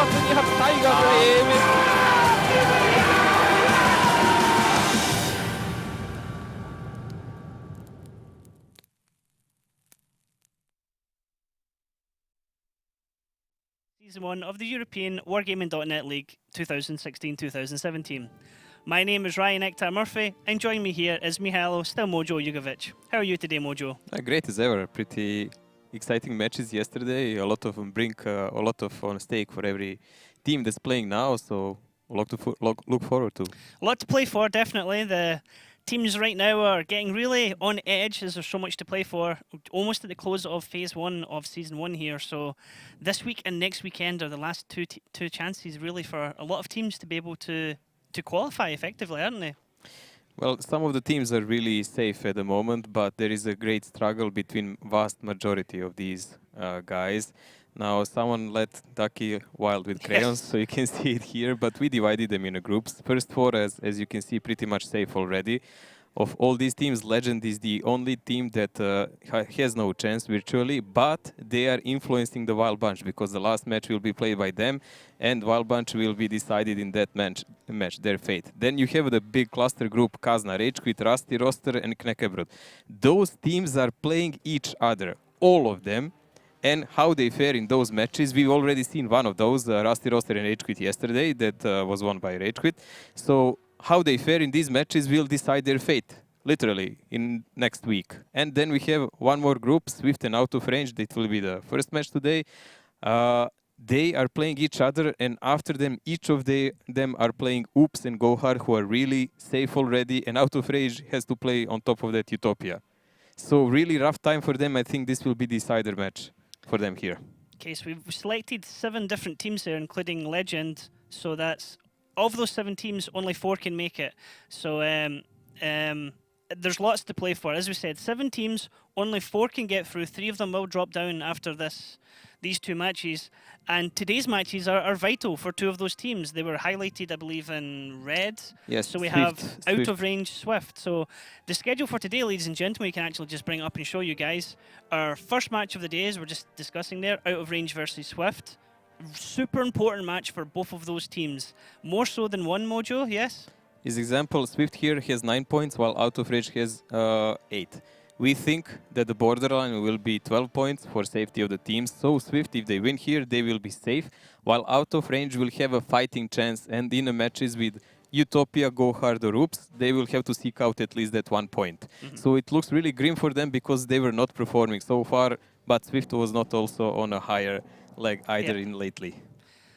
にはタイガース AMS。 Season 1 of the European Wargaming.net League 2016-2017. My name is Ryan Ektar Murphy, and joining me here is Mihailo still Mojo Jugovic. How are you today, Mojo? Great as ever. Pretty exciting matches yesterday. A lot of them bring a lot of on stake for every team that's playing now, so a lot to look forward to. A lot to play for, definitely. The teams right now are getting really on edge as there's so much to play for. Almost at the close of Phase 1 of Season 1 here, so this week and next weekend are the last two chances really for a lot of teams to be able to qualify effectively, aren't they? Well, some of the teams are really safe at the moment, but there is a great struggle between vast majority of these guys. Now, someone let Ducky wild with crayons, so you can see it here, but we divided them into groups. First four, as you can see, pretty much safe already. Of all these teams, Legend is the only team that has no chance virtually, but they are influencing the Wild Bunch because the last match will be played by them, and Wild Bunch will be decided in that match their fate. Then you have the big cluster group Kazna, Rage Quit, Rusty Roster, and Knekkebrod. Those teams are playing each other, all of them, and how they fare in those matches. We've already seen one of those, Rusty Roster and Rage Quit yesterday, that was won by Rage Quit. So how they fare in these matches will decide their fate, literally, in next week. And then we have one more group, Swift and Out of Range. That will be the first match today. They are playing each other, and after them, each of them are playing Oops and Gohar, who are really safe already, and Out of Range has to play on top of that Utopia. So really rough time for them. I think this will be the decider match for them here. Okay, so we've selected 7 different teams there, including Legend. So that's, of those 7 teams, only 4 can make it. So there's lots to play for. As we said, 7 teams, only 4 can get through. 3 of them will drop down after these 2 matches. And today's matches are vital for 2 of those teams. They were highlighted, I believe, in red. Yes, so we Swift, have Out of Range, Swift. So the schedule for today, ladies and gentlemen, we can actually just bring it up and show you guys. Our first match of the day, as we're just discussing there, Out of Range versus Swift. Super important match for both of those teams. More so than one, Mojo, yes? As example, Swift here has 9 points, while Out of Range has 8. We think that the borderline will be 12 points for safety of the teams. So Swift, if they win here, they will be safe, while Out of Range will have a fighting chance. And in the matches with Utopia, Gohard, or Oops, they will have to seek out at least that 1 point. So it looks really grim for them because they were not performing so far, but Swift was not also on a higher leg either in lately.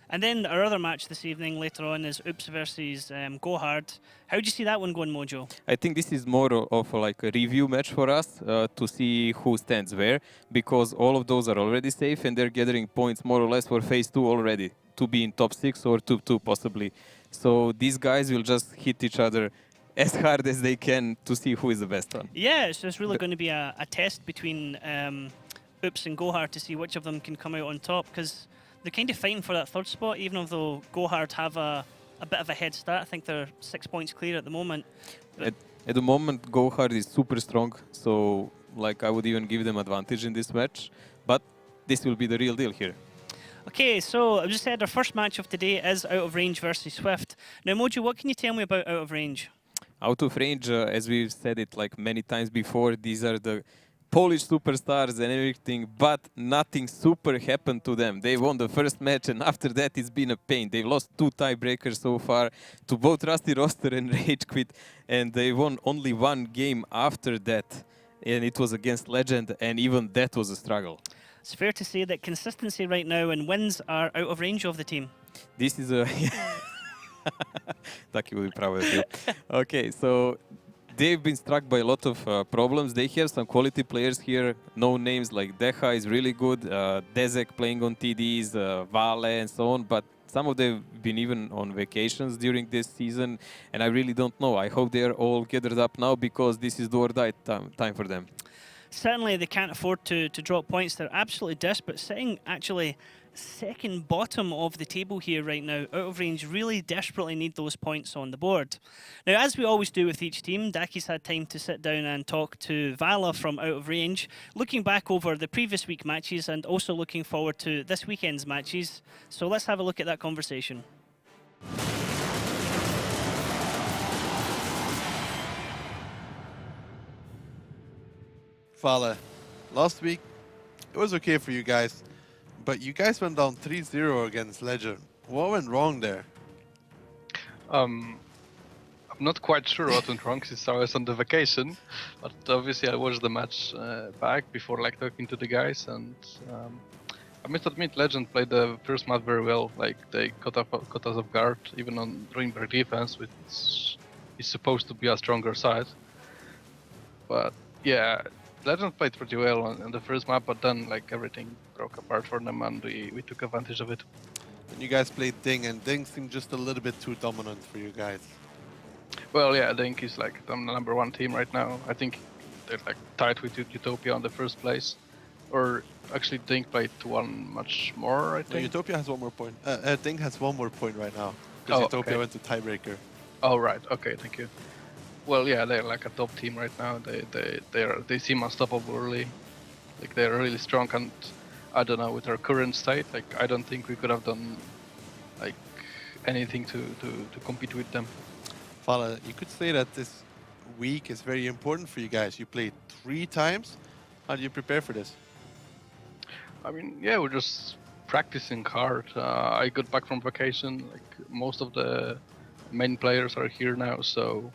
And then our other match this evening later on is Oops versus Go Hard. How do you see that one going, Mojo? I think this is more of like a review match for us to see who stands where, because all of those are already safe and they're gathering points more or less for Phase 2 already to be in top 6 or top 2 possibly. So these guys will just hit each other as hard as they can to see who is the best one. Yeah, so it's really going to be a test between Oops and Go Hard to see which of them can come out on top, because they're kind of fighting for that 3rd spot, even though Go Hard have a bit of a head start. I think they're 6 points clear at the moment. At the moment, Go Hard is super strong, so like I would even give them advantage in this match, but this will be the real deal here. Okay, so I just said our first match of today is Out of Range versus Swift. Now, Mojo, what can you tell me about Out of Range? Out of Range, as we've said it like many times before, these are the Polish superstars and everything, but nothing super happened to them. They won the first match, and after that it's been a pain. They've lost 2 tiebreakers so far to both Rusty Roster and Rage Quit, and they won only 1 game after that, and it was against Legend, and even that was a struggle. It's fair to say that consistency right now and wins are out of range of the team. This is a... Taki will be proud of you. Okay, so they've been struck by a lot of problems. They have some quality players here. No names like Deha is really good. Dezek playing on TDs, Vale and so on. But some of them have been even on vacations during this season. And I really don't know. I hope they are all gathered up now because this is do or die time for them. certainly they can't afford to drop points. They're absolutely desperate, sitting actually second bottom of the table here right now. Out of Range really desperately need those points on the board. Now, as we always do with each team, Daki's had time to sit down and talk to Vala from Out of Range, looking back over the previous week matches and also looking forward to this weekend's matches. So let's have a look at that conversation. Vala, last week it was okay for you guys, but you guys went down 3-0 against Legend. What went wrong there? I'm not quite sure what went wrong since I was on the vacation, but obviously I watched the match back before like talking to the guys, and I must admit Legend played the first match very well. Like they caught us off guard, even on during their defense, which is supposed to be a stronger side. But yeah, Legend played pretty well on the first map, but then like everything broke apart for them, and we took advantage of it. And you guys played Ding, and Ding seemed just a little bit too dominant for you guys. Well, yeah, Dink is like the #1 team right now. I think they're like tied with Utopia on the first place. Or actually, Dink played one much more, I No, think. Utopia has one more point. Ding has one more point right now, because Oh, Utopia okay. went to tiebreaker. Oh, right. Okay, thank you. Well, yeah, they're like a top team right now. They seem unstoppable, really. Like they're really strong, and I don't know, with our current state, like I don't think we could have done like anything to compete with them. Vala, you could say that this week is very important for you guys. You played 3 times. How do you prepare for this? I mean, yeah, we're just practicing hard. I got back from vacation. Like most of the main players are here now, so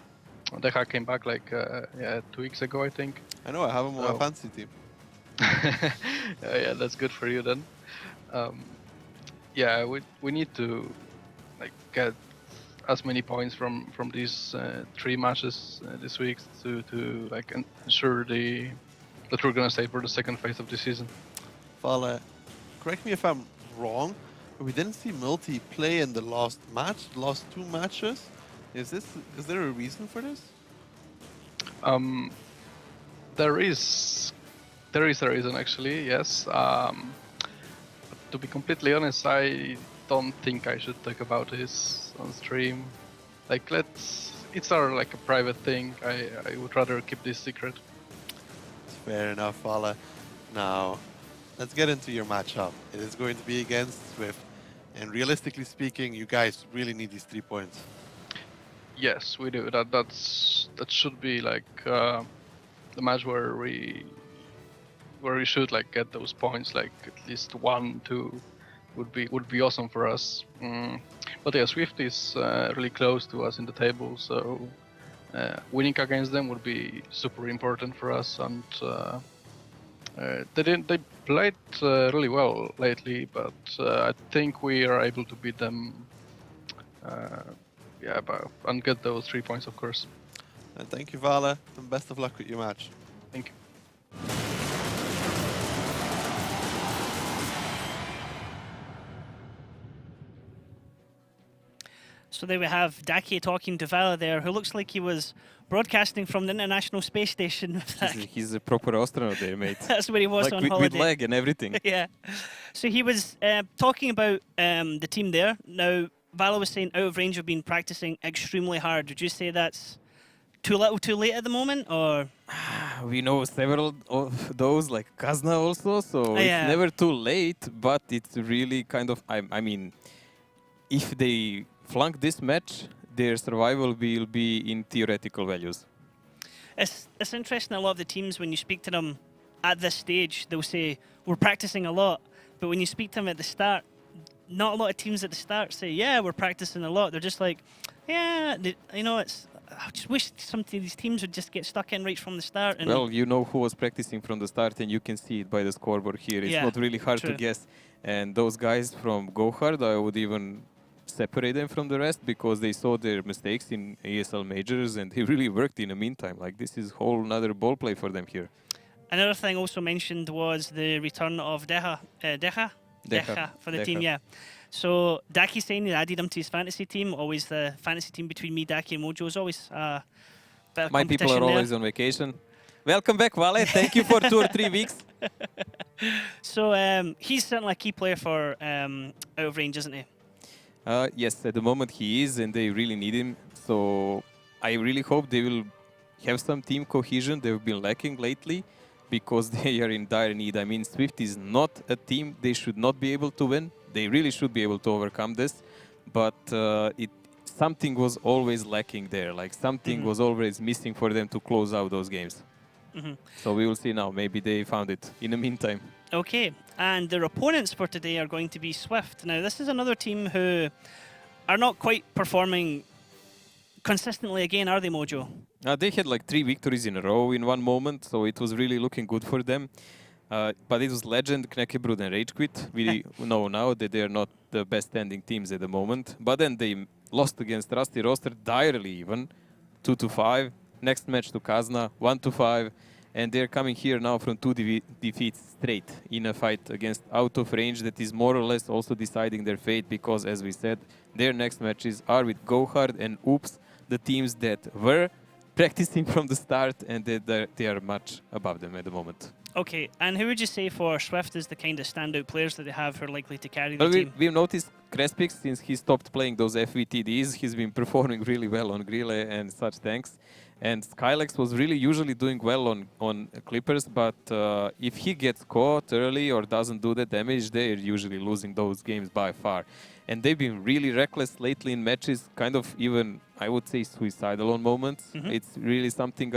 Deja came back like 2 weeks ago, I think. I know, I have him on my fantasy team. Yeah, that's good for you then. Yeah, we need to like get as many points from these 3 matches this week to like ensure that we're gonna stay for the second phase of the season. Vala, correct me if I'm wrong, but we didn't see Multi play in the last match, the last 2 matches. Is there a reason for this? There is a reason actually, yes. To be completely honest, I don't think I should talk about this on stream. Like it's our like a private thing. I would rather keep this secret. Fair enough, Vala. Now, let's get into your matchup. It is going to be against Swift. And realistically speaking, you guys really need these 3 points. Yes, we do. That should be like the match where we should like get those points. Like at least 1, 2 would be awesome for us. But yeah, Swift is really close to us in the table, so winning against them would be super important for us. And they played really well lately, but I think we are able to beat them. And get those 3 points, of course. And thank you, Vala, and best of luck with your match. Thank you. So there we have Daki talking to Vala there, who looks like he was broadcasting from the International Space Station. He's a proper astronaut there, mate. That's where he was like on with holiday. leg and everything. Yeah. So he was talking about the team there. Now, Vala was saying Out of Range have been practicing extremely hard. Would you say that's too little, too late at the moment, or? We know several of those, like Kazna also, so Yeah. it's never too late, but it's really kind of, I mean, if they flunk this match, their survival will be in theoretical values. It's interesting, a lot of the teams, when you speak to them at this stage, they'll say, we're practicing a lot, but when you speak to them at the start, not a lot of teams at the start say, yeah, we're practicing a lot. They're just like, yeah, I just wish some of these teams would just get stuck in right from the start. And Well, you know who was practicing from the start, and you can see it by the scoreboard here. It's Yeah, not really hard true. to guess. And those guys from Go Hard, I would even separate them from the rest because they saw their mistakes in ASL majors, and they really worked in the meantime. Like, this is whole another ball play for them here. Another thing also mentioned was the return of Deja for the team, Deja. yeah. So Daki's saying he added him to his fantasy team. Always the fantasy team between me, Daki, and Mojo is always a bit of My people competition are there. always on vacation. Welcome back, Vale. Thank you for 2 or 3 weeks. So he's certainly a key player for Out of Range, isn't he? Yes, at the moment he is, and they really need him. So I really hope they will have some team cohesion. They've been lacking lately because they are in dire need. I mean, Swift is not a team they should not be able to win. They really should be able to overcome this, but something was always lacking there. Like something was always missing for them to close out those games. So we will see now. Maybe they found it in the meantime. Okay, and their opponents for today are going to be Swift. Now, this is another team who are not quite performing consistently again, are they, Mojo? They had like 3 victories in a row in one moment, so it was really looking good for them. But it was Legend, Knekkebrud and Ragequit. We know now that they are not the best standing teams at the moment. But then they lost against Rusty Roster, direly even, 2-5. Next match to Kazna, 1-5. And they're coming here now from 2 defeats straight in a fight against Out of Range that is more or less also deciding their fate because, as we said, their next matches are with Go Hard and Oops, the teams that were practicing from the start and they are much above them at the moment. Okay, and who would you say for Swift is the kind of standout players that they have who are likely to carry the team? We've noticed Crespix, since he stopped playing those FVTDs, he's been performing really well on Grille and such tanks. And Skylex was really usually doing well on Clippers, but if he gets caught early or doesn't do the damage, they're usually losing those games by far. And they've been really reckless lately in matches, kind of even, I would say, suicidal on moments. It's really something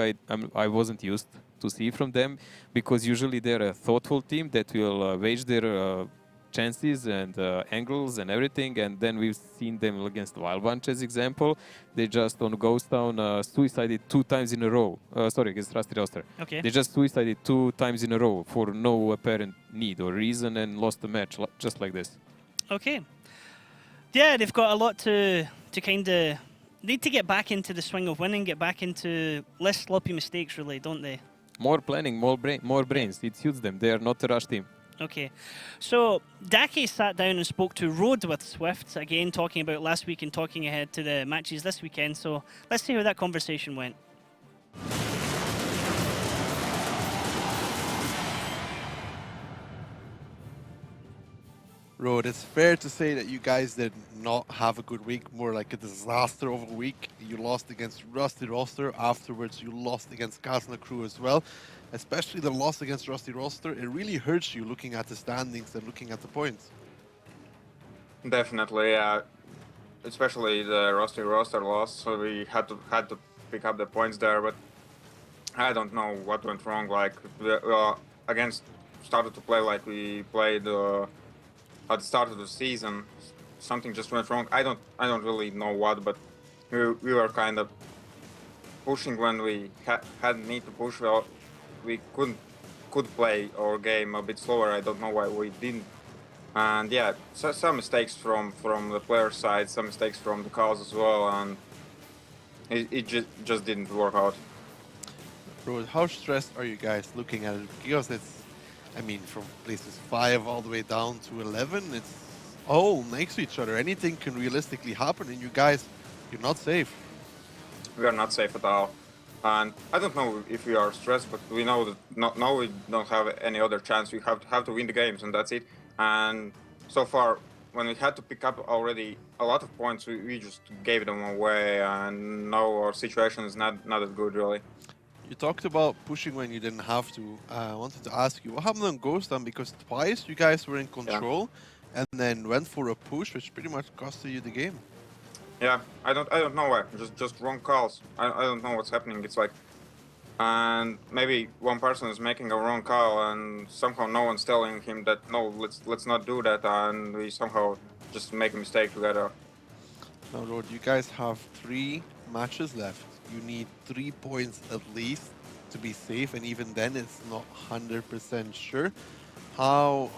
I wasn't used to see from them, because usually they're a thoughtful team that will wage their chances and angles and everything, and then we've seen them against Wild Bunch as example. They just on Ghost Town suicided 2 times in a row. Sorry, against Rusty Roster. Okay. They just suicided 2 times in a row for no apparent need or reason and lost the match just like this. Okay. Yeah, they've got a lot to kind of need to get back into the swing of winning, get back into less sloppy mistakes, really, don't they? More planning, more brains. It suits them. They are not a rush team. Okay, so Dake sat down and spoke to Road with Swift, again talking about last week and talking ahead to the matches this weekend. So let's see how that conversation went. Road, it's fair to say that you guys did not have a good week, more like a disaster of a week. You lost against Rusty Roster. Afterwards, you lost against Kazna Crew as well. Especially the loss against Rusty Roster, it really hurts you looking at the standings and looking at the points. Definitely, yeah. Especially the Rusty Roster loss, so we had to pick up the points there. But I don't know what went wrong. Like against started to play like we played at the start of the season. Something just went wrong. I don't really know what, but we were kind of pushing when we had need to push. Well, we could play our game a bit slower. I don't know why we didn't. And yeah, so some mistakes from the player side, some mistakes from the calls as well, and it just didn't work out. Bro, how stressed are you guys looking at it? Because it's, I mean, from places 5 all the way down to 11, it's all next to each other. Anything can realistically happen, and you guys, you're not safe. We are not safe at all. And I don't know if we are stressed, but we know that now we don't have any other chance. We have to win the games, and that's it. And so far, when we had to pick up already a lot of points, we just gave them away, and now our situation is not that good, really. You talked about pushing when you didn't have to. I wanted to ask you, what happened on Ghost Town? Because twice you guys were in control, and then went for a push, which pretty much costed you the game. Yeah, I don't know why. Just wrong calls. I don't know what's happening. It's like, and maybe one person is making a wrong call, and somehow no one's telling him that no, let's not do that, and we somehow just make a mistake together. Now, Lord, you guys have 3 matches left. You need 3 points at least to be safe, and even then, it's not 100% sure. How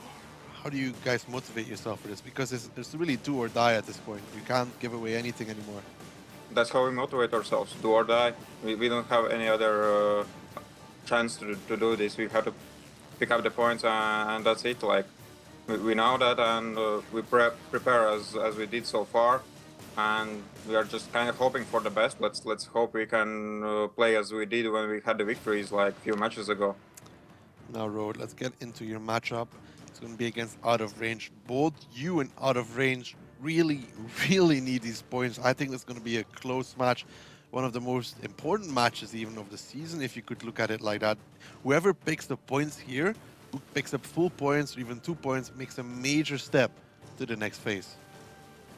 do you guys motivate yourself for this? Because it's really do or die at this point. You can't give away anything anymore. That's how we motivate ourselves, do or die. We don't have any other chance to do this. We have to pick up the points, and that's it. Like we know that, and we prepare as we did so far. and we are just kind of hoping for the best. Let's hope we can play as we did when we had the victories like a few matches ago. Now, Road, let's get into your matchup. It's going to be against Out of Range. Both you and Out of Range really, really need these points. I think it's going to be a close match. One of the most important matches even of the season, if you could look at it like that. Whoever picks the points here, who picks up full points or even 2 points, makes a major step to the next phase.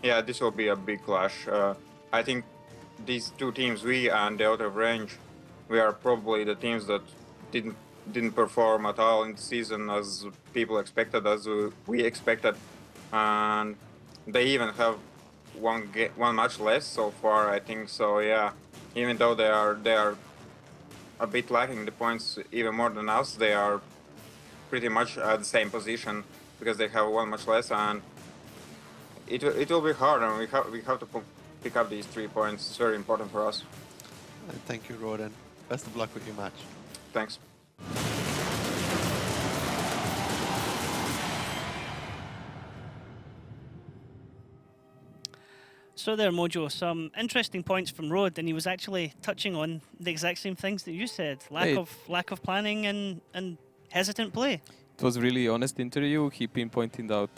Yeah, this will be a big clash. I think these two teams, we and the Out of Range, we are probably the teams that didn't perform at all in the season as people expected, as we expected, and they even have one match less so far, I think. So yeah, even though they are a bit lacking the points even more than us, they are pretty much at the same position because they have one match less, and it will be hard, and we have to pick up these 3 points. It's very important for us. And thank you, Roden. Best of luck with your match. Thanks. So there, Mojo, some interesting points from Rod, and he was actually touching on the exact same things that you said: lack of planning and hesitant play. It was really honest interview. He pinpointed out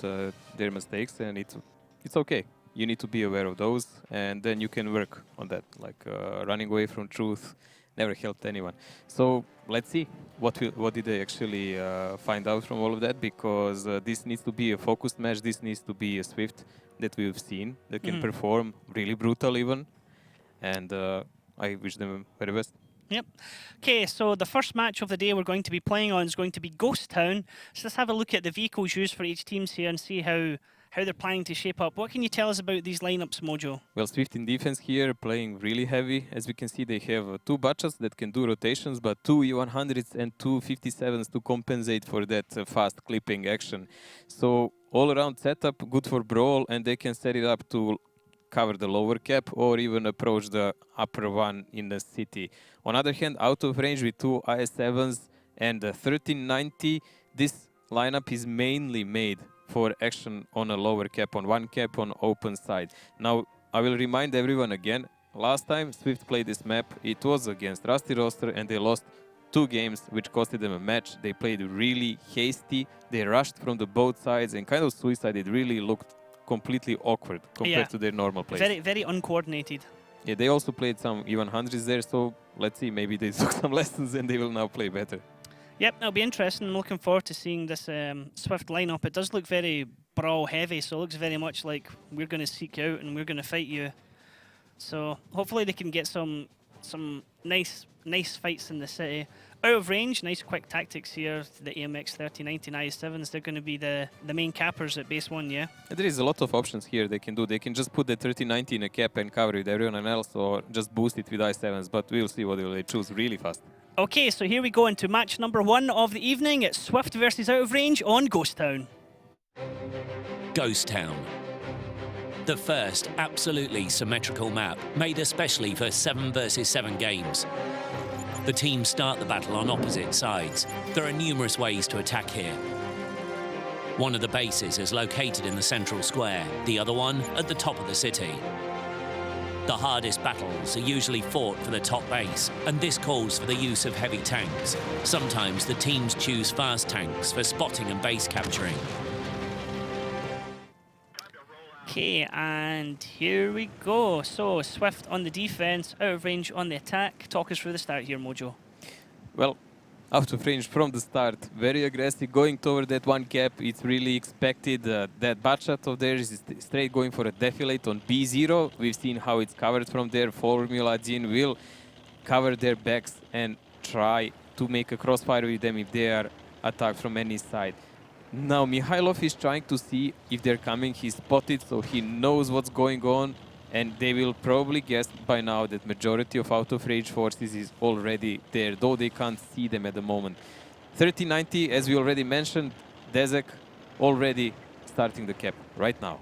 their mistakes, and it's okay. You need to be aware of those, and then you can work on that. Like running away from truth never helped anyone. So let's see what did they actually find out from all of that, because this needs to be a focused match. This needs to be a Swift that we've seen that can perform really brutal even, and I wish them very best. Yep. Okay, so the first match of the day we're going to be playing on is going to be Ghost Town. So let's have a look at the vehicles used for each teams here and see how they're planning to shape up. What can you tell us about these lineups, Mojo? Well, Swift in defense here playing really heavy. As we can see, they have 2 Bachas that can do rotations, but 2 E100s and 2 57s to compensate for that fast clipping action. So all around setup, good for brawl, and they can set it up to cover the lower cap or even approach the upper one in the city. On the other hand, Out of Range with 2 IS-7s and 1390, this lineup is mainly made for action on a lower cap, on 1 cap on open side. Now, I will remind everyone again, last time Swift played this map, it was against Rusty Roster, and they lost 2 games, which costed them a match. They played really hasty, they rushed from the both sides and kind of suicide. It really looked completely awkward compared to their normal plays. Very, very uncoordinated. Yeah, they also played some E100s there, so let's see, maybe they took some lessons and they will now play better. Yep, it'll be interesting. I'm looking forward to seeing this Swift lineup. It does look very brawl heavy, so it looks very much like we're going to seek you out and we're going to fight you. So hopefully they can get some nice fights in the city. Out of Range, nice quick tactics here. The AMX 3090 and IS-7s, they're going to be the main cappers at base 1, yeah? There is a lot of options here they can do. They can just put the 3090 in a cap and cover with everyone else, or just boost it with IS-7s, but we'll see what they choose really fast. Okay, so here we go into match number 1 of the evening. It's Swift versus Out of Range on Ghost Town. Ghost Town. The first absolutely symmetrical map, made especially for 7 versus 7 games. The teams start the battle on opposite sides. There are numerous ways to attack here. One of the bases is located in the central square, the other one at the top of the city. The hardest battles are usually fought for the top base, and this calls for the use of heavy tanks. Sometimes the teams choose fast tanks for spotting and base capturing. Okay, and here we go. So Swift on the defense, Out of Range on the attack. Talk us through the start here, Mojo. Well, Out of Range from the start, very aggressive, going toward that 1 cap. It's really expected. That Batchat of theirs is straight going for a defilate on B0. We've seen how it's covered from there. Formula Jin will cover their backs and try to make a crossfire with them if they are attacked from any side. Now Mikhailov is trying to see if they're coming. He's spotted, so he knows what's going on, and they will probably guess by now that majority of Out of Range forces is already there, though they can't see them at the moment. 3090, as we already mentioned, Dezek already starting the cap right now.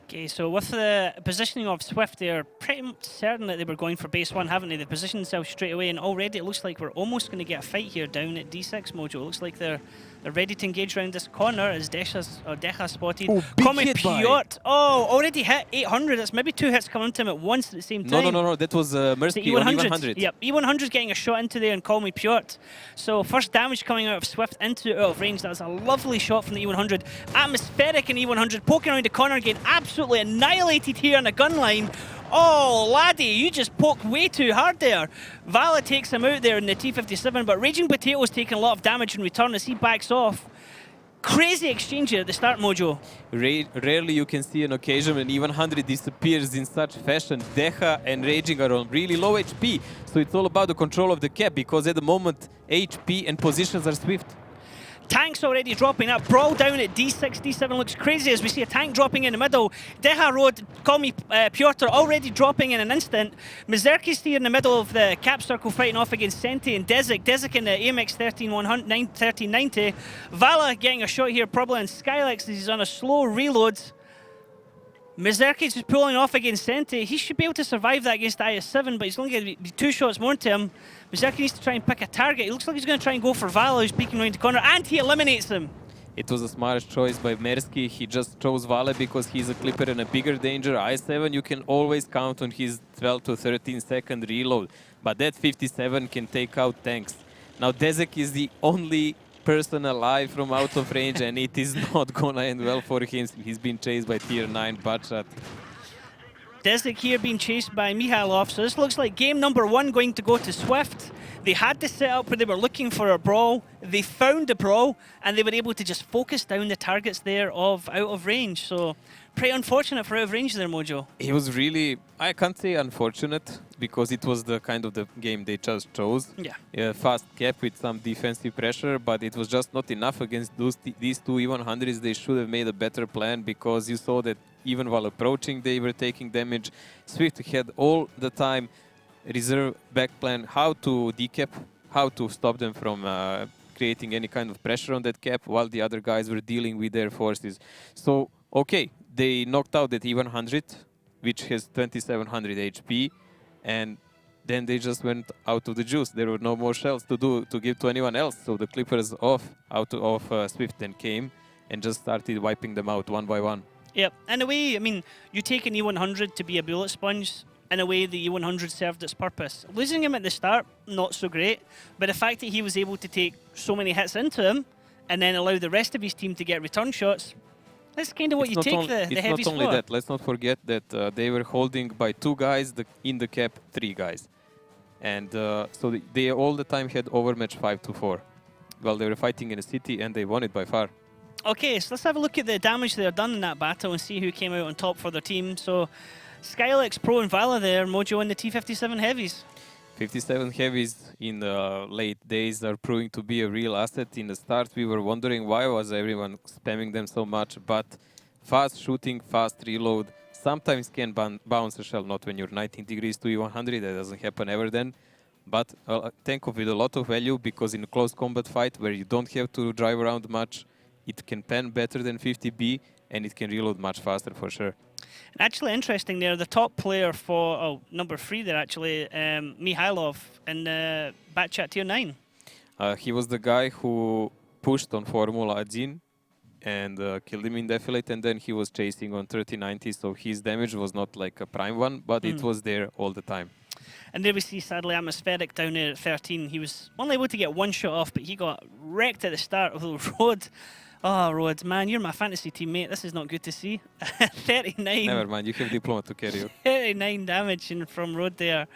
Okay, so with the positioning of Swift, they're pretty much certain that they were going for base 1, haven't they? They positioned themselves straight away, and already it looks like we're almost going to get a fight here down at D6, Mojo. It looks like they're They're ready to engage around this corner as Decha spotted. Oh, big Coming hit by- Piotr. Oh, already hit 800. That's maybe 2 hits coming to him at once at the same time. No. That was The Mersky on E100. Yep, E100's getting a shot into there and Call Me Piotr. So first damage coming out of Swift out of range. That was a lovely shot from the E100. Atmospheric in E100, poking around the corner, getting absolutely annihilated here on the gun line. Oh, laddie, you just poked way too hard there. Vala takes him out there in the T57, but Raging Potato's taking a lot of damage in return as he backs off. Crazy exchange here at the start, Mojo. Rarely you can see an occasion when E100 disappears in such fashion. Decha and Raging are on really low HP, so it's all about the control of the cap, because at the moment HP and positions are Swift. Tank's already dropping up. Brawl down at D6, D7 looks crazy as we see a tank dropping in the middle. Deha Road, Call Me Piotr already dropping in an instant. Mazerki's here in the middle of the cap circle fighting off against Senti and Dezik. Dezik in the AMX 1390. Vala getting a shot here probably on Skylex as he's on a slow reload. Mazerki's just pulling off against Senti. He should be able to survive that against IS-7, but he's only going to be 2 shots more to him. Mazerki needs to try and pick a target. He looks like he's going to try and go for Vala, who's peeking around the corner, and he eliminates him. It was a smart choice by Mersky. He just chose Vale because he's a clipper and a bigger danger. I7, you can always count on his 12 to 13 second reload, but that 57 can take out tanks. Now Dezik is the only person alive from out of range, and it is not gonna end well for him. He's been chased by tier 9 Batshot. Dezik here being chased by Mihailov, so this looks like game number 1 going to go to Swift. They had the setup where they were looking for a brawl, they found the brawl, and they were able to just focus down the targets there of out of range. So pretty unfortunate for out of range there, Mojo. It was really, I can't say unfortunate, because it was the kind of the game they just chose. Yeah. Fast cap with some defensive pressure, but it was just not enough against these two E100s. They should have made a better plan, because you saw that even while approaching, they were taking damage. Swift had all the time reserve back plan, how to decap, how to stop them from creating any kind of pressure on that cap, while the other guys were dealing with their forces. So, okay, they knocked out that E100, which has 2700 HP, and then they just went out of the juice. There were no more shells to give to anyone else. So the clippers out of Swift then came and just started wiping them out one by one. Yep. In a way, I mean, you take an E100 to be a bullet sponge. In a way, the E100 served its purpose. Losing him at the start, not so great. But the fact that he was able to take so many hits into him and then allow the rest of his team to get return shots, that's kind of what you take the heavy It's not only score. that. Let's not forget that they were holding by 2 guys, in the cap 3 guys. And so they all the time had overmatch 5-4. Well, they were fighting in a city and they won it by far. Okay, so let's have a look at the damage they've done in that battle and see who came out on top for their team. So, Skylex, Pro and Vala there, Mojo and the T57 Heavies. 57 Heavies in the late days are proving to be a real asset. In the start, we were wondering why was everyone spamming them so much, but fast shooting, fast reload, sometimes can bounce a shell, not when you're 19 degrees to E100, that doesn't happen ever then. But a tank with a lot of value, because in a close combat fight where you don't have to drive around much, it can pen better than 50B, and it can reload much faster for sure. And actually interesting there, the top player for, number 3 there actually, Mihailov in Batchat Tier 9. He was the guy who pushed on Formula 1 and killed him in defilate, and then he was chasing on 3090, so his damage was not like a prime one, but it was there all the time. And there we see, sadly, Atmospheric down there at 13. He was only able to get 1 shot off, but he got wrecked at the start of the road. Oh, Rhodes, man, you're my fantasy teammate. This is not good to see. 39. Never mind, you have Diplomat to carry you. 39 damage from Road there.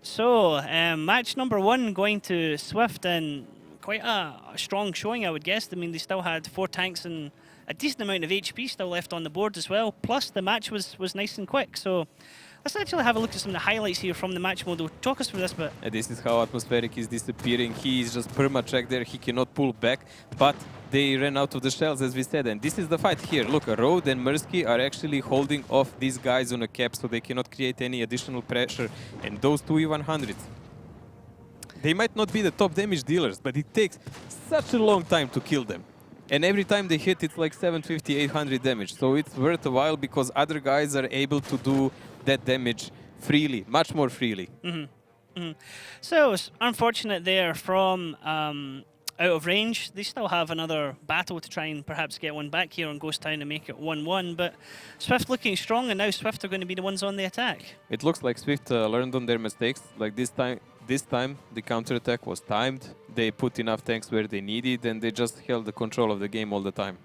So, match number 1 going to Swift, and quite a strong showing, I would guess. I mean, they still had 4 tanks and a decent amount of HP still left on the board as well. Plus, the match was nice and quick. So, let's actually have a look at some of the highlights here from the match mode. Talk us through this bit. This is how Atmospheric is disappearing. He is just perma-checked there. He cannot pull back, but they ran out of the shells, as we said. And this is the fight here. Look, Road and Mersky are actually holding off these guys on a cap, so they cannot create any additional pressure. And those two E100s, they might not be the top damage dealers, but it takes such a long time to kill them. And every time they hit, it's like 750, 800 damage. So it's worth a while, because other guys are able to do that damage freely, much more freely. So it's unfortunate there from out of range. They still have another battle to try and perhaps get one back here on Ghost Town and make it 1-1. But Swift looking strong, and now Swift are going to be the ones on the attack. It looks like Swift learned on their mistakes. Like this time the counterattack was timed. They put enough tanks where they needed, and they just held the control of the game all the time.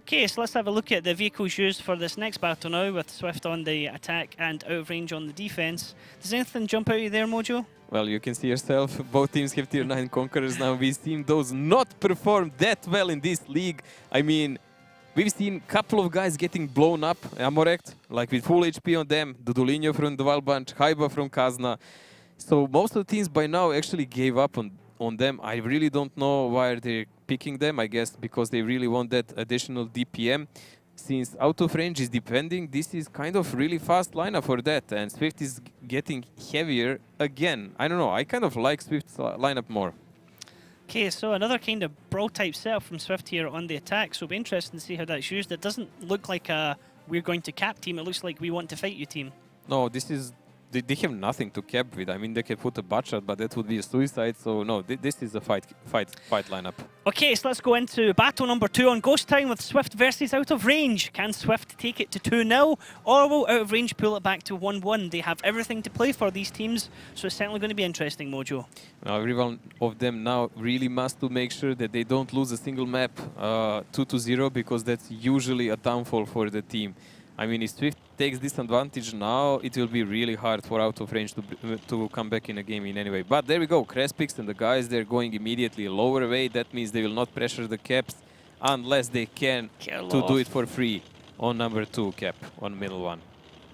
Okay, so let's have a look at the vehicles used for this next battle now, with Swift on the attack and out of range on the defense. Does anything jump out of you there, Mojo? Well, you can see yourself, both teams have tier 9 Conquerors now. We've seen those not perform that well in this league. I mean, we've seen a couple of guys getting blown up, Amorect, like with full HP on them, Dudulinho from the Wild Bunch, Haiba from Kazna. So most of the teams by now actually gave up on them. I really don't know why they're picking them. I guess because they really want that additional DPM. Since out of range is defending, this is kind of really fast lineup for that, and Swift is getting heavier again. I don't know, I kind of like Swift's lineup more. Okay, so another kind of brawl type setup from Swift here on the attack, so it'll be interesting to see how that's used. It doesn't look like a we're going to cap team, it looks like we want to fight you team. No, this is... They have nothing to cap with. I mean, they can put a butt shot, but that would be a suicide. So no, this is a fight lineup. Okay, so let's go into battle number 2 on Ghost Town with Swift versus Out of Range. Can Swift take it to 2-0, or will Out of Range pull it back to 1-1? They have everything to play for, these teams, so it's certainly going to be interesting, Mojo. Now, every one of them now really must to make sure that they don't lose a single map 2-0, because that's usually a downfall for the team. I mean, if Swift takes this advantage now, it will be really hard for Out of Range to come back in a game in any way. But there we go, Crespix and the guys, they're going immediately lower away. That means they will not pressure the caps unless they can to do it for free on number 2 cap, on middle one.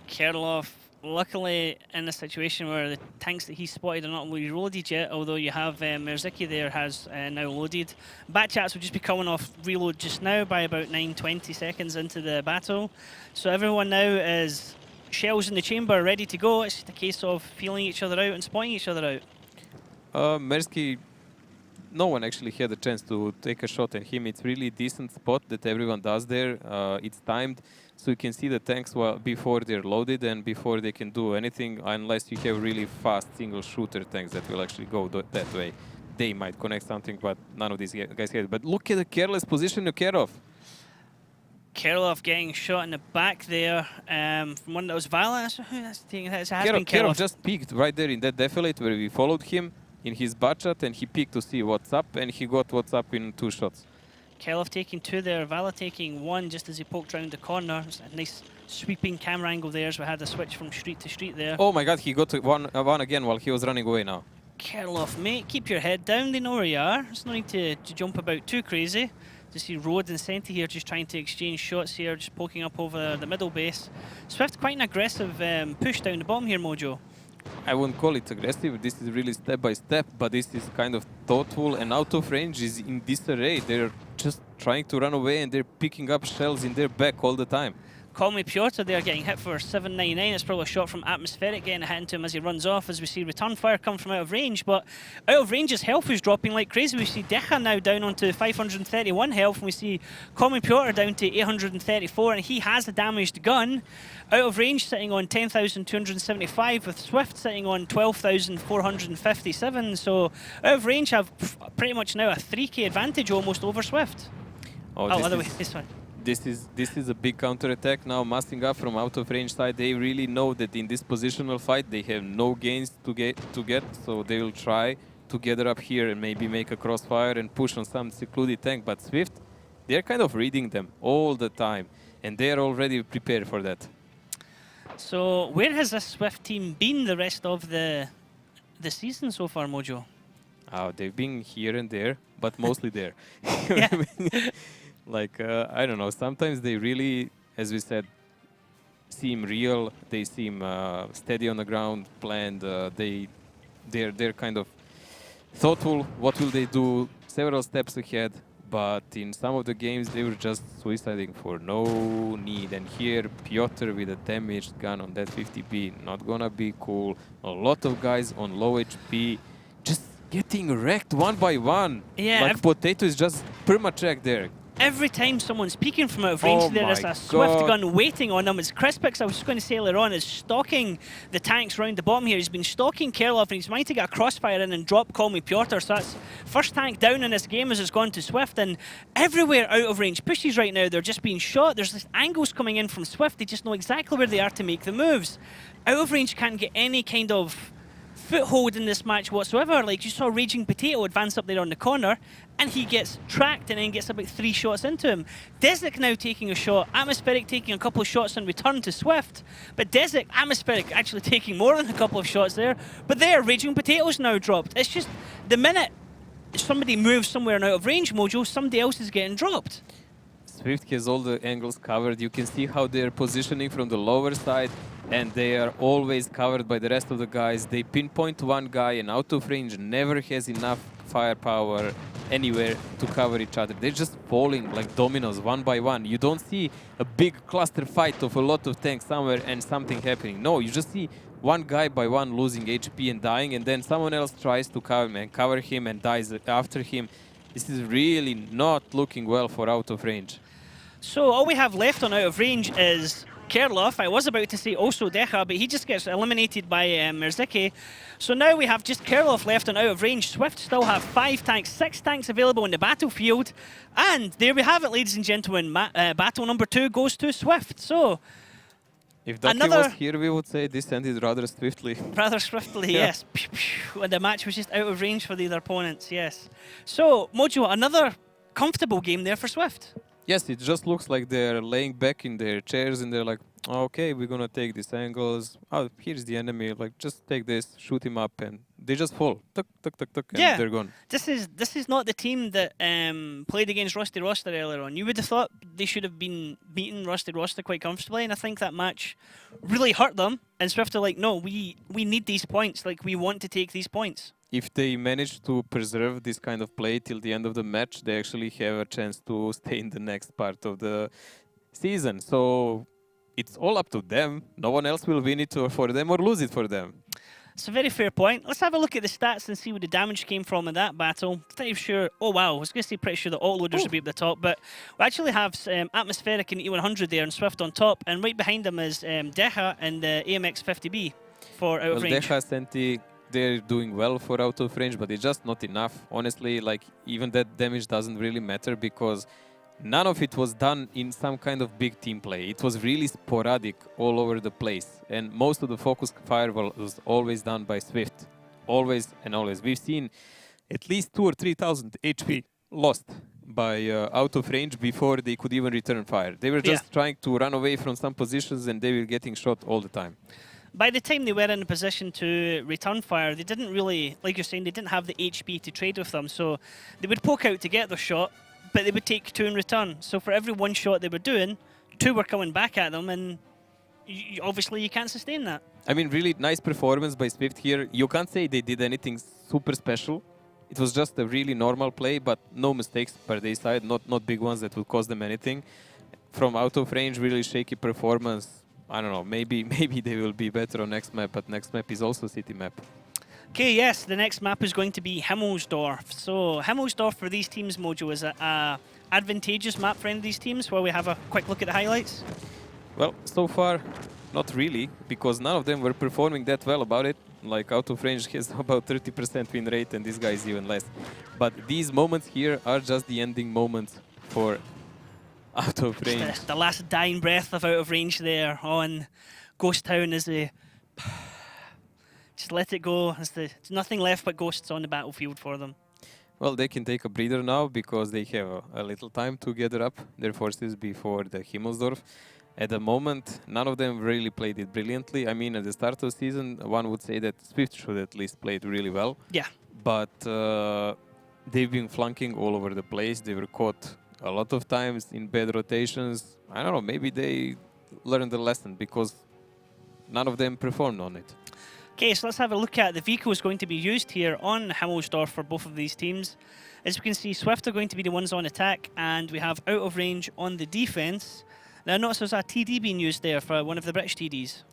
Kerloff, luckily in a situation where the tanks that he spotted are not reloaded yet, although you have Merziki there has now loaded. Batchats will just be coming off reload just now by about 9-20 seconds into the battle. So everyone now is shells in the chamber, ready to go. It's just a case of feeling each other out and spotting each other out. Mersky, no one actually had a chance to take a shot at him. It's really decent spot that everyone does there. It's timed, so you can see the tanks before they're loaded and before they can do anything, unless you have really fast single shooter tanks that will actually go that way. They might connect something, but none of these guys had. But look at the careless position of Kerov. Kerloff getting shot in the back there from one that was Vala. Kerov just peeked right there in that defilade where we followed him in his butshot, and he peeked to see what's up, and he got what's up in 2 shots. Kerloff taking 2 there, Vala taking 1 just as he poked round the corner. It's a nice sweeping camera angle there as we had a switch from street to street there. Oh my god, he got one again while he was running away now. Kerloff, mate, keep your head down, they know where you are. There's no need to jump about too crazy. To see Rode and Senti here just trying to exchange shots here, just poking up over the middle base. Swift quite an aggressive push down the bottom here, Mojo. I wouldn't call it aggressive, this is really step by step, but this is kind of thoughtful, and Out of Range is in disarray. They're just trying to run away and they're picking up shells in their back all the time. Call me Piotr there getting hit for 799. It's probably a shot from Atmospheric getting a hit into him as he runs off, as we see return fire come from Out of Range. But Out of Range's health is dropping like crazy. We see Decha now down onto 531 health, and we see Call me Piotr down to 834, and he has a damaged gun. Out of Range sitting on 10,275, with Swift sitting on 12,457. So Out of Range have pretty much now a 3k advantage almost over Swift. Other way, this one. This is a big counter-attack now, massing up from Out of Range side. They really know that in this positional fight they have no gains to get, so they will try to gather up here and maybe make a crossfire and push on some secluded tank. But Swift, they're kind of reading them all the time, and they're already prepared for that. So where has this Swift team been the rest of the season so far, Mojo? They've been here and there, but mostly there. Yeah. Like, I don't know, sometimes they really, as we said, seem real. They seem steady on the ground, planned. They're kind of thoughtful. What will they do? Several steps ahead. But in some of the games, they were just suiciding for no need. And here, Piotr with a damaged gun on that 50B, not gonna be cool. A lot of guys on low HP, just getting wrecked one by one. Yeah, like Potato is just perma-checked there. every time someone's peeking from out of range, Oh there is my a Swift God. gun waiting on them. As Crispix, I was just going to say earlier on, is stalking the tanks round the bottom here. He's been stalking Kerlov, and he's managed to get a crossfire in and drop Call Me Piotr. So that's first tank down in this game as it's gone to Swift, and everywhere out of range pushes right now, they're just being shot. There's this angles coming in from Swift. They just know exactly where they are to make the moves. Out of range can't get any kind of foothold in this match whatsoever. Like, you saw Raging Potato advance up there on the corner, and he gets tracked and then gets about 3 shots into him. Desik now taking a shot, Atmospheric taking a couple of shots in return to Swift, but Desik, Atmospheric actually taking more than a couple of shots there. But there, Raging Potato's now dropped. It's just, the minute somebody moves somewhere and out of range, Mojo, somebody else is getting dropped. Swift has all the angles covered. You can see how they're positioning from the lower side, and they are always covered by the rest of the guys. They pinpoint one guy, and out of range never has enough firepower anywhere to cover each other. They're just falling like dominoes, one by one. You don't see a big cluster fight of a lot of tanks somewhere and something happening. No, you just see one guy by one losing HP and dying, and then someone else tries to cover him and dies after him. This is really not looking well for out of range. So all we have left on out of range is Kerlov. I was about to say also Decha, but he just gets eliminated by Merziki. So now we have just Kerlov left on out of range. Swift still have 5 tanks, 6 tanks available in the battlefield. And there we have it, ladies and gentlemen. Battle number 2 goes to Swift. So if Ducky was here, we would say this ended rather swiftly. Rather swiftly, Yeah. yes. And the match was just out of range for the other opponents, yes. So, Mojo, another comfortable game there for Swift. Yes, it just looks like they're laying back in their chairs and they're like, okay, we're gonna take these angles. Oh, here's the enemy. Like, just take this, shoot him up, and they just fall. Tuck, tuck, tuck, tuck, and Yeah. they're gone. This is not the team that played against Rusty Roster earlier on. You would have thought they should have been beating Rusty Roster quite comfortably, and I think that match really hurt them. And Swift are like, no, we need these points. Like, we want to take these points. If they manage to preserve this kind of play till the end of the match, they actually have a chance to stay in the next part of the season. So it's all up to them. No one else will win it for them or lose it for them. It's a very fair point. Let's have a look at the stats and see where the damage came from in that battle. Pretty sure, oh wow, I was going to say pretty sure the autoloaders would be up the top, but we actually have Atmospheric and E100 there and Swift on top, and right behind them is Decha and the AMX 50B for out of range. Decha, Senti, they're doing well for out of range, but it's just not enough. Honestly, like, even that damage doesn't really matter because none of it was done in some kind of big team play. It was really sporadic all over the place. And most of the focus fire was always done by Swift. Always and always. We've seen at least 2,000 or 3,000 HP lost by out of range before they could even return fire. They were just trying to run away from some positions and they were getting shot all the time. By the time they were in a position to return fire, they didn't really, like you're saying, they didn't have the HP to trade with them. So they would poke out to get their shot, but they would take 2 in return. So for every 1 shot they were doing, 2 were coming back at them, and obviously you can't sustain that. I mean, really nice performance by Swift here. You can't say they did anything super special. It was just a really normal play, but no mistakes per their side, not big ones that would cost them anything. From out of range, really shaky performance. I don't know, maybe they will be better on next map, but next map is also city map. Okay, yes, the next map is going to be Himmelsdorf. So Himmelsdorf for these teams, Mojo, is a advantageous map for any of these teams, where we have a quick look at the highlights. Well, so far, not really, because none of them were performing that well about it. Like, out of range has about 30% win rate, and this guy is even less. But these moments here are just the ending moments for out of range. The last dying breath of out of range there on Ghost Town as they just let it go. There's nothing left but ghosts on the battlefield for them. Well, they can take a breather now because they have a little time to gather up their forces before the Himmelsdorf. At the moment, none of them really played it brilliantly. I mean, at the start of the season, one would say that Swift should at least play it really well. Yeah. But they've been flunking all over the place. They were caught a lot of times in bad rotations. I don't know, maybe they learned the lesson because none of them performed on it. Okay, so let's have a look at the vehicles going to be used here on Himmelsdorf for both of these teams. As we can see, Swift are going to be the ones on attack, and we have out of range on the defense. Now, notice there's a TD being used there for one of the British TDs.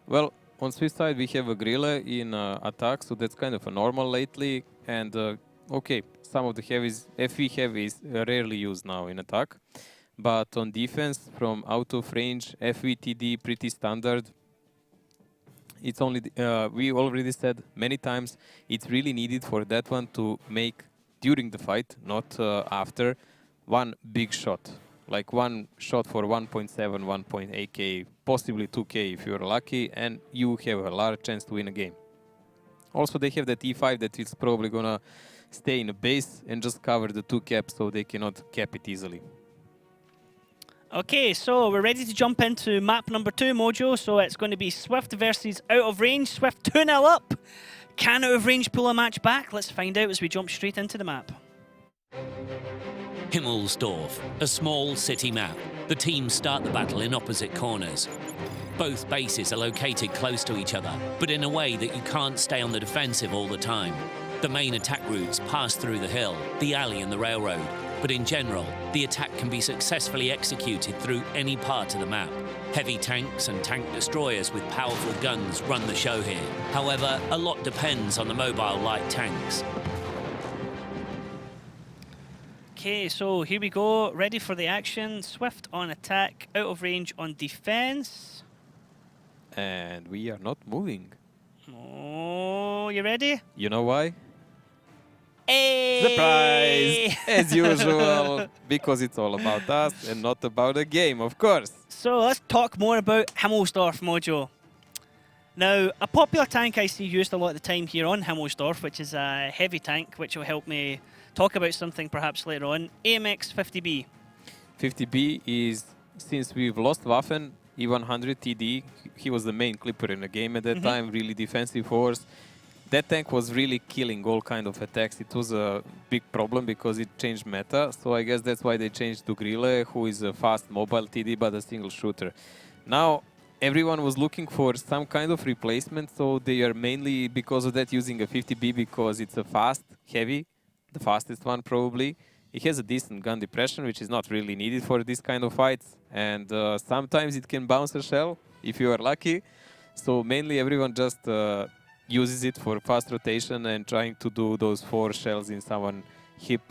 Well, on Swiss side, we have a Grille in attack, so that's kind of a normal lately. And okay, some of the heavies, FV heavies are rarely used now in attack. But on defense, from out of range, FVTD pretty standard. It's only, we already said many times, it's really needed for that one to make, during the fight, not after, one big shot. Like one shot for 1.7, 1.8k, possibly 2k if you're lucky, and you have a large chance to win a game. Also, they have that E5 that is probably gonna stay in a base and just cover the 2 caps so they cannot cap it easily. Okay, so we're ready to jump into map number 2, Mojo. So it's going to be Swift versus Out of Range. Swift 2-0 up. Can Out of Range pull a match back? Let's find out as we jump straight into the map. Himmelsdorf, a small city map. The teams start the battle in opposite corners. Both bases are located close to each other, but in a way that you can't stay on the defensive all the time. The main attack routes pass through the hill, the alley and the railroad. But in general, the attack can be successfully executed through any part of the map. Heavy tanks and tank destroyers with powerful guns run the show here. However, a lot depends on the mobile light tanks. Okay, so here we go. Ready for the action. Swift on attack, Out of Range on defense. And we are not moving. Oh, you ready? You know why? Hey! Surprise! As usual, because it's all about us and not about the game, of course. So let's talk more about Himmelsdorf, Mojo. Now, a popular tank I see used a lot of the time here on Himmelsdorf, which is a heavy tank, which will help me talk about something perhaps later on. AMX 50B. 50B is, since we've lost Waffen, E100 TD, he was the main clipper in the game at that time, really defensive force. That tank was really killing all kind of attacks. It was a big problem because it changed meta. So I guess that's why they changed to Grille, who is a fast mobile TD but a single shooter. Now everyone was looking for some kind of replacement, so they are mainly because of that using a 50B because it's a fast, heavy, the fastest one probably. It has a decent gun depression, which is not really needed for this kind of fights. And sometimes it can bounce a shell if you are lucky. So mainly everyone just uses it for fast rotation and trying to do those 4 shells in someone hip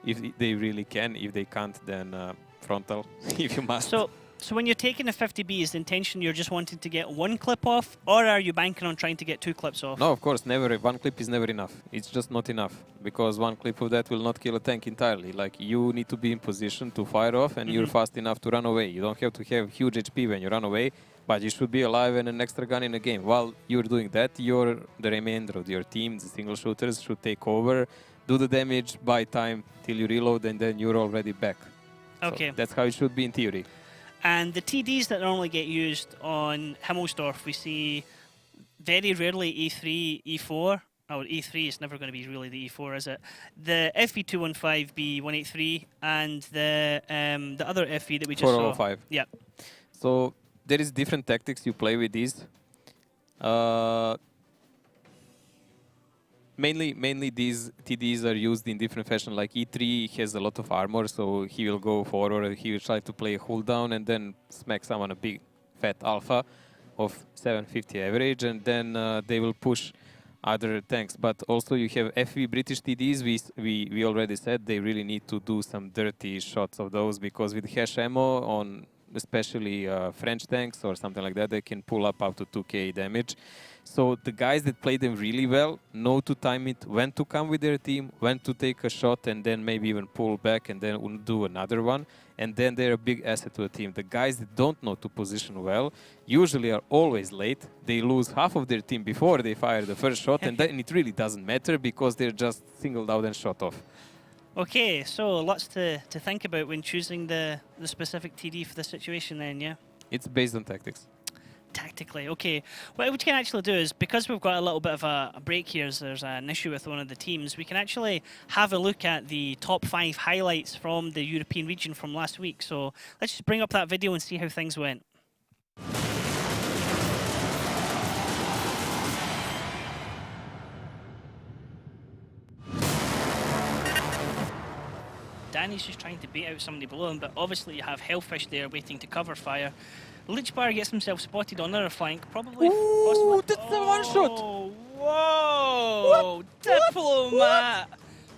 if they really can. If they can't, then frontal if you must. So when you're taking a 50B, is the intention you're just wanting to get 1 clip off, or are you banking on trying to get 2 clips off? No, of course, never. 1 clip is never enough. It's just not enough because 1 clip of that will not kill a tank entirely. Like, you need to be in position to fire off and you're fast enough to run away. You don't have to have huge HP when you run away, but you should be alive and an extra gun in the game. While you're doing that, the remainder of your team, the single shooters, should take over, do the damage, buy time till you reload, and then you're already back. Okay. So that's how it should be in theory. And the TDs that normally get used on Himmelsdorf, we see very rarely E3, E4. Or E3 is never going to be really the E4, is it? The FV215B183 and the other FV that we just 405. saw. Yeah. So there is different tactics you play with these. Mainly these TDs are used in different fashion. Like E3 has a lot of armor, so he will go forward, he will try to play a hold down and then smack someone a big fat alpha of 750 average, and then they will push other tanks. But also you have FV British TDs, we already said they really need to do some dirty shots of those, because with hash ammo on especially French tanks or something like that, they can pull up to 2k damage. So the guys that play them really well know to time it, when to come with their team, when to take a shot and then maybe even pull back and then do another one. And then they're a big asset to a team. The guys that don't know to position well usually are always late. They lose half of their team before they fire the first shot, and then it really doesn't matter because they're just singled out and shot off. Okay, so lots to think about when choosing the specific TD for the situation then, yeah? It's based on tactics. Tactically, okay. What we can actually do is, because we've got a little bit of a break here, as there's an issue with one of the teams, we can actually have a look at the top 5 highlights from the European region from last week. So let's just bring up that video and see how things went. Danny's just trying to bait out somebody below him, but obviously you have Hellfish there waiting to cover fire. Lichbar gets himself spotted on their flank, probably. Ooh, that's the one shot! Whoa! What? Diplomat!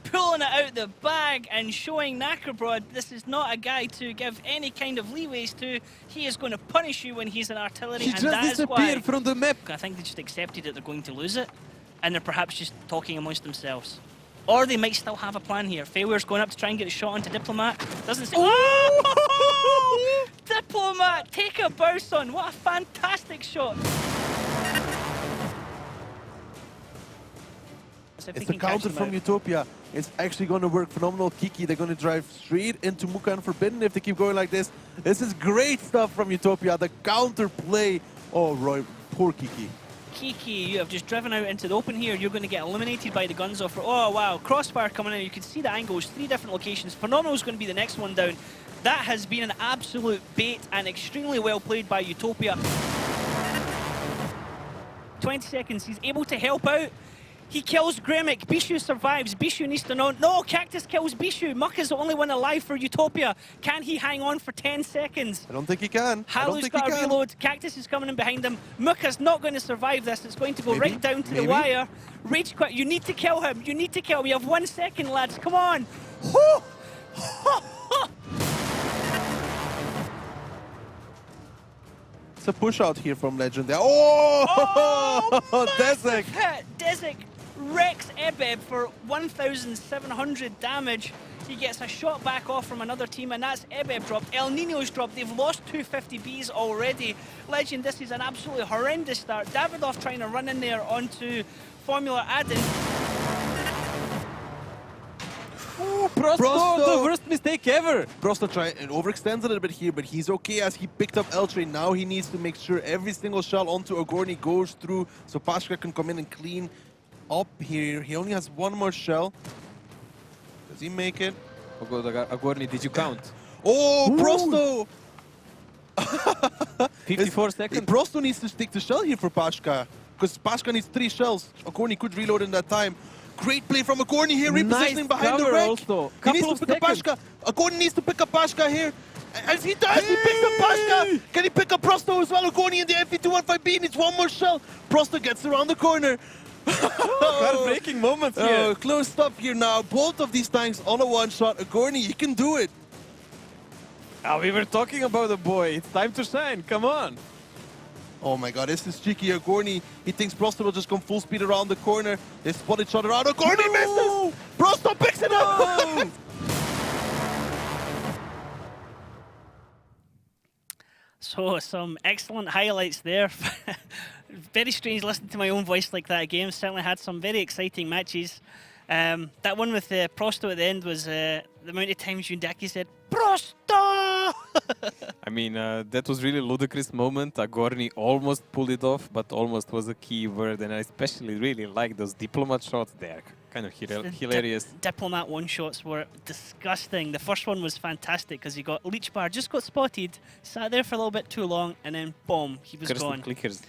pulling it out the bag and showing Knackerbrod this is not a guy to give any kind of leeways to. He is going to punish you when he's in artillery, He and just that is why disappeared from the map. I think they just accepted that they're going to lose it, and they're perhaps just talking amongst themselves. Or they might still have a plan here. Feywire's going up to try and get a shot onto Diplomat. Doesn't say. Oh! Diplomat, take a bounce on. What a fantastic shot. It's a counter from Utopia. It's actually going to work phenomenal. Kiki, they're going to drive straight into Muka and Forbidden if they keep going like this. This is great stuff from Utopia. The counter play. Oh, Roy, poor Kiki. Kiki, you have just driven out into the open here. You're going to get eliminated by the guns offer. Oh, wow. Crossfire coming in. You can see the angles, 3 different locations. Phenomenal's going to be the next one down. That has been an absolute bait and extremely well played by Utopia. 20 seconds. He's able to help out. He kills Gremic. Bishu survives. Bishu needs to know. No, Cactus kills Bishu. Muck is the only one alive for Utopia. Can he hang on for 10 seconds? I don't think he can. Halu's got a reload. Cactus is coming in behind him. Muka's not going to survive this. It's going to go right down to the wire. Rage quit. You need to kill him. You need to kill him. You have 1 second, lads. Come on. It's a push out here from Legend there. Oh, Desek. Desek wrecks Ebeb for 1,700 damage. He gets a shot back off from another team, and that's Ebeb dropped. El Nino's dropped. They've lost 250Bs already. Legend, this is an absolutely horrendous start. Davidoff trying to run in there onto Formula Adin. Ooh, Prosto, the worst mistake ever. Prosto tried and overextends a little bit here, but he's okay as he picked up L-Train. Now he needs to make sure every single shell onto Agorni goes through so Pashka can come in and clean up here. He only has 1 more shell. Does he make it? Oh god, Agorni, did you count? Oh, Prosto! 54 seconds. Prosto needs to stick to shell here for Pashka, because Pashka needs 3 shells. Agorni could reload in that time. Great play from Agorni here, repositioning behind the wreck. Also. He needs to pick up Pashka. Agorni needs to pick up Pashka here. As he does, he picks up Pashka. Can he pick up Prosto as well? Agorni in the MP215B needs 1 more shell. Prosto gets around the corner. Heartbreaking moments here. Close stop here now. Both of these tanks on a 1-shot. Agorni, he can do it. We were talking about the boy. It's time to shine. Come on. Oh my god, this is cheeky. Agorni, he thinks Prosto will just come full speed around the corner. They spot each other out. Agorni misses! Prosto picks it up! So, some excellent highlights there. Very strange listening to my own voice like that again. Certainly had some very exciting matches. That one with Prosto at the end was the amount of times Yundaki said, Prosto! I mean, that was really ludicrous moment. Agorni almost pulled it off, but almost was a key word, and I especially really like those diplomat shots there. Kind of hilarious. Diplomat one-shots were disgusting. The first one was fantastic because he got Leech Bar, just got spotted, sat there for a little bit too long, and then boom, he was gone. Clickers.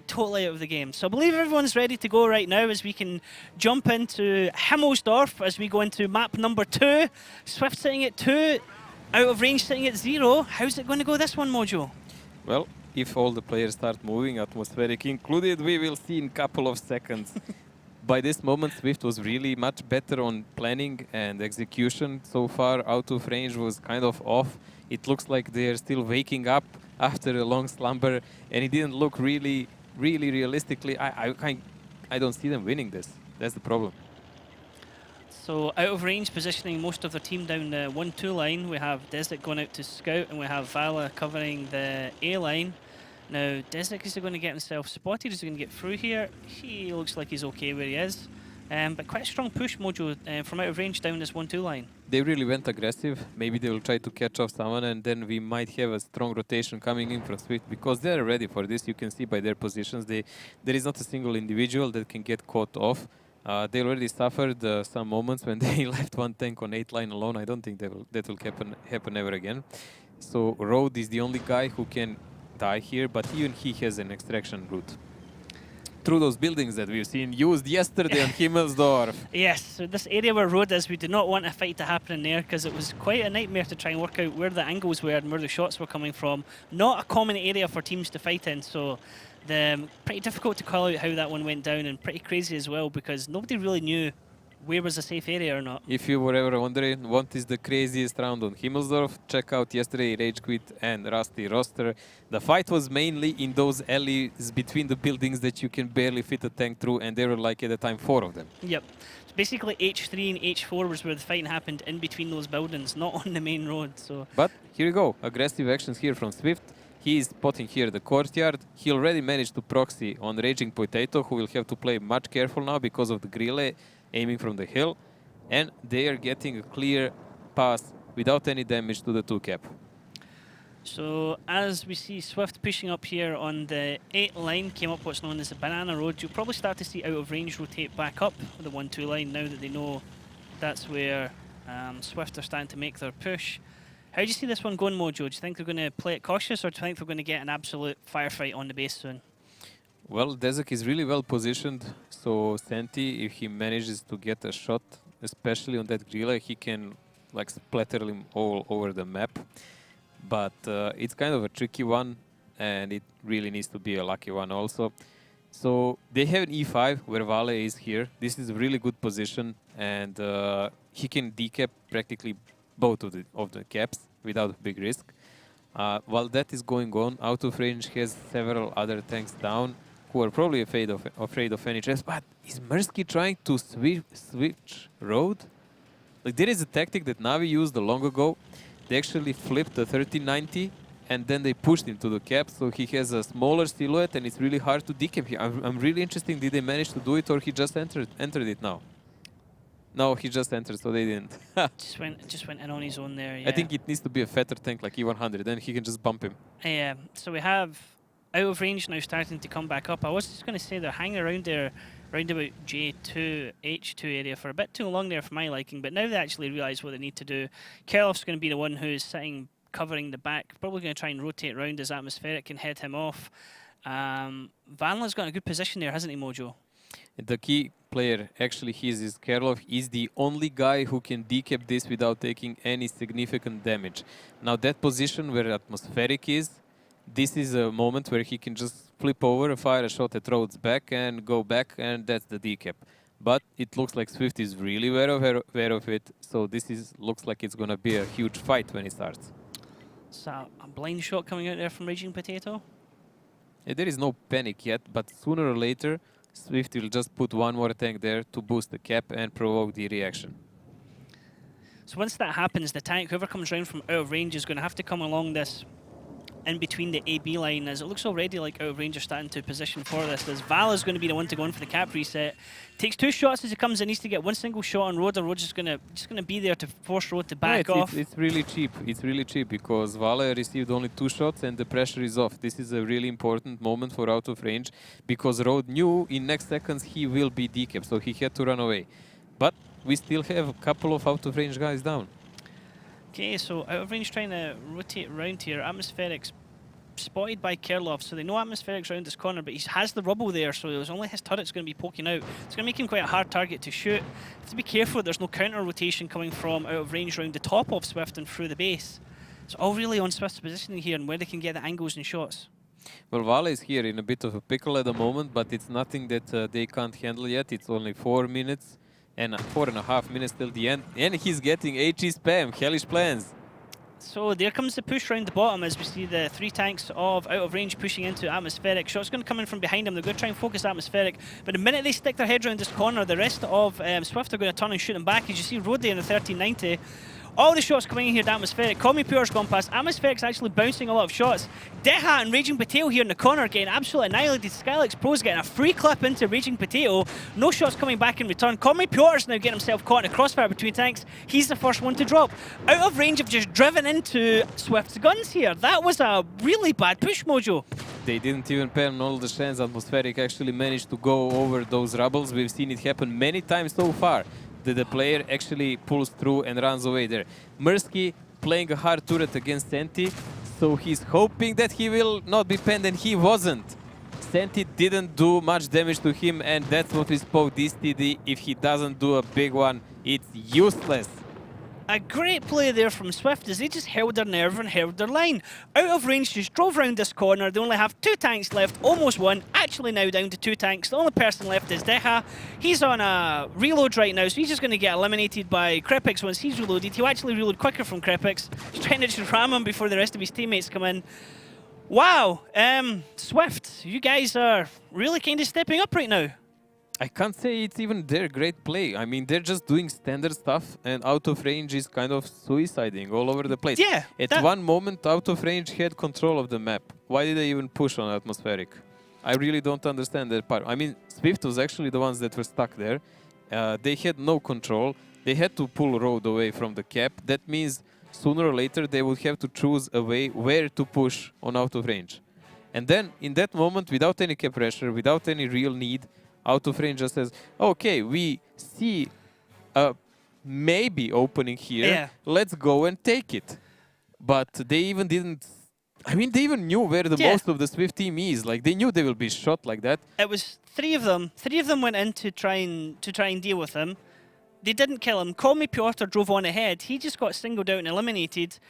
Totally out of the game. So I believe everyone's ready to go right now as we can jump into Himmelsdorf as we go into map number 2. Swift sitting at 2, out of range sitting at 0. How's it going to go this one, Mojo? Well, if all the players start moving, atmospheric included, we will see in a couple of seconds. By this moment, Swift was really much better on planning and execution. So far, out of range was kind of off. It looks like they're still waking up after a long slumber, and it didn't look really realistically. I don't see them winning this. That's the problem. So out of range, positioning most of their team down the 1-2 line. We have Desik going out to scout, and we have Vala covering the A line. Now, Desik, is he going to get himself spotted? Is he going to get through here? He looks like he's okay where he is. But quite a strong push, Mojo, from out of range down this 1-2 line. They really went aggressive. Maybe they will try to catch off someone, and then we might have a strong rotation coming in from Swift because they're ready for this. You can see by their positions, there is not a single individual that can get caught off. They already suffered some moments when they left 1 tank on 8 line alone. I don't think that will happen ever again. So Road is the only guy who can die here, but even he has an extraction route through those buildings that we've seen used yesterday on Himmelsdorf. Yes, so this area where Road is, we did not want a fight to happen in there because it was quite a nightmare to try and work out where the angles were and where the shots were coming from. Not a common area for teams to fight in, so pretty difficult to call out how that one went down, and pretty crazy as well because nobody really knew where was a safe area or not. If you were ever wondering what is the craziest round on Himmelsdorf, check out yesterday Rage Quit and Rusty Roster. The fight was mainly in those alleys between the buildings that you can barely fit a tank through, and there were like at the time 4 of them. Yep. So basically H3 and H4 was where the fighting happened, in between those buildings, not on the main road. So. But here you go, aggressive actions here from Swift. He is spotting here the courtyard. He already managed to proxy on Raging Potato, who will have to play much careful now because of the grille aiming from the hill. And they are getting a clear pass without any damage to the 2 cap. So as we see Swift pushing up here on the 8 line, came up what's known as the Banana Road. You'll probably start to see out of range rotate back up with the 1-2 line now that they know that's where Swift are starting to make their push. How do you see this one going, Mojo? Do you think they're going to play it cautious, or do you think they're going to get an absolute firefight on the base soon? Well, Dezek is really well positioned, so Senti, if he manages to get a shot, especially on that grille, he can like splatter him all over the map. But it's kind of a tricky one, and it really needs to be a lucky one also. So they have an E5 where Vale is here. This is a really good position, and he can decap practically both of the caps without big risk. While that is going on, out of range has several other tanks down who are probably afraid of NHS. But is Mirsky trying to switch road? Like, there is a tactic that Navi used long ago. They actually flipped the 1390 and then they pushed him to the cap, so he has a smaller silhouette and it's really hard to decap here. I'm really interested, did they manage to do it or he just entered it now? No, he just entered, so they didn't. just went in on his own there. Yeah. I think it needs to be a fatter tank like E100, then he can just bump him. Yeah. So we have out of range now starting to come back up. I was just going to say they're hanging around there, round about J2, H2 area for a bit too long there for my liking, but now they actually realise what they need to do. Kerloff's going to be the one who's sitting covering the back, probably going to try and rotate round as Atmospheric can head him off. Vanla's got a good position there, hasn't he, Mojo? The key player, actually, is Kerloff. He's the only guy who can decap this without taking any significant damage. Now, that position where Atmospheric is, this is a moment where he can just flip over, fire a shot at Rhodes back, and go back, and that's the decap. But it looks like Swift is really aware of it, so this looks like it's going to be a huge fight when it starts. So, a blind shot coming out there from Raging Potato? Yeah, there is no panic yet, but sooner or later, Swift will just put one more tank there to boost the cap and provoke the reaction. So once that happens, the tank, whoever comes round from out of range, is going to have to come along this in between the AB line, as it looks already like out of range are starting to position for this. As Val is going to be the one to go in for the cap reset. Takes 2 shots as he comes in, needs to get 1 single shot on Road, or Road's just going to be there to force Road to back off. It's really cheap. It's really cheap because Vale received only 2 shots and the pressure is off. This is a really important moment for out of range because Road knew in next seconds he will be decapped, so he had to run away. But we still have a couple of out of range guys down. Okay, so out of range trying to rotate around here. Atmospheric's spotted by Kerloff, so they know Atmospheric's around this corner, but he has the rubble there, so there's only his turret's going to be poking out. It's going to make him quite a hard target to shoot. Have to be careful there's no counter rotation coming from out of range around the top of Swift and through the base. It's all really on Swift's positioning here and where they can get the angles and shots. Well, Vale is here in a bit of a pickle at the moment, but it's nothing that they can't handle yet. It's only 4 minutes and 4.5 minutes till the end, and he's getting HE spam, hellish plans. So there comes the push round the bottom as we see the 3 tanks of out of range pushing into Atmospheric. Shots going to come in from behind them. They're going to try and focus Atmospheric, but the minute they stick their head around this corner, the rest of Swift are going to turn and shoot them back. As you see Road there in the 1390. All the shots coming in here to Atmospheric. Call Me Pure's gone past. Atmospheric's actually bouncing a lot of shots. Dehat and Raging Potato here in the corner getting absolutely annihilated. Skylex Pro's getting a free clip into Raging Potato. No shots coming back in return. Call Me Pure's now getting himself caught in a crossfire between tanks. He's the first one to drop. Out of range, have just driven into Swift's guns here. That was a really bad push, Mojo. They didn't even pan all the chance. Atmospheric actually managed to go over those rubbles. We've seen it happen many times so far. The player actually pulls through and runs away there. Mirsky playing a hard turret against Senti, so he's hoping that he will not be penned, and he wasn't. Senti didn't do much damage to him, and that's what we spoke this TD. If he doesn't do a big one, it's useless. A great play there from Swift as they just held their nerve and held their line. Out of range, just drove round this corner. They only have 2 tanks left, almost won. Actually now down to 2 tanks. The only person left is Deha. He's on a reload right now, so he's just going to get eliminated by Krepix once he's reloaded. He'll actually reload quicker from Krepix. He's trying to just ram him before the rest of his teammates come in. Wow, Swift, you guys are really kind of stepping up right now. I can't say it's even their great play. I mean, they're just doing standard stuff, and out of range is kind of suiciding all over the place. Yeah. At one moment, out of range had control of the map. Why did they even push on atmospheric? I really don't understand that part. I mean, Swift was actually the ones that were stuck there. They had no control. They had to pull road away from the cap. That means sooner or later they would have to choose a way where to push on out of range. And then, in that moment, without any cap pressure, without any real need, out of range just says, okay, we see a maybe opening here. Yeah. Let's go and take it. But they even didn't... I mean, they even knew where the Yeah. most of the Swift team is. Like, they knew they will be shot like that. It was 3 of them. 3 of them went in to try and deal with him. They didn't kill him. Call Me Piotr drove on ahead. He just got singled out and eliminated.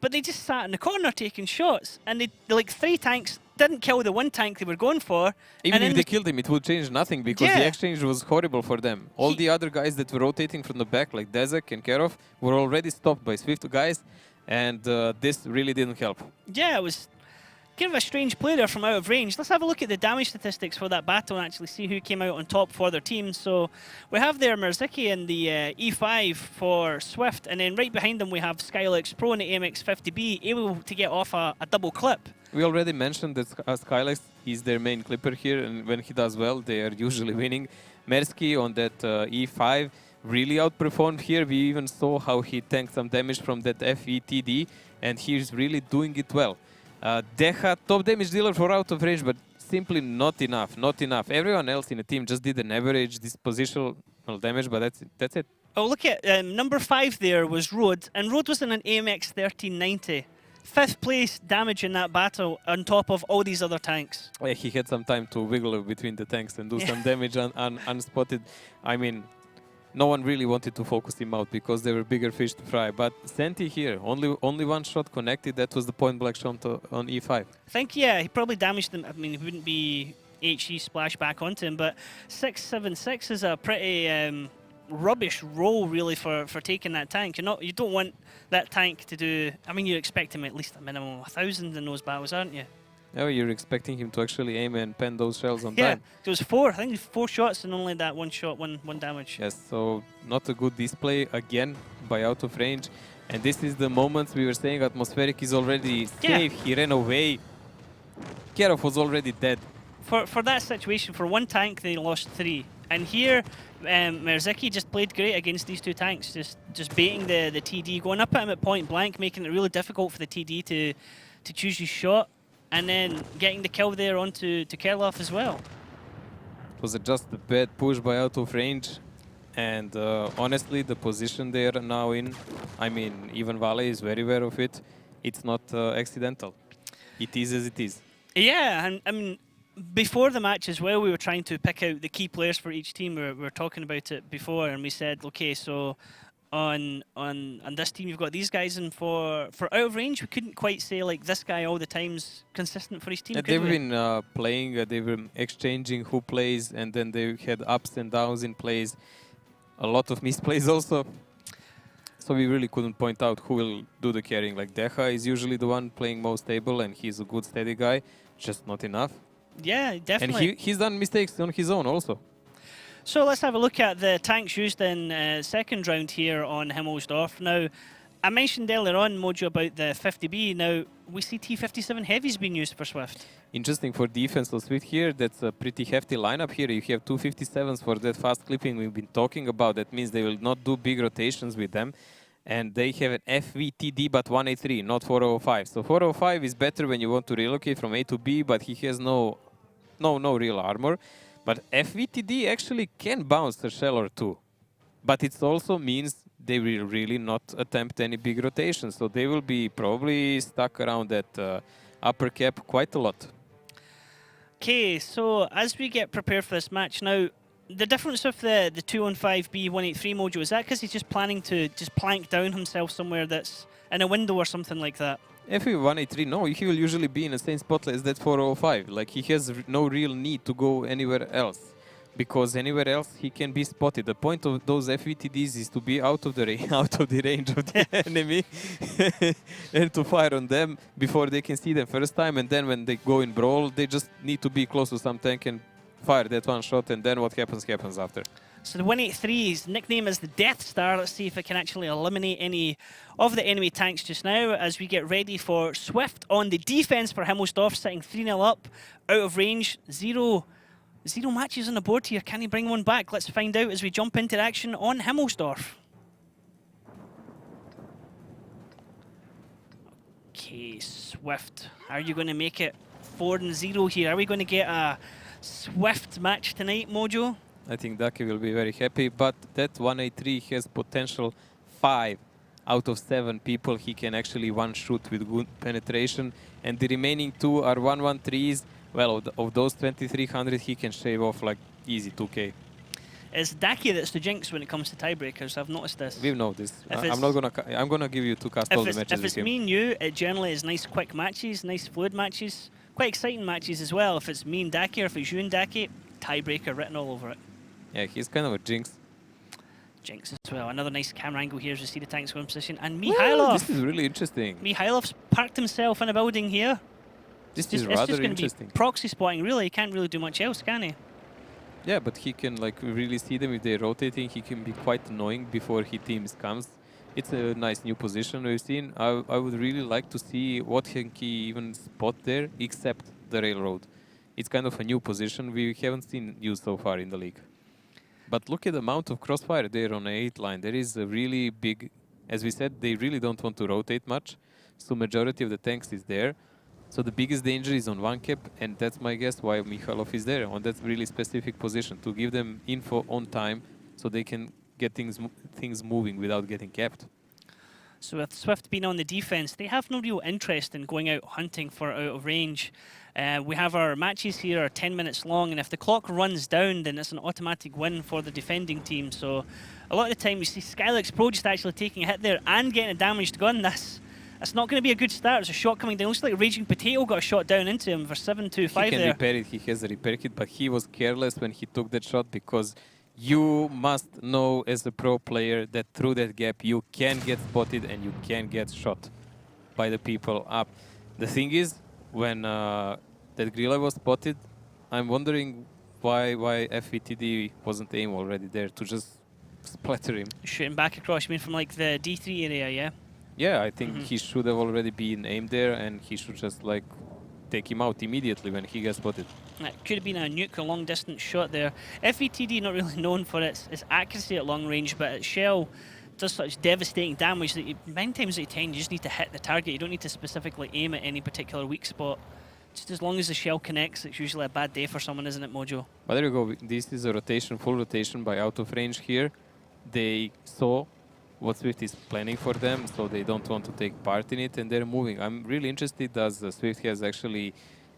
But they just sat in the corner taking shots. And they like 3 tanks didn't kill the 1 tank they were going for. Even and if then they killed him, it would change nothing because the Yeah. exchange was horrible for them. All the other guys that were rotating from the back, like Dezek and Kerov, were already stopped by Swift guys. And this really didn't help. Yeah, it was kind of a strange play there from out of range. Let's have a look at the damage statistics for that battle and actually see who came out on top for their team. So we have there Merziki in the E5 for Swift, and then right behind them we have Skylex Pro in the AMX 50B, able to get off a double clip. We already mentioned that Skylex is their main clipper here, and when he does well, they are usually winning. Mersky on that E5 really outperformed here. We even saw how he tanked some damage from that FETD, and he's really doing it well. Deha, top damage dealer for out of range, but simply not enough, not enough. Everyone else in the team just did an average dispositional damage, but that's it. Oh, look at number 5 there was Road, and Road was in an AMX 1390. 5th place damage in that battle on top of all these other tanks. He had some time to wiggle between the tanks and do some damage unspotted. I mean, no one really wanted to focus him out because there were bigger fish to fry. But Senti here, only 1 shot connected. That was the point blank shot on E5. I think, yeah, he probably damaged them. I mean, he wouldn't be HE splash back onto him, but 676 is a pretty rubbish roll, really, for taking that tank. You don't want that tank to do... I mean, you expect him at least a minimum of 1,000 in those battles, aren't you? Oh, you're expecting him to actually aim and pen those shells on Yeah, time. there was 4. I think it was 4 shots and only that 1 shot, one damage. Yes, so not a good display again by out of range. And this is the moment we were saying atmospheric is already safe. He ran away. Kerov was already dead. For that situation, for 1 tank, they lost 3. And here, Merziki just played great against these 2 tanks, just baiting the TD, going up at him at point blank, making it really difficult for the TD to choose his shot, and then getting the kill there onto Kerlov as well. It was just a bad push by out of range. And honestly, the position they are now in, I mean, even Vale is very aware of it. It's not accidental. It is as it is. Yeah, and I mean, before the match as well, we were trying to pick out the key players for each team. We were talking about it before, and we said, okay, so on this team you've got these guys, and for out of range, we couldn't quite say like this guy all the time's consistent for his team. They've been playing, they've been exchanging who plays, and then they had ups and downs in plays. A lot of misplays also. So we really couldn't point out who will do the carrying. Like Deha is usually the one playing most stable, and he's a good steady guy, just not enough. Yeah, definitely. And he's done mistakes on his own also. So let's have a look at the tanks used in second round here on Himmelsdorf. Now, I mentioned earlier on, Mojo, about the 50B. Now, we see T57 heavies being used for Swift. Interesting for defense of Swift here. That's a pretty hefty lineup here. You have 257s for that fast clipping we've been talking about. That means they will not do big rotations with them. And they have an FVTD but 183, not 405. So 405 is better when you want to relocate from A to B, but he has no real armor. But FVTD actually can bounce a shell or 2. But it also means they will really not attempt any big rotations. So they will be probably stuck around that upper cap quite a lot. Okay, so as we get prepared for this match now, The difference with the 215B183 Mojo, is that because he's just planning to just plank down himself somewhere that's in a window or something like that? FE183, no, he will usually be in the same spot as that 405. Like, he has no real need to go anywhere else. Because anywhere else he can be spotted. The point of those FETDs is to be out of the range of the enemy and to fire on them before they can see them first time. And then when they go in brawl, they just need to be close to some tank and fire that one shot. And then what happens after. So the 183's nickname is the Death Star. Let's see if it can actually eliminate any of the enemy tanks just now as we get ready for Swift on the defense for Himmelsdorf, sitting 3-0 up, out of range, zero matches on the board here. Can he bring one back? Let's find out as we jump into action on Himmelsdorf. Okay, Swift. Are you going to make it 4-0 here? Are we going to get a Swift match tonight, Mojo? I think Ducky will be very happy, but that 183 has potential 5 out of 7 people he can actually one shoot with good penetration, and the remaining 2 are 113s. Well, of those 2300, he can shave off like easy 2k. It's Daki that's the jinx when it comes to tiebreakers. I've noticed this. We've noticed. I'm gonna give you 2 cast all the matches. If it's me and you, it generally is nice quick matches, nice fluid matches, quite exciting matches as well. If it's me and Daki or if it's you and Daki, tiebreaker written all over it. Yeah, he's kind of a jinx. Jinx as well. Another nice camera angle here as we see the tanks go in position. And Well, Mihailov. this is really interesting. Mihailov's parked himself in a building here. This is It's rather just going to interesting. be proxy spotting, really. He can't really do much else, can he? Yeah, but he can like really see them if they're rotating. He can be quite annoying before he teams comes. It's a nice new position we've seen. I would really like to see what can he even spot there, except the railroad. It's kind of a new position we haven't seen used so far in the league. But look at the amount of crossfire there on the 8 line. There is a really big, as we said, they really don't want to rotate much. So majority of the tanks is there. So the biggest danger is on 1 cap, and that's my guess why Mikhailov is there on that really specific position, to give them info on time so they can get things moving without getting capped. So with Swift being on the defense, they have no real interest in going out hunting for out of range. We have our matches here are 10 minutes long, and if the clock runs down, then it's an automatic win for the defending team. So a lot of the time we see Skylix Pro just actually taking a hit there and getting a damaged gun. That's not going to be a good start. There's a shot coming down. Looks like Raging Potato got a shot down into him for 725 He can there. repair it. He has a repair kit, but he was careless when he took that shot, because you must know as a pro player that through that gap you can get spotted and you can get shot by the people up. The thing is, when that Grilla was spotted, I'm wondering why FETD wasn't aim already there to just splatter him. Shooting back across, you mean from like the D3 area, yeah? Yeah, I think he should have already been aimed there, and he should just like take him out immediately when he gets spotted. It could have been a nuke or long distance shot there. FETD not really known for its accuracy at long range, but its shell does such devastating damage that 9 times out of 10 you just need to hit the target. You don't need to specifically aim at any particular weak spot. Just as long as the shell connects, it's usually a bad day for someone, isn't it, Mojo? But there you go. This is a rotation, full rotation by out of range here. They saw what Swift is planning for them, so they don't want to take part in it, and they're moving. I'm really interested as Swift has actually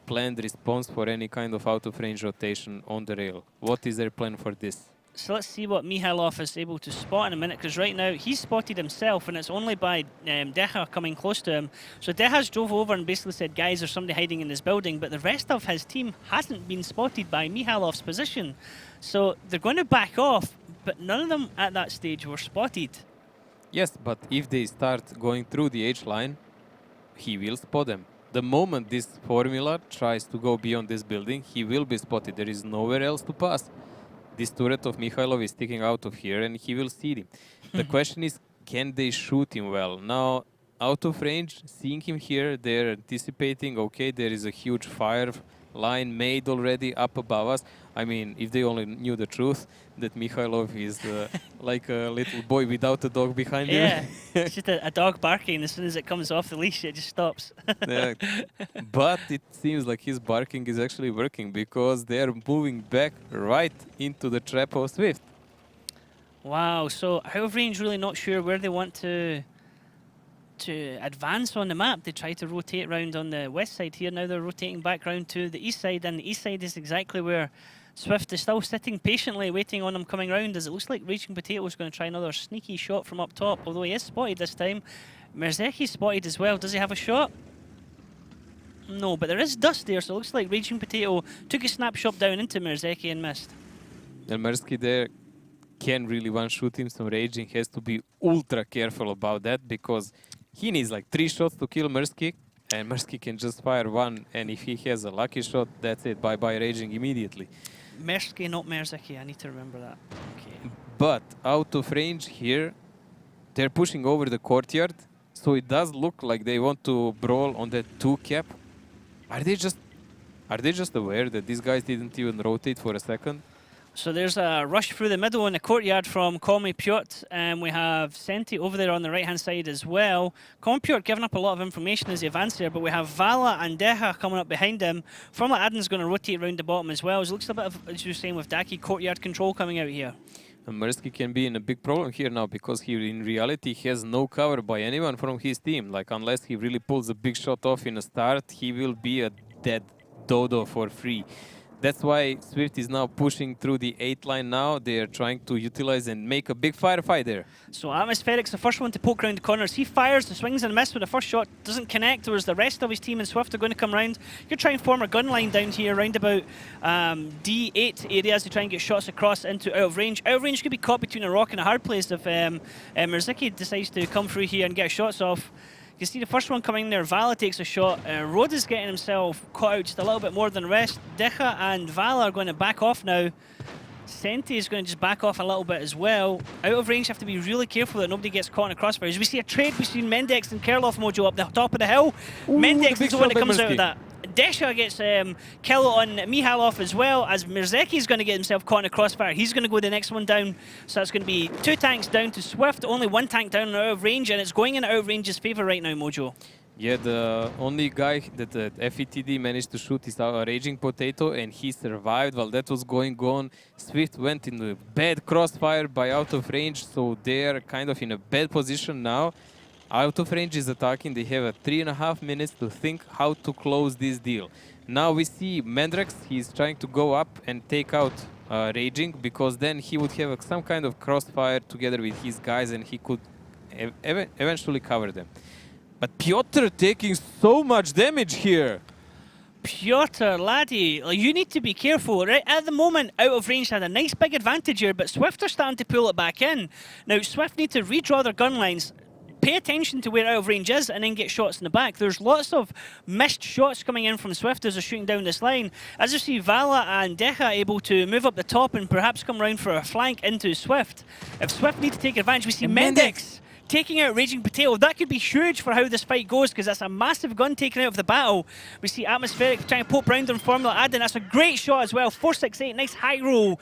planned response for any kind of out-of-range rotation on the rail. What is their plan for this? So let's see what Mihailov is able to spot in a minute, because right now he's spotted himself, and it's only by Deha coming close to him. So Deha's drove over and basically said, guys, there's somebody hiding in this building, but the rest of his team hasn't been spotted by Mihailov's position. So they're going to back off, but none of them at that stage were spotted. Yes, but if they start going through the H line, he will spot them. The moment this formula tries to go beyond this building, he will be spotted. There is nowhere else to pass. This turret of Mikhailov is sticking out of here, and he will see him. The question is, can they shoot him well? Now, out of range, seeing him here, they're anticipating, okay, there is a huge fire line made already up above us. I mean, if they only knew the truth, that Mikhailov is like a little boy without a dog behind him. Yeah, it's just a dog barking. As soon as it comes off the leash, it just stops. Yeah. But it seems like his barking is actually working, because they are moving back right into the trap of Swift. Wow, so out of range, really not sure where they want to advance on the map. They try to rotate around on the west side here. Now they're rotating back round to the east side, and the east side is exactly where Swift is still sitting patiently, waiting on him coming round, as it looks like Raging Potato is going to try another sneaky shot from up top, although he is spotted this time. Merzeki's spotted as well. Does he have a shot? No, but there is dust there, so it looks like Raging Potato took a snapshot down into Merzeki and missed. And Mersky there can really one-shoot him, so Raging has to be ultra careful about that, because he needs like 3 shots to kill Mersky, and Mersky can just fire 1, and if he has a lucky shot, that's it, bye-bye Raging immediately. Mersky, not Merzeki, I need to remember that. Okay. But out of range here, they're pushing over the courtyard, so it does look like they want to brawl on that 2 cap. Are they just aware that these guys didn't even rotate for a second? So there's a rush through the middle in the courtyard from Komi Pyot, and we have Senti over there on the right-hand side as well. Komi Pyot giving up a lot of information as he advances there, but we have Vala and Deha coming up behind him. Formula Aden's going to rotate around the bottom as well. So it looks a bit of, as you were saying, with Daki, courtyard control coming out here. And Mersky can be in a big problem here now, because he in reality has no cover by anyone from his team. Like, unless he really pulls a big shot off in a start, he will be a dead dodo for free. That's why Swift is now pushing through the 8 line now. They are trying to utilize and make a big firefight there. So Atmospheric's the first one to poke round the corners. He fires, the swings and miss with the first shot, doesn't connect, whereas the rest of his team and Swift are going to come round. You're trying to form a gun line down here, round about D8 areas to try and get shots across into out of range. Out of range could be caught between a rock and a hard place if Merzeki decides to come through here and get shots off. You can see the first one coming there, Vala takes a shot. Rode is getting himself caught out just a little bit more than the rest. Decha and Vala are going to back off now. Senti is going to just back off a little bit as well. Out of range, have to be really careful that nobody gets caught in a crossfire. As we see a trade between Mendex and Kerloff Mojo up the top of the hill. Ooh, Mendex is the one that comes out Mersky. of that. Desha gets kill on Mihalov as well, as Merzeki is going to get himself caught in a crossfire. He's going to go the next one down. So that's going to be 2 tanks down to Swift, only 1 tank down and out of range, and it's going in out of range's favour right now, Mojo. Yeah, the only guy that the FETD managed to shoot is our Raging Potato, and he survived while that was going on. Swift went in a bad crossfire by out of range, so they're kind of in a bad position now. Out of range is attacking. They have 3.5 minutes to think how to close this deal. Now we see Mendrex. He's trying to go up and take out Raging, because then he would have some kind of crossfire together with his guys, and he could eventually cover them. But Piotr taking so much damage here. Piotr, laddie, you need to be careful. Right at the moment, out of range had a nice big advantage here, but Swift are starting to pull it back in. Now, Swift need to redraw their gun lines. Pay attention to where out of range is and then get shots in the back. There's lots of missed shots coming in from Swift as they're shooting down this line. As you see, Vala and Decha able to move up the top and perhaps come round for a flank into Swift. If Swift need to take advantage, we see Mendex taking out Raging Potato. That could be huge for how this fight goes, because that's a massive gun taken out of the battle. We see Atmospheric trying to poke round on Formula Aden. That's a great shot as well. 468, nice high roll.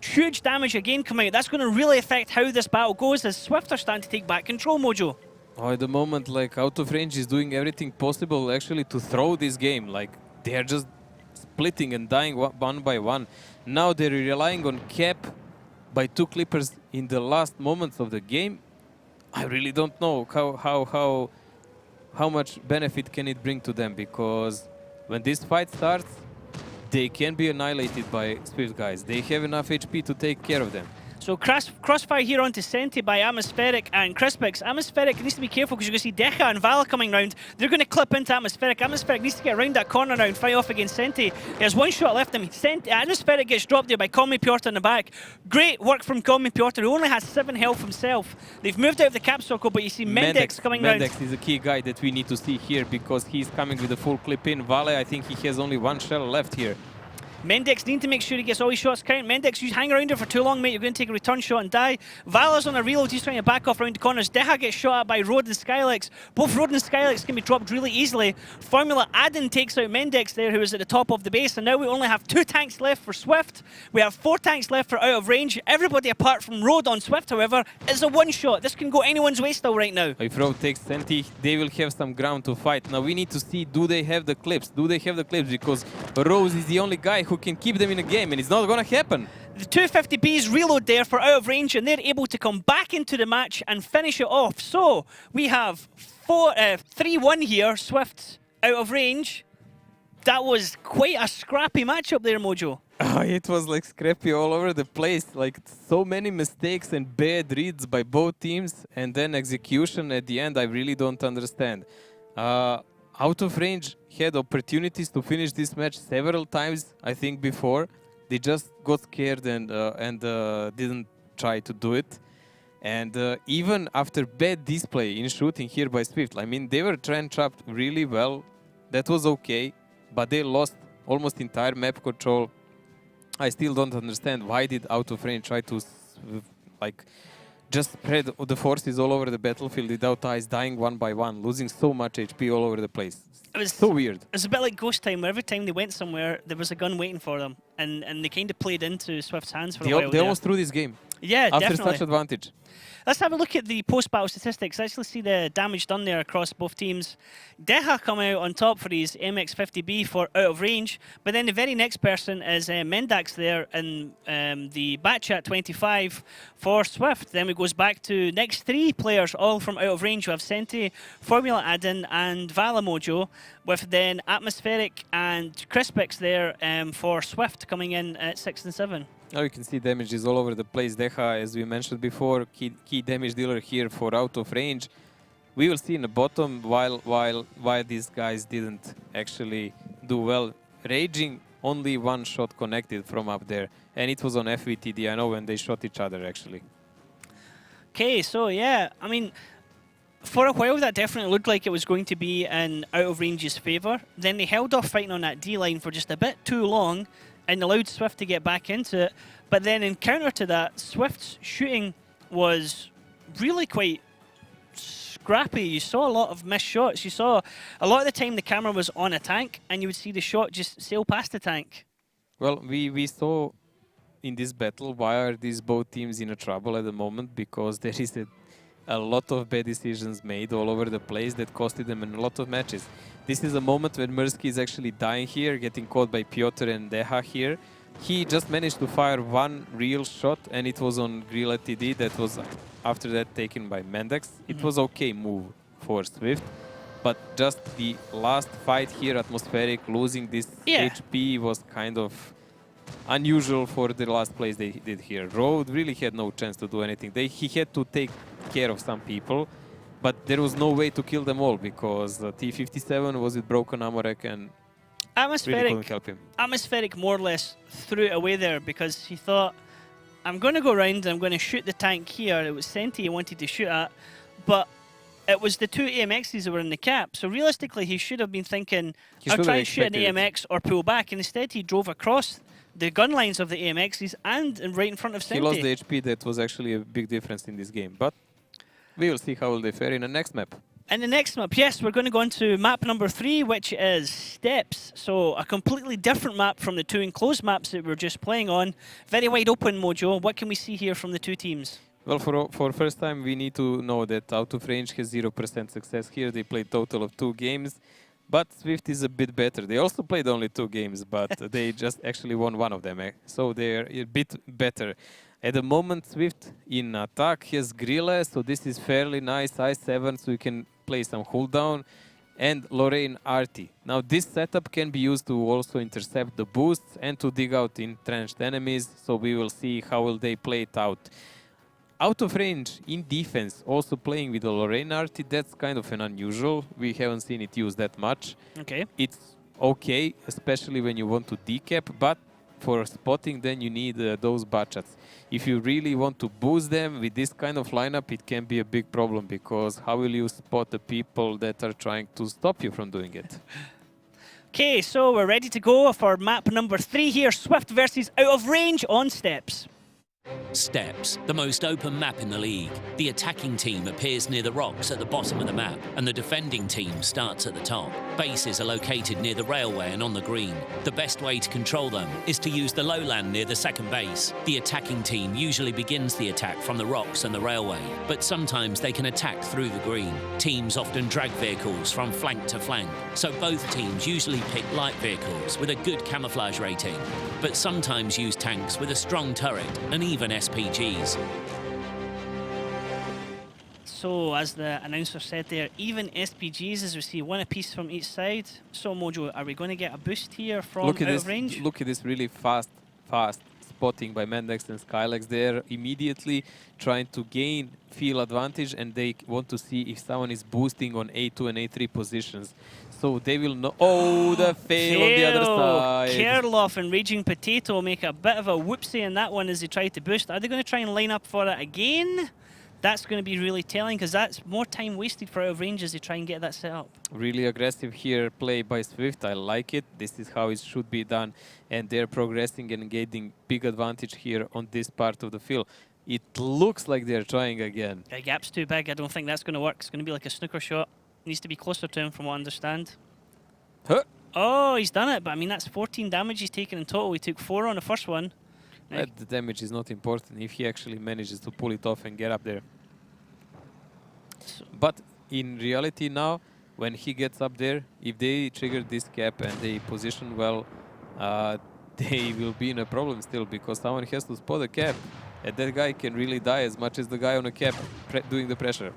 Huge damage again coming out. That's going to really affect how this battle goes, as Swift are starting to take back control, Mojo. Oh, at the moment, like, out of range is doing everything possible actually to throw this game. Like, they're just splitting and dying one by one. Now they're relying on cap by 2 clippers in the last moments of the game. I really don't know how much benefit can it bring to them, because when this fight starts, they can be annihilated by Swift guys. They have enough HP to take care of them. So crossfire here onto Senti by Atmospheric and Crispix. Atmospheric needs to be careful, because you're going to see Decha and Vala coming round. They're going to clip into Atmospheric. Atmospheric needs to get around that corner now and fight off against Senti. There's 1 shot left of him. Atmospheric gets dropped there by Komi Piotr in the back. Great work from Komi Piotr, who only has 7 health himself. They've moved out of the cap circle, but you see Mendex coming round. Mendex is a key guy that we need to see here, because he's coming with a full clip in. Vale, I think he has only 1 shell left here. Mendex need to make sure he gets all his shots count. Mendex, you hang around here for too long, mate. You're going to take a return shot and die. Vala's on a reload. He's trying to back off around the corners. Deha gets shot at by Rode and Skylex. Both Rode and Skylex can be dropped really easily. Formula Aden takes out Mendex there, who is at the top of the base. And now we only have 2 tanks left for Swift. We have 4 tanks left for out of range. Everybody apart from Rode on Swift, however, is a 1 shot. This can go anyone's way still right now. If Rode takes Senti, they will have some ground to fight. Now we need to see, do they have the clips? Do they have the clips? Because Rose is the only guy who can keep them in a game, and it's not going to happen. The 250Bs reload there for out of range, and they're able to come back into the match and finish it off. So we have 3-1 here, Swift out of range. That was quite a scrappy matchup there, Mojo. It was like scrappy all over the place, like so many mistakes and bad reads by both teams, and then execution at the end I really don't understand. Out of range had opportunities to finish this match several times, I think, before. They just got scared and didn't try to do it. And even after bad display in shooting here by Swift, I mean, they were trend trapped really well. That was okay, but they lost almost entire map control. I still don't understand why did Out of Range try to like just spread the forces all over the battlefield without eyes, dying one by one, losing so much HP all over the place. It was so weird. It was a bit like Ghost Time, where every time they went somewhere, there was a gun waiting for them, and they kind of played into Swift's hands for a while. They almost threw this game. Yeah, after definitely. such advantage. Let's have a look at the post-battle statistics. Actually see the damage done there across both teams. Deha coming out on top for his MX-50B for out of range, but then the very next person is Mendax there in the Batchat 25 for Swift. Then it goes back to next three players, all from out of range. We have Senti, Formula Adin, and Valamojo, with then Atmospheric and Crispix there for Swift coming in at 6 and 7. Now you can see damage is all over the place. Deha, as we mentioned before, key damage dealer here for out of range. We will see in the bottom why these guys didn't actually do well. Raging, only one shot connected from up there, and it was on FVTD. I know when they shot each other actually. Okay, so yeah, I mean, for a while that definitely looked like it was going to be in out of range's favour. Then they held off fighting on that D line for just a bit too long, and allowed Swift to get back into it. But then in counter to that, Swift's shooting was really quite scrappy. You saw a lot of missed shots. You saw a lot of the time the camera was on a tank, and you would see the shot just sail past the tank. Well, we saw in this battle why are these both teams in a trouble at the moment, because there is a lot of bad decisions made all over the place that costed them in a lot of matches. This is a moment when Mirsky is actually dying here, getting caught by Piotr and Deha here. He just managed to fire one real shot, and it was on Grilla TD. That was after that taken by Mendex. It was okay move for Swift, but just the last fight here, Atmospheric, losing this HP was kind of unusual for the last place they did here. Road really had no chance to do anything. He had to take care of some people, but there was no way to kill them all because T57 was with broken Amorek and really couldn't help him. Atmospheric more or less threw it away there because he thought, I'm going to go around, I'm going to shoot the tank here. It was Senti he wanted to shoot at, but it was the two AMXs that were in the cap. So realistically, he should have been thinking, I'll try and shoot an AMX or pull back. And instead, he drove across the gun lines of the AMXs and right in front of Senti. He lost the HP. That was actually a big difference in this game. But we will see how they fare in the next map. In the next map, yes, we're going to go on to map number 3, which is Steps. So a completely different map from the two enclosed maps that we were just playing on. Very wide open, Mojo. What can we see here from the two teams? Well, for first time, we need to know that Out of Range has 0% success here. They played total of 2 games, but Swift is a bit better. They also played only 2 games, but they just actually won one of them. So they're a bit better. At the moment, Swift in attack has Grille, so this is fairly nice. I7, so you can play some cooldown. And Lorraine Arty. Now this setup can be used to also intercept the boosts and to dig out entrenched enemies, so we will see how will they play it out. Out of range in defense, also playing with the Lorraine Arty, that's kind of an unusual. We haven't seen it used that much. Okay. It's okay, especially when you want to decap, but for spotting then you need those batchats. If you really want to boost them with this kind of lineup, it can be a big problem, because how will you spot the people that are trying to stop you from doing it? Okay, so we're ready to go for map number 3 here. Swift versus Out of Range on Steps. Steps, the most open map in the league. The attacking team appears near the rocks at the bottom of the map, and the defending team starts at the top. Bases are located near the railway and on the green. The best way to control them is to use the lowland near the second base. The attacking team usually begins the attack from the rocks and the railway, but sometimes they can attack through the green. Teams often drag vehicles from flank to flank, so both teams usually pick light vehicles with a good camouflage rating, but sometimes use tanks with a strong turret and even SPGs. So, as the announcer said there, even SPGs, as we see, one apiece from each side. So, Mojo, are we going to get a boost here from Out of Range? Look at this really fast fast spotting by Mendex and Skylex. They're immediately trying to gain field advantage, and they want to see if someone is boosting on A2 and A3 positions. So they will know. Oh, the fail on the other side. Kerloff and Raging Potato make a bit of a whoopsie in that one as they try to boost. Are they going to try and line up for it again? That's going to be really telling, because that's more time wasted for out of range as they try and get that set up. Really aggressive here play by Swift. I like it. This is how it should be done. And they're progressing and getting big advantage here on this part of the field. It looks like they're trying again. The gap's too big. I don't think that's going to work. It's going to be like a snooker shot. Needs to be closer to him from what I understand. Huh. Oh, he's done it. But I mean, that's 14 damage he's taken in total. He took 4 on the first one. The damage is not important if he actually manages to pull it off and get up there. But in reality now, when he gets up there, if they trigger this cap and they position well, they will be in a problem still, because someone has to spot the cap. And that guy can really die as much as the guy on a cap doing the pressure.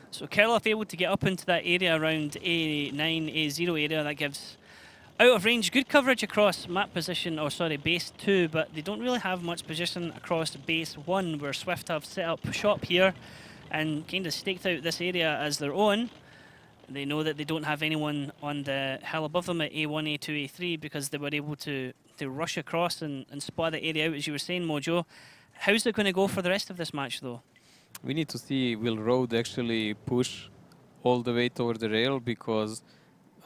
So Kerloff able to get up into that area around A9, A0 area. That gives out of range good coverage across map position, or sorry, base 2, but they don't really have much position across base 1, where Swift have set up shop here and kind of staked out this area as their own. They know that they don't have anyone on the hill above them at A1, A2, A3, because they were able to rush across and spot the area out, as you were saying, Mojo. How's it going to go for the rest of this match, though? We need to see, will Road actually push all the way toward the rail, because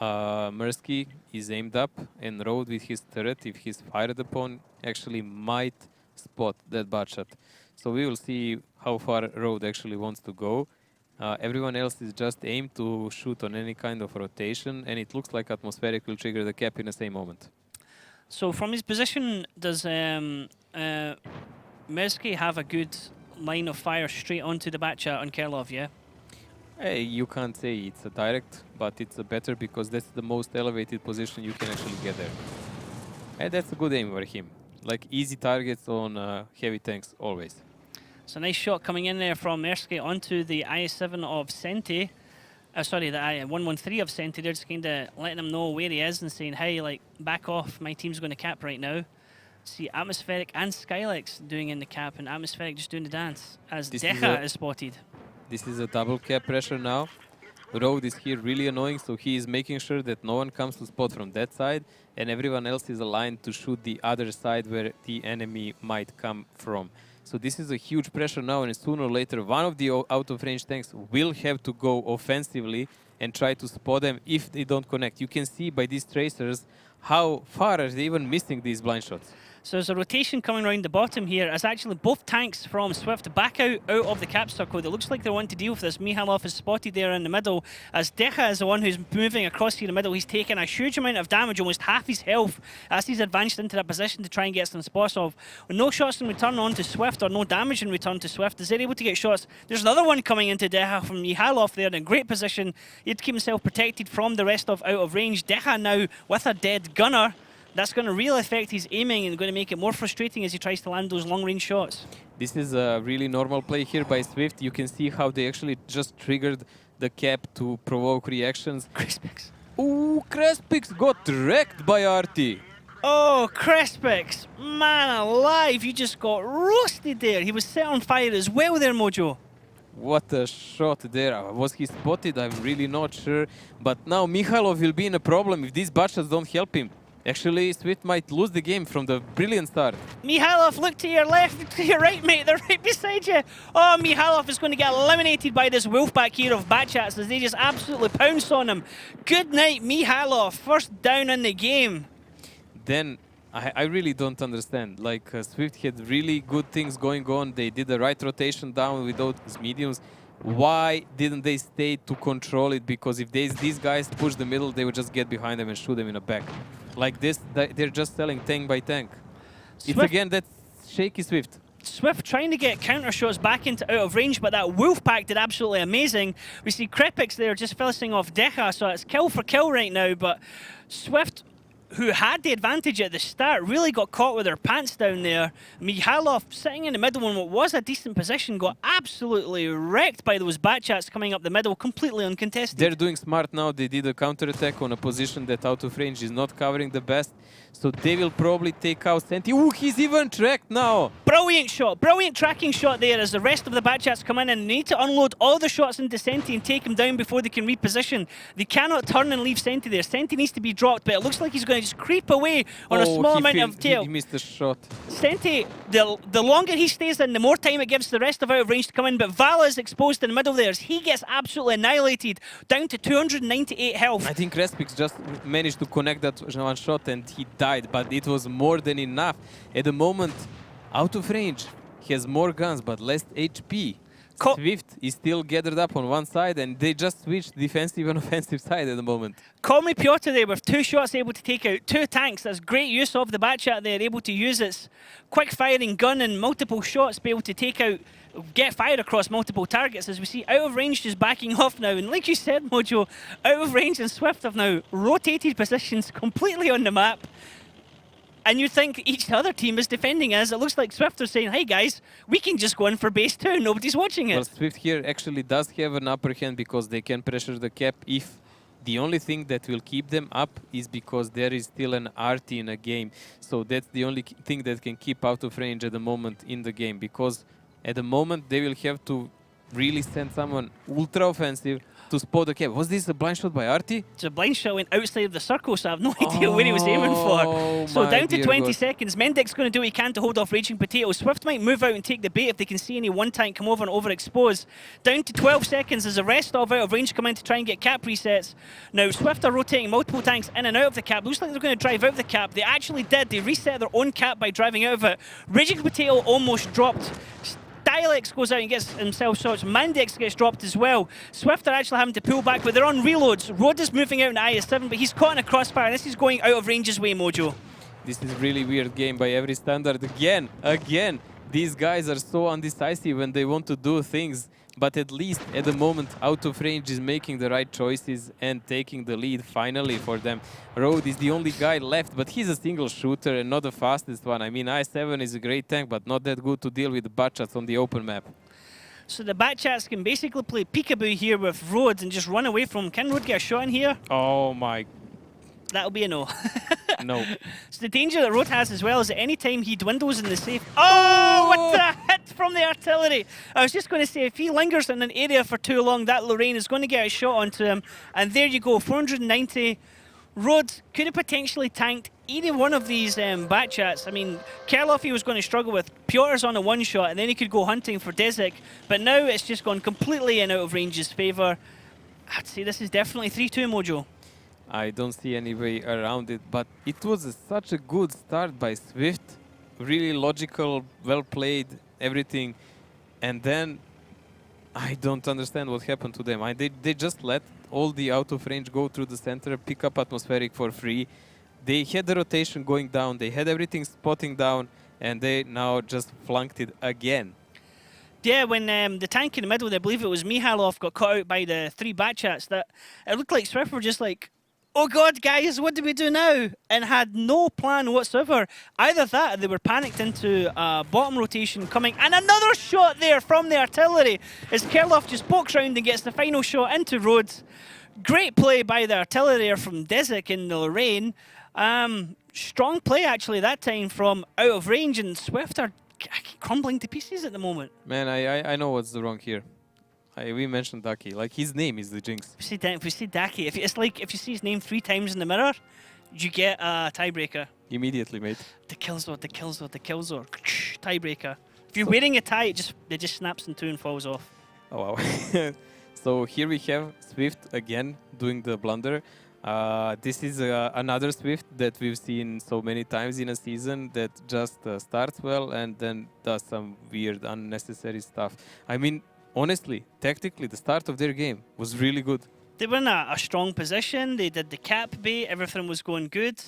Mirsky is aimed up, and Road with his turret, if he's fired upon, actually might spot that bot shot. So we will see how far Road actually wants to go. Everyone else is just aimed to shoot on any kind of rotation, and it looks like Atmospheric will trigger the cap in the same moment. So from his position, does Mirsky have a good line of fire straight onto the Batcha on Kerlov, yeah? Hey, you can't say it's a direct, but it's a better, because that's the most elevated position you can actually get there. And that's a good aim for him. Like easy targets on heavy tanks always. It's a nice shot coming in there from Mirsky onto the IS-7 of Senti. Sorry, the I-113 of Senti. They're just kind of letting him know where he is and saying, hey, like, back off, my team's going to cap right now. See Atmospheric and Skylex doing in the cap, and Atmospheric just doing the dance as Decha is spotted. This is a double cap pressure now. Road is here really annoying, so he is making sure that no one comes to spot from that side, and everyone else is aligned to shoot the other side where the enemy might come from. So this is a huge pressure now, and sooner or later one of the out-of-range tanks will have to go offensively and try to spot them if they don't connect. You can see by these tracers how far are they even missing these blind shots. So there's a rotation coming around the bottom here as actually both tanks from Swift back out of the cap circle. It looks like they want to deal with this. Mihalov is spotted there in the middle as Decha is the one who's moving across here in the middle. He's taken a huge amount of damage, almost half his health, as he's advanced into that position to try and get some spots off. With no shots in return on to Swift, or no damage in return to Swift, as they're able to get shots. There's another one coming into Decha from Mihalov there in a great position. He had to keep himself protected from the rest of out of range. Decha now with a dead gunner. That's going to really affect his aiming and going to make it more frustrating as he tries to land those long-range shots. This is a really normal play here by Swift. You can see how they actually just triggered the cap to provoke reactions. Crespix. Ooh, Crespix got wrecked by Artie. Oh, Crespix. Man alive, you just got roasted there. He was set on fire as well there, Mojo. What a shot there. Was he spotted? I'm really not sure. But now Mikhailov will be in a problem if these butchers don't help him. Actually, Swift might lose the game from the brilliant start. Mihalov, look to your left, to your right, mate. They're right beside you. Oh, Mihalov is going to get eliminated by this Wolfpack here of Batchats as they just absolutely pounce on him. Good night, Mihalov. First down in the game. Then, I really don't understand. Like, Swift had really good things going on. They did the right rotation down with those mediums. Why didn't they stay to control it? Because if these guys push the middle, they would just get behind them and shoot them in the back. Like this, they're just selling tank by tank. Swift, it's again that shaky Swift. Swift trying to get counter shots back into out of range, but that Wolfpack did absolutely amazing. We see Crepix there just finishing off Decha, so it's kill for kill right now, but Swift who had the advantage at the start, really got caught with their pants down there. Mihalov, sitting in the middle in what was a decent position, got absolutely wrecked by those Batchats coming up the middle, completely uncontested. They're doing smart now. They did a counter-attack on a position that out of range is not covering the best. So they will probably take out Senti. Ooh, he's even tracked now. Brilliant shot, brilliant tracking shot there as the rest of the Batchats come in and need to unload all the shots into Senti and take him down before they can reposition. They cannot turn and leave Senti there. Senti needs to be dropped, but it looks like he's going to just creep away on a small amount of tail. He missed the shot. Senti, the longer he stays in, the more time it gives the rest of out of range to come in, but Vala is exposed in the middle there. He gets absolutely annihilated, down to 298 health. I think Respix just managed to connect that one shot and he died, but it was more than enough. At the moment, out of range, he has more guns but less HP. Swift is still gathered up on one side and they just switched defensive and offensive side at the moment. Call me Piotr there with 2 shots able to take out 2 tanks. That's great use of the Batchat there, able to use its quick firing gun and multiple shots, be able to take out, get fired across multiple targets as we see out of range just backing off now. And like you said, Mojo, out of range and Swift have now rotated positions completely on the map. And you think each other team is defending us. It looks like Swift are saying, hey guys, we can just go in for base 2. Nobody's watching it. Well, Swift here actually does have an upper hand because they can pressure the cap if the only thing that will keep them up is because there is still an RT in a game. So that's the only thing that can keep out of range at the moment in the game, because at the moment they will have to really send someone ultra offensive to spot the cap. Was this a blind shot by Artie? It's a blind shot went outside of the circle, so I have no idea where he was aiming for. So down to 20 seconds. Mendic's going to do what he can to hold off Raging Potato. Swift might move out and take the bait if they can see any one tank come over and overexpose. Down to 12 seconds as the rest of out of range come in to try and get cap resets. Now Swift are rotating multiple tanks in and out of the cap. Looks like they're going to drive out of the cap. They actually did. They reset their own cap by driving out of it. Raging Potato almost dropped. Dialex goes out and gets himself shots. Mandix gets dropped as well. Swift are actually having to pull back, but they're on reloads. Rod is moving out in IS-7, but he's caught in a crossfire, and this is going out of range's way, Mojo. This is really weird game by every standard. Again, these guys are so undecisive when they want to do things, but at least at the moment, out of range is making the right choices and taking the lead finally for them. Road is the only guy left, but he's a single shooter and not the fastest one. I mean, IS-7 is a great tank, but not that good to deal with the Batchats on the open map. So the Batchats can basically play peekaboo here with Rhodes and just run away from him. Can Rhodes get a shot in here? Oh my. That'll be a no. No. So the danger that Rode has as well is that any time he dwindles in the safe... Oh, what the hit from the artillery! I was just going to say, if he lingers in an area for too long, that Lorraine is going to get a shot onto him. And there you go, 490. Rhodes could have potentially tanked either one of these Batchats. I mean, Kerloff he was going to struggle with. Piotr's on a one-shot, and then he could go hunting for Desic. But now it's just gone completely in out of range's favour. I'd say this is definitely 3-2, Mojo. I don't see any way around it, but it was such a good start by Swift. Really logical, well played, everything. And then I don't understand what happened to them. They just let all the out of range go through the center, pick up atmospheric for free. They had the rotation going down, they had everything spotting down, and they now just flunked it again. Yeah, when the tank in the middle, I believe it was Mihalov, got caught out by the 3 Batchats, that it looked like Swift were just like, oh god, guys, what do we do now? And had no plan whatsoever. Either that, or they were panicked into bottom rotation coming. And another shot there from the artillery as Kerloff just pokes round and gets the final shot into Rhodes. Great play by the artillery there from Desic in the Lorraine. Strong play, actually, that time from out of range, and Swift are crumbling to pieces at the moment. Man, I know what's wrong here. We mentioned Ducky. Like, his name is the jinx. If we see Ducky, it's like if you see his name 3 times in the mirror, you get a tiebreaker. Immediately, mate. The Killzor, the Killzor, the Killzor. Tiebreaker. If you're wearing a tie, it just snaps in 2 and falls off. Oh, wow. So here we have Swift again doing the blunder. This is another Swift that we've seen so many times in a season that just starts well and then does some weird, unnecessary stuff. I mean, honestly, tactically, the start of their game was really good. They were in a strong position. They did the cap bait. Everything was going good.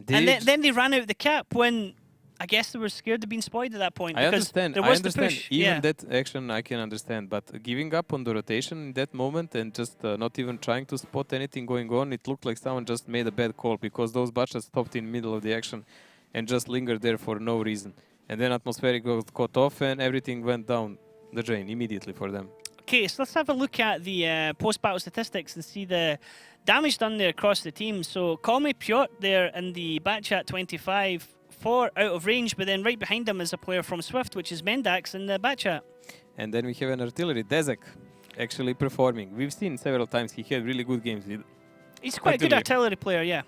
And then they ran out the cap when I guess they were scared of being spoiled at that point. I because understand. There I was understand. The push. Even yeah. that action, I can understand. But giving up on the rotation in that moment and just not even trying to spot anything going on, it looked like someone just made a bad call because those butchers stopped in the middle of the action and just lingered there for no reason. And then Atmospheric got caught off and everything went down the drain immediately for them. Okay, so let's have a look at the post-battle statistics and see the damage done there across the team. So call me Piotr there in the batch at 25 for out of range, but then right behind him is a player from Swift, which is Mendax in the batch chat. And then we have an artillery, Dezek, actually performing. We've seen several times he had really good games with He's quite a good artillery player, yeah.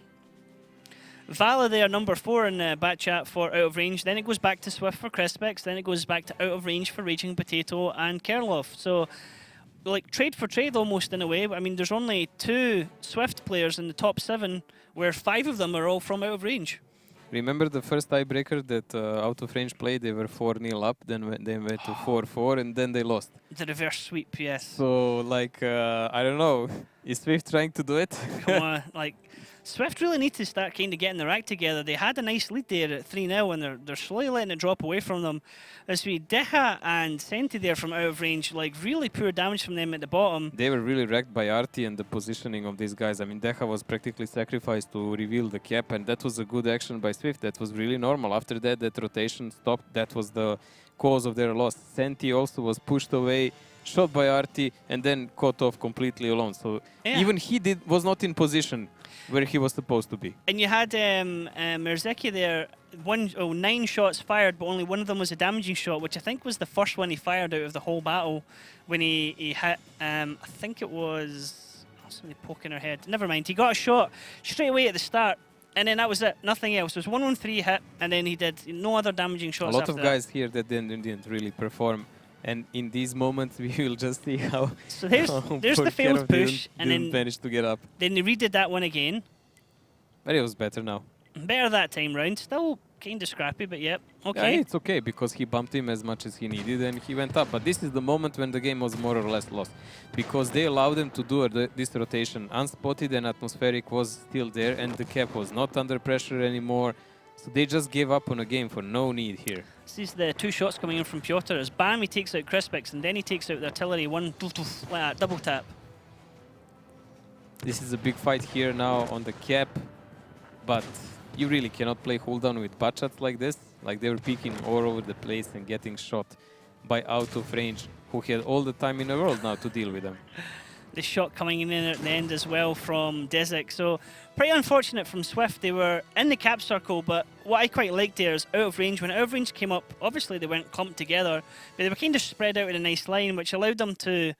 Vala there, number 4 in the bat chat for out of range. Then it goes back to Swift for Crispix. Then it goes back to out of range for Raging Potato and Kerloff. So, like, trade for trade almost in a way. I mean, there's only 2 Swift players in the top 7, where 5 of them are all from out of range. Remember the first tiebreaker that out of range played? They were 4-0 up, then they went to 4-4, and then they lost. The reverse sweep, yes. So, like, I don't know. Is Swift trying to do it? Come on, like, Swift really need to start kind of getting their act together. They had a nice lead there at 3-0, and they're slowly letting it drop away from them. As we Deha and Senti there from out of range, like really poor damage from them at the bottom. They were really wrecked by Arti and the positioning of these guys. I mean, Deha was practically sacrificed to reveal the cap, and that was a good action by Swift. That was really normal. After that, that rotation stopped. That was the cause of their loss. Senti also was pushed away, shot by Arti, and then caught off completely alone. So even he was not in position where he was supposed to be. And you had Merzeki there, 9 shots fired, but only one of them was a damaging shot, which I think was the first one he fired out of the whole battle when he hit, I think it was somebody poking her head. Never mind, he got a shot straight away at the start, and then that was it, nothing else. It was 113 hit, and then he did no other damaging shots A lot after of guys here that didn't really perform. And in these moments, we will just see how. So there's the failed push, and then managed to get up. Then they redid that one again. But it was better now. Better that time round. Still kind of scrappy, but yep, okay. Yeah, it's okay because he bumped him as much as he needed, and he went up. But this is the moment when the game was more or less lost, because they allowed them to do this rotation unspotted, and Atmospheric was still there, and the cap was not under pressure anymore. So they just gave up on a game for no need here. This is the 2 shots coming in from Piotr. As bam, he takes out Crispix, and then he takes out the artillery. One like that, double tap. This is a big fight here now on the cap, but you really cannot play hold down with butt shots like this. Like they were peeking all over the place and getting shot by out of range, who had all the time in the world now to deal with them. The shot coming in at the end as well from Dezek. So pretty unfortunate from Swift. They were in the cap circle, but what I quite liked there is out of range. When out of range came up, obviously they weren't clumped together, but they were kind of spread out in a nice line, which allowed them to,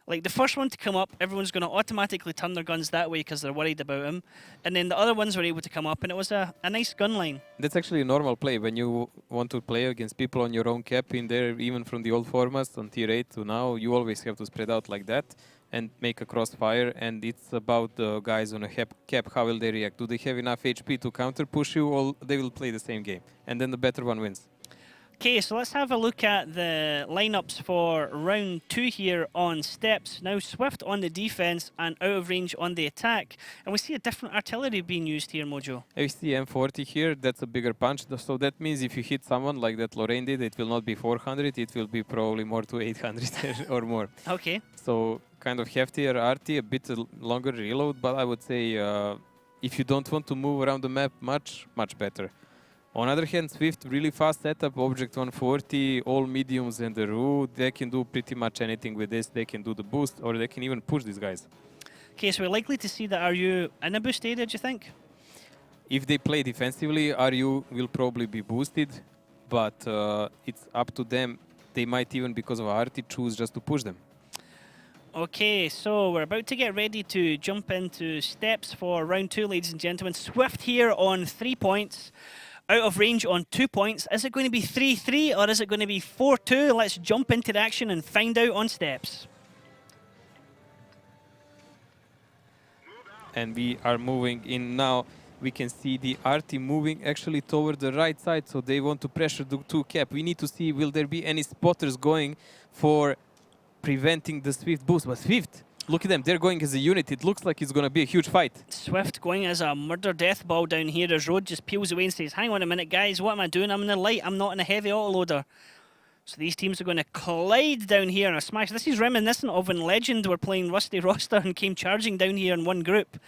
like the first one to come up, everyone's going to automatically turn their guns that way because they're worried about him. And then the other ones were able to come up, and it was a nice gun line. That's actually a normal play when you want to play against people on your own cap in there, even from the old formats on tier 8 to now. You always have to spread out like that and make a crossfire, and it's about the guys on a cap, how will they react? Do they have enough HP to counter push you, or they will play the same game? And then the better one wins. Okay, so let's have a look at the lineups for round 2 here on steps. Now Swift on the defense and out of range on the attack. And we see a different artillery being used here, Mojo. We see M40 here, that's a bigger punch. So that means if you hit someone like that Lorraine did, it will not be 400, it will be probably more to 800 or more. Okay. So kind of heftier RT, a bit longer reload, but I would say if you don't want to move around the map much better. On the other hand, Swift, really fast setup, object 140, all mediums and the root. They can do pretty much anything with this. They can do the boost, or they can even push these guys. Okay, so we're likely to see that RU in a boost area, do you think? If they play defensively, RU will probably be boosted, but it's up to them. They might even, because of RT, choose just to push them. Okay, so we're about to get ready to jump into steps for round 2, ladies and gentlemen. Swift here on 3 points. Out of range on 2 points. Is it going to be 3-3 or is it going to be 4-2? Let's jump into the action and find out on steps. And we are moving in now. We can see the RT moving actually toward the right side, so they want to pressure the 2 cap. We need to see, will there be any spotters going for preventing the Swift boost? But Swift Look at them, they're going as a unit. It looks like it's going to be a huge fight. Swift going as a murder death ball down here as Road just peels away and says, hang on a minute, guys, what am I doing? I'm in the light, I'm not in a heavy autoloader. So these teams are going to collide down here in a smash. This is reminiscent of when Legend were playing Rusty Roster and came charging down here in one group.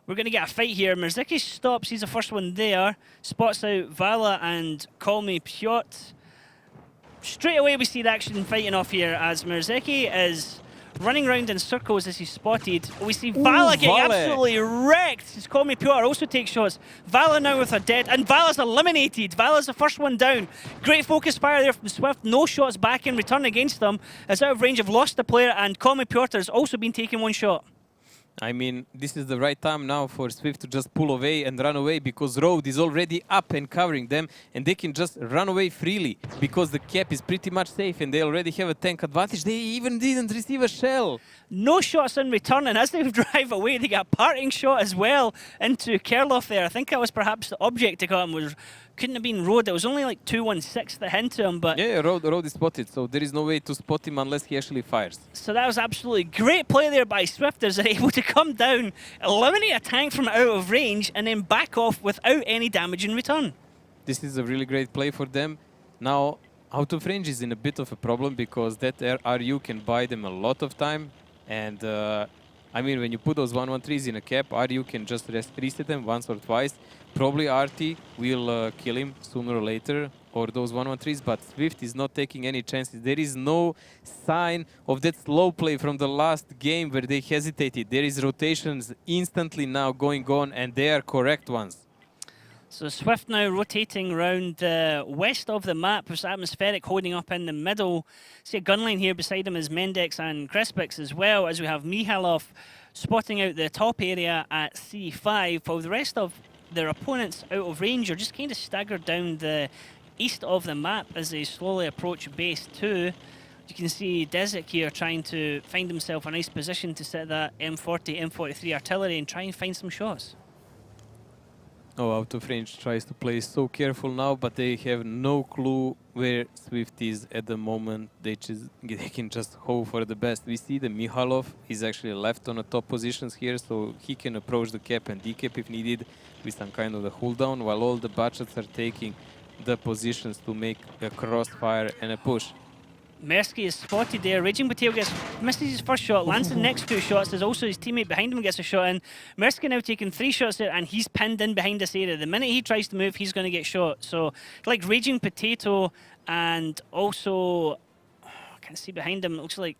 We're going to get a fight here. Merziki stops, he's the first one there. Spots out Vala and Call Me Piotr. Straight away we see the action fighting off here as Merziki is running around in circles as he's spotted. We see Vala getting Vala. absolutely wrecked. His Call Me Piotr also takes shots. Vala now with a dead, and Vala's eliminated. Vala's the first one down. Great focus fire there from Swift. No shots back in return against them. As out of range, have lost the player, and Call Me Piotr has also been taking one shot. I mean, this is the right time now for Swift to just pull away and run away because Road is already up and covering them and they can just run away freely because the cap is pretty much safe and they already have a tank advantage. They even didn't receive a shell. No shots in return, and as they drive away, they get a parting shot as well into Kerloff there. I think that was perhaps the object to come. Couldn't have been Road. It was only like 216 that hit him, but Yeah, Road is spotted, so there is no way to spot him unless he actually fires. so that was absolutely great play there by Swifters. They're able to come down, eliminate a tank from out of range, and then back off without any damage in return. This is a really great play for them. Now, out of range is in a bit of a problem because that RU can buy them a lot of time. And I mean, when you put those 113s in a cap, RU can just reset them once or twice. Probably RT will kill him sooner or later, or those 113s, but Swift is not taking any chances. There is no sign of that slow play from the last game where they hesitated. There is rotations instantly now going on, and they are correct ones. So Swift now rotating around west of the map with Atmospheric holding up in the middle. See a gunline here beside him is Mendex and Crespix as well, as we have Mihalov spotting out the top area at C5, while the rest of their opponents out of range are just kind of staggered down the east of the map as they slowly approach base 2. You can see Desik here trying to find himself a nice position to set that M40, M43 artillery and try and find some shots. Oh, out of range tries to play so careful now, but they have no clue where Swift is at the moment. They can just hope for the best. We see the Mihalov is actually left on the top positions here, so he can approach the cap and decap if needed with some kind of a cooldown, while all the Bachats are taking the positions to make a crossfire and a push. Mersky is spotted there. Raging Potato misses his first shot, lands the next 2 shots. There's also his teammate behind him gets a shot in. Mersky now taking 3 shots there, and he's pinned in behind this area. The minute he tries to move, he's going to get shot. So, like Raging Potato, and also, I can't see behind him, it looks like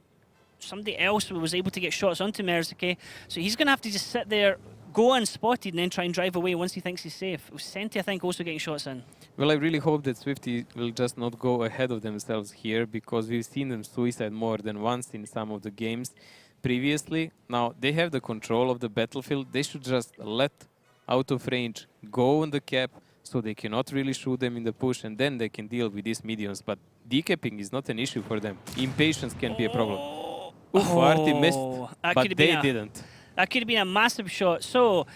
somebody else was able to get shots onto Mersky. So he's going to have to just sit there, go unspotted, and then try and drive away once he thinks he's safe. Senti, I think, also getting shots in. Well, I really hope that Swifty will just not go ahead of themselves here, because we've seen them suicide more than once in some of the games previously. Now, they have the control of the battlefield. They should just let out of range go on the cap, so they cannot really shoot them in the push, and then they can deal with these mediums. But decapping is not an issue for them. Impatience can be a problem. Oof, Arti missed, but they didn't. That could have been a massive shot. So,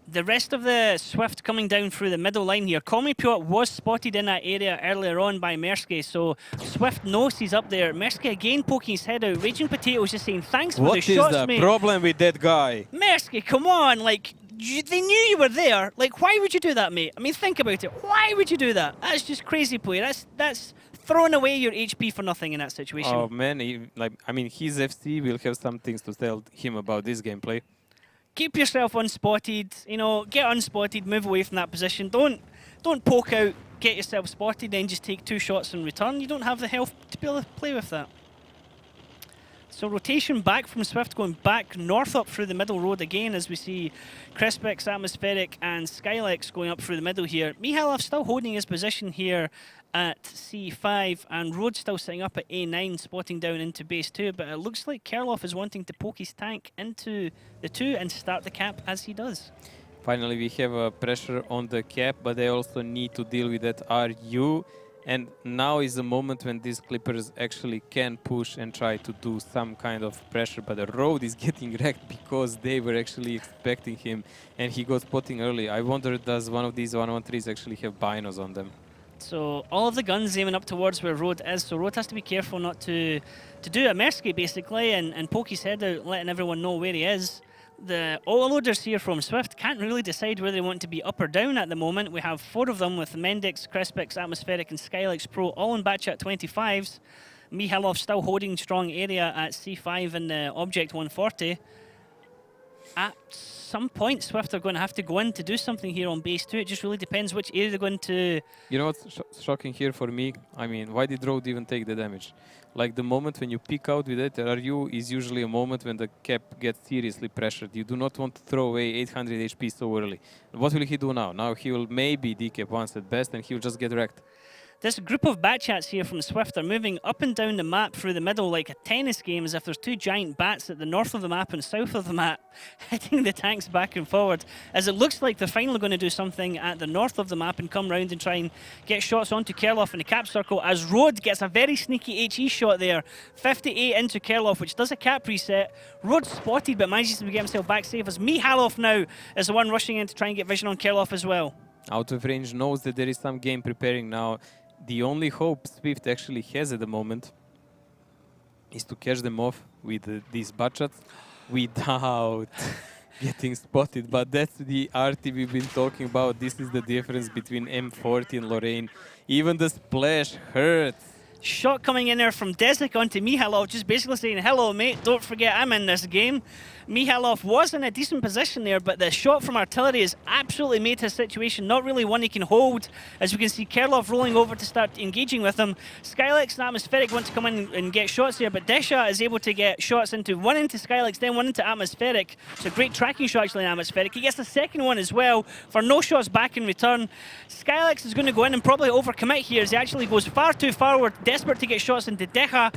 the rest of the Swift coming down through the middle line here. Call Me Piotr was spotted in that area earlier on by Mersky, so Swift knows he's up there. Mersky again poking his head out. Raging Potato's just saying, thanks for the shots, mate. What is the problem with that guy? Mersky, come on, like, they knew you were there. Like, why would you do that, mate? I mean, think about it. Why would you do that? That's just crazy play. That's throwing away your HP for nothing in that situation. Oh man, I mean, his FC will have some things to tell him about this gameplay. Keep yourself unspotted, you know, get unspotted, move away from that position. Don't poke out, get yourself spotted, then just take 2 shots in return. You don't have the health to be able to play with that. So rotation back from Swift, going back north up through the middle road again, as we see Crespix, Atmospheric and Skylex going up through the middle here. Mihalov still holding his position here at C5, and Road still sitting up at A9, spotting down into base 2, but it looks like Kerloff is wanting to poke his tank into the 2 and start the cap as he does. Finally, we have pressure on the cap, but they also need to deal with that RU. And now is the moment when these Clippers actually can push and try to do some kind of pressure. But the Road is getting wrecked because they were actually expecting him and he got spotting early. I wonder, does one of these 113s actually have binos on them? So all of the guns aiming up towards where Road is. So Road has to be careful not to do a Mersky basically and poke his head out, letting everyone know where he is. The autoloaders here from Swift can't really decide where they want to be up or down at the moment. We have 4 of them with Mendix, Crespix, Atmospheric and Skylex Pro all in batch at 25s. Mihalov still holding strong area at C5 in the Object 140. At some point, Swift are going to have to go in to do something here on base 2. It just really depends which area they're going to... You know what's shocking here for me? I mean, why did Road even take the damage? Like the moment when you peek out with it, RU is usually a moment when the cap gets seriously pressured. You do not want to throw away 800 HP so early. What will he do now? Now he will maybe decap once at best and he will just get wrecked. This group of Batchats here from Swift are moving up and down the map through the middle like a tennis game, as if there's 2 giant bats at the north of the map and south of the map, hitting the tanks back and forward, as it looks like they're finally going to do something at the north of the map and come round and try and get shots onto Kerloff in the cap circle, as Road gets a very sneaky HE shot there. 58 into Kerloff, which does a cap reset. Road spotted but manages to get himself back safe, as Mihalov now is the one rushing in to try and get vision on Kerloff as well. Out of range, knows that there is some game preparing now. The only hope Swift actually has at the moment is to catch them off with these Batchats without getting spotted. But that's the RT we've been talking about. This is the difference between M40 and Lorraine. Even the splash hurts. Shot coming in there from Desik onto Mihalov, just basically saying, hello mate, don't forget I'm in this game. Mihalov was in a decent position there, but the shot from artillery has absolutely made his situation not really one he can hold. As we can see, Kerlov rolling over to start engaging with him. Skylex and Atmospheric want to come in and get shots here, but Desha is able to get shots into one into Skylex, then one into Atmospheric. It's a great tracking shot actually in Atmospheric. He gets the second one as well for no shots back in return. Skylex is going to go in and probably overcommit here as he actually goes far too forward, desperate to get shots into Deja.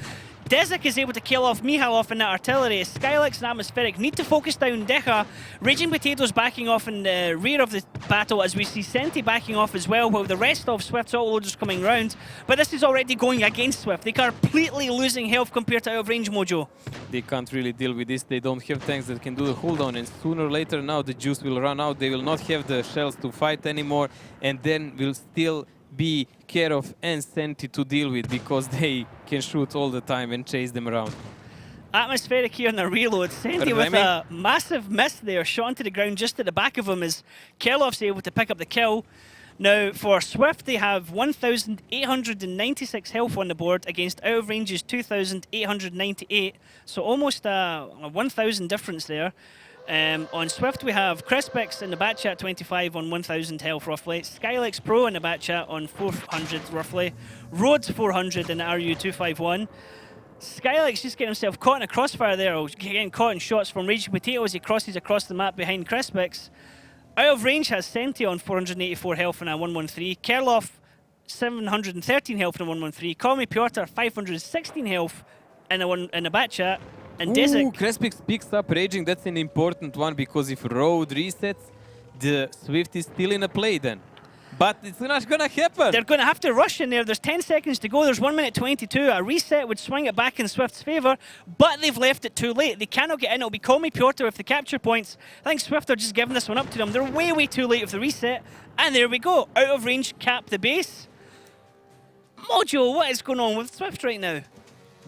Desik is able to kill off Mihalov in that artillery. Skylex and Atmospheric need to focus down Deja. Raging Potatoes backing off in the rear of the battle as we see Senti backing off as well, while the rest of Swift's autoloaders coming round. But this is already going against Swift. They are completely losing health compared to out of range Mojo. They can't really deal with this. They don't have tanks that can do the cooldown, and sooner or later now the juice will run out. They will not have the shells to fight anymore, and then will still be Kerov and Senti to deal with because they can shoot all the time and chase them around. Atmospheric here on the reload. Senti with a massive miss there, shot into the ground just at the back of him as Kerlov's able to pick up the kill. Now for Swift they have 1,896 health on the board against out of range's 2,898, so almost a 1,000 difference there. On Swift we have Crispix in the batch at 25 on 1,000 health roughly, Skylex Pro in the batch at on 400 roughly, Rhodes 400 in the RU251. Skylex just getting himself caught in a crossfire there, getting caught in shots from Raging Potato as he crosses across the map behind Crispix. Out of range has Senti on 484 health in a 113, Kerloff 713 health in a 113, Call Me Piotr 516 health in a batch at. And Ooh, Crespix picks up Raging. That's an important one because if Road resets, the Swift is still in a play then. But it's not going to happen. They're going to have to rush in there. There's 10 seconds to go. There's 1 minute 22. A reset would swing it back in Swift's favour, but they've left it too late. They cannot get in. It'll be Call Me Piotr with the capture points. I think Swift are just giving this one up to them. They're way, way too late with the reset. And there we go. Out of range, cap the base. Mojo, what is going on with Swift right now?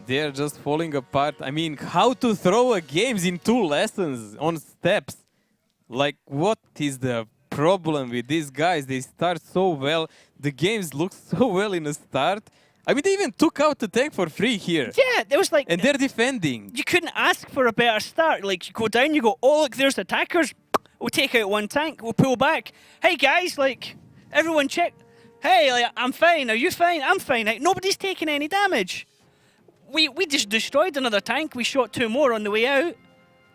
They're just falling apart. I mean, how to throw a games in 2 lessons on steps. Like, what is the problem with these guys? They start so well. The games look so well in the start. I mean, they even took out the tank for free here. Yeah, it was like... And they're defending. You couldn't ask for a better start. Like, you go down, you go, oh, look, there's attackers. We'll take out 1 tank. We'll pull back. Hey, guys, like, everyone check. Hey, like, I'm fine. Are you fine? I'm fine. Like, nobody's taking any damage. We just destroyed another tank. We shot 2 more on the way out.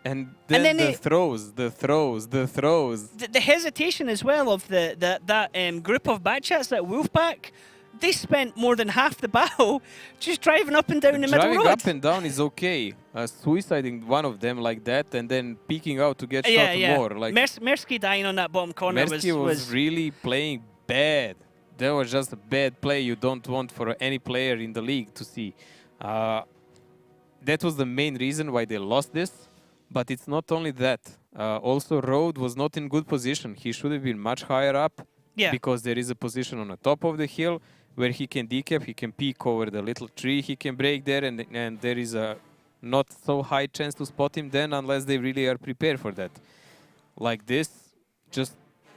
And then the throws. The hesitation as well of that group of Batchats, that Wolfpack, they spent more than half the battle just driving up and down the middle road. Driving up and down is okay. Suiciding one of them like that and then peeking out to get shot more. Like Mersky dying on that bottom corner was really playing bad. That was just a bad play you don't want for any player in the league to see. That was the main reason why they lost this, but it's not only that. Also, Road was not in good position. He should have been much higher up, Yeah. Because there is a position on the top of the hill where he can decap, he can peek over the little tree, he can break there, and there is a not so high chance to spot him then unless they really are prepared for that. Like this, just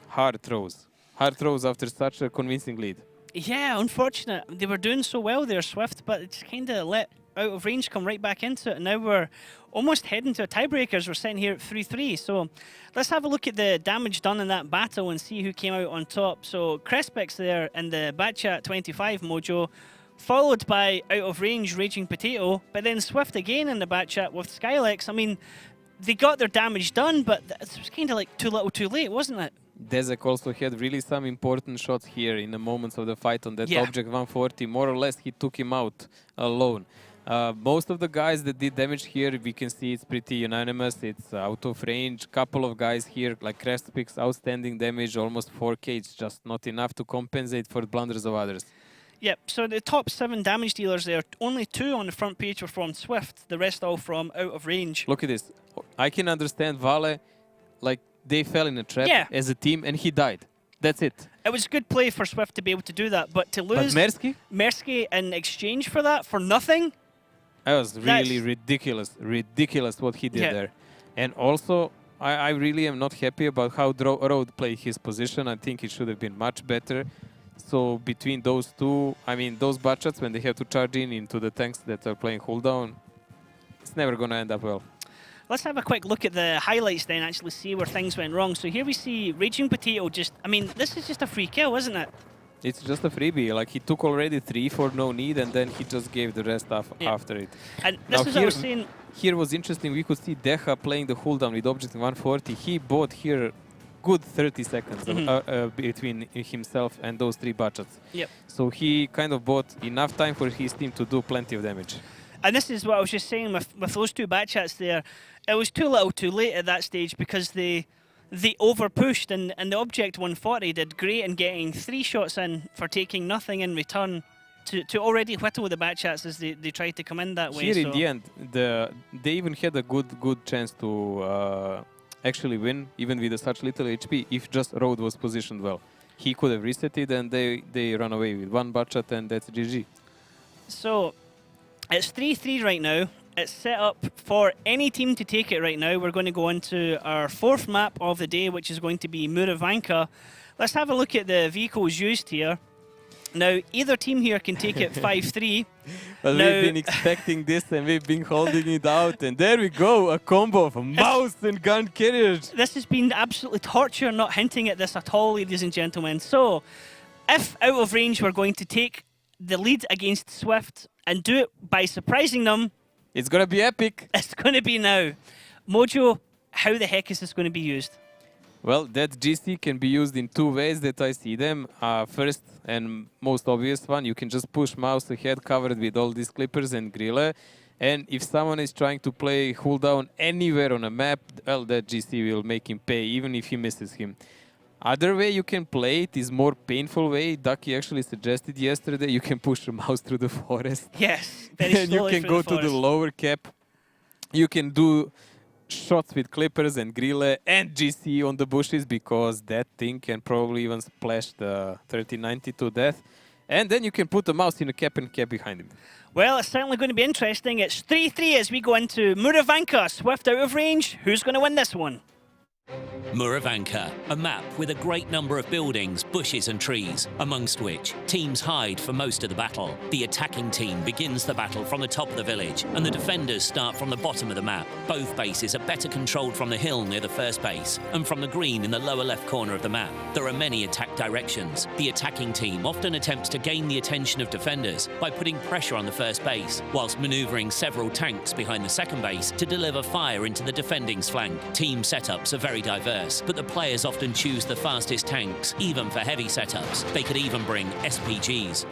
hard throws. Hard throws after such a convincing lead. Yeah, unfortunate. They were doing so well there, Swift, but it's kind of let out of range come right back into it. And now we're almost heading to a tiebreaker as we're sitting here at 3-3. So let's have a look at the damage done in that battle and see who came out on top. So Crespix there in the Batchat 25 Mojo, followed by out of range Raging Potato, but then Swift again in the Batchat with Skylex. I mean, they got their damage done, but it was kind of like too little too late, wasn't it? Dezek also had really some important shots here in the moments of the fight on that object 140. More or less, he took him out alone. Most of the guys that did damage here, we can see it's pretty unanimous. It's out of range. Couple of guys here, like Crestpix, outstanding damage, almost 4k. It's just not enough to compensate for the blunders of others. Yep, so the top 7 damage dealers there, only 2 on the front page were from Swift, the rest all from out of range. Look at this. I can understand Vale, like, they fell in a trap as a team and he died. That's it. It was good play for Swift to be able to do that, but to lose Mersky in exchange for that, for nothing? That was really ridiculous what he did there. And also, I really am not happy about how Road played his position. I think it should have been much better. So between those two, I mean, those Batchats, when they have to charge into the tanks that are playing cooldown, it's never going to end up well. Let's have a quick look at the highlights then, actually see where things went wrong. So here we see Raging Potato just, I mean, this is just a free kill, isn't it? It's just a freebie. Like, he took already 3 for no need, and then he just gave the rest after it. And this is what I was saying. Here was interesting. We could see Deha playing the cooldown with object 140. He bought here good 30 seconds between himself and those 3 Batchats. Yep. So he kind of bought enough time for his team to do plenty of damage. And this is what I was just saying with those 2 Batchats there. It was too little too late at that stage because they over-pushed, and the Object 140 did great in getting 3 shots in for taking nothing in return to already whittle the Batchats as they tried to come in that way. Here in the end, they even had a good chance to actually win, even with such little HP, if just Road was positioned well. He could have reset it, and they run away with 1 Batchat, and that's GG. So it's 3-3 right now. It's set up for any team to take it right now. We're going to go into our 4th map of the day, which is going to be Muravanka. Let's have a look at the vehicles used here. Now, either team here can take it 5-3. Well, we've been expecting this, and we've been holding it out. And there we go, a combo of a mouse and gun carriage. This has been absolutely torture, not hinting at this at all, ladies and gentlemen. So, if out of range we're going to take the lead against Swift and do it by surprising them, it's going to be epic. It's going to be now. Mojo, how the heck is this going to be used? Well, that GC can be used in 2 ways that I see them. First and most obvious one, you can just push mouse ahead covered with all these clippers and grille. And if someone is trying to play cooldown anywhere on a map, well, that GC will make him pay, even if he misses him. Other way you can play it is more painful way. Ducky actually suggested yesterday you can push the mouse through the forest. Yes, very and you can go to the lower cap. You can do shots with clippers and grille and GC on the bushes, because that thing can probably even splash the 3090 to death. And then you can put the mouse in a cap and cap behind him. Well, it's certainly going to be interesting. It's 3-3 as we go into Muravanka. Swift out of range. Who's going to win this one? Muravanka, a map with a great number of buildings, bushes and trees, amongst which teams hide for most of the battle. The attacking team begins the battle from the top of the village, and the defenders start from the bottom of the map. Both bases are better controlled from the hill near the first base, and from the green in the lower left corner of the map. There are many attack directions. The attacking team often attempts to gain the attention of defenders by putting pressure on the first base, whilst manoeuvring several tanks behind the second base to deliver fire into the defending's flank. Team setups are very diverse, but the players often choose the fastest tanks, even for heavy setups. They could even bring SPGs.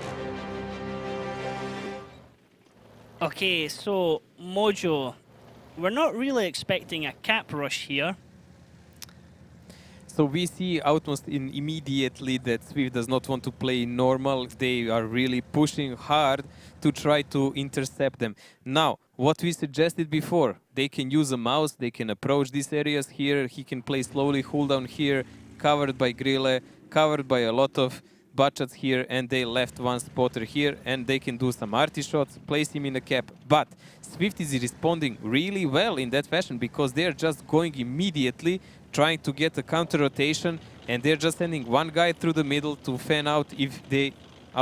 Okay, so Mojo, we're not really expecting a cap rush here. So we see almost immediately that Swift does not want to play normal. They are really pushing hard to try to intercept them. Now, what we suggested before, they can use a mouse, they can approach these areas here, he can play slowly, hold down here, covered by grille, covered by a lot of butchers here, and they left one spotter here, and they can do some arty shots, place him in the cap. But Swift is responding really well in that fashion because they're just going immediately, trying to get a counter rotation, and they're just sending one guy through the middle to fan out if they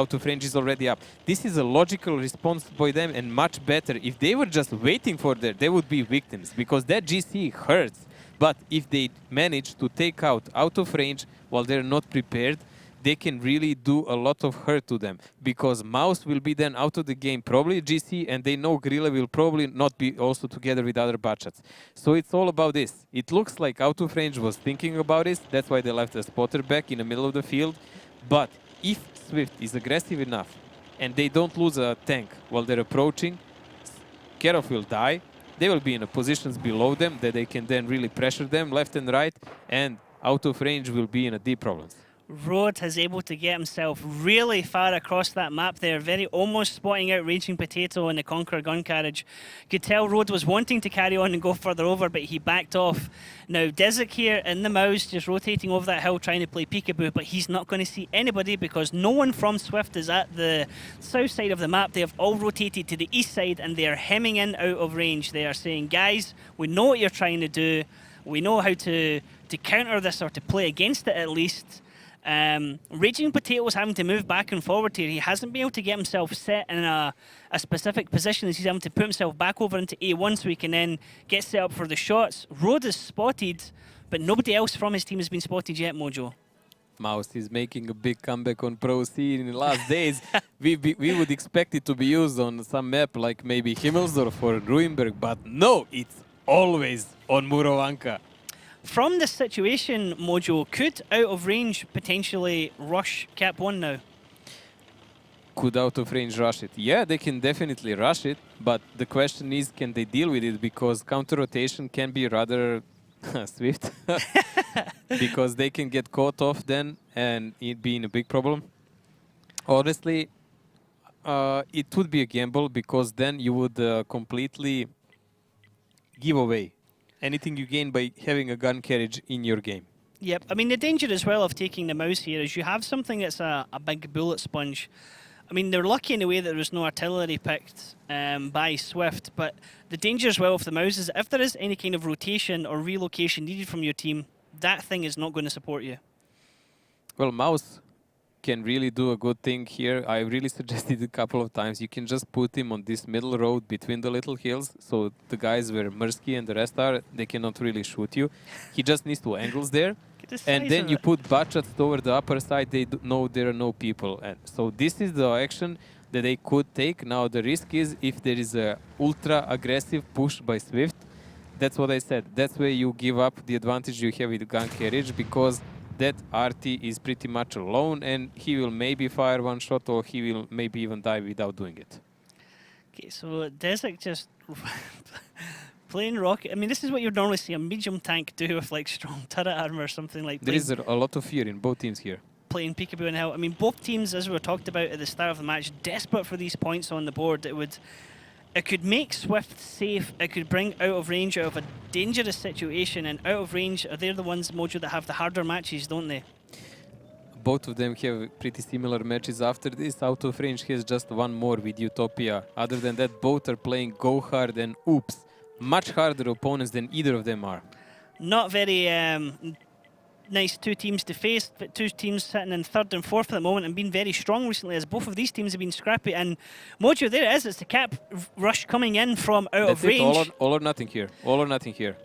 out of range is already up. This is a logical response by them and much better. If they were just waiting for that, they would be victims because that GC hurts. But if they manage to take out of range while they're not prepared, they can really do a lot of hurt to them because Mouse will be then out of the game, probably GC, and they know Gorilla will probably not be also together with other Butchats. So it's all about this. It looks like out of range was thinking about this. That's why they left the spotter back in the middle of the field. But if Swift is aggressive enough and they don't lose a tank while they're approaching, Kerov will die. They will be in a positions below them that they can then really pressure them left and right, and out of range will be in a deep problems. Road is able to get himself really far across that map there, very almost spotting out Raging Potato in the Conqueror gun carriage. Could tell Road was wanting to carry on and go further over, but he backed off. Now Desic here in the mouse, just rotating over that hill trying to play peekaboo, but he's not going to see anybody because no one from Swift is at the south side of the map. They have all rotated to the east side and they are hemming in out of range. They are saying, guys, we know what you're trying to do. We know how to counter this or to play against it at least. Raging Potato's having to move back and forward here. He hasn't been able to get himself set in a specific position. He's having to put himself back over into A1 so he can then get set up for the shots. Road is spotted, but nobody else from his team has been spotted yet, Mojo. Mouse is making a big comeback on Pro C in the last days. We would expect it to be used on some map like maybe Himmelsdorf or Ruinberg, but no, it's always on Murovanka. From this situation, Mojo, could out of range potentially rush Cap 1 now? Could out of range rush it? Yeah, they can definitely rush it, but the question is, can they deal with it? Because counter rotation can be rather swift, because they can get caught off then and it being a big problem. Honestly, it would be a gamble because then you would completely give away anything you gain by having a gun carriage in your game. Yep. I mean, the danger as well of taking the mouse here is you have something that's a big bullet sponge. I mean, they're lucky in a way that there was no artillery picked by Swift, but the danger as well of the mouse is if there is any kind of rotation or relocation needed from your team, that thing is not going to support you. Well, Mouse can really do a good thing here. I really suggested a couple of times. You can just put him on this middle road between the little hills, so the guys where Mursky and the rest are, they cannot really shoot you. He just needs two angles there. And then you put Butchats toward the upper side, they know there are no people. And so this is the action that they could take. Now the risk is if there is a ultra aggressive push by Swift, that's what I said. That's where you give up the advantage you have with gun carriage, because that RT is pretty much alone and he will maybe fire one shot or he will maybe even die without doing it. Okay, so Desic just playing rocket. I mean, this is what you'd normally see a medium tank do with like strong turret armor or something like that. There is a lot of fear in both teams here. Playing peekaboo and hell. I mean, both teams, as we talked about at the start of the match, desperate for these points on the board. It could make Swift safe. It could bring out of range out of a dangerous situation. And out of range, they're the ones, Mojo, that have the harder matches, don't they? Both of them have pretty similar matches after this. Out of range has just one more with Utopia. Other than that, both are playing Go Hard and Oops. Much harder opponents than either of them are. Not very nice two teams to face, but two teams sitting in third and fourth at the moment and been very strong recently as both of these teams have been scrappy. And Mojo, there it is. It's the cap rush coming in from out of range. All or nothing here. All or nothing here.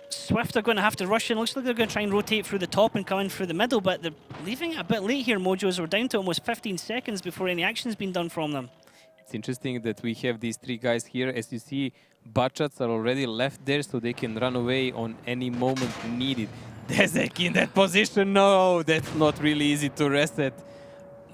Swift are going to have to rush in. Looks like they're going to try and rotate through the top and come in through the middle, but they're leaving it a bit late here, Mojo, as we're down to almost 15 seconds before any action's been done from them. It's interesting that we have these three guys here. As you see, Butchats are already left there so they can run away on any moment needed. Dezek in that position, no, that's not really easy to reset.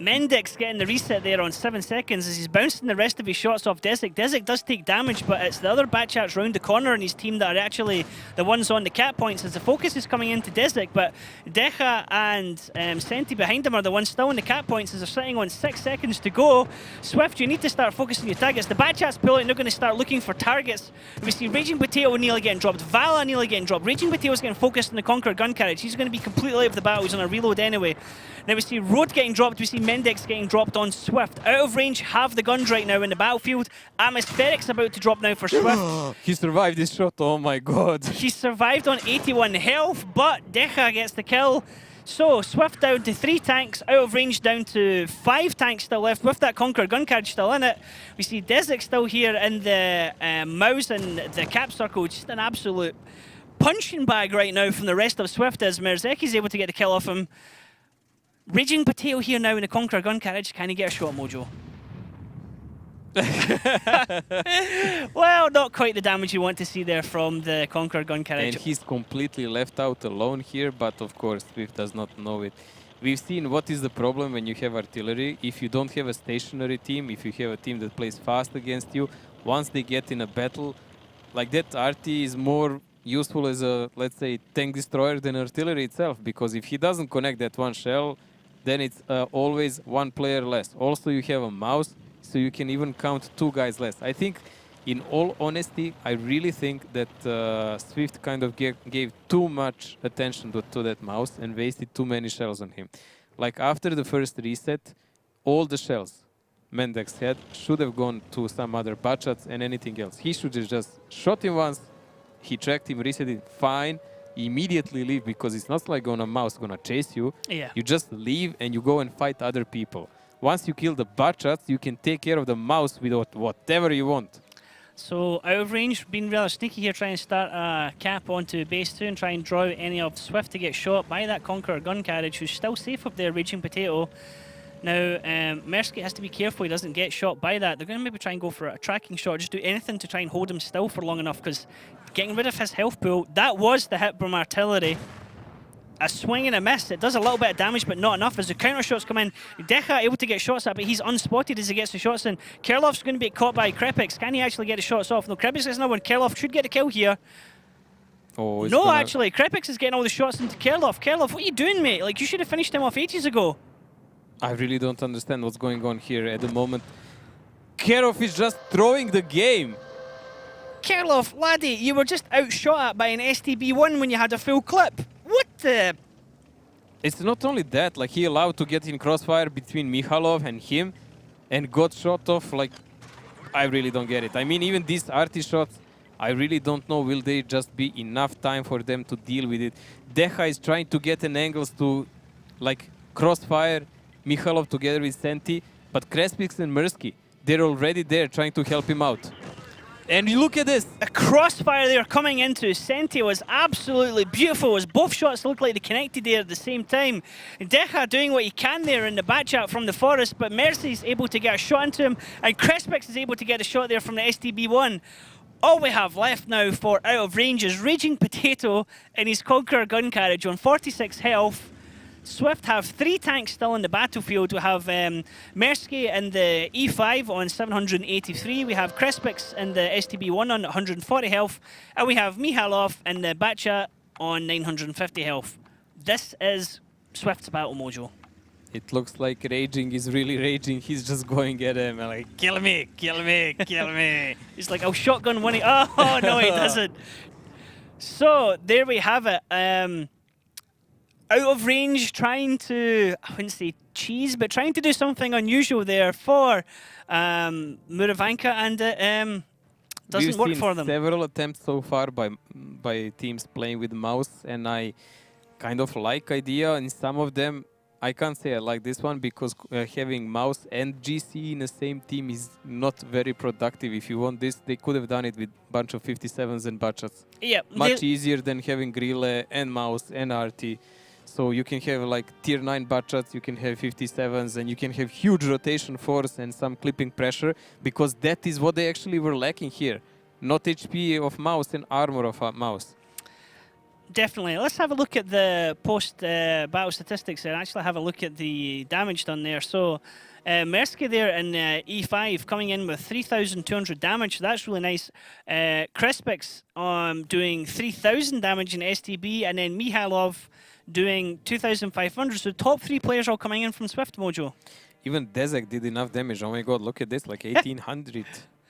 Mendix getting the reset there on 7 seconds as he's bouncing the rest of his shots off Desic. Desic does take damage, but it's the other Batchats round the corner in his team that are actually the ones on the cap points as the focus is coming into Desic. But Deja and Senti behind him are the ones still on the cap points as they're sitting on 6 seconds to go. Swift, you need to start focusing your targets. The Batchats pull out and they're going to start looking for targets. We see Raging Potato nearly getting dropped, Vala nearly getting dropped. Raging Potato's getting focused on the Conqueror gun carriage. He's going to be completely out of the battle. He's on a reload anyway. Now we see Road getting dropped, we see Mendix getting dropped on Swift. Out of range, have the guns right now in the battlefield. Atmospheric's about to drop now for Swift. He survived this shot, oh my god. He survived on 81 health, but Deja gets the kill. So, Swift down to 3 tanks, out of range down to 5 tanks still left with that Conqueror gun carriage still in it. We see Desic still here in the mouse and the cap circle, just an absolute punching bag right now from the rest of Swift as Merzeki's able to get the kill off him. Raging Potato here now in the Conqueror gun carriage. Can he get a shot, Mojo? Well, not quite the damage you want to see there from the Conqueror gun carriage. And he's completely left out alone here, but of course Swift does not know it. We've seen what is the problem when you have artillery. If you don't have a stationary team, if you have a team that plays fast against you, once they get in a battle, like that RT is more useful as a, let's say, tank destroyer than artillery itself, because if he doesn't connect that one shell, then it's always one player less. Also, you have a mouse, so you can even count 2 guys less. I think, in all honesty, I really think that Swift kind of gave too much attention to that mouse and wasted too many shells on him. Like, after the first reset, all the shells Mendix had should have gone to some other Batchats and anything else. He should have just shot him once, he tracked him, reset it, fine, immediately leave, because it's not like on a mouse gonna chase you. Yeah. You just leave and you go and fight other people. Once you kill the Batchats, you can take care of the mouse with whatever you want. So out of range, being rather sneaky here, trying to start a cap onto base 2 and try and draw out any of Swift to get shot by that Conqueror gun carriage, who's still safe up there, Raging Potato. Now, Mersky has to be careful he doesn't get shot by that. They're going to maybe try and go for a tracking shot, just do anything to try and hold him still for long enough, because getting rid of his health pool, that was the hit from artillery. A swing and a miss. It does a little bit of damage, but not enough. As the counter shots come in, Deja able to get shots at, but he's unspotted as he gets the shots in. Kerlov's going to be caught by Krepix. Can he actually get the shots off? No, Krepix is another one. Kerlov should get a kill here. Oh, no, actually, Krepix is getting all the shots into Kerlov. Kerlov, what are you doing, mate? Like, you should have finished him off ages ago. I really don't understand what's going on here at the moment. Kerov is just throwing the game. Kerlov, laddie, you were just outshot at by an STB-1 when you had a full clip. What the? It's not only that, like, he allowed to get in crossfire between Mikhailov and him and got shot off, like, I really don't get it. I mean, even these RT shots, I really don't know, will they just be enough time for them to deal with it. Deja is trying to get an angles to, like, crossfire Mikhailov together with Senti, but Krespix and Mirsky, they're already there trying to help him out. And you look at this. A crossfire they were coming into. Senti was absolutely beautiful as both shots looked like they connected there at the same time. Deja doing what he can there in the Batchat from the forest, but Mercy's able to get a shot into him, and Crespix is able to get a shot there from the STB-1. All we have left now for out of range is Raging Potato and his Conqueror gun carriage on 46 health. Swift have 3 tanks still in the battlefield. We have Mersky in the E5 on 783. We have Crespix in the STB-1 on 140 health. And we have Mihailov in the Batchat on 950 health. This is Swift's battle mojo. It looks like Raging is really raging. He's just going at him and like, kill me, kill me, kill me. He's like, I'll shotgun one. Oh, no, he doesn't. So, there we have it. Out of range, trying to, I wouldn't say cheese, but trying to do something unusual there for Muravanka, and it doesn't work for them. We've seen several attempts so far by teams playing with mouse, and I kind of like idea. In some of them, I can't say I like this one because having mouse and GC in the same team is not very productive. If you want this, they could have done it with a bunch of 57s and Batchats. Yeah, much easier than having Grille and mouse and RT. So you can have like tier 9 Batchats, you can have 57s, and you can have huge rotation force and some clipping pressure, because that is what they actually were lacking here. Not HP of mouse and armor of mouse. Definitely. Let's have a look at the post-battle statistics there. Actually have a look at the damage done there. So Mersky there in E5 coming in with 3,200 damage. That's really nice. Crespix doing 3,000 damage in STB, and then Mihailov doing 2,500. So the top 3 players all coming in from Swift, Mojo. Even Dezek did enough damage. Oh my god, look at this, like 1,800.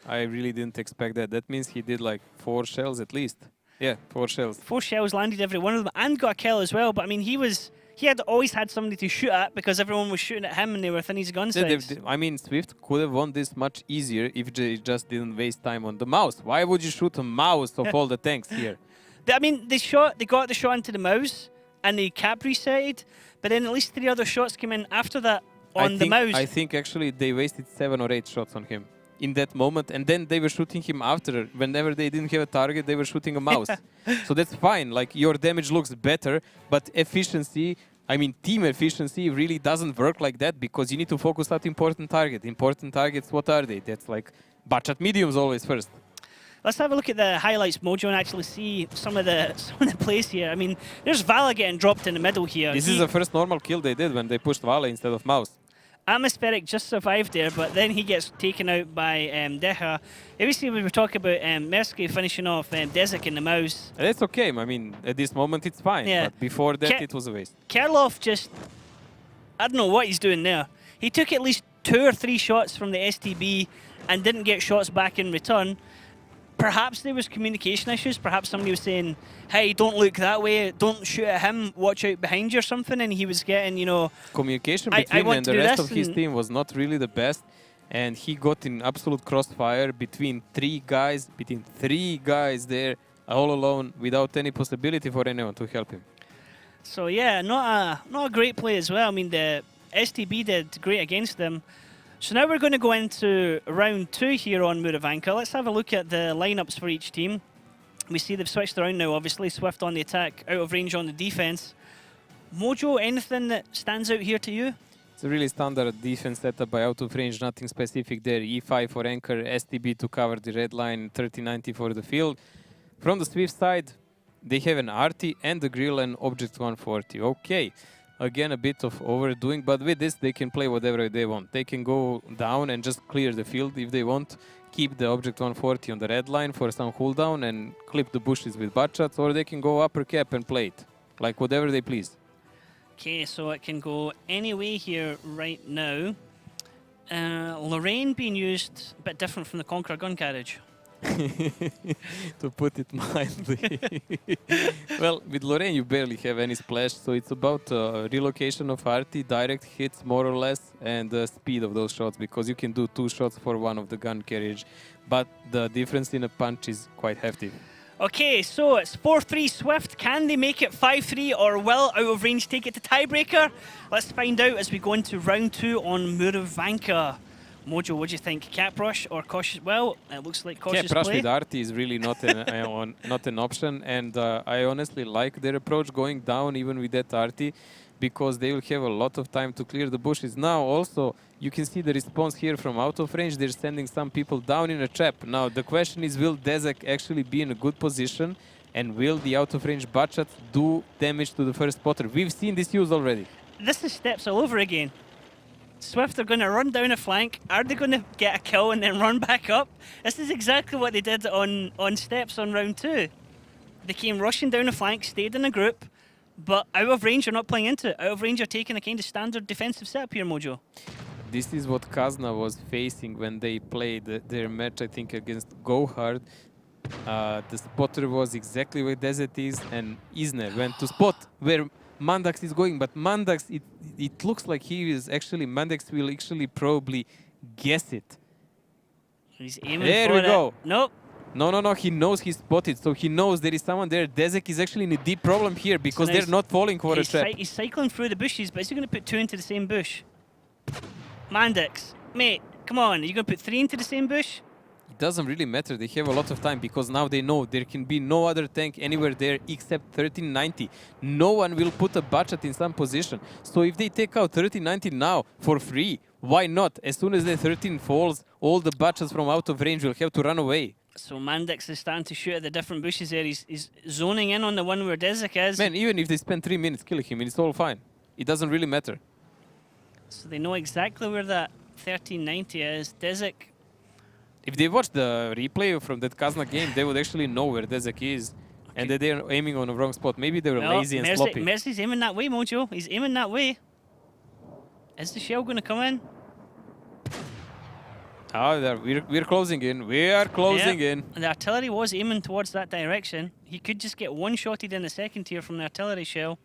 I really didn't expect that. That means he did like 4 shells at least. Yeah, 4 shells. 4 shells landed every one of them, and got a kill as well. But I mean, he had always had somebody to shoot at because everyone was shooting at him and they were within his gun sights. I mean, Swift could have won this much easier if they just didn't waste time on the mouse. Why would you shoot a mouse of all the tanks here? I mean, they got the shot into the mouse and the cap resetted, but then at least 3 other shots came in after that on the mouse. I think actually they wasted 7 or 8 shots on him in that moment, and then they were shooting him after. Whenever they didn't have a target, they were shooting a mouse. So that's fine. Like, your damage looks better, but efficiency, I mean, team efficiency really doesn't work like that, because you need to focus on important target. Important targets, what are they? That's like butchat mediums always first. Let's have a look at the highlights, Mojo, and actually see some of the plays here. I mean, there's Vala getting dropped in the middle here. This is the first normal kill they did when they pushed Vala instead of mouse. Atmospheric just survived there, but then he gets taken out by Deha. Obviously, we were talking about Mersky finishing off Dezek in the mouse. That's okay. I mean, at this moment it's fine. Yeah. But before that, it was a waste. Kerlov just, I don't know what he's doing there. He took at least 2 or 3 shots from the STB and didn't get shots back in return. Perhaps there was communication issues. Perhaps somebody was saying, hey, don't look that way, don't shoot at him, watch out behind you or something, and he was getting, you know... Communication between him and the rest of his team was not really the best, and he got in absolute crossfire between 3 guys there, all alone, without any possibility for anyone to help him. So yeah, not a great play as well. I mean, the STB did great against them. So now we're going to go into round 2 here on Muravanka. Let's have a look at the lineups for each team. We see they've switched around now, obviously. Swift on the attack, out of range on the defense. Mojo, anything that stands out here to you? It's a really standard defense setup by out of range, nothing specific there. E5 for anchor, STB to cover the red line, 3090 for the field. From the Swift side, they have an RT and the grill and object 140. Okay. Again, a bit of overdoing, but with this, they can play whatever they want. They can go down and just clear the field if they want, keep the object 140 on the red line for some cooldown and clip the bushes with butt shots, or they can go upper cap and play it, like whatever they please. Okay, so it can go any way here right now. Lorraine being used a bit different from the Conqueror gun carriage. To put it mildly. Well, with Lorraine you barely have any splash, so it's about relocation of RT, direct hits more or less, and the speed of those shots, because you can do 2 shots for one of the gun carriage, but the difference in a punch is quite hefty. Okay, so it's 4-3 Swift. Can they make it 5-3, or will out of range take it to tiebreaker? Let's find out as we go into round 2 on Muravanka. Mojo, what do you think? Cap rush or cautious? Well, it looks like cautious Cap rush play. with RT is really not not an option, and I honestly like their approach going down even with that RT, because they will have a lot of time to clear the bushes. Now also, you can see the response here from out of range. They're sending some people down in a trap. Now the question is, will Dezek actually be in a good position, and will the out of range butchat do damage to the first spotter? We've seen this use already. This is steps all over again. Swift are going to run down a flank. Are they going to get a kill and then run back up? This is exactly what they did on steps on round 2. They came rushing down a flank, stayed in a group, but out of range are not playing into it. Out of range are taking a kind of standard defensive setup here, Mojo. This is what Kazna was facing when they played their match, I think, against Gohard. The spotter was exactly where Desert is, and Isner went to spot where Mandax is going, but Mandax, it looks like he is actually, Mandax will actually probably guess it. He's aiming there for we it. go. Nope. No, he knows he's spotted, so he knows there is someone there. Dezek is actually in a deep problem here, because they're not falling for a trap. He's cycling through the bushes, but is he going to put 2 into the same bush? Mandax, mate, come on, are you going to put 3 into the same bush? It doesn't really matter. They have a lot of time, because now they know there can be no other tank anywhere there except 1390. No one will put a butchat in some position. So if they take out 1390 now for free, why not? As soon as the 13 falls, all the butchats from out of range will have to run away. So Mandix is starting to shoot at the different bushes there. He's zoning in on the one where Desic is. Man, even if they spend 3 minutes killing him, it's all fine. It doesn't really matter. So they know exactly where that 1390 is. Desic. If they watch the replay from that Kazna game, they would actually know where Dezek is. And that they're aiming on the wrong spot. Maybe they were lazy and sloppy. Mercy's aiming that way, Mojo. He's aiming that way. Is the shell going to come in? Oh, we're closing in. We are closing in. The artillery was aiming towards that direction. He could just get one-shotted in the second tier from the artillery shell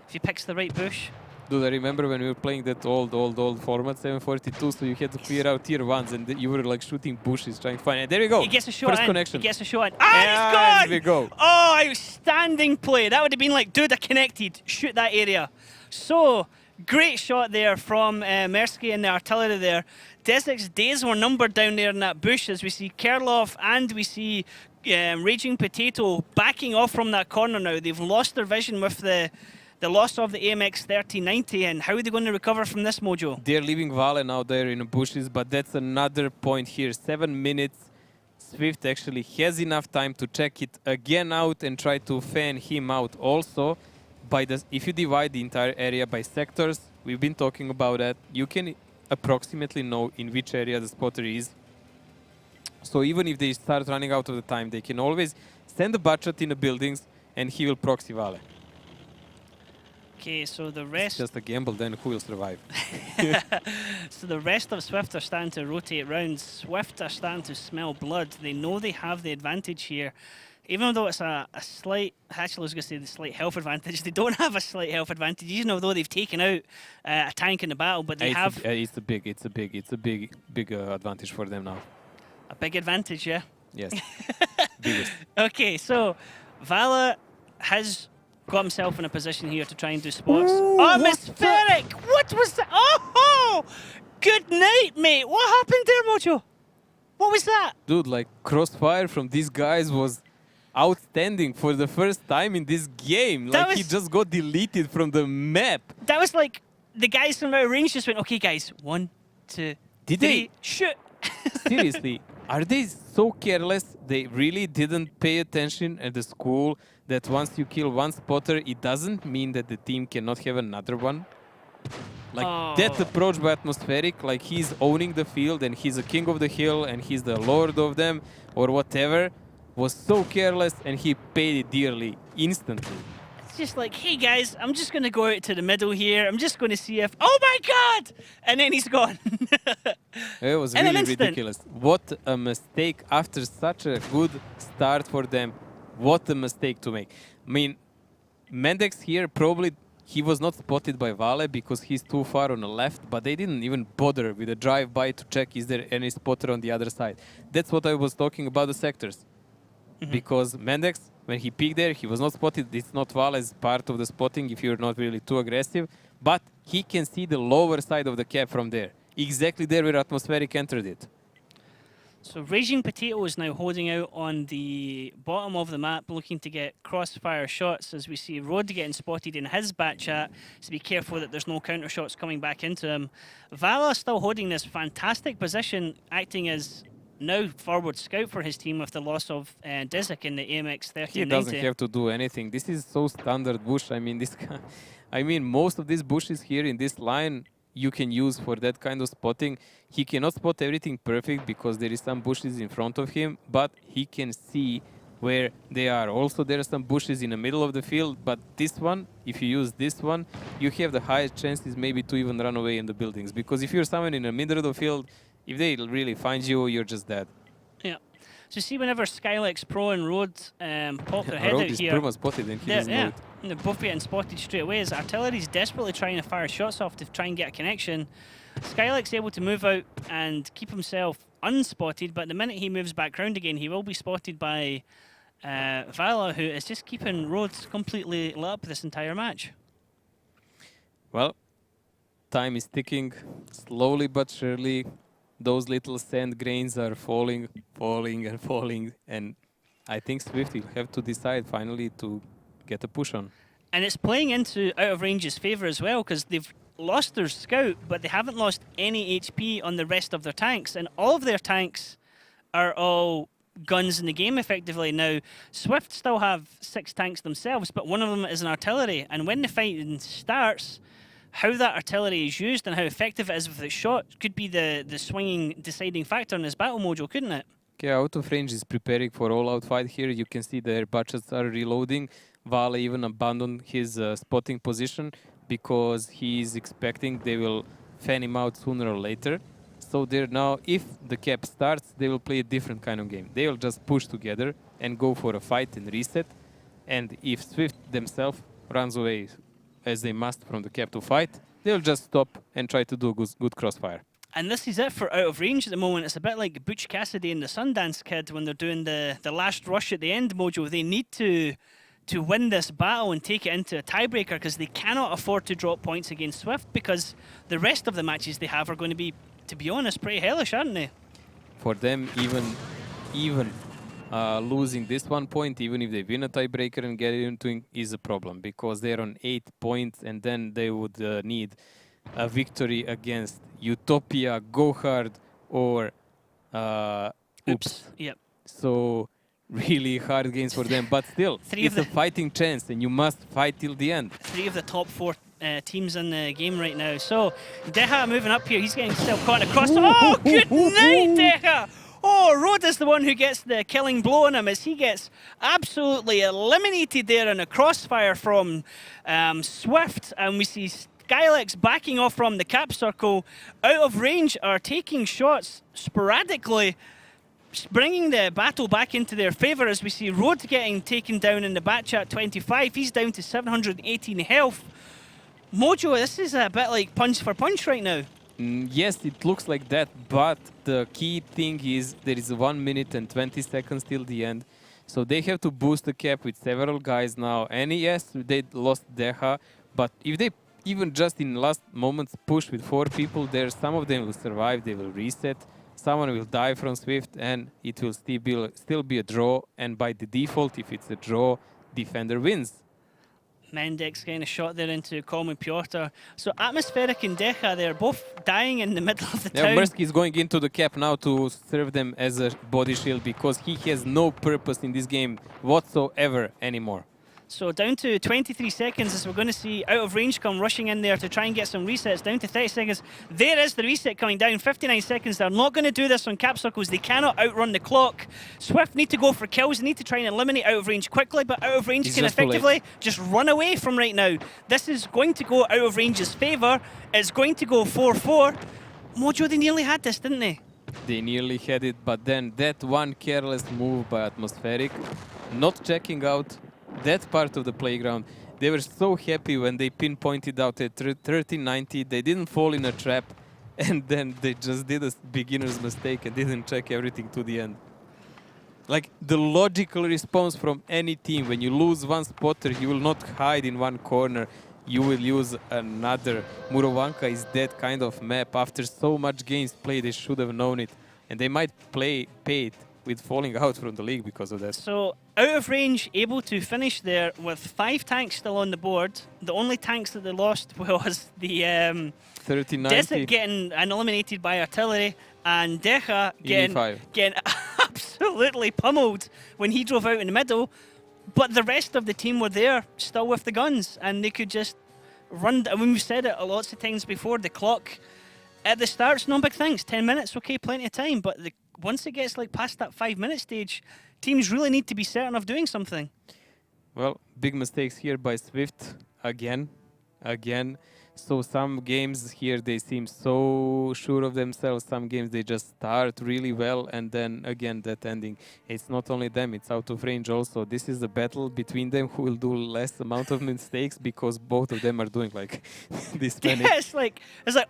if he picks the right bush. Dude, I remember when we were playing that old format, 742, so you had to clear out tier 1s and you were like shooting bushes trying to find it. There you go. He gets a shot First in. connection. He gets a shot in. Ah, he's gone! There we go. Oh, outstanding play. That would have been like, dude, I connected. Shoot that area. So, great shot there from Mersky and the artillery there. Desik's days were numbered down there in that bush as we see Kerloff and we see Raging Potato backing off from that corner now. They've lost their vision with the loss of the AMX 1390, and how are they going to recover from this, Mojo? They're leaving Vale now there in the bushes, but that's another point here. 7 minutes. Swift actually has enough time to check it again out and try to fan him out also. If you divide the entire area by sectors, we've been talking about that, you can approximately know in which area the spotter is. So even if they start running out of the time, they can always send a butchot in the buildings and he will proxy Vale. Okay, so the rest... It's just a gamble, then who will survive? So the rest of Swift are starting to rotate round. Swift are starting to smell blood. They know they have the advantage here. Even though it's a slight... Actually, I was going to say the slight health advantage. They don't have a slight health advantage, even though they've taken out a tank in the battle, but they have... It's a big advantage for them now. A big advantage, yeah? Yes. Biggest. Okay, so Vala has got himself in a position here to try and do spots. Ooh, oh, Mispheric! What was that? Oh! Good night, mate! What happened there, Mojo? What was that? Dude, like, crossfire from these guys was outstanding for the first time in this game. Like, he just got deleted from the map. That was like, the guys from our range just went, okay, guys, 1, 2, Did 3, they? shoot! Seriously, are they so careless? They really didn't pay attention at the school that once you kill one spotter, it doesn't mean that the team cannot have another one. Like, that approach by Atmospheric, like he's owning the field and he's a king of the hill and he's the lord of them or whatever, was so careless and he paid it dearly, instantly. It's just like, hey guys, I'm just going to go out to the middle here. I'm just going to see if, oh my god! And then he's gone. It was In an really instant. ridiculous. What a mistake after such a good start for them. What a mistake to make. I mean, Mendex here probably, he was not spotted by Vale because he's too far on the left, but they didn't even bother with a drive-by to check is there any spotter on the other side. That's what I was talking about the sectors. Because Mendex, when he peeked there, he was not spotted. It's not Vale's part of the spotting if you're not really too aggressive, but he can see the lower side of the cap from there. Exactly there where Atmospheric entered it. So Raging Potato is now holding out on the bottom of the map, looking to get crossfire shots as we see Rod getting spotted in his bat chat. So be careful that there's no counter shots coming back into him. Vala still holding this fantastic position, acting as now forward scout for his team with the loss of Disick in the AMX 1390. He doesn't have to do anything. This is so standard bush. I mean, most of these bushes here in this line you can use for that kind of spotting. He cannot spot everything perfect because there is some bushes in front of him, but he can see where they are. Also, there are some bushes in the middle of the field, but this one, if you use this one, you have the highest chances maybe to even run away in the buildings. Because if you're someone in the middle of the field, if they really find you, you're just dead. Yeah. So see, whenever Skylex Pro and Road pop their head out is here, pretty much spotted and he doesn't know it. and they're both getting spotted straight away. As artillery's desperately trying to fire shots off to try and get a connection. Skylex able to move out and keep himself unspotted, but the minute he moves back round again, he will be spotted by Vala, who is just keeping Rhodes completely lit up this entire match. Well, time is ticking slowly but surely. Those little sand grains are falling, and I think Swift will have to decide finally to get a push on. And it's playing into out of range's favour as well, because they've lost their scout, but they haven't lost any HP on the rest of their tanks, and all of their tanks are all guns in the game effectively. Now, Swift still have 6 tanks themselves, but one of them is an artillery. And when the fighting starts, how that artillery is used and how effective it is with its shot could be the swinging, deciding factor in this battle, Mojo, couldn't it? Okay, Out of Range is preparing for all-out fight here. You can see their budgets are reloading. Vale even abandoned his spotting position because he is expecting they will fan him out sooner or later. So they're now, if the cap starts, they will play a different kind of game. They will just push together and go for a fight and reset. And if Swift themselves runs away as they must from the cap to fight, they'll just stop and try to do good crossfire. And this is it for Out of Range at the moment. It's a bit like Butch Cassidy and the Sundance Kid when they're doing the last rush at the end, Mojo. They need to win this battle and take it into a tiebreaker because they cannot afford to drop points against Swift because the rest of the matches they have are going to be honest, pretty hellish, aren't they? For them, even losing this 1 point, even if they win a tiebreaker and get into it, is a problem because they're on 8 points and then they would need a victory against Utopia, Go Hard, or Oops. Yep. So really hard games for them, but still, it's a fighting chance and you must fight till the end. 3 of the top 4 teams in the game right now. So Deha moving up here, he's getting still caught across. Oh, good night, Deha! Oh, Rode is the one who gets the killing blow on him as he gets absolutely eliminated there in a crossfire from Swift, and we see Skylex backing off from the cap circle. Out of Range are taking shots sporadically, bringing the battle back into their favour as we see Rode getting taken down in the back chat 25. He's down to 718 health. Mojo, this is a bit like punch for punch right now. Yes, it looks like that, but the key thing is there is 1 minute and 20 seconds till the end. So they have to boost the cap with several guys now. And yes, they lost Deha, but if they even just in last moments push with 4 people there, some of them will survive, they will reset. Someone will die from Swift and it will still be a draw. And by the default, if it's a draw, defender wins. Mendex getting a shot there into Coleman Piotr. So Atmospheric and Deha, they're both dying in the middle of the town. Mirsky is going into the cap now to serve them as a body shield because he has no purpose in this game whatsoever anymore. So down to 23 seconds as we're going to see Out of Range come rushing in there to try and get some resets. Down to 30 seconds. There is the reset coming down. 59 seconds. They're not going to do this on cap circles. They cannot outrun the clock. Swift need to go for kills. They need to try and eliminate Out of Range quickly, but Out of Range can effectively just run away from right now. This is going to go Out of Range's favour. It's going to go 4-4. Mojo, they nearly had this, didn't they? They nearly had it, but then that one careless move by Atmospheric, not checking out that part of the playground. They were so happy when they pinpointed out at 1390. They didn't fall in a trap, and then they just did a beginner's mistake and didn't check everything to the end. Like the logical response from any team, when you lose one spotter, you will not hide in one corner. You will use another. Murovanka is that kind of map. After so much games played, they should have known it. And they might pay it with falling out from the league because of that. So Out of Range able to finish there with 5 tanks still on the board. The only tanks that they lost was the 1390. Desert getting eliminated by artillery and Deha getting absolutely pummeled when he drove out in the middle. But the rest of the team were there still with the guns and they could just run. I mean, we've said it lots of times before, the clock at the start's no big things. 10 minutes, okay, plenty of time. But once it gets like past that 5-minute stage, teams really need to be certain of doing something. Well, big mistakes here by Swift again. So some games here they seem so sure of themselves. Some games they just start really well and then again that ending. It's not only them, it's Out of Range also. This is a battle between them who will do less amount of mistakes because both of them are doing like this many. Yeah, it's like,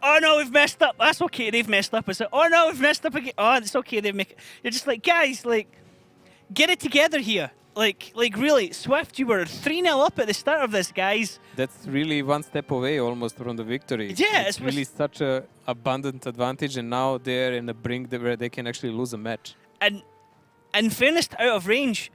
oh no, we've messed up. That's okay, they've messed up. It's like, oh no, we've messed up again. Oh, it's okay, they've made it. You're just like, guys, like, get it together here. Like really, Swift, you were 3-0 up at the start of this, guys. That's really one step away almost from the victory. Yeah, it's really such a abundant advantage, and now they're in a brink where they can actually lose a match. And in fairness to Out of Range,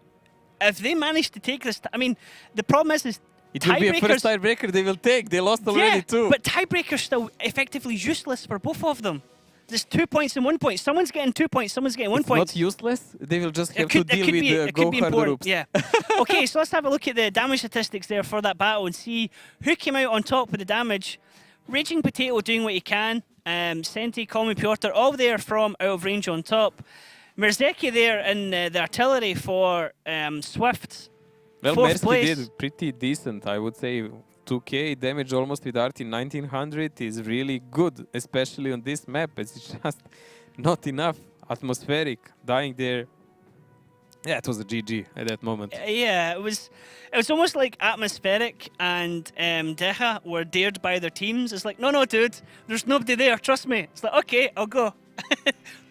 if they manage to take this, I mean, the problem is it will be a first tiebreaker they will take. They lost already too. But tiebreaker's still effectively useless for both of them. There's 2 points and 1 point. Someone's getting 2 points. Someone's getting 1 It's point. not useless. They will just have It could, to deal it could with be, the it could be go-hard important. groups. Yeah. Okay, so let's have a look at the damage statistics there for that battle and see who came out on top with the damage. Raging Potato doing what he can. Senti, Calmy Piotr, all there from out of range on top. Merzeki there in the artillery for Swift. Well, Fourth Mersky place. did pretty decent, I would say. 2k damage almost with RT 1900 is really good, especially on this map. It's just not enough. Atmospheric, dying there. Yeah, it was a GG at that moment. Yeah, it was almost like Atmospheric and Deha were dared by their teams. It's like, no, dude, there's nobody there. Trust me. It's like, okay, I'll go.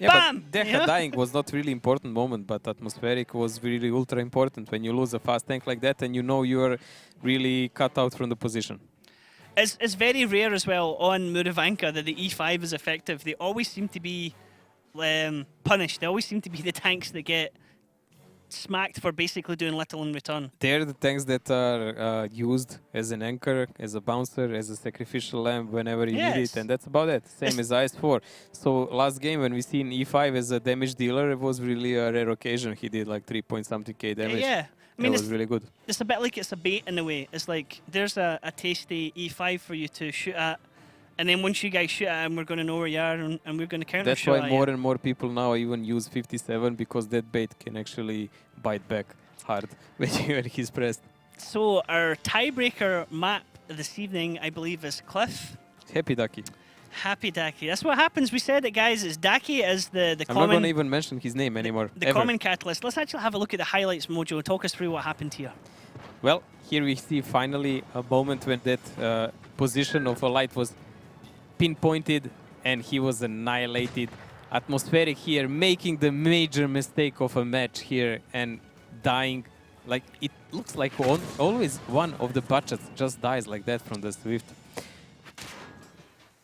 Yeah, Bam! but Deha dying was not really important moment, but Atmospheric was really ultra important when you lose a fast tank like that and you know you're really cut out from the position. It's very rare as well on Muravanka that the E5 is effective. They always seem to be punished. They always seem to be the tanks that get smacked for basically doing little in return. They're the tanks that are used as an anchor, as a bouncer, as a sacrificial lamb whenever you need it, and that's about it. Same as IS-4. So last game when we seen E5 as a damage dealer, it was really a rare occasion. He did like 3-point-something K damage. Yeah. I mean, it was really good. It's a bit like it's a bait in a way. It's like there's a tasty E5 for you to shoot at, and then once you guys shoot at him, we're going to know where you are, and we're going to counter That's shot why more and more people now even use 57 because that bait can actually bite back hard when he's pressed. So our tiebreaker map this evening, I believe, is Cliff. Happy Ducky. Happy Daki. That's what happens. We said it, guys. It's Daki as the I'm common. not going to even mention his name anymore. The common catalyst. Let's actually have a look at the highlights, Mojo. Talk us through what happened here. Well, here we see finally a moment when that position of a light was pinpointed and he was annihilated. Atmospheric here, making the major mistake of a match here and dying. Like, it looks like always one of the budgets just dies like that from the Swift.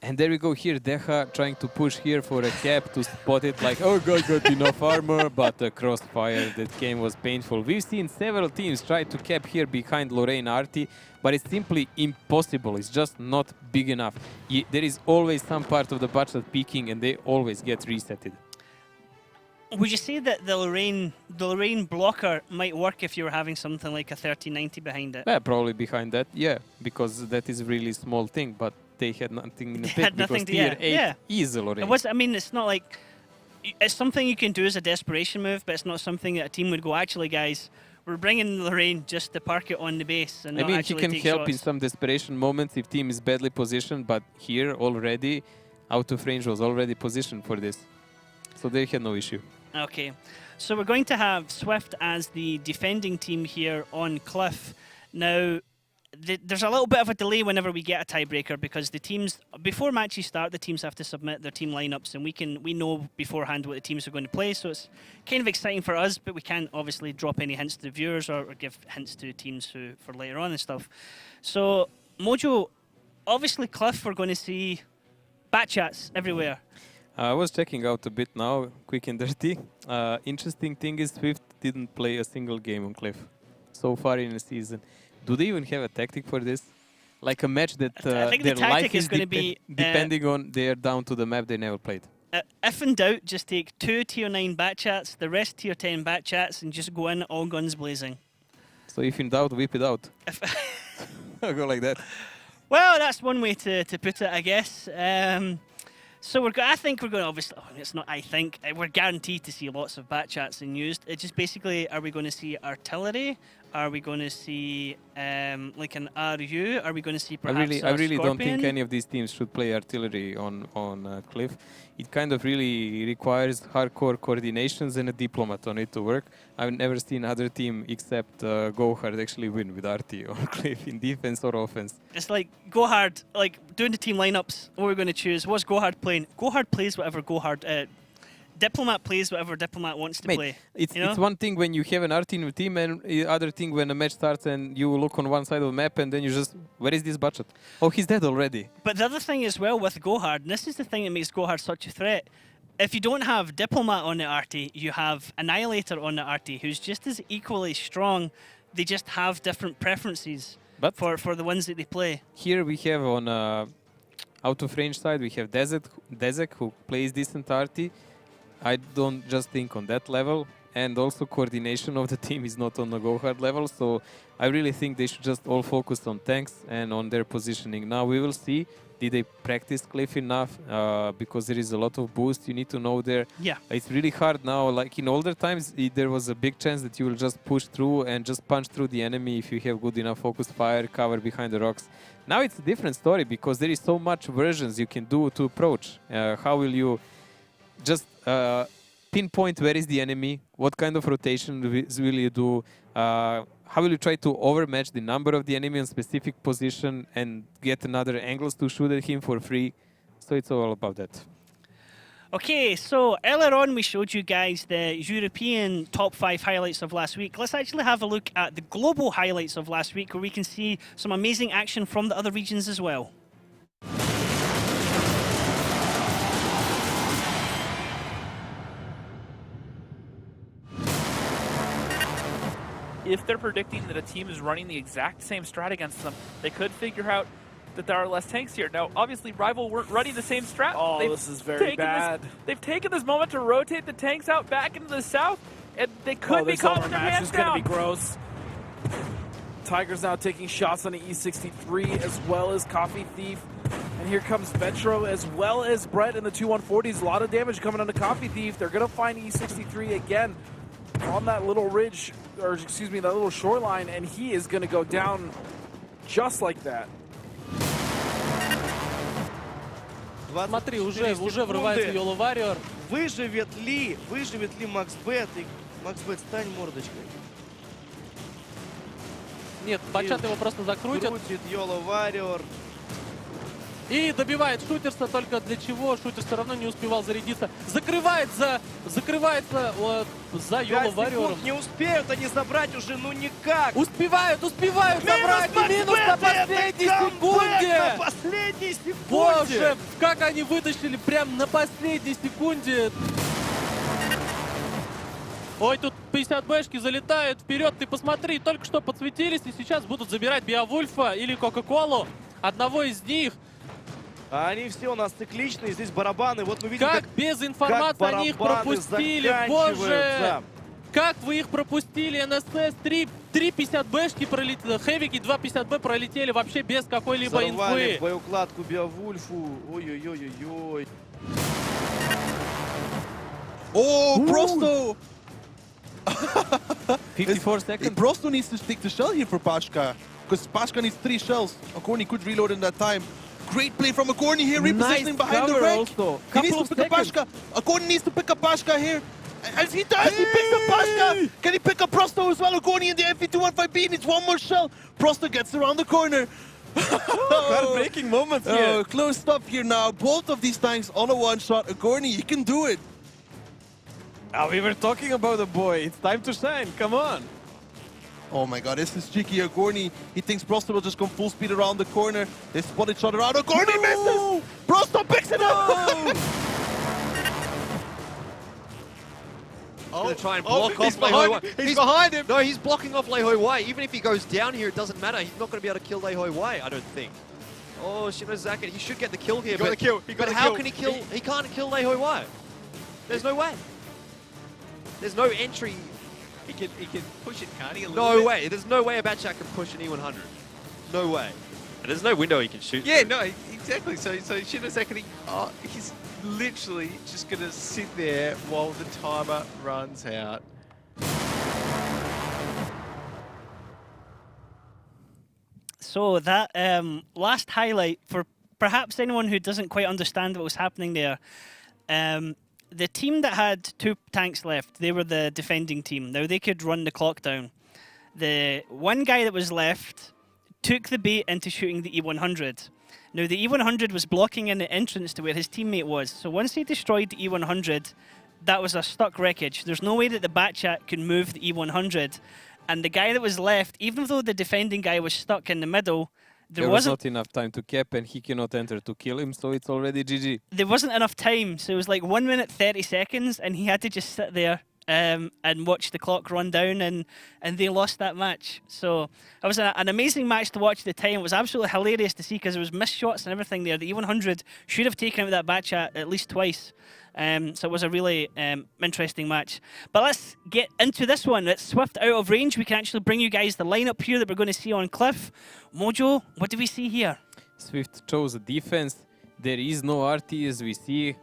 And there we go here, Deha trying to push here for a cap to spot it like, oh god, got enough armor, but the crossfire that came was painful. We've seen several teams try to cap here behind Lorraine Arti, but it's simply impossible. It's just not big enough. There is always some part of the budget peaking and they always get resetted. Would you say that the Lorraine blocker might work if you were having something like a 1390 behind it? Yeah, probably behind that, yeah, because that is a really small thing, but they had nothing in the pick because tier 8 is a Lorraine. I mean, it's not like... It's something you can do as a desperation move, but it's not something that a team would go, actually, guys, we're bringing Lorraine just to park it on the base and I not mean, he actually can take help shots. in some desperation moments if team is badly positioned, but here already, out of range was already positioned for this. So they had no issue. Okay, so we're going to have Swift as the defending team here on Cliff. Now, there's a little bit of a delay whenever we get a tiebreaker because the teams, before matches start, the teams have to submit their team lineups and we know beforehand what the teams are going to play, so it's kind of exciting for us, but we can't obviously drop any hints to the viewers or give hints to teams for later on and stuff. So, Mojo, obviously Cliff, we're going to see bat chats everywhere. I was checking out a bit now, quick and dirty. Interesting thing is Swift didn't play a single game on Cliff so far in the season. Do they even have a tactic for this? Like a match that I think their the tactic life is going to be depending on they're down to the map they never played. If in doubt, just take 2 tier 9 bat chats, the rest tier 10 bat chats, and just go in all guns blazing. So if in doubt, whip it out. I'll go like that. Well, that's one way to put it, I guess. So I think we're going to obviously, it's not I think, we're guaranteed to see lots of bat chats and used. It's just basically, are we going to see artillery? Are we going to see like an RU? Are we going to see perhaps I really don't think Scorpion? any of these teams should play artillery on Cliff. It kind of really requires hardcore coordinations and a diplomat on it to work. I've never seen other team except GoHard actually win with RT on Cliff in defense or offense. It's like GoHard, like doing the team lineups, what we're going to choose. What's GoHard playing? GoHard plays whatever GoHard... Diplomat plays whatever Diplomat wants to play. It's one thing when you have an RT in your team and the other thing when a match starts and you look on one side of the map and then you just, where is this budget? Oh, he's dead already. But the other thing as well with GoHard, and this is the thing that makes GoHard such a threat, if you don't have Diplomat on the RT, you have Annihilator on the RT, who's just as equally strong. They just have different preferences but for the ones that they play. Here we have on out of range side, we have Dezek who plays decent arty. I don't just think on that level. And also coordination of the team is not on the go hard level. So I really think they should just all focus on tanks and on their positioning. Now we will see. Did they practice Cliff enough? Because there is a lot of boost you need to know there. Yeah. It's really hard now. Like in older times, there was a big chance that you will just push through and just punch through the enemy if you have good enough focus fire, cover behind the rocks. Now it's a different story because there is so much versions you can do to approach. How will you just pinpoint where is the enemy? What kind of rotation will you do? How will you try to overmatch the number of the enemy on specific position and get another angles to shoot at him for free? So it's all about that. Okay, so earlier on we showed you guys the European top 5 highlights of last week. Let's actually have a look at the global highlights of last week where we can see some amazing action from the other regions as well. If they're predicting that a team is running the exact same strat against them, they could figure out that there are less tanks here. Now, obviously, Rival weren't running the same strat. Oh, this is very bad. They've taken this moment to rotate the tanks out back into the south, and they could be caught with their hands down. This is going to be gross. Tiger's now taking shots on the E63 as well as Coffee Thief. And here comes Vetro as well as Brett in the 2-140s. A lot of damage coming on the Coffee Thief. They're going to find E63 again on that little ridge, or excuse me, that little shoreline, and he is going to go down just like that. Смотри, уже врывается Yellow Warrior. Выживет ли Максбет? И Максбет, стань мордочкой. Нет, бачат его просто закрутит. Крутит Yellow Warrior. И добивает Шутерса, только для чего? Шутер все равно не успевал зарядиться. Закрывается за Yellow Warrior. Не успеют они забрать уже, ну никак. Успевают забрать. Минус на последней секунде. На последней секунде. Боже, как они вытащили прям на последней секунде. Ой, тут 50 бэшки залетают вперед. Ты посмотри, только что подсветились и сейчас будут забирать Биовульфа или Кока-Колу. Одного из них. Они все у нас цикличные, здесь барабаны. Вот мы видим, как без информации они их пропустили. Боже, как вы их пропустили. НСС 3 50 бэшки пролетели, Хэвики 2 50 б пролетели вообще без какой-либо инфы. Взорвали боеукладку Биовульфу. Ой-ой-ой-ой-ой. Oh, Prosto! 54 seconds. Prosto needs to stick the shell here for Pashka, because Pashka needs 3 shells. Akorni could reload in that time. Great play from Akorni here, repositioning behind the wreck. He needs to pick up Pashka. Akorni needs to pick up Pashka here. As he does, he picks up Pashka. Can he pick up Prosto as well? Akorni in the MP215B needs one more shell. Prosto gets around the corner. Breaking moments here. Close stop here now. Both of these tanks on a one-shot. Akorni, he can do it. We were talking about the boy. It's time to shine. Come on. Oh my god, this is cheeky. Akorni, he thinks Prosto will just come full speed around the corner. They spot each other out. Akorni misses! Prosto picks it up! He's going to try and block off Lehoi Wai. He's behind him! No, he's blocking off Lehoi Wai. Even if he goes down here, it doesn't matter. He's not going to be able to kill Lehoi Wai, I don't think. Oh, Shinozaki, he should get the kill here. But how can he kill? He can't kill Lehoi Wai. There's no way. There's no entry. He can push it, can't he? No way. There's no way a Batchat can push an E100. No way. And there's no window he can shoot. Yeah, no, exactly. So Shinozaki, he's literally just going to sit there while the timer runs out. So that last highlight, for perhaps anyone who doesn't quite understand what was happening there, the team that had 2 tanks left, they were the defending team. Now they could run the clock down. The one guy that was left took the bait into shooting the E100. Now the E100 was blocking in the entrance to where his teammate was. So once he destroyed the E100, that was a stuck wreckage. There's no way that the Batchat could move the E100. And the guy that was left, even though the defending guy was stuck in the middle, there was not enough time to cap, and he cannot enter to kill him, so it's already GG. There wasn't enough time, so it was like 1 minute 30 seconds, and he had to just sit there and watched the clock run down, and they lost that match. So it was an amazing match to watch at the time. It was absolutely hilarious to see because there was missed shots and everything there. The E100 should have taken out that batch at least twice. So it was a really interesting match. But let's get into this one. It's Swift out of range. We can actually bring you guys the lineup here that we're going to see on Cliff. Mojo, what do we see here? Swift chose a defense. There is no RT as we see.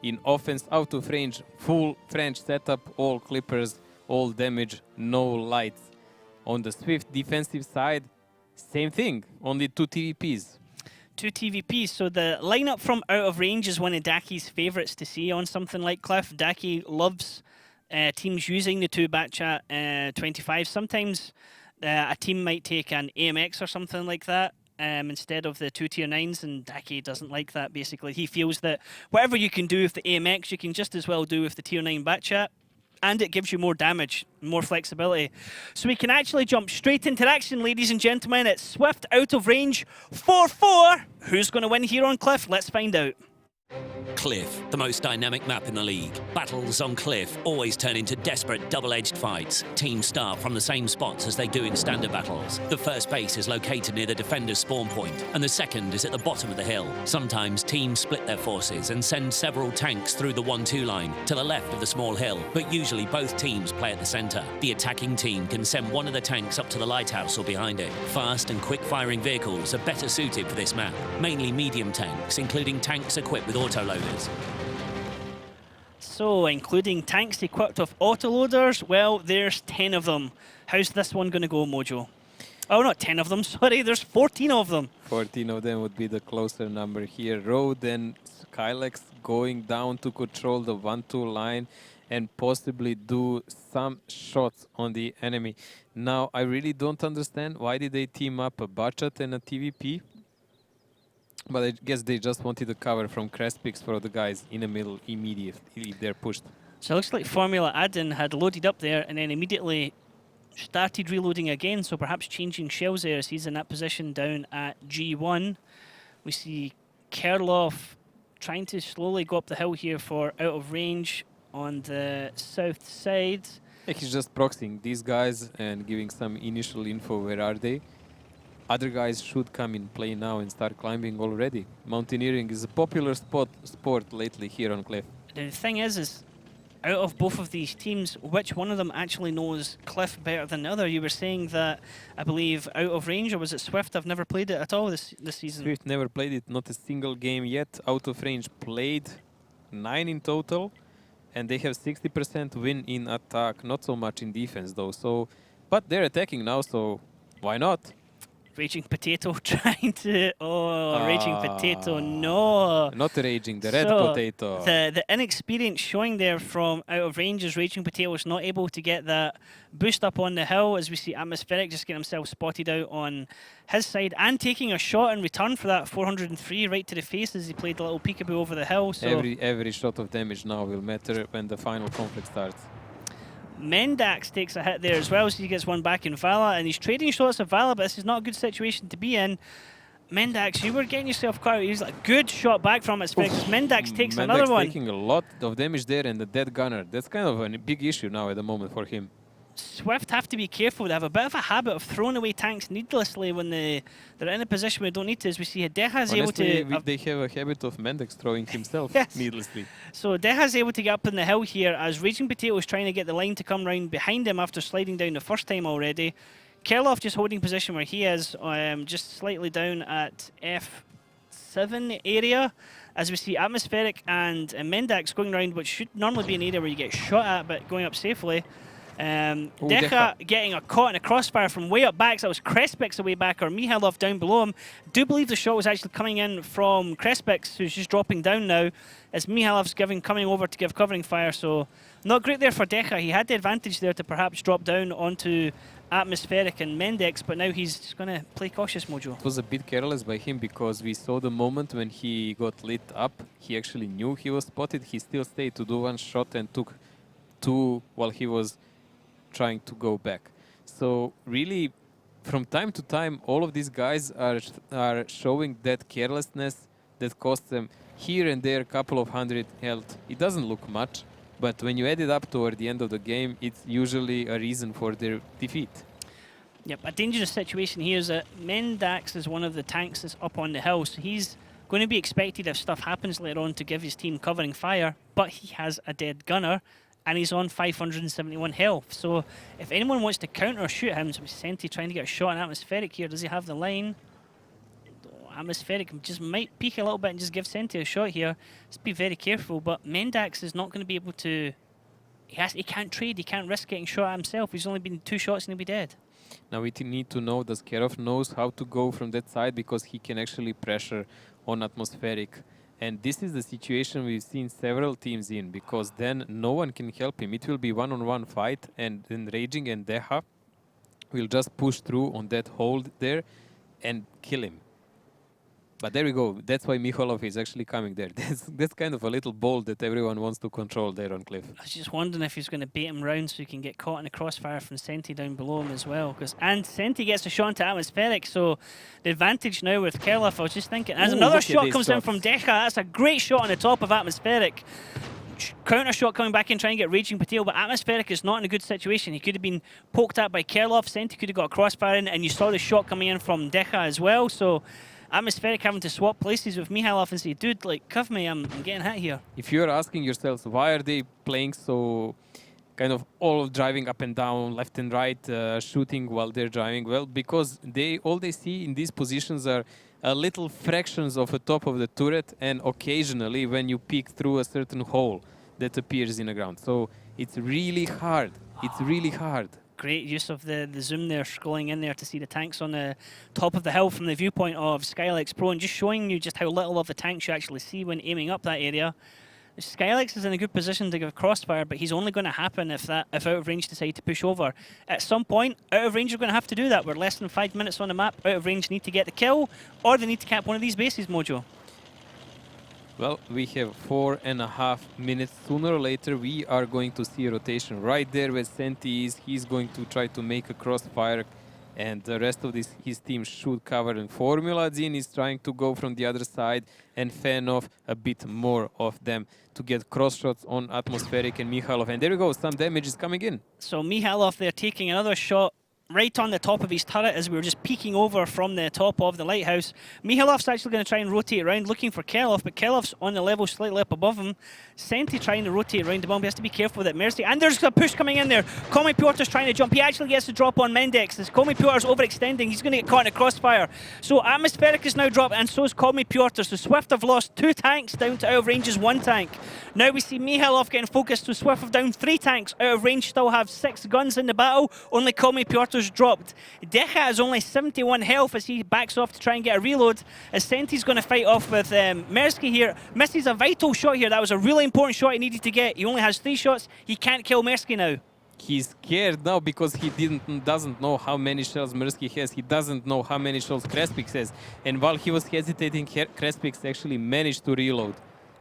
In offense, out of range, full French setup, all clippers, all damage, no lights. On the Swift defensive side, same thing, only 2 TVPs. 2 TVPs. So the lineup from out of range is one of Daki's favourites to see on something like Cliff. Daki loves teams using the 2 batch at 25. Sometimes a team might take an AMX or something like that instead of the 2 tier 9s, and Daki doesn't like that. Basically, he feels that whatever you can do with the AMX, you can just as well do with the tier 9 batch chat, and it gives you more damage, more flexibility. So we can actually jump straight into action, ladies and gentlemen. It's Swift out of range 4-4. Who's going to win here on Cliff? Let's find out. Cliff, the most dynamic map in the league. Battles on Cliff always turn into desperate double-edged fights. Teams start from the same spots as they do in standard battles. The first base is located near the defender's spawn point, and the second is at the bottom of the hill. Sometimes teams split their forces and send several tanks through the 1-2 line to the left of the small hill, but usually both teams play at the center. The attacking team can send one of the tanks up to the lighthouse or behind it. Fast and quick-firing vehicles are better suited for this map, mainly medium tanks, including tanks equipped with autoloaders. So, including tanks equipped with autoloaders, well, there's 10 of them. How's this one going to go, Mojo? Oh, not 10 of them, sorry, there's 14 of them. 14 of them would be the closer number here. Road and Skylex going down to control the 1-2 line and possibly do some shots on the enemy. Now, I really don't understand why did they team up a Bachat and a TVP? But I guess they just wanted the cover from Crespix for the guys in the middle immediately if they're pushed. So it looks like Formula Adin had loaded up there and then immediately started reloading again, so perhaps changing shells there as he's in that position down at G1. We see Kerloff trying to slowly go up the hill here for out of range on the south side. Yeah, he's just proxying these guys and giving some initial info, where are they. Other guys should come in play now and start climbing already. Mountaineering is a popular sport lately here on Cliff. The thing is out of both of these teams, which one of them actually knows Cliff better than the other? You were saying that, I believe, out of range, or was it Swift? I've never played it at all this season. Swift never played it, not a single game yet. Out of range played 9 in total, and they have 60% win in attack, not so much in defense though. So, but they're attacking now, so why not? Raging Potato trying to... Oh, Raging Potato, no. Not Raging, the Red Potato. The inexperience showing there from out of range as Raging Potato is not able to get that boost up on the hill, as we see Atmospheric just getting himself spotted out on his side and taking a shot in return for that 403 right to the face as he played a little peekaboo over the hill. So every shot of damage now will matter when the final conflict starts. Mendax takes a hit there as well, so he gets one back in Vala, and he's trading shots of Vala, but this is not a good situation to be in. Mendax, you were getting yourself quite... He's like a good shot back from his fix. Mendax takes another one. Taking a lot of damage there, and the dead gunner. That's kind of a big issue now at the moment for him. Swift have to be careful. They have a bit of a habit of throwing away tanks needlessly when they're in a position where they don't need to. As we see, Deha's able to... They have a habit of Mendax throwing himself needlessly. So Deha's able to get up in the hill here as Raging Potato is trying to get the line to come round behind him after sliding down the first time already. Kerloff just holding position where he is, just slightly down at F7 area. As we see Atmospheric and Mendax going around, which should normally be an area where you get shot at, but going up safely. Deha getting a caught in a crossfire from way up back, so that was Crespix away back, or Mihailov down below him. Do believe the shot was actually coming in from Crespix, who's just dropping down now, as Mihailov's coming over to give covering fire, so not great there for Deha. He had the advantage there to perhaps drop down onto Atmospheric and Mendex, but now he's just going to play cautious, Mojo. It was a bit careless by him because we saw the moment when he got lit up, he actually knew he was spotted. He still stayed to do one shot and took two while he was trying to go back. So really, from time to time, all of these guys are showing that carelessness that costs them here and there a couple of hundred health. It doesn't look much, But when you add it up toward the end of the game, it's usually a reason for their defeat. Yep, a dangerous situation here is that Mendax is one of the tanks that's up on the hill, so he's going to be expected if stuff happens later on to give his team covering fire, but he has a dead gunner, and he's on 571 health. So if anyone wants to counter shoot him, so Senti trying to get a shot on Atmospheric here. Does he have the line? Atmospheric just might peek a little bit and just give Senti a shot here. Just be very careful, but Mendax is not going to be able to... He can't trade, he can't risk getting shot at himself. He's only been 2 shots and he'll be dead. Now we need to know that Skerov knows how to go from that side because he can actually pressure on Atmospheric. And this is the situation we've seen several teams in, because then no one can help him. It will be one-on-one fight, and then Raging and Deha will just push through on that hold there and kill him. But there we go. That's why Mikhailov is actually coming there. That's kind of a little ball that everyone wants to control there on Cliff. I was just wondering if he's going to bait him round so he can get caught in the crossfire from Senti down below him as well. And Senti gets a shot into Atmospheric, so the advantage now with Kerloff, I was just thinking, as another shot comes in from Decha, that's a great shot on the top of Atmospheric. Counter shot coming back in, trying to get Raging Patel, but Atmospheric is not in a good situation. He could have been poked at by Kerloff, Senti could have got a crossfire in, and you saw the shot coming in from Decha as well, so Atmospheric having to swap places with Mikhailov and say, dude, like, cuff me, I'm getting hit here. If you're asking yourselves, why are they playing so kind of all driving up and down, left and right, shooting while they're driving? Well, because all they see in these positions are little fractions of the top of the turret, and occasionally when you peek through a certain hole that appears in the ground. So it's really hard. It's really hard. Great use of the zoom there, scrolling in there to see the tanks on the top of the hill from the viewpoint of Skylex Pro, and just showing you just how little of the tanks you actually see when aiming up that area. Skylex is in a good position to give crossfire, but he's only going to happen if out of range decide to push over. At some point, out of range are going to have to do that. We're less than 5 minutes on the map. Out of range need to get the kill, or they need to cap one of these bases, Mojo. Well, we have 4.5 minutes. Sooner or later, we are going to see a rotation right there where Senti is. He's going to try to make a crossfire, and the rest of his team should cover. And Formula Zin is trying to go from the other side and fan off a bit more of them to get cross shots on Atmospheric and Mikhailov. And there we go, some damage is coming in. So Mikhailov there taking another shot right on the top of his turret as we were just peeking over from the top of the lighthouse. Mihailov's actually going to try and rotate around looking for Kerloff, but Kerloff's on the level slightly up above him. Senti trying to rotate around the bomb. He has to be careful with it. Mercy, and there's a push coming in there. Komi Piotr's trying to jump. He actually gets the drop on Mendex. As Komi Piotr's overextending, he's going to get caught in a crossfire. So Atmospheric is now dropped, and so is Komi Piotr. So Swift have lost 2 tanks down to out of range's 1 tank. Now we see Mihailov getting focused, so Swift have down 3 tanks. Out of range still have 6 guns in the battle. Only Komi Piotr's dropped. Decha has only 71 health as he backs off to try and get a reload. As Senti's going to fight off with Mersky here. Misses a vital shot here. That was a really important shot he needed to get. He only has 3 shots. He can't kill Mersky now. He's scared now because he doesn't know how many shells Mersky has. He doesn't know how many shells Crespix has. And while he was hesitating, Crespix actually managed to reload.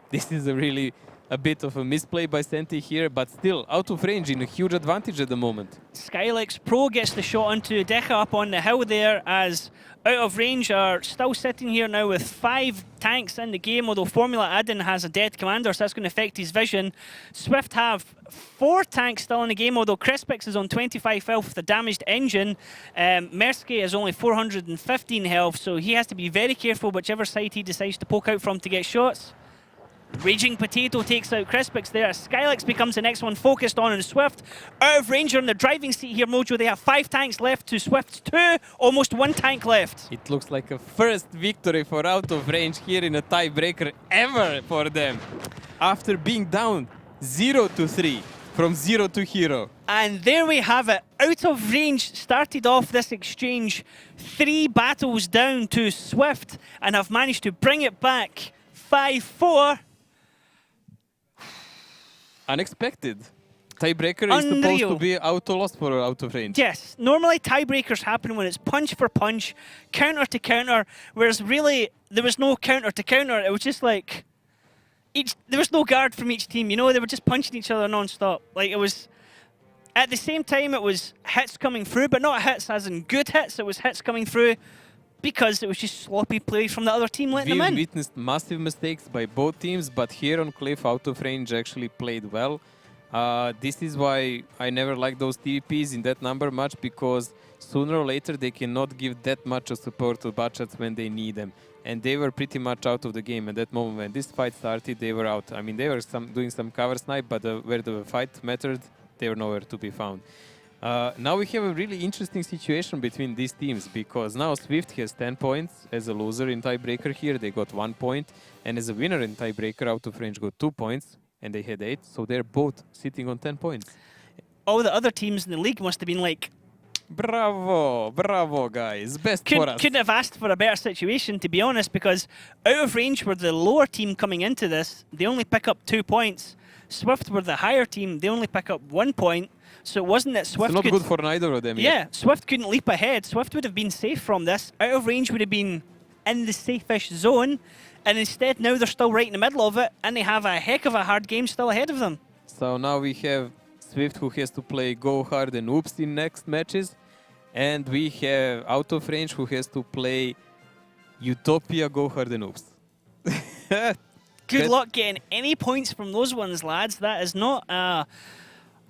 This is a bit of a misplay by Senti here, but still out of range in a huge advantage at the moment. Skylex Pro gets the shot onto Decha up on the hill there, as out of range are still sitting here now with 5 tanks in the game, although Formula Adin has a dead commander, so that's going to affect his vision. Swift have 4 tanks still in the game, although Crespix is on 25 health with a damaged engine. Mersky has only 415 health, so he has to be very careful whichever side he decides to poke out from to get shots. Raging Potato takes out Crispix there. Skylex becomes the next one focused on Swift. Out of range in the driving seat here, Mojo. They have 5 tanks left to Swift's 2. Almost 1 tank left. It looks like a first victory for out of range here in a tiebreaker ever for them. After being down 0-3 from 0 to hero. And there we have it. Out of range started off this exchange 3 battles down to Swift and have managed to bring it back 5-4. Unexpected. Tiebreaker is supposed to be auto-loss for out of range. Yes. Normally tiebreakers happen when it's punch for punch, counter to counter, whereas really there was no counter to counter. It was just like there was no guard from each team, you know, they were just punching each other non-stop. Like it was at the same time it was hits coming through, but not hits as in good hits, it was hits coming through because it was just sloppy play from the other team letting them in. We witnessed massive mistakes by both teams, but here on Cliff, out of range actually played well. This is why I never like those TVPs in that number much, because sooner or later they cannot give that much of support to Bachats when they need them. And they were pretty much out of the game at that moment. When this fight started, they were out. I mean, they were doing some cover snipe, but where the fight mattered, they were nowhere to be found. Now we have a really interesting situation between these teams, because now Swift has 10 points as a loser in tiebreaker here. They got 1 point. And as a winner in tiebreaker, Out of Range got 2 points. And they had 8. So they're both sitting on 10 points. All the other teams in the league must have been like, bravo, bravo, guys. Best for us. Couldn't have asked for a better situation, to be honest, because Out of Range were the lower team coming into this. They only pick up 2 points. Swift were the higher team. They only pick up 1 point. So it wasn't that Swift It's not good for neither of them. Yeah, Swift couldn't leap ahead. Swift would have been safe from this. Out of Range would have been in the safe-ish zone. And instead, now they're still right in the middle of it. And they have a heck of a hard game still ahead of them. So now we have Swift, who has to play Go Hard and Oops in next matches. And we have Out of Range, who has to play Utopia, Go Hard and Oops. Good luck getting any points from those ones, lads. That is not a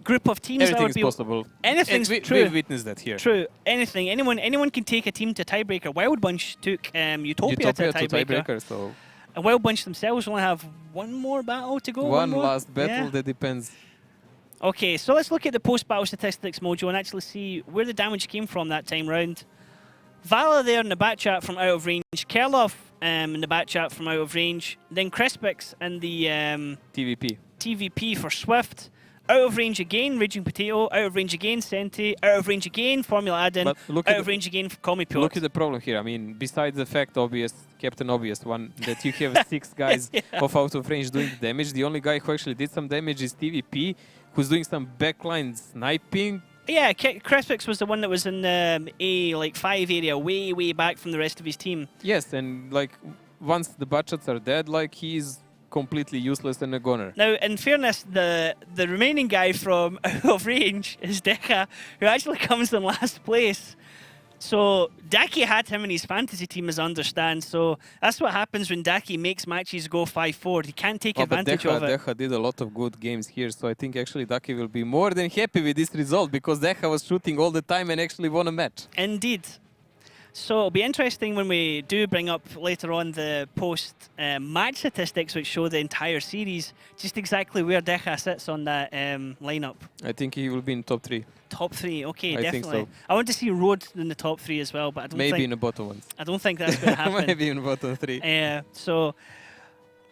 group of teams that would be possible. Anything's true. We've witnessed that here. True. Anything. Anyone can take a team to tiebreaker. Wild Bunch took Utopia to tiebreaker. So. And Wild Bunch themselves only have one more battle to go. One last battle, that depends. Okay, so let's look at the post-battle statistics, Mojo, and actually see where the damage came from that time round. Vala there in the back chat from Out of Range. Kerloff in the back chat from Out of Range. Then Crespix in the TVP for Swift. Out of Range again, Raging Potato. Out of Range again, Senti. Out of Range again, Formula Adin. Out of Range again, Call Me Pure. Look at the problem here. I mean, besides the fact, Captain Obvious one, that you have 6 guys of Out of Range doing damage. The only guy who actually did some damage is TVP, who's doing some backline sniping. Yeah, Crespix was the one that was in the 5 area, way back from the rest of his team. Yes, and like once the Bachats are dead, like he's completely useless and a goner. Now, in fairness, the remaining guy from Out of Range is Deca, who actually comes in last place. So Daki had him in his fantasy team, as I understand. So that's what happens when Daki makes matches go 5-4. He can't take advantage of it. Deca did a lot of good games here, so I think actually Daki will be more than happy with this result, because Deca was shooting all the time and actually won a match. Indeed. So it'll be interesting when we do bring up later on the post-match statistics, which show the entire series, just exactly where Deca sits on that lineup. I think he will be in top 3. Top 3, okay, I definitely. think so. I want to see Road in the top 3 as well, but I don't Maybe think... in the bottom ones. I don't think that's going to happen. Maybe in the bottom 3. So,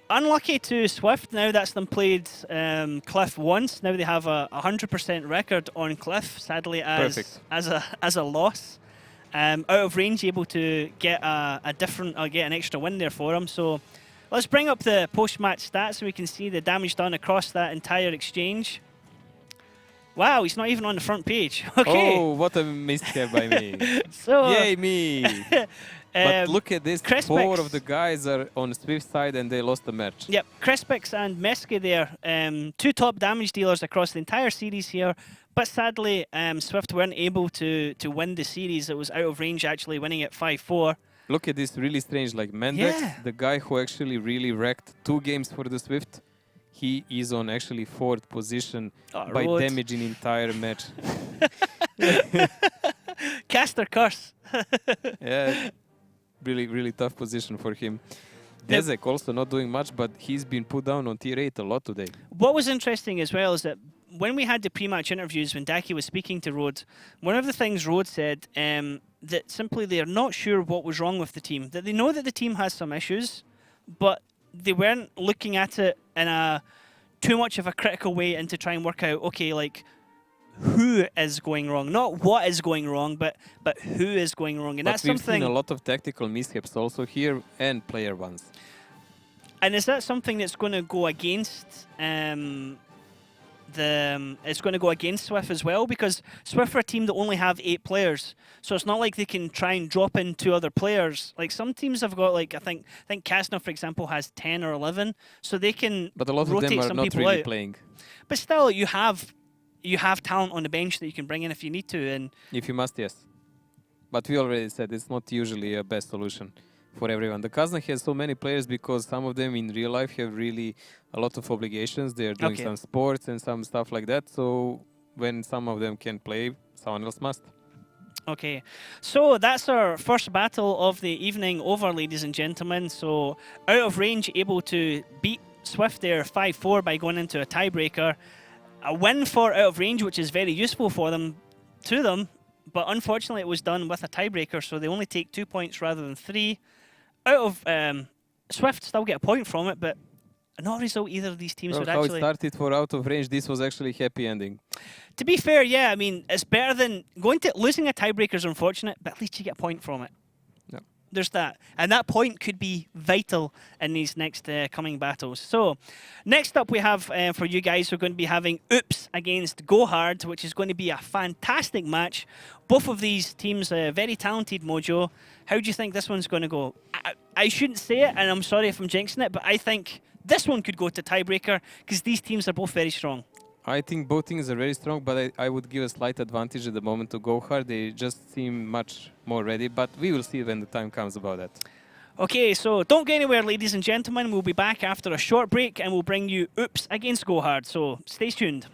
unlucky to Swift. Now that's them played Cliff once. Now they have a 100% record on Cliff, sadly, as a loss. Out of Range, able to get get an extra win there for him. So let's bring up the post-match stats so we can see the damage done across that entire exchange. Wow, he's not even on the front page. Okay. Oh, what a mistake by me. So, yay me. But look at this. Crespix. 4 of the guys are on Swift side and they lost the match. Yep, Crespix and Meske there, 2 top damage dealers across the entire series here. But sadly, Swift weren't able to win the series. It was Out of Range actually winning it 5-4. Look at this really strange, like Mendex, the guy who actually really wrecked 2 games for the Swift. He is on actually 4th position by damaging entire match. Caster curse. Yeah, really tough position for him. Dezek also not doing much, but he's been put down on tier 8 a lot today. What was interesting as well is that when we had the pre-match interviews, when Daki was speaking to Rode, one of the things Rode said, that simply they're not sure what was wrong with the team. That they know that the team has some issues, but they weren't looking at it in a too much of a critical way and to try and work out, okay, like, who is going wrong? Not what is going wrong, but who is going wrong. And that's we've something... seen a lot of tactical mishaps also here and player ones. And is that something that's going to go against it's going to go against Swift as well, because Swift are a team that only have 8 players, so it's not like they can try and drop in 2 other players. Like some teams have got, like I think Kasna, for example, has 10 or 11, so they can. But a lot rotate of them are some not people really out. playing. But still, you have talent on the bench that you can bring in if you need to, and if you must, yes. But we already said it's not usually a best solution. for everyone. The Kazna has so many players because some of them in real life have really a lot of obligations. They're doing Okay. some sports and some stuff like that. So when some of them can play, someone else must. Okay, so that's our first battle of the evening over, ladies and gentlemen. So out of range, able to beat Swift there 5-4 by going into a tiebreaker. A win for out of range, which is very useful for them, but unfortunately it was done with a tiebreaker, so they only take 2 points rather than 3. Out of Swift still get a point from it, but not a result either of these teams Well, would how actually... it started for out of range, this was actually a happy ending. To be fair, yeah, I mean, it's better than losing a tiebreaker is unfortunate, but at least you get a point from it. Yeah. There's that. And that point could be vital in these next coming battles. So, next up we have for you guys, we're going to be having Oops against Go Hard, which is going to be a fantastic match. Both of these teams, very talented, Mojo. How do you think this one's going to go? I shouldn't say it, and I'm sorry if I'm jinxing it, but I think this one could go to tiebreaker because these teams are both very strong. I think both teams are very strong, but I would give a slight advantage at the moment to Go Hard. They just seem much more ready, but we will see when the time comes about that. Okay, so don't go anywhere, ladies and gentlemen. We'll be back after a short break, and we'll bring you Oops against Go Hard. So stay tuned.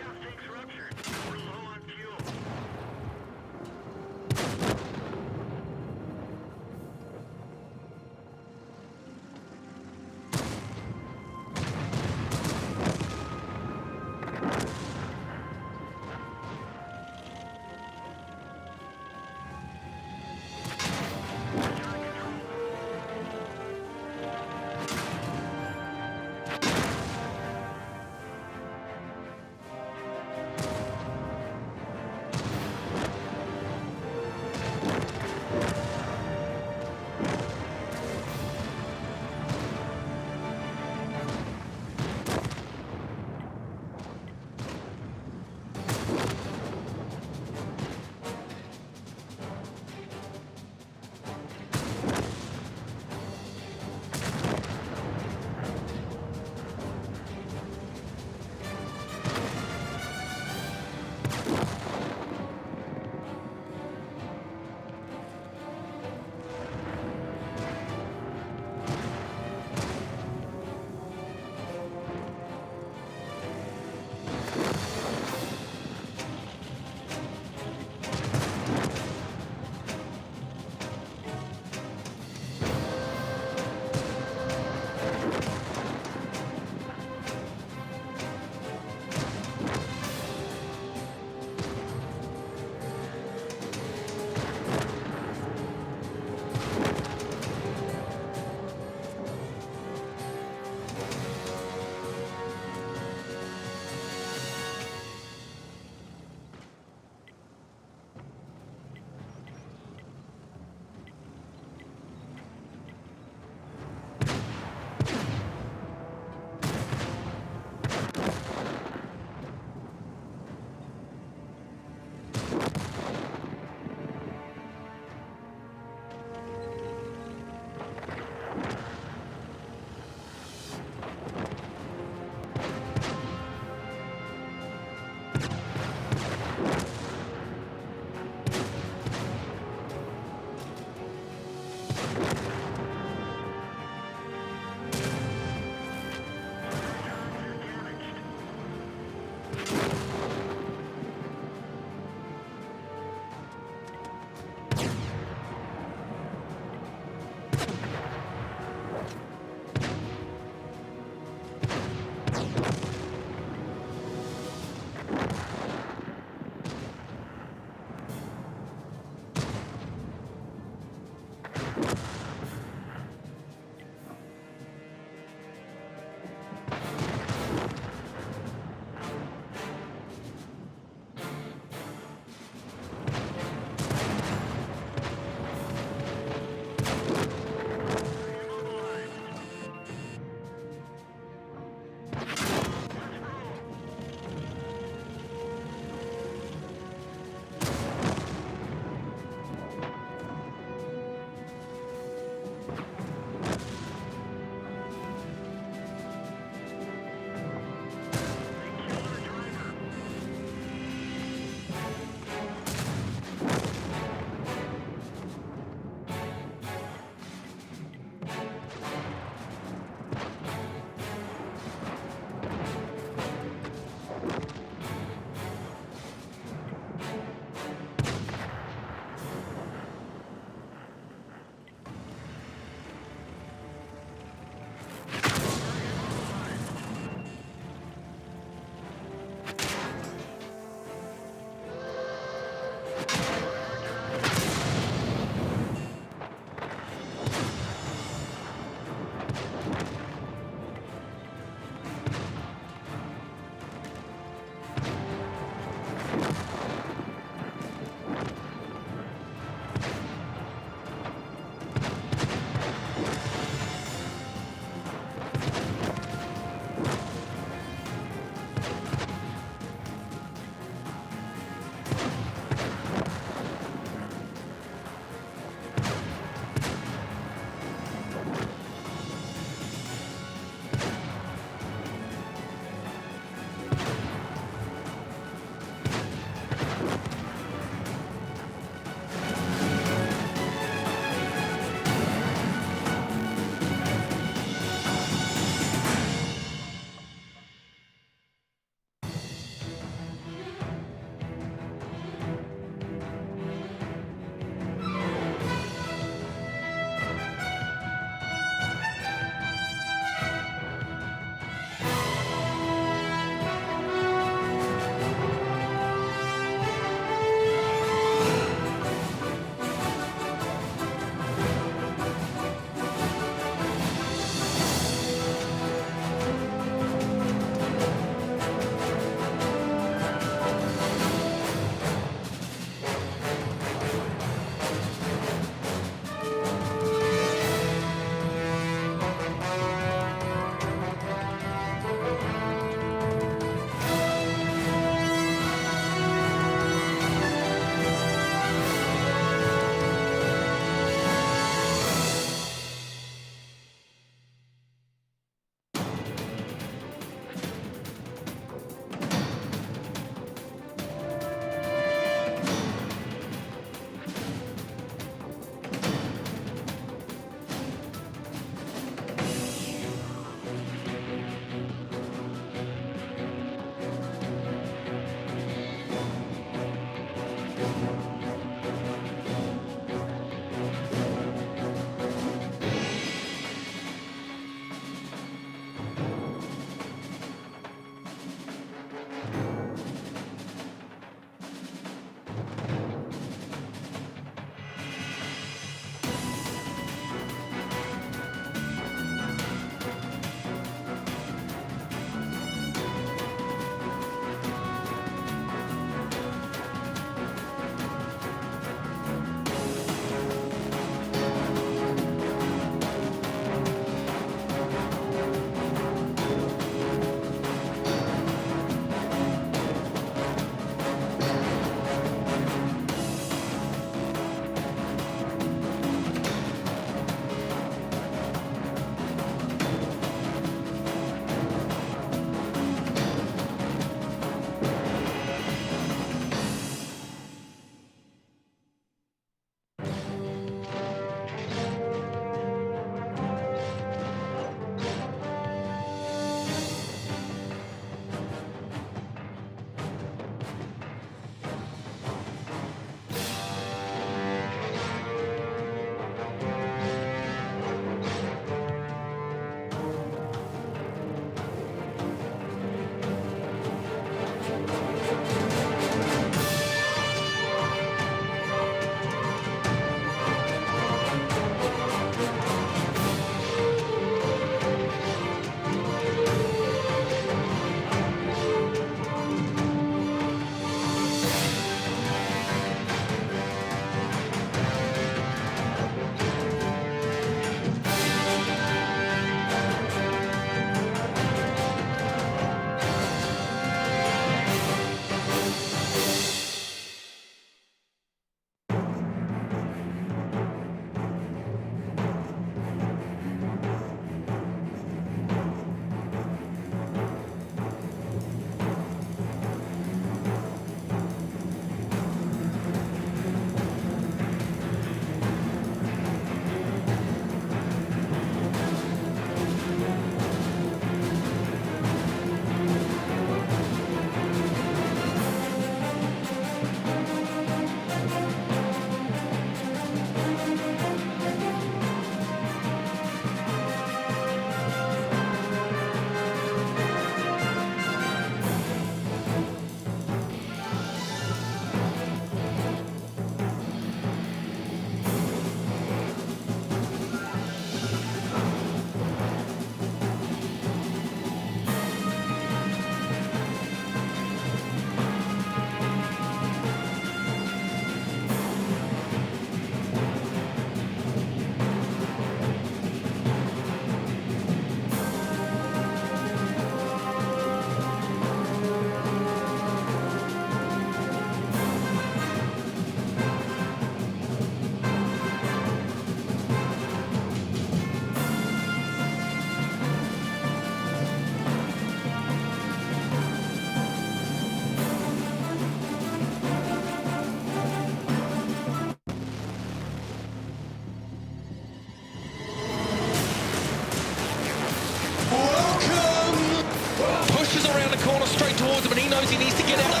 rushes around the corner straight towards him, and he knows he needs to get out.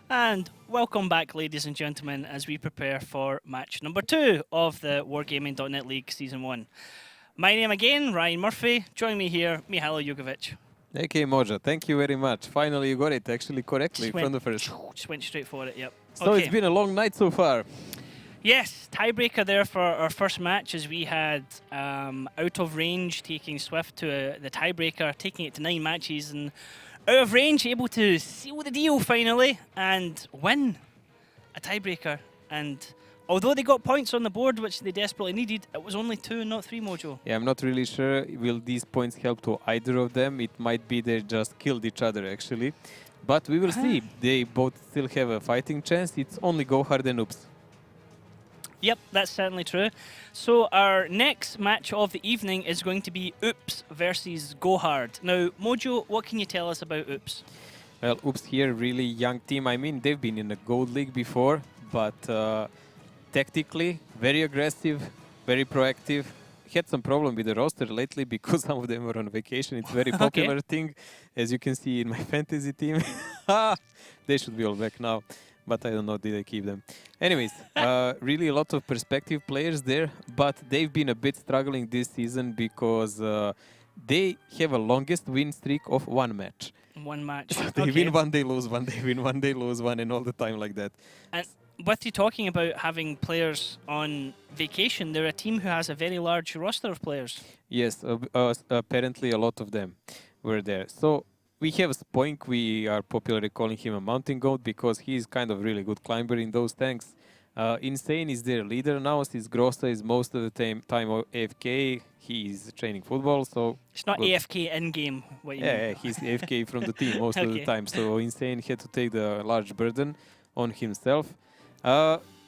And welcome back, ladies and gentlemen, as we prepare for match number 2 of the Wargaming.net League Season 1. My name again, Ryan Murphy. Join me here, Mihailo Jugovic. Okay, Moja, thank you very much. Finally, you got it actually correctly from the first. Just went straight for it, yep. So okay. It's been a long night so far. Yes, tiebreaker there for our first match as we had out of range taking Swift to the tiebreaker, taking it to 9 matches, and out of range able to seal the deal finally and win a tiebreaker. And although they got points on the board, which they desperately needed, it was only 2 and not 3, Mojo. Yeah, I'm not really sure. Will these points help to either of them? It might be they just killed each other actually. But we will see. They both still have a fighting chance. It's only go hard and oops. Yep, that's certainly true. So our next match of the evening is going to be Oops versus Go Hard. Now, Mojo, what can you tell us about Oops? Well, Oops here, really young team. I mean, they've been in the Gold League before, but tactically, very aggressive, very proactive. Had some problem with the roster lately because some of them were on vacation. It's a very popular thing, as you can see in my fantasy team. They should be all back now, but I don't know, did I keep them? Anyways, really a lot of perspective players there, but they've been a bit struggling this season because they have a longest win streak of 1 match. 1 match. They win one, they lose one, they win one, they lose one, and all the time like that. And with you talking about having players on vacation, they're a team who has a very large roster of players. Yes, apparently a lot of them were there. So we have Spoink, we are popularly calling him a mountain goat because he's kind of really good climber in those tanks. Insane is their leader now, since Grossa is most of the time AFK. He's training football, so... It's not good. AFK in-game, what you mean. Yeah, he's AFK from the team most of the time. So Insane had to take the large burden on himself.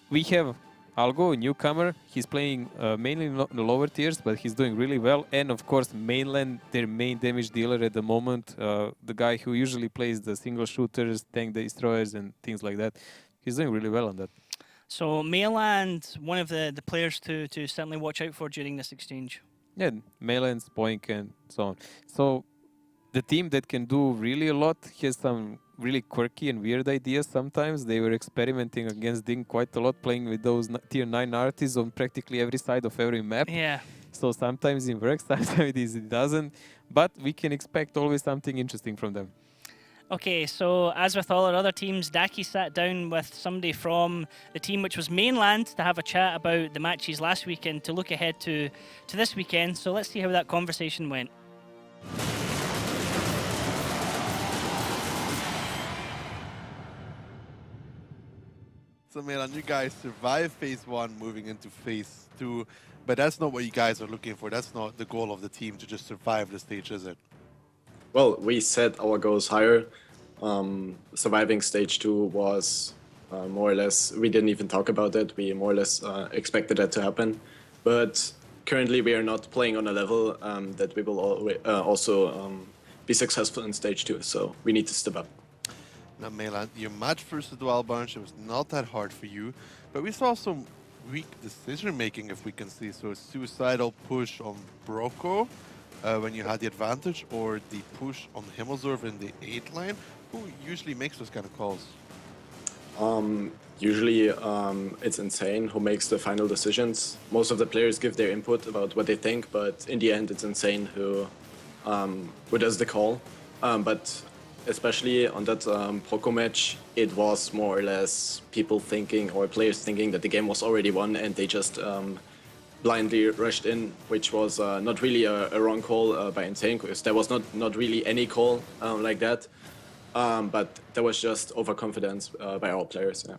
We have Algo, a newcomer. He's playing mainly in the lower tiers, but he's doing really well. And of course, Mainland, their main damage dealer at the moment, the guy who usually plays the single shooters, tank destroyers, and things like that. He's doing really well on that. So Mainland, one of the players to certainly watch out for during this exchange. Yeah, Mainland, Spoink, and so on. So the team that can do really a lot has some really quirky and weird ideas sometimes. They were experimenting against Ding quite a lot, playing with those tier 9 artists on practically every side of every map. Yeah. So sometimes it works, sometimes it doesn't. But we can expect always something interesting from them. Okay, so as with all our other teams, Daki sat down with somebody from the team which was Mainland to have a chat about the matches last weekend to look ahead to this weekend. So let's see how that conversation went. So Milan, you guys survived phase 1 moving into phase 2, but that's not what you guys are looking for. That's not the goal of the team, to just survive the stage, is it? Well, we set our goals higher. Surviving stage 2 was more or less, we didn't even talk about it. We more or less expected that to happen. But currently we are not playing on a level that we will also be successful in stage 2. So we need to step up. Now, Milan, your match versus the Wild Bunch, it was not that hard for you, but we saw some weak decision-making, if we can see. So a suicidal push on Broco when you had the advantage, or the push on Himmelzorf in the 8th line. Who usually makes those kind of calls? Usually it's Insane who makes the final decisions. Most of the players give their input about what they think, but in the end it's Insane who does the call. But especially on that Broco match, it was more or less people thinking, or players thinking, that the game was already won, and they just blindly rushed in, which was not really a wrong call by Insane, because there was not really any call like that. But there was just overconfidence by our players. Yeah.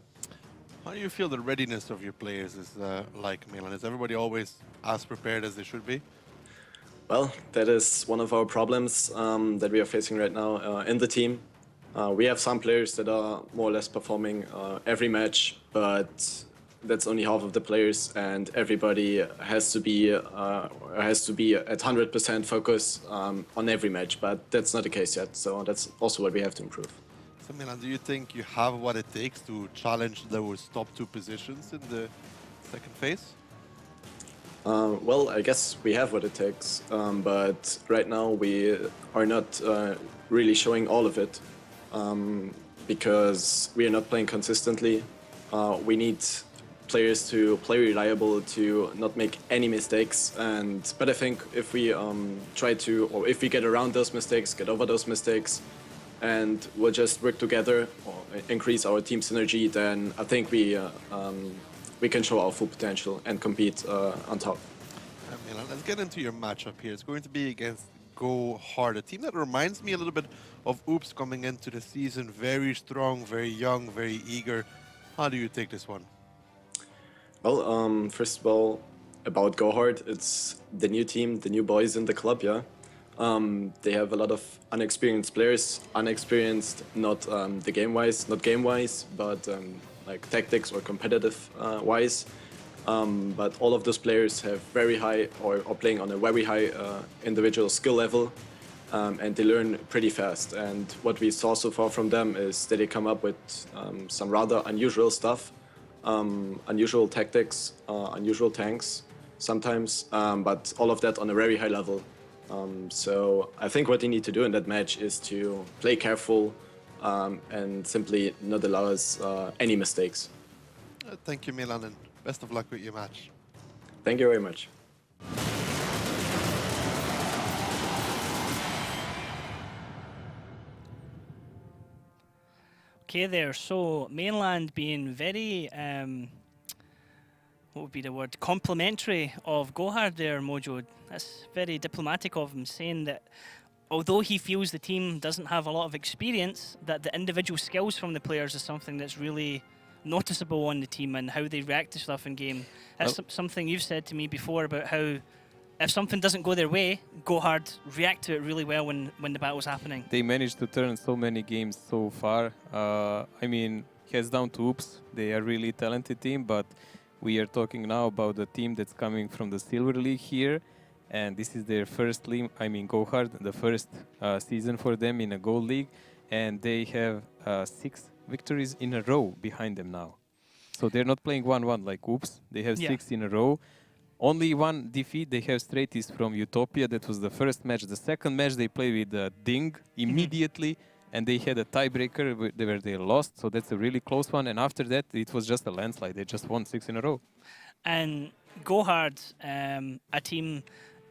How do you feel the readiness of your players is like, Milan? Is everybody always as prepared as they should be? Well, that is one of our problems that we are facing right now in the team. We have some players that are more or less performing every match, but that's only half of the players, and everybody has to be at 100% focus on every match. But that's not the case yet, so that's also what we have to improve. So So Milan, do you think you have what it takes to challenge those top 2 positions in the second phase? Well, I guess we have what it takes, but right now we are not really showing all of it because we are not playing consistently. We need players to play reliable, to not make any mistakes. But I think if we try to, or if we get around those mistakes, get over those mistakes, and we'll just work together or increase our team synergy, then I think we can show our full potential and compete on top. Milan, let's get into your matchup here. It's going to be against Go Hard, a team that reminds me a little bit of Oops coming into the season. Very strong, very young, very eager. How do you take this one? Well, first of all, about Go Hard, it's the new team, the new boys in the club, yeah. They have a lot of unexperienced players, unexperienced not the game-wise, not game-wise, but like tactics or competitive-wise. But all of those players have very high, or playing on a very high individual skill level, and they learn pretty fast. And what we saw so far from them is that they come up with some rather unusual stuff, unusual tactics, unusual tanks sometimes, but all of that on a very high level. So I think what they need to do in that match is to play careful and simply not allow us any mistakes. Thank you, Milan, and best of luck with your match. Thank you very much. Okay there, so Mainland being very, what would be the word, complimentary of Gohard there, Mojo. That's very diplomatic of him, saying that although he feels the team doesn't have a lot of experience, that the individual skills from the players is something that's really noticeable on the team and how they react to stuff in game. That's something you've said to me before about how if something doesn't go their way, Go Hard react to it really well when the battle's happening. They managed to turn so many games so far. I mean, heads down to Oops. They are really talented team, but we are talking now about the team that's coming from the Silver League here, and this is their first league. I mean, Go Hard, the first season for them in a Gold League, and they have 6 victories in a row behind them now. So they're not playing 1-1 like Oops. They have 6 in a row. Only 1 defeat they have straight is from Utopia. That was the first match. The second match they played with Ding immediately, and they had a tiebreaker where they lost. So that's a really close one. And after that, it was just a landslide. They just won 6 in a row. And Go Hard, a team.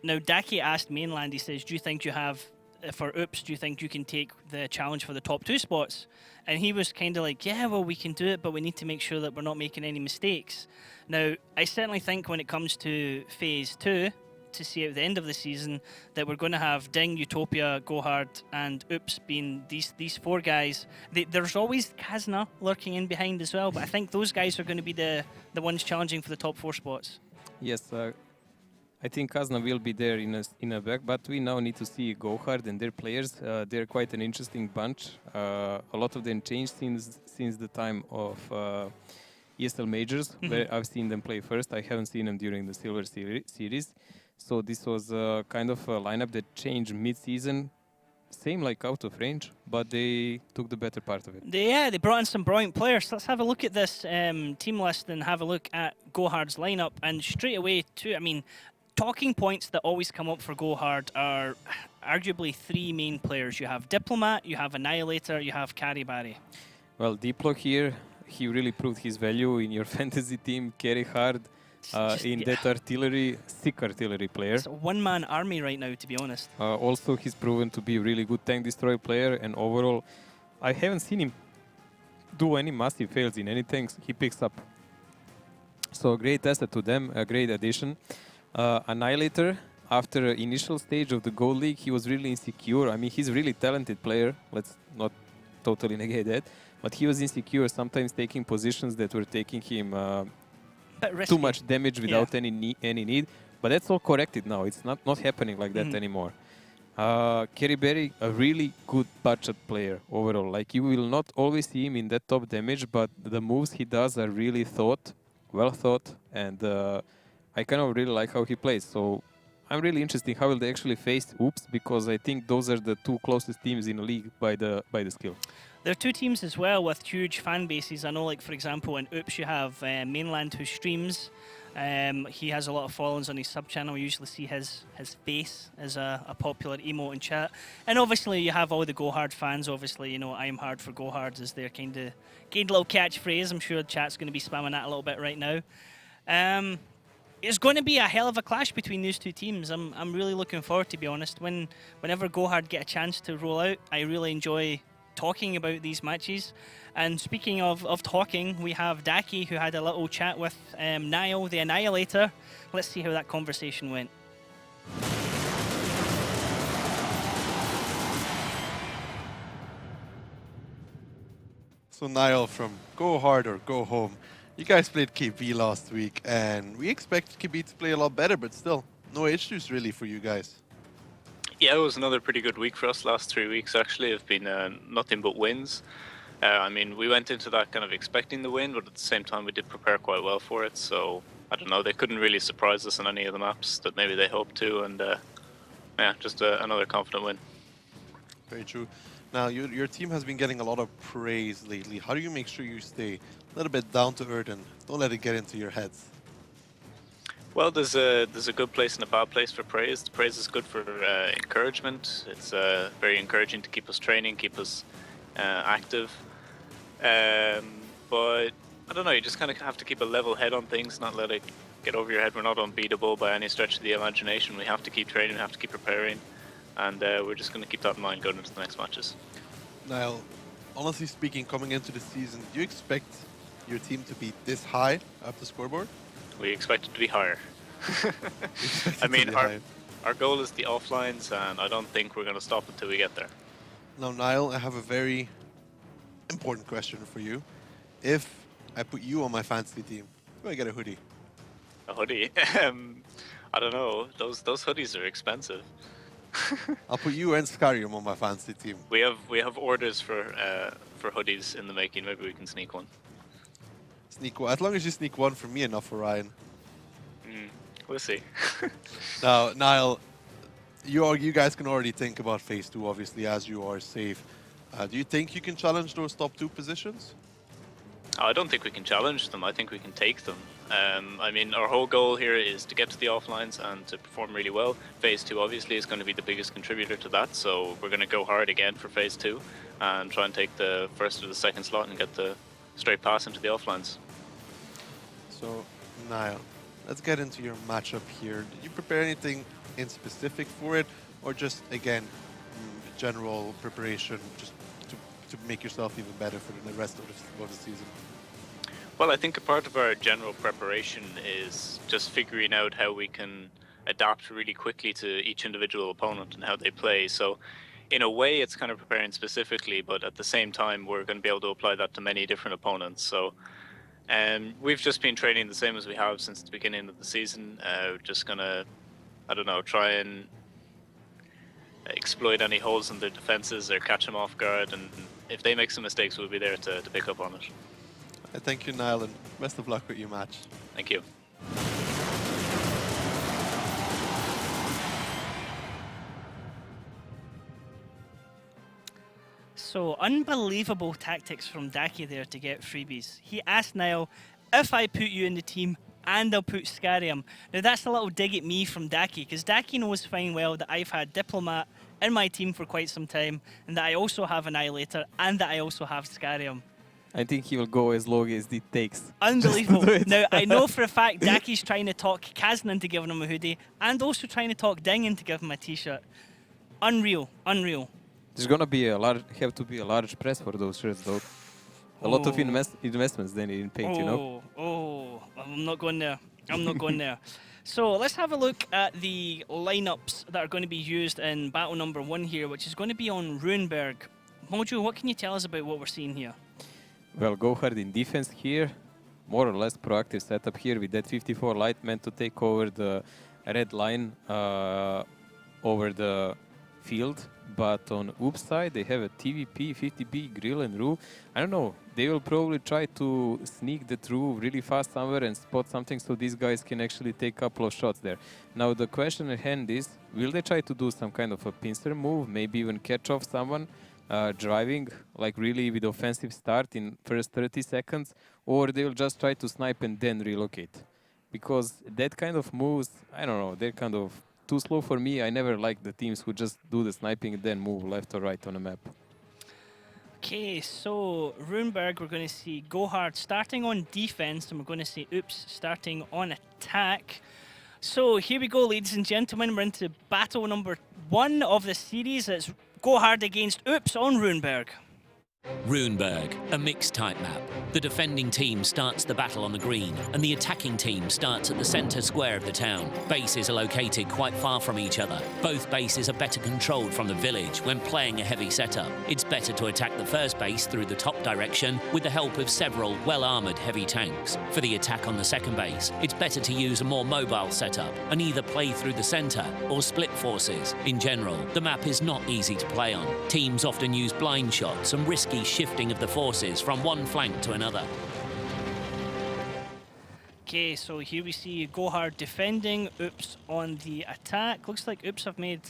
Now, Daki asked Mainland, he says, do you think you have, for Oops, do you think you can take the challenge for the top 2 spots? And he was kind of like, yeah, well, we can do it, but we need to make sure that we're not making any mistakes. Now, I certainly think when it comes to Phase 2, to see at the end of the season, that we're going to have Ding, Utopia, Go Hard, and Oops being these 4 guys. There's always Kazna lurking in behind as well, but I think those guys are going to be the ones challenging for the top 4 spots. Yes, I think Kazna will be there in a back, but we now need to see Go Hard and their players. They're quite an interesting bunch. A lot of them changed since the time of ESL Majors, where I've seen them play first. I haven't seen them during the Silver Series. So this was kind of a lineup that changed mid-season. Same like out of range, but they took the better part of it. They brought in some brilliant players. Let's have a look at this team list and have a look at Go Hard's lineup. And straight away, too, I mean, talking points that always come up for Go Hard are arguably 3 main players. You have Diplomat, you have Annihilator, you have Karibari. Well, Diplo here, he really proved his value in your fantasy team. Carry hard in that artillery, sick artillery player. It's a one-man army right now, to be honest. Also, he's proven to be a really good tank destroy player, and overall, I haven't seen him do any massive fails in any tanks he picks up. So a great asset to them, a great addition. Annihilator, after initial stage of the Gold League, he was really insecure. I mean, he's a really talented player. Let's not totally negate that. But he was insecure, sometimes taking positions that were taking him too much damage without any need. But that's all corrected now. It's not happening like that anymore. Karibari, a really good budget player overall. Like, you will not always see him in that top damage, but the moves he does are really well thought, and I kind of really like how he plays. So I'm really interested how will they actually face Oops, because I think those are the 2 closest teams in the league by the skill. There are two teams as well with huge fan bases. I know, like, for example, in Oops, you have Mainland, who streams. He has a lot of followers on his sub-channel. We usually see his face as a popular emote in chat. And obviously, you have all the Go Hard fans. Obviously, you know, I'm hard for Go Hard is their kind of little catchphrase. I'm sure chat's going to be spamming that a little bit right now. It's going to be a hell of a clash between these two teams. I'm really looking forward, to be honest. Whenever Go Hard get a chance to roll out, I really enjoy talking about these matches. And speaking of talking, we have Daki, who had a little chat with Niall the Annihilator. Let's see how that conversation went. So Niall, from Go Hard or Go Home, you guys played KB last week, and we expected KB to play a lot better, but still, no issues really for you guys. Yeah, it was another pretty good week for us. Last 3 weeks actually have been nothing but wins. I mean, we went into that kind of expecting the win, but at the same time we did prepare quite well for it. So I don't know, they couldn't really surprise us on any of the maps that maybe they hoped to, and yeah, just another confident win. Very true. Now, your team has been getting a lot of praise lately. How do you make sure you stay a little bit down to earth and don't let it get into your heads? Well, there's a good place and a bad place for praise. The praise is good for encouragement. It's very encouraging to keep us training, keep us active. But I don't know, you just kind of have to keep a level head on things, not let it get over your head. We're not unbeatable by any stretch of the imagination. We have to keep training, we have to keep preparing, and we're just going to keep that in mind going into the next matches. Niall, honestly speaking, coming into the season, do you expect your team to be this high up the scoreboard? We expect it to be higher. I mean, our goal is the offlines, and I don't think we're going to stop until we get there. Now, Niall, I have a very important question for you. If I put you on my fantasy team, do I get a hoodie? A hoodie? I don't know. Those hoodies are expensive. I'll put you and Skyrim on my fantasy team. We have orders for hoodies in the making. Maybe we can sneak one. Sneak one. As long as you sneak one for me, enough for Ryan. We'll see. Now, Niall, you guys can already think about Phase 2, obviously, as you are safe. Do you think you can challenge those top 2 positions? I don't think we can challenge them. I think we can take them. I mean, our whole goal here is to get to the offlines and to perform really well. Phase 2 obviously is going to be the biggest contributor to that, so we're going to go hard again for Phase 2 and try and take the first or the second slot and get the straight pass into the offlines. So, Niall, let's get into your matchup here. Did you prepare anything in specific for it, or just, again, general preparation just to make yourself even better for the rest of the season? Well, I think a part of our general preparation is just figuring out how we can adapt really quickly to each individual opponent and how they play. So in a way, it's kind of preparing specifically, but at the same time, we're going to be able to apply that to many different opponents. So we've just been training the same as we have since the beginning of the season. Just going to, I don't know, try and exploit any holes in their defenses or catch them off guard. And if they make some mistakes, we'll be there to pick up on it. Thank you, Niall, and best of luck with your match. Thank you. So, unbelievable tactics from Daki there to get freebies. He asked Niall, if I put you in the team and I'll put Scarium. Now that's a little dig at me from Daki, because Daki knows fine well that I've had Diplomat in my team for quite some time, and that I also have Annihilator, and that I also have Scarium. I think he will go as long as it takes. Unbelievable. Now, I know for a fact Daki's trying to talk Kazan into giving him a hoodie, and also trying to talk Ding into giving him a t-shirt. Unreal, unreal. There's gonna be have to be a large press for those shirts, though. A lot of investments then in paint, you know. Oh, I'm not going there. I'm not going there. So let's have a look at the lineups that are going to be used in battle number 1 here, which is going to be on Runeberg. Mojo, what can you tell us about what we're seeing here? Well, go hard in defense here. More or less proactive setup here with that 54 light meant to take over the red line over the field. But on Oops side, they have a TVP, 50B, Grill and Roo. I don't know. They will probably try to sneak the through really fast somewhere and spot something so these guys can actually take a couple of shots there. Now the question at hand is, will they try to do some kind of a pincer move, maybe even catch off someone? driving, like really with offensive start in first 30 seconds, or they will just try to snipe and then relocate. Because that kind of moves, I don't know, they're kind of too slow for me. I never like the teams who just do the sniping and then move left or right on a map. Okay, so Runeberg, we're going to see Gohard starting on defense, and we're going to see Oops starting on attack. So here we go, ladies and gentlemen. We're into battle number 1 of the series. It's Gohard against Oops on Runeberg. Runeberg, a mixed type map. The defending team starts the battle on the green, and the attacking team starts at the centre square of the town. Bases are located quite far from each other. Both bases are better controlled from the village when playing a heavy setup. It's better to attack the first base through the top direction with the help of several well-armoured heavy tanks. For the attack on the second base, it's better to use a more mobile setup and either play through the centre or split forces. In general, the map is not easy to play on. Teams often use blind shots and risky shifting of the forces from one flank to another. Okay, so here we see Gohard defending, Oops on the attack. Looks like Oops have made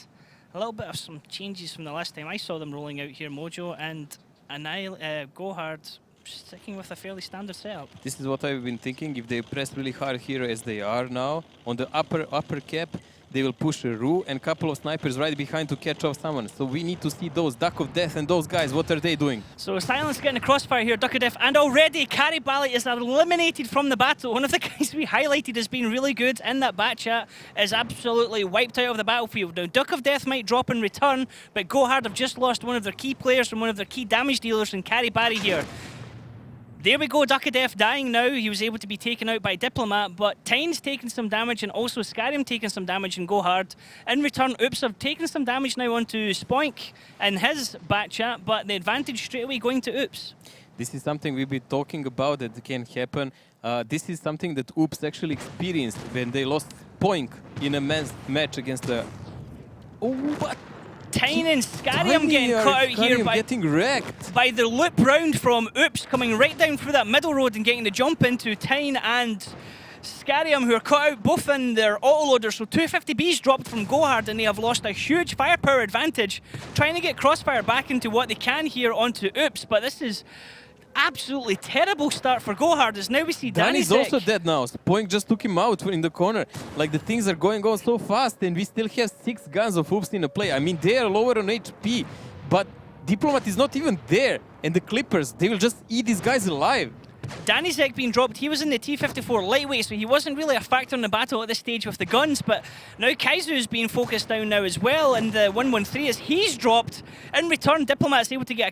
a little bit of some changes from the last time I saw them rolling out here, Mojo, and Gohard sticking with a fairly standard setup. This is what I've been thinking. If they press really hard here as they are now, on the upper cap, they will push a Rue and a couple of snipers right behind to catch off someone. So we need to see those Duck of Death and those guys. What are they doing? So Silence getting a crossfire here, Duck of Death, and already Karibali is eliminated from the battle. One of the guys we highlighted as being really good in that bat chat is absolutely wiped out of the battlefield. Now Duck of Death might drop in return, but Gohard have just lost one of their key players and one of their key damage dealers in Karibali here. There we go, Duck of Death dying now. He was able to be taken out by Diplomat, but Tyne's taking some damage and also Skyrim taking some damage in Gohard. In return, Oops have taken some damage now onto Spoink in his bat chat, but the advantage straight away going to Oops. This is something we've been talking about that can happen. This is something that Oops actually experienced when they lost Spoink in a match against the... Oh, but... Tyne and Skyrim getting cut out here by the loop round from Oops coming right down through that middle road and getting the jump into Tyne and Skyrim, who are cut out both in their autoloader. So 250Bs dropped from Gohard and they have lost a huge firepower advantage, trying to get Crossfire back into what they can here onto Oops, but this is absolutely terrible start for Gohard, as now we see Danny's also dead now. Spoink just took him out in the corner. Like, the things are going on so fast and we still have 6 guns of Oops in the play. I mean, they are lower on HP, but Diplomat is not even there. And the Clippers, they will just eat these guys alive. Danizek being dropped, he was in the T-54 lightweight, so he wasn't really a factor in the battle at this stage with the guns, but now Kaizu is being focused down now as well, and the 113 as he's dropped. In return, Diplomat's able to get a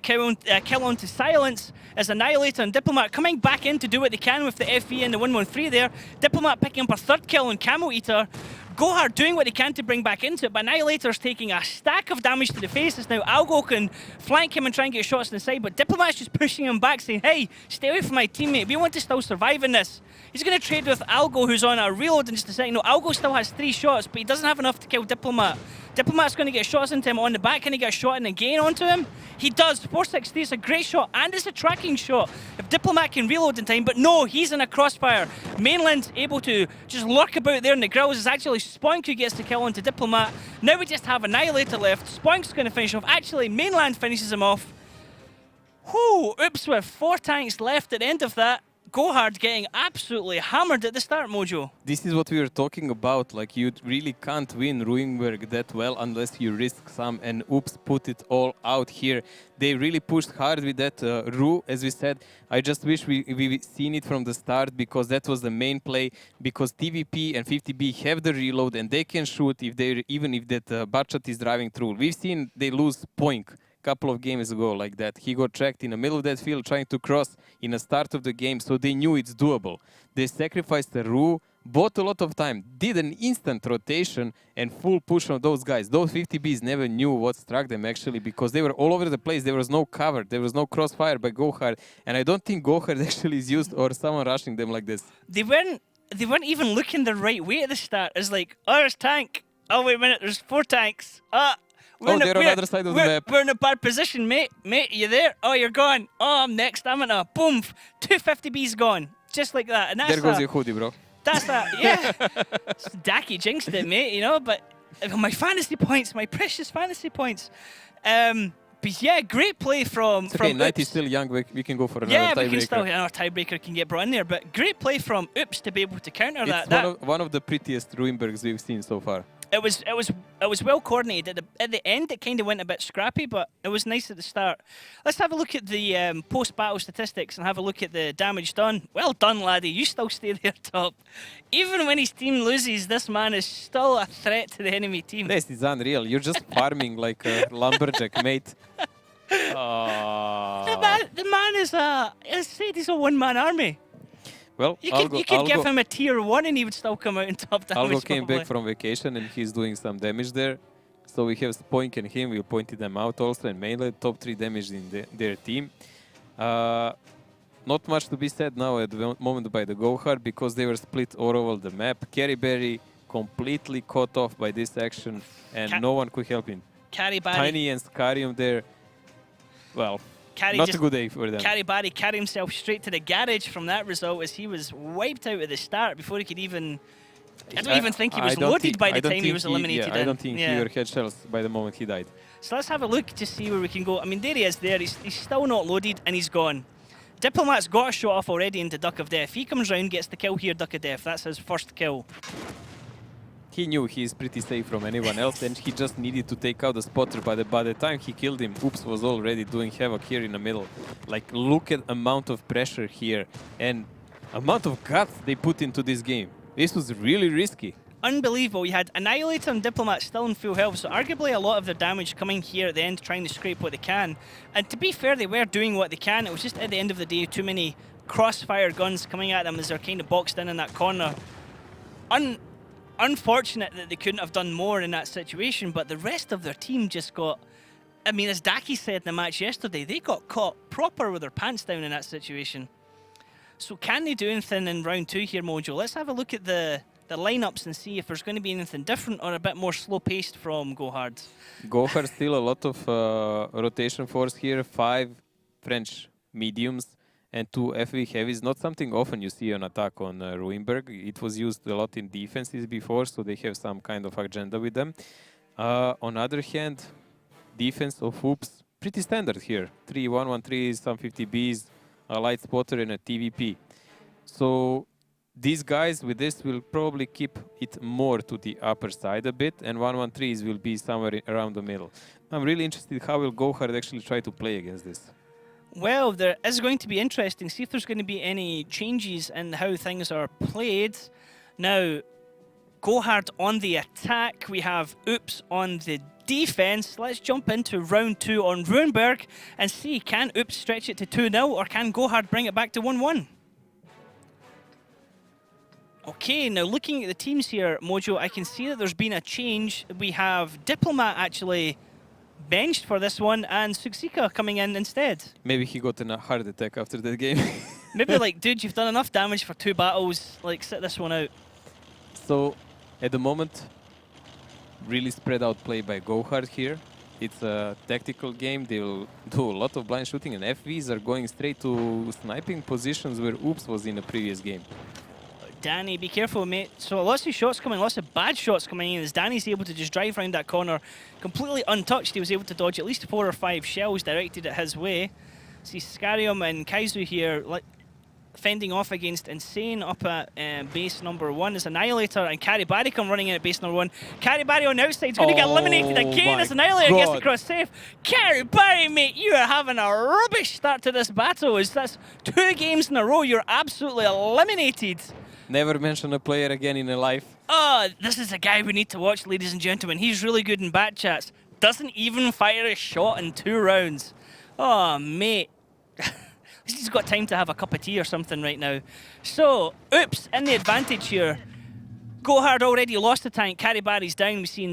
kill onto Silence as Annihilator, and Diplomat coming back in to do what they can with the FV and the 113 there. Diplomat picking up a 3rd kill on Camo Eater. Gohard doing what he can to bring back into it, but Annihilator's taking a stack of damage to the faces. Now Algo can flank him and try and get shots on the side, but Diplomat's just pushing him back, saying, hey, stay away from my teammate. We want to still survive in this. He's going to trade with Algo, who's on a reload in just a second. No, Algo still has 3 shots, but he doesn't have enough to kill Diplomat. Diplomat's going to get shots into him on the back. Can he get a shot in again onto him? He does. 463 is a great shot, and it's a tracking shot. If Diplomat can reload in time, but no, he's in a crossfire. Mainland's able to just lurk about there in the grills. It's actually Spoink who gets the kill onto Diplomat. Now we just have Annihilator left. Spoink's going to finish off. Actually, Mainland finishes him off. Whew, Oops with 4 tanks left at the end of that. Gohard getting absolutely hammered at the start, Mojo. This is what we were talking about. Like, you really can't win Ruinberg that well unless you risk some, and Oops put it all out here. They really pushed hard with that Ru, as we said. I just wish we seen it from the start, because that was the main play, because TVP and 50B have the reload and they can shoot if they even if that Bachat is driving through. We've seen they lose Poink couple of games ago like that. He got tracked in the middle of that field trying to cross in the start of the game, so they knew it's doable. They sacrificed the Ru, bought a lot of time, did an instant rotation and full push on those guys. Those 50Bs never knew what struck them actually, because they were all over the place. There was no cover, there was no crossfire by Gohard, and I don't think Gohard actually is used or someone rushing them like this. They weren't even looking the right way at the start. It's like, oh, there's tank. Oh, wait a minute, there's 4 tanks. They're on the other side of the map. We're in a bad position, mate. Mate, you there? Oh, you're gone. Oh, I'm next. I'm in a boom. 250B's gone. Just like that. And that's there goes your hoodie, bro. That's that. Yeah. Dacky jinxed it, mate, you know, but my fantasy points, my precious fantasy points. But yeah, great play from It's okay, from Knight is Oops. still young. We can go for another Yeah, we tiebreaker. can still another tiebreaker can get brought in there. But great play from Oops to be able to counter It's that. one of the prettiest Ruinbergs we've seen so far. It was well coordinated. At the end, it kind of went a bit scrappy, but it was nice at the start. Let's have a look at the post-battle statistics and have a look at the damage done. Well done, laddie. You still stay there top. Even when his team loses, this man is still a threat to the enemy team. This is unreal. You're just farming like a lumberjack, mate. The man is he's a one-man army. Well, You could give him a tier 1 and he would still come out in top damage. Algo came probably. back from vacation and he's doing some damage there. So we have Spoink and him. We pointed them out also, and mainly top 3 damage in their team. Not much to be said now at the moment by the Gohard because they were split all over the map. Carryberry completely caught off by this action and no one could help him. Carryberry. Tiny and Scarium there. Well, not a good day for them. Carryberry carried himself straight to the garage from that result as he was wiped out at the start before he could even... I don't even think he was loaded by the time he was eliminated. I don't think he ever had shells by the moment he died. So let's have a look to see where we can go. I mean, there he is there. He's still not loaded and he's gone. Diplomat's got a shot off already into Duck of Death. He comes round, gets the kill here, Duck of Death. That's his first kill. He knew he's pretty safe from anyone else and he just needed to take out the spotter, but by the time he killed him, Oops was already doing havoc here in the middle. Like, look at amount of pressure here and amount of guts they put into this game. This was really risky. Unbelievable. You had Annihilator and Diplomat still in full health, so arguably a lot of their damage coming here at the end, trying to scrape what they can. And to be fair, they were doing what they can. It was just at the end of the day, too many crossfire guns coming at them as they're kind of boxed in that corner. Unfortunate that they couldn't have done more in that situation, but the rest of their team just got... I mean, as Daki said in the match yesterday, they got caught proper with their pants down in that situation. So can they do anything in round 2 here, Mojo? Let's have a look at the lineups and see if there's going to be anything different or a bit more slow-paced from Gohard. Gohard still a lot of rotation force here. 5 French mediums and 2 FV heavies. Not something often you see on attack on Ruinberg. It was used a lot in defenses before, so they have some kind of agenda with them. On the other hand, defense of Oops, pretty standard here. 3 113s, some 50Bs, a light spotter and a TVP. So these guys with this will probably keep it more to the upper side a bit, and 113s will be somewhere around the middle. I'm really interested how will Gohard actually try to play against this. Well, there is going to be interesting. See if there's going to be any changes in how things are played. Now, Gohard on the attack. We have Oops on the defense. Let's jump into round 2 on Ruinberg and see, can Oops stretch it to 2-0 or can Gohard bring it back to 1-1? Okay, now looking at the teams here, Mojo, I can see that there's been a change. We have Diplomat actually benched for this one and Suksika coming in instead. Maybe he got a heart attack after that game. Maybe like, dude, you've done enough damage for 2 battles, like sit this one out. So, at the moment, really spread out play by Gohard here. It's a tactical game. They will do a lot of blind shooting and FVs are going straight to sniping positions where Oops was in the previous game. Danny, be careful, mate. So lots of shots coming, lots of bad shots coming in as Danny's able to just drive around that corner completely untouched. He was able to dodge at least 4 or 5 shells directed at his way. See Scarium and Kaizu here fending off against Insane up at base number 1 as Annihilator and Carryberry come running in at base number 1. Carryberry on the outside is going to get eliminated again as Annihilator gets across safe. Carryberry, mate, you are having a rubbish start to this battle. That's 2 games in a row. You're absolutely eliminated. Never mention a player again in a life. Oh, this is a guy we need to watch, ladies and gentlemen. He's really good in bat chats. Doesn't even fire a shot in 2 rounds. Oh, mate. He's got time to have a cup of tea or something right now. So, Oops in the advantage here. Gohard already lost the tank. Carryberry's down. We see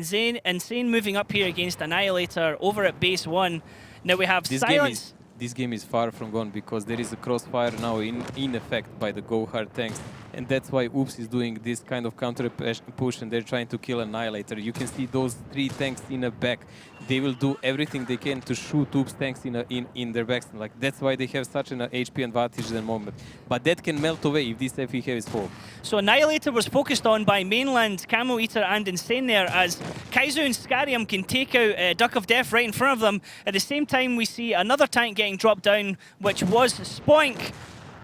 Insane moving up here against Annihilator over at base 1. Now we have Silence. This game is far from gone because there is a crossfire now in effect by the Gohard tanks And that's why Oops is doing this kind of counter push, and they're trying to kill Annihilator. You can see those 3 tanks in the back. They will do everything they can to shoot Oops tanks in their backs. Like, that's why they have such an HP advantage at the moment. But that can melt away if these FE heavies fall. So Annihilator was focused on by Mainland, Camo Eater and Insane there, as Kaizu and Scarium can take out Duck of Death right in front of them. At the same time, we see another tank getting dropped down, which was Spoink.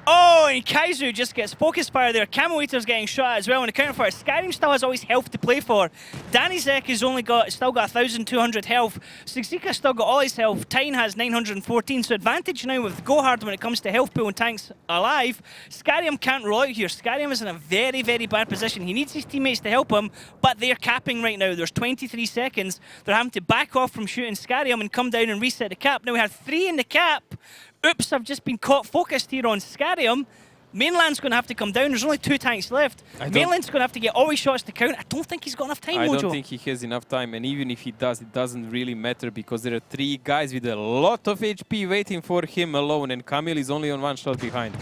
Oh, and Kaizu just gets focus fire there. Camo Eater's getting shot as well on the counter fire. Skyrim still has always health to play for. Danny Zek has still got 1,200 health. Sigzika still got all his health. Tyne has 914, so advantage now with Gohard when it comes to health pool and tanks alive. Skyrim can't roll out here. Skyrim is in a very, very bad position. He needs his teammates to help him, but they're capping right now. There's 23 seconds. They're having to back off from shooting Skyrim and come down and reset the cap. Now we have 3 in the cap. Oops, have just been caught focused here on Scarium. Mainland's going to have to come down. There's only 2 tanks left. Mainland's going to have to get all his shots to count. I don't think he's got enough time, Mojo. I don't think he has enough time, and even if he does, it doesn't really matter because there are 3 guys with a lot of HP waiting for him alone, and Camille is only on 1 shot behind.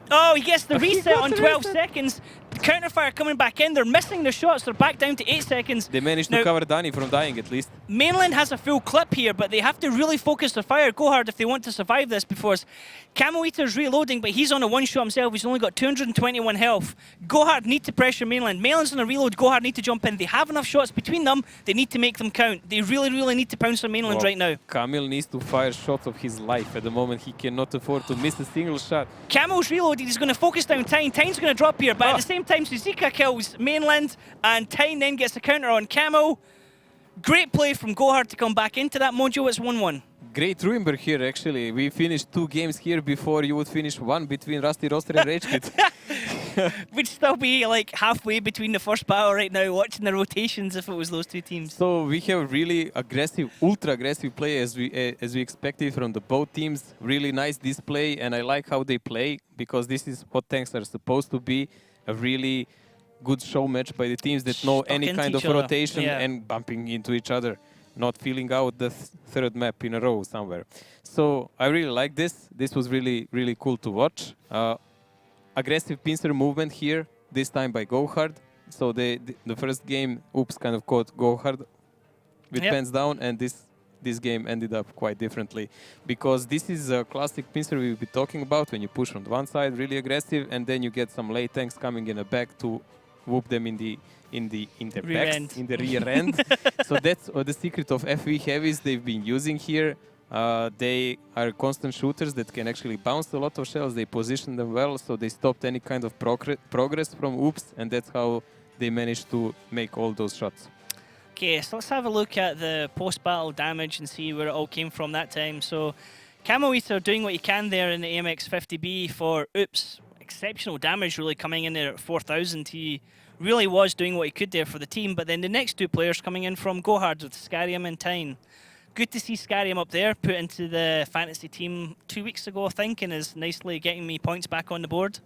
Oh, he gets the reset on 12 seconds. Counterfire coming back in. They're missing the shots. They're back down to 8 seconds. They managed to cover Danny from dying at least. Mainland has a full clip here, but they have to really focus their fire. Go hard if they want to survive this before Camo Eater's reloading, but he's on a 1 shot himself. He's only got 221 health. Go hard need to pressure Mainland. Mainland's on a reload. Go hard need to jump in. They have enough shots between them. They need to make them count. They really, really need to pounce on Mainland right now. Camille needs to fire shots of his life. At the moment, he cannot afford to miss a single shot. Camo's reloaded. He's going to focus down Tyne. Tyne's going to drop here, but at the same time, Suzuka kills Mainland, and Tyne then gets a counter on Camo. Great play from Gohard to come back into that, Mojo. It's 1-1. Great Ruinberg here, actually. We finished 2 games here before you would finish 1 between Rusty Roster and Rage Quit. We'd still be like halfway between the first battle right now, watching the rotations if it was those 2 teams. So we have really aggressive, ultra aggressive play as we expected from the both teams. Really nice display, and I like how they play because this is what tanks are supposed to be. A really good show match by the teams that know any kind of rotation and bumping into each other, not filling out the 3rd map in a row somewhere. So I really like this. This was really, really cool to watch. Aggressive pincer movement here, this time by Gohard. So the first game, Oops kind of caught Gohard with pants down, and this game ended up quite differently because this is a classic pincer we'll be talking about when you push on one side, really aggressive, and then you get some late tanks coming in the back to whoop them in the backs, in the rear end. So that's the secret of FV heavies they've been using here. They are constant shooters that can actually bounce a lot of shells. They position them well, so they stopped any kind of progress from Oops, and that's how they managed to make all those shots. Okay, so let's have a look at the post-battle damage and see where it all came from that time. So Camo Eater doing what he can there in the AMX 50B for Oops. Exceptional damage really coming in there at 4,000. He really was doing what he could there for the team, but then the next 2 players coming in from Gohard with Scarium and Tyne. Good to see Scarium up there, put into the fantasy team 2 weeks ago, I think, and is nicely getting me points back on the board.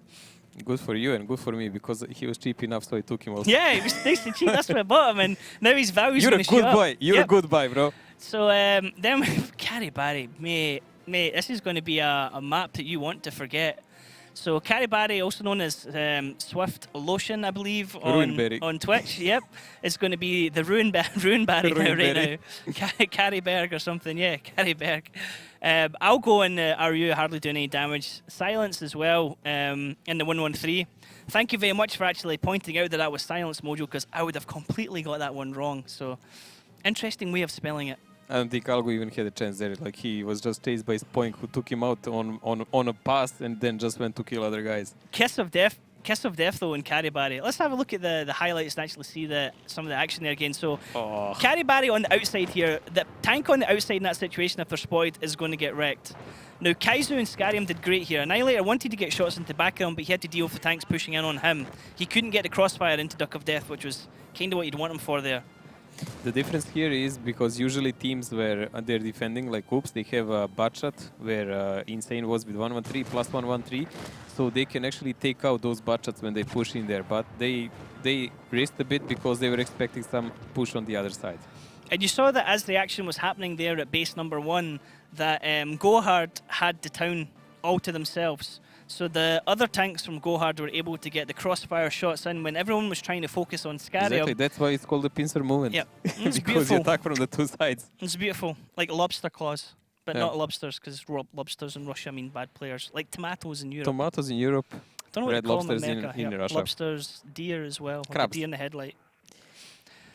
Good for you and good for me because he was cheap enough, so I took him also. Yeah, he was nice and cheap. That's why I bought him, and now his value's You're going a to shoot good boy. You're a good boy, bro. So then we have Caribari. Mate, this is going to be a map that you want to forget. So Caribari, also known as Swift Lotion, I believe, on Twitch. Yep, it's going to be the Ruinberry now, right now. Carryberg or something, yeah, Carryberg. I'll go in RU, hardly doing any damage. Silence as well in the 113. Thank you very much for actually pointing out that that was Silence, Mojo, because I would have completely got that one wrong. So, interesting way of spelling it. I don't think Algo even had a chance there. Like, he was just chased by Spoink, who took him out on a pass and then just went to kill other guys. Kiss of death though in Caribari. Let's have a look at the highlights and actually see some of the action there again. So Caribari on the outside here, the tank on the outside in that situation, if they're spotted, is going to get wrecked. Now Kaizu and Scarium did great here. Annihilator wanted to get shots into the back of him, but he had to deal with the tanks pushing in on him. He couldn't get the crossfire into Duck of Death, which was kind of what you'd want him for there. The difference here is because usually teams where they're defending, like Oops, they have a butshot where Insane was with 113 plus 113, so they can actually take out those buttshots when they push in there. But they risked a bit because they were expecting some push on the other side. And you saw that as the action was happening there at base number 1, that Gohard had the town all to themselves. So the other tanks from Gohard were able to get the crossfire shots in when everyone was trying to focus on Scarium. Exactly, that's why it's called the pincer movement. Yeah, it's because beautiful. you attack from the two sides. It's beautiful, like lobster claws, but Yeah. not lobsters, because lobsters in Russia mean bad players. Like tomatoes in Europe. Tomatoes in Europe, Don't know what red they call them lobsters in America. in Yeah, Russia. lobsters, deer as well. Like a Crabs. deer in the headlight.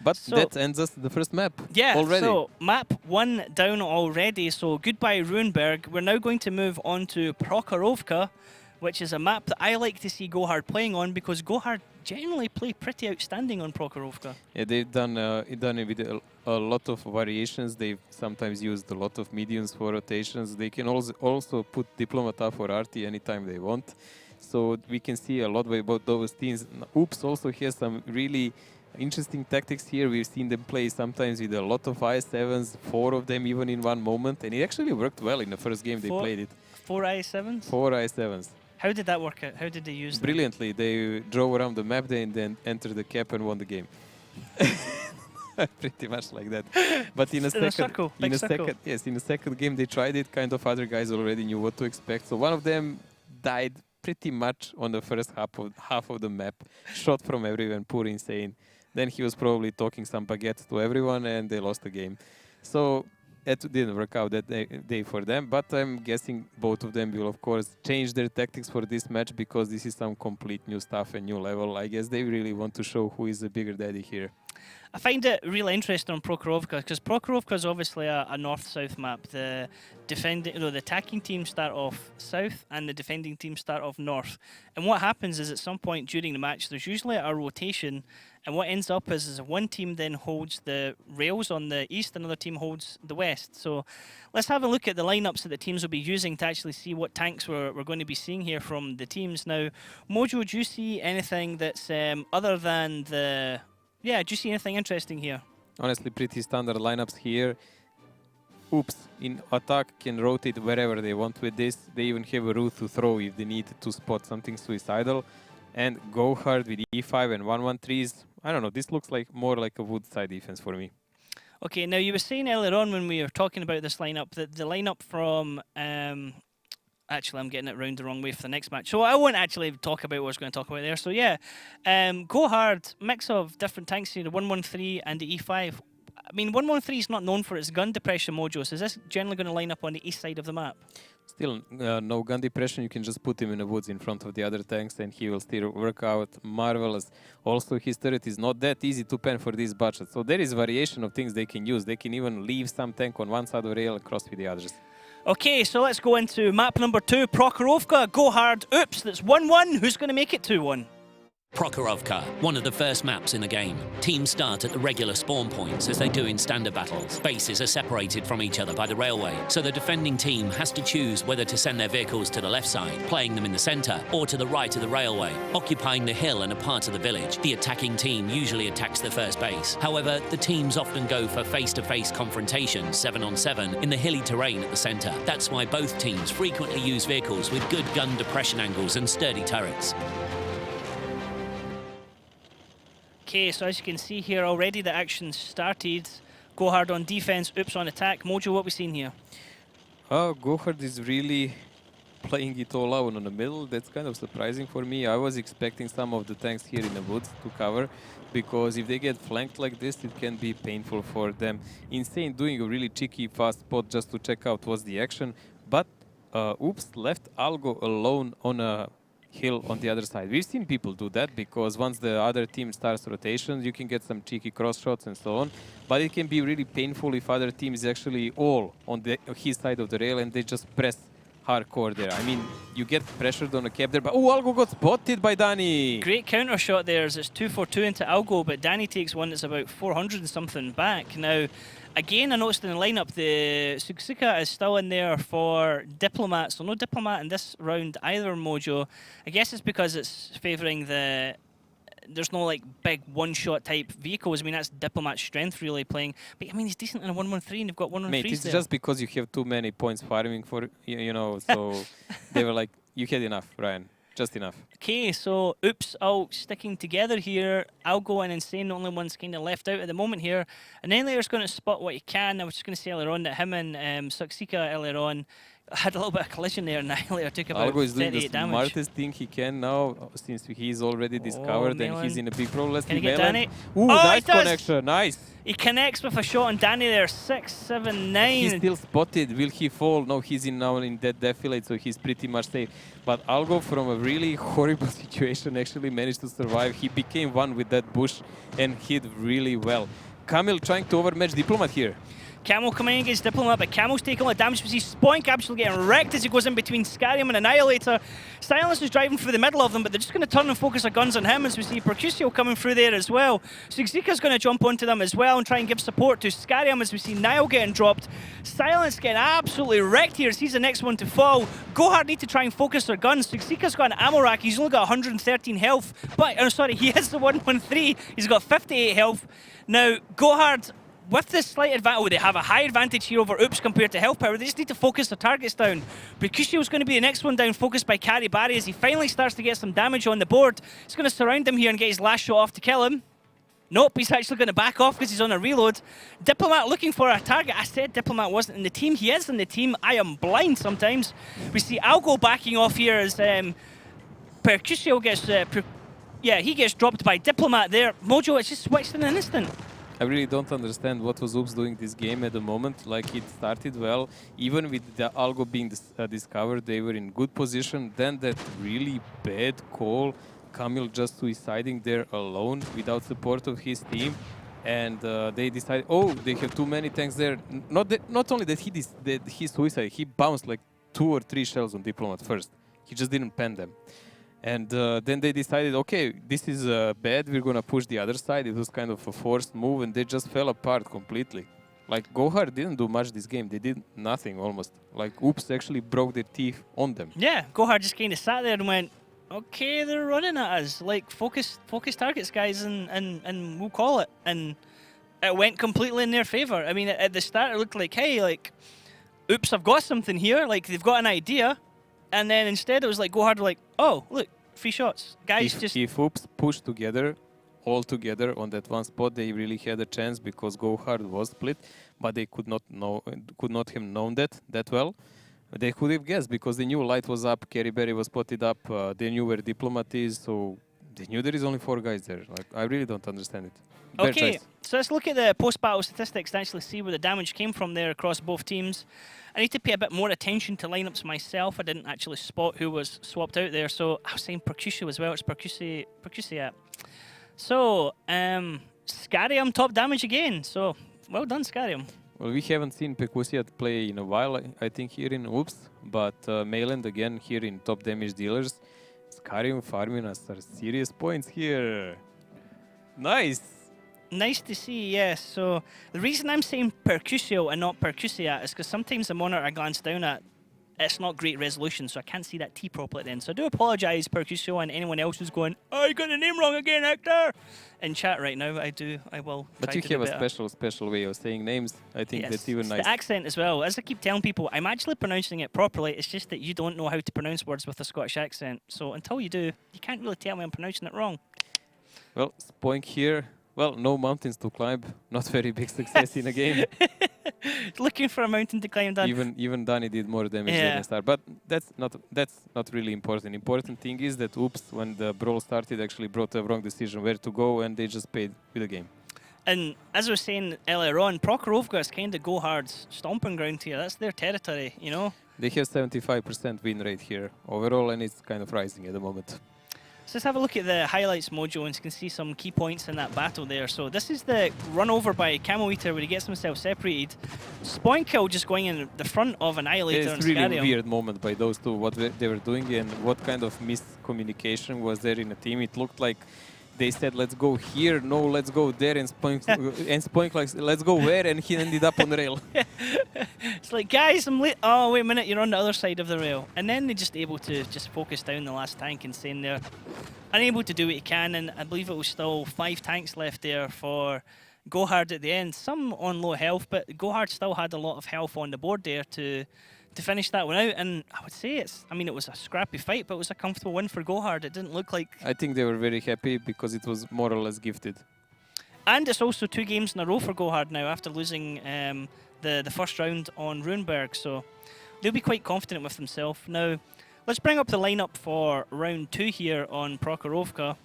But So- that ends us the first map. Yeah, already. so map 1 down already. So goodbye Runeberg. We're now going to move on to Prokhorovka, which is a map that I like to see Gohard playing on because Gohard generally play pretty outstanding on Prokhorovka. Yeah, they've done it with a lot of variations. They've sometimes used a lot of mediums for rotations. They can also put Diplomata for RT anytime they want. So we can see a lot about those teams. Oops also has some really interesting tactics here. We've seen them play sometimes with a lot of I7s, 4 of them even in one moment, and it actually worked well in the first game they played it. 4 I7s? 4 I7s. How did that work out? How did they use them? Brilliantly. They drove around the map and then entered the cap and won the game. Pretty much like that. But in a second, yes, in the second game they tried it. Kind of other guys already knew what to expect. So one of them died pretty much on the first half of the map, shot from everyone, poor insane. Then he was probably talking some baguettes to everyone, and they lost the game. So it didn't work out that day for them. But I'm guessing both of them will, of course, change their tactics for this match because this is some complete new stuff and new level. I guess they really want to show who is the bigger daddy here. I find it really interesting on Prokhorovka because Prokhorovka is obviously a north-south map. The attacking teams start off south and the defending teams start off north. And what happens is at some point during the match, there's usually a rotation, and what ends up is one team then holds the rails on the east, another team holds the west. So let's have a look at the lineups that the teams will be using to actually see what tanks we're going to be seeing here from the teams. Now, Mojo, do you see anything that's other than the... Yeah, do you see anything interesting here? Honestly, pretty standard lineups here. Oops, in attack can rotate wherever they want with this. They even have a route to throw if they need to spot something suicidal. And go hard with E5 and 1-1-3s. I don't know, this looks like more like a wood side defense for me. Okay, now you were saying earlier on when we were talking about this lineup that the lineup from... Actually, I'm getting it round the wrong way for the next match. So I won't actually talk about what I was going to talk about there. So yeah, go hard, mix of different tanks here, the 1-1-3 and the E5. I mean, 1-1-3 is not known for its gun depression, Mojo, so is this generally going to line up on the east side of the map? Still, no gun depression. You can just put him in the woods in front of the other tanks and he will still work out marvelous. Also, his turret is not that easy to pen for this budget. So there is variation of things they can use. They can even leave some tank on one side of the rail and cross with the others. Okay, so let's go into map number 2, Prokhorovka. Go hard. Oops, that's 1-1. Who's going to make it 2-1? Prokhorovka, one of the first maps in the game. Teams start at the regular spawn points as they do in standard battles. Bases are separated from each other by the railway, so the defending team has to choose whether to send their vehicles to the left side, playing them in the centre, or to the right of the railway, occupying the hill and a part of the village. The attacking team usually attacks the first base. However, the teams often go for face-to-face confrontations, 7-on-7, in the hilly terrain at the centre. That's why both teams frequently use vehicles with good gun depression angles and sturdy turrets. Okay, so as you can see here already, the action started. Go hard on defense, oops on attack. Mojo, what we seen here? Gohard is really playing it all out on the middle. That's kind of surprising for me. I was expecting some of the tanks here in the woods to cover, because if they get flanked like this, it can be painful for them. Insane doing a really cheeky fast spot just to check out what's the action. But oops, left Algo alone on a hill on the other side. We've seen people do that because once the other team starts rotations, you can get some cheeky cross shots and so on. But it can be really painful if other team is actually all on his side of the rail and they just press hardcore there. I mean, you get pressured on a cap there, but oh, Algo got spotted by Danny. Great counter shot there as it's 2-4-2 into Algo, but Danny takes one that's about 400 and something back. Now, again, I noticed in the lineup, the Suksika is still in there for Diplomat, so no Diplomat in this round either, Mojo. I guess it's because it's favouring the... There's no like big one-shot type vehicles. I mean, that's Diplomat strength really playing. But I mean, he's decent in a 1-1-3 and they've got 1-1-3s Mate, it's there. just because you have too many points farming for, you know, so they were like, you had enough, Ryan. Just enough. Okay, so oops, all sticking together here. Algo and Insane, the only ones kind of left out at the moment here. And then Layer's going to spot what he can. I was just going to say earlier on that him and Suksika earlier on Had a little bit of collision there. Annihilator took about Algo is doing the 38 damage. smartest thing he can now, since he's already discovered and he's in a big problem. Let's Can see he get Melan. Danny? Ooh, Oh, nice he does! connection, nice. He connects with a shot on Danny there, 6, 7, 9. He's still spotted. Will he fall? No, he's now in that defilade, so he's pretty much safe. But Algo, from a really horrible situation, actually managed to survive. He became one with that bush and hit really well. Kamil trying to overmatch Diplomat here. Camel coming in against Diplomat, but Camel's taking a lot of damage. We see Spoink absolutely getting wrecked as he goes in between Scarium and Annihilator. Silence is driving through the middle of them, but they're just going to turn and focus their guns on him as we see Percusio coming through there as well. Sigzika's going to jump onto them as well and try and give support to Scarium as we see Nile getting dropped. Silence getting absolutely wrecked here as he's the next one to fall. Gohard need to try and focus their guns. Sigzika's got an ammo rack. He's only got 113 health, but, oh, sorry, he has the 113. He's got 58 health. Now, Gohard, with this slight advantage, they have a high advantage here over Oops compared to Health Power. They just need to focus their targets down. Percusio's going to be the next one down, focused by Carry Barry as he finally starts to get some damage on the board. He's going to surround him here and get his last shot off to kill him. Nope, he's actually going to back off because he's on a reload. Diplomat looking for a target. I said Diplomat wasn't in the team. He is in the team. I am blind sometimes. We see Algo backing off here as Percusio gets... he gets dropped by Diplomat there. Mojo, it's just switched in an instant. I really don't understand what was Oops doing this game at the moment. Like, it started well. Even with the Algo being discovered, they were in good position. Then that really bad call, Kamil just suiciding there alone without support of his team. And they decided, oh, they have too many tanks there. Not only that he suicided, he bounced like 2 or 3 shells on Diplomat first. He just didn't pen them. And then they decided, okay, this is bad, we're going to push the other side. It was kind of a forced move, and they just fell apart completely. Like, Gohard didn't do much this game. They did nothing, almost. Like, Oops actually broke their teeth on them. Yeah, Gohard just kind of sat there and went, okay, they're running at us. Like, focus targets, guys, and we'll call it. And it went completely in their favor. I mean, at the start, it looked like, hey, like, Oops, I've got something here. Like, they've got an idea. And then instead it was like Gohard like, oh, look, 3 shots. Guys, if Oops pushed together, all together on that one spot, they really had a chance because Gohard was split, but they could not have known that well. They could have guessed because they knew Light was up, Kerry Berry was spotted up, they knew where Diplomat is, so they knew there is only 4 guys there. Like, I really don't understand it. Okay, so let's look at the post-battle statistics to actually see where the damage came from there across both teams. I need to pay a bit more attention to lineups myself. I didn't actually spot who was swapped out there, so I was saying Percusio as well. It's Percusiat. So, Scarium top damage again, so well done, Scarium. Well, we haven't seen Percusiat play in a while, I think, here in Oops, but Mayland again here in top damage dealers. Scarium farming us are serious points here. Nice! Nice to see, yes. So the reason I'm saying Percusio and not Percusiat is because sometimes the monitor I glance down at, it's not great resolution, so I can't see that T properly then. So I do apologise, Percusio, and anyone else who's going, oh, you got the name wrong again, Hector! In chat right now, I will. But you have a special way of saying names. I think that's even nice. The accent as well. As I keep telling people, I'm actually pronouncing it properly. It's just that you don't know how to pronounce words with a Scottish accent. So until you do, you can't really tell me I'm pronouncing it wrong. Well, Spoink here. Well, no mountains to climb. Not very big success in a game. Looking for a mountain to climb, Dan. Even Danny did more damage than Star, but that's not really important. Important thing is that Oops, when the brawl started, actually brought a wrong decision where to go, and they just paid with the game. And as I was saying earlier on, Prokhorovka is kind of Gohard's stomping ground here. That's their territory, you know. They have 75% win rate here overall, and it's kind of rising at the moment. So let's have a look at the highlights, Mojo, and you can see some key points in that battle there. So this is the run over by Camo Eater where he gets himself separated. Spoinkill just going in the front of Annihilator and It's really Scarium. weird moment by those two, what they were doing and what kind of miscommunication was there in the team. It looked like they said, let's go here, no, let's go there, and Spoink like, let's go where, and he ended up on the rail. It's like, guys, I'm late. Oh, wait a minute, you're on the other side of the rail. And then they're just able to just focus down the last tank and saying they're unable to do what he can, and I believe it was still 5 tanks left there for Gohard at the end. Some on low health, but Gohard still had a lot of health on the board there to finish that one out, and I would say it was a scrappy fight, but it was a comfortable win for Gohard. It didn't look like... I think they were very happy because it was more or less gifted. And it's also 2 games in a row for Gohard now after losing the first round on Runeberg, so they'll be quite confident with themselves. Now, let's bring up the lineup for round 2 here on Prokhorovka.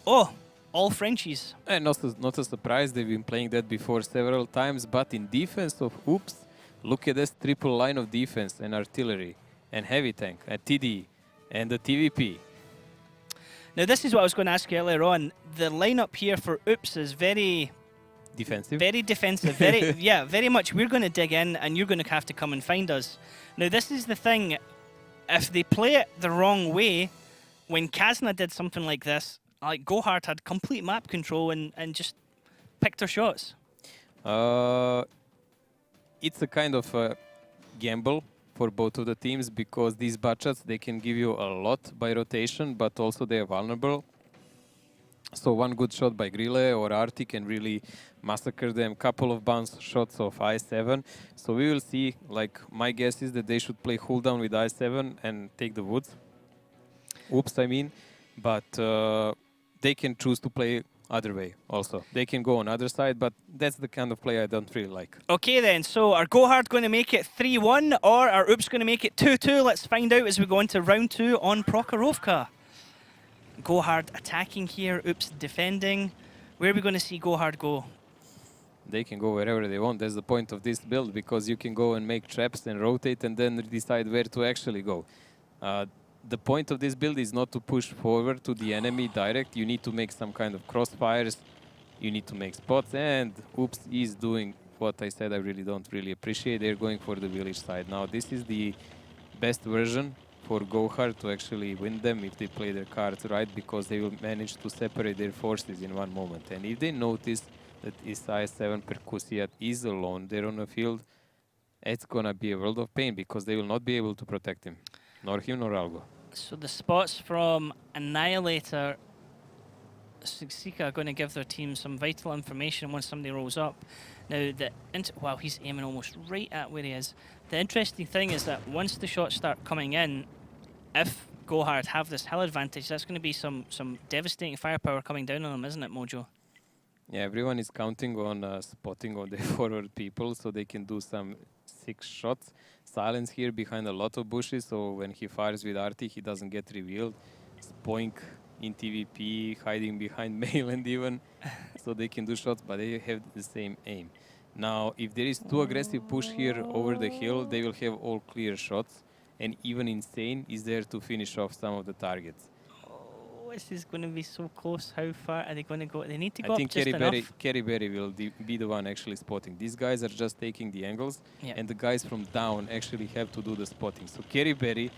Oh, all Frenchies. And not a surprise, they've been playing that before several times, but in defense of Oops, look at this triple line of defense and artillery and heavy tank and TD and the TVP. Now, this is what I was going to ask you earlier on. The lineup here for Oops is very defensive. Very defensive. Very, yeah, very much. We're going to dig in, and you're going to have to come and find us. Now, this is the thing. If they play it the wrong way, when Kazna did something like this, like Gohard had complete map control and just picked their shots. It's a kind of a gamble for both of the teams because these butchers, they can give you a lot by rotation, but also they are vulnerable. So one good shot by Grille or Arti can really massacre them. Couple of bounce shots of I7. So we will see, like, my guess is that they should play hold down with I7 and take the woods. Oops, I mean. But they can choose to play other way also. They can go on other side, but that's the kind of play I don't really like. Okay then, so are Gohard going to make it 3-1 or are Oops going to make it 2-2? Let's find out as we go into round 2 on Prokhorovka. Gohard attacking here, Oops defending. Where are we going to see Gohard go? They can go wherever they want. That's the point of this build, because you can go and make traps and rotate and then decide where to actually go. The point of this build is not to push forward to the enemy direct. You need to make some kind of crossfires. You need to make spots, and Oops is doing what I said I really don't really appreciate. They're going for the village side. Now, this is the best version for Gohard to actually win them if they play their cards right, because they will manage to separate their forces in one moment. And if they notice that this I7 Percusiat is alone there on the field, it's gonna be a world of pain because they will not be able to protect him. Nor him, nor Algo. So the spots from Annihilator, Suksika are going to give their team some vital information once somebody rolls up. Now, wow, he's aiming almost right at where he is. The interesting thing is that once the shots start coming in, if Gohard have this hill advantage, that's going to be some devastating firepower coming down on them, isn't it, Mojo? Yeah, everyone is counting on spotting on the forward people so they can do some 6 shots. Silence here behind a lot of bushes, so when he fires with Arti, he doesn't get revealed. Spoink in TVP, hiding behind Mayland even, so they can do shots, but they have the same aim. Now, if there is too aggressive push here over the hill, they will have all clear shots, and even Insane is there to finish off some of the targets. Oh, this is going to be so close. How far are they going to go? They need to go up just Kerry enough. Kerry Berry will be the one actually spotting. These guys are just taking the angles, and the guys from down actually have to do the spotting. So Kerry Berry,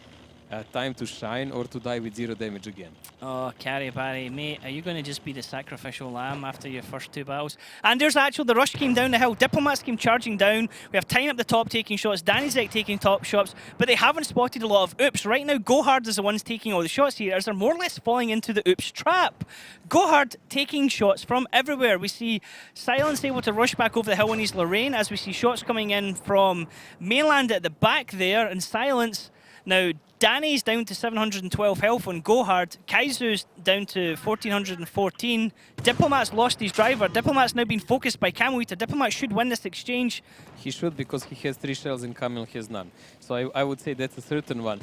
time to shine or to die with 0 damage again. Oh, Kerry Berry, mate, are you going to just be the sacrificial lamb after your first 2 battles? And there's actually the rush came down the hill. Diplomats came charging down. We have Time up the top taking shots. Danizek taking top shots, but they haven't spotted a lot of Oops. Right now, Gohard is the ones taking all the shots here, as they're more or less falling into the Oops trap. Gohard taking shots from everywhere. We see Silence able to rush back over the hill when he's Lorraine, as we see shots coming in from Mainland at the back there, and Silence. Now, Danny's down to 712 health on Gohard. Kaizu's down to 1414. Diplomat's lost his driver. Diplomat's now been focused by Camel Eater. Diplomat should win this exchange. He should, because he has 3 shells and Camel has none. So I would say that's a certain one.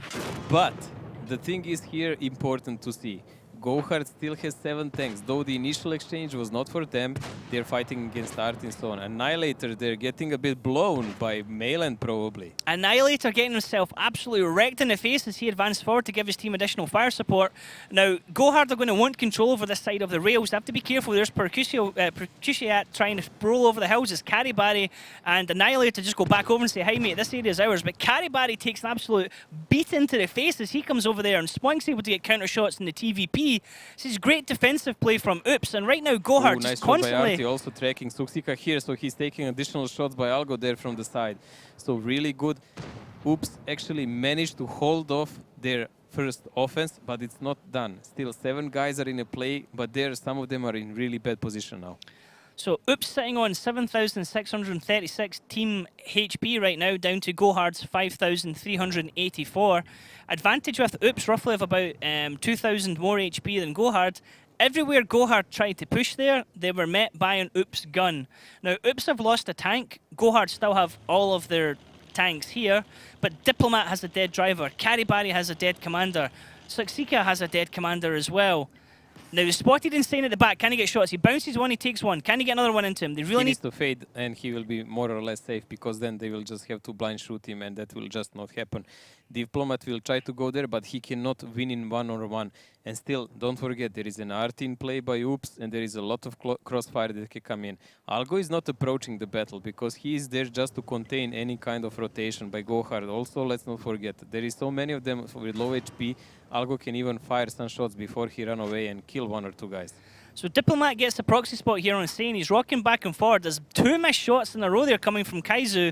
But the thing is here important to see. Gohard still has 7 tanks, though the initial exchange was not for them. They're fighting against Art and so on. Annihilator, they're getting a bit blown by Mayland probably. Annihilator getting himself absolutely wrecked in the face as he advanced forward to give his team additional fire support. Now, Gohard are going to want control over this side of the rails. They have to be careful. There's Percusiat trying to roll over the hills as Caribari and Annihilator just go back over and say, "Hi mate, this area is ours." But Caribari takes an absolute beat into the face as he comes over there, and Spoink's able to get counter shots in the TVP. This is great defensive play from Oops, and right now Gohard nice just constantly... Arti, also tracking Suksika here, so he's taking additional shots by Algo there from the side. So really good. Oops actually managed to hold off their first offense, but it's not done. Still 7 guys are in a play, but some of them are in really bad position now. So Oops sitting on 7,636 team HP right now, down to Gohard's 5,384. Advantage with Oops roughly of about 2,000 more HP than Gohard. Everywhere Gohard tried to push there, they were met by an Oops gun. Now Oops have lost a tank. Gohard still have all of their tanks here, but Diplomat has a dead driver, Karibari has a dead commander, Suxika has a dead commander as well. Now he's spotted Insane at the back. Can he get shots? He bounces one, he takes one. Can he get another one into him? They really He need needs to fade, and he will be more or less safe, because then they will just have to blind shoot him, and that will just not happen. Diplomat will try to go there, but he cannot win in one-on-one. And still, don't forget, there is an art in play by Oops, and there is a lot of crossfire that can come in. Algo is not approaching the battle, because he is there just to contain any kind of rotation by Gohard. Also, let's not forget, there is so many of them with low HP. Algo can even fire some shots before he run away and kill one or two guys. So Diplomat gets the proxy spot here on Insane. He's rocking back and forward. There's 2 missed shots in a row there coming from Kaizu.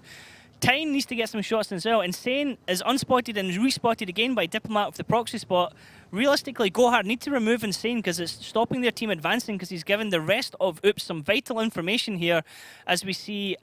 Tyne needs to get some shots as well. Insane is unspotted and respotted again by Diplomat with the proxy spot. Realistically, Gohard need to remove Insane because it's stopping their team advancing, because he's given the rest of Oops some vital information here, as we see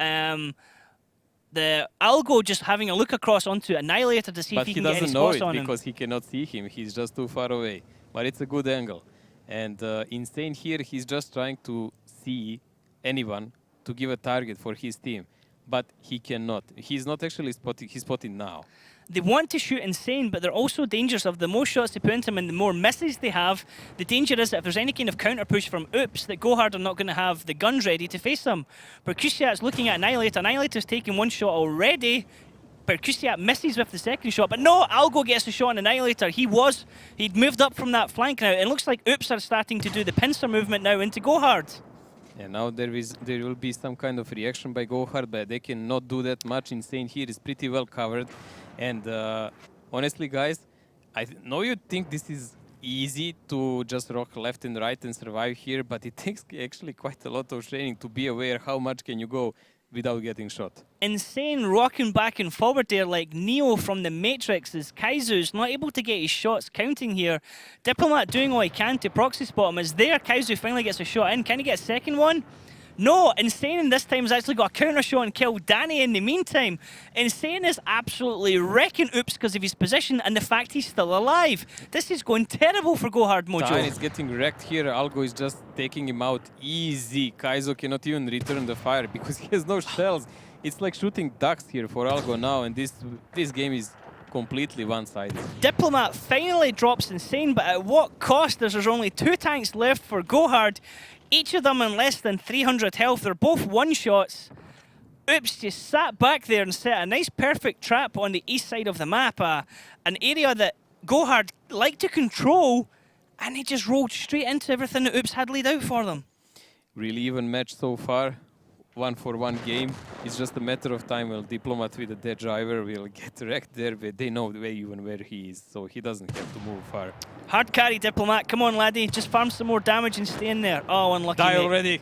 the Algo just having a look across onto Annihilator to see if he can get any spots on him. But he doesn't know it because he cannot see him. He's just too far away. But it's a good angle. And Insane here, he's just trying to see anyone to give a target for his team. But he cannot. He's not actually spotting. He's spotting now. They want to shoot Insane, but they're also dangerous of the more shots they put into him and the more misses they have. The danger is that if there's any kind of counter push from Oops, that Gohard are not going to have the guns ready to face them. Percusiat's looking at Annihilator. Annihilator's taking one shot already. Percusiat misses with the second shot, but no, Algo gets a shot on Annihilator. He'd moved up from that flank now. It looks like Oops are starting to do the pincer movement now into Gohard. And now there will be some kind of reaction by Gohard, but they cannot do that much. Insane here is pretty well covered. And honestly, guys, I know you think this is easy to just rock left and right and survive here, but it takes actually quite a lot of training to be aware how much can you go without getting shot. Insane rocking back and forward there like Neo from the Matrix, as Kaizu's not able to get his shots counting here. Diplomat doing all he can to proxy spot him. As there, Kaizu finally gets a shot in. Can he get a second one? No, Insane this time has actually got a counter shot and killed Danny in the meantime. Insane is absolutely wrecking Oops because of his position and the fact he's still alive. This is going terrible for Gohard Mojo. Tyne is getting wrecked here. Algo is just taking him out easy. Kaizo cannot even return the fire because he has no shells. It's like shooting ducks here for Algo now, and this game is completely one-sided. Diplomat finally drops Insane, but at what cost? There's only 2 tanks left for Gohard. Each of them on less than 300 health. They're both one-shots. Oops just sat back there and set a nice perfect trap on the east side of the map. An area that Gohard like to control, and he just rolled straight into everything that Oops had laid out for them. Really even match so far. 1-for-1 game. It's just a matter of time. Well, Diplomat with a dead driver will get wrecked there, but they know even where he is, so he doesn't have to move far. Hard carry, Diplomat. Come on, laddie. Just farm some more damage and stay in there. Oh, unlucky. Die mate. already.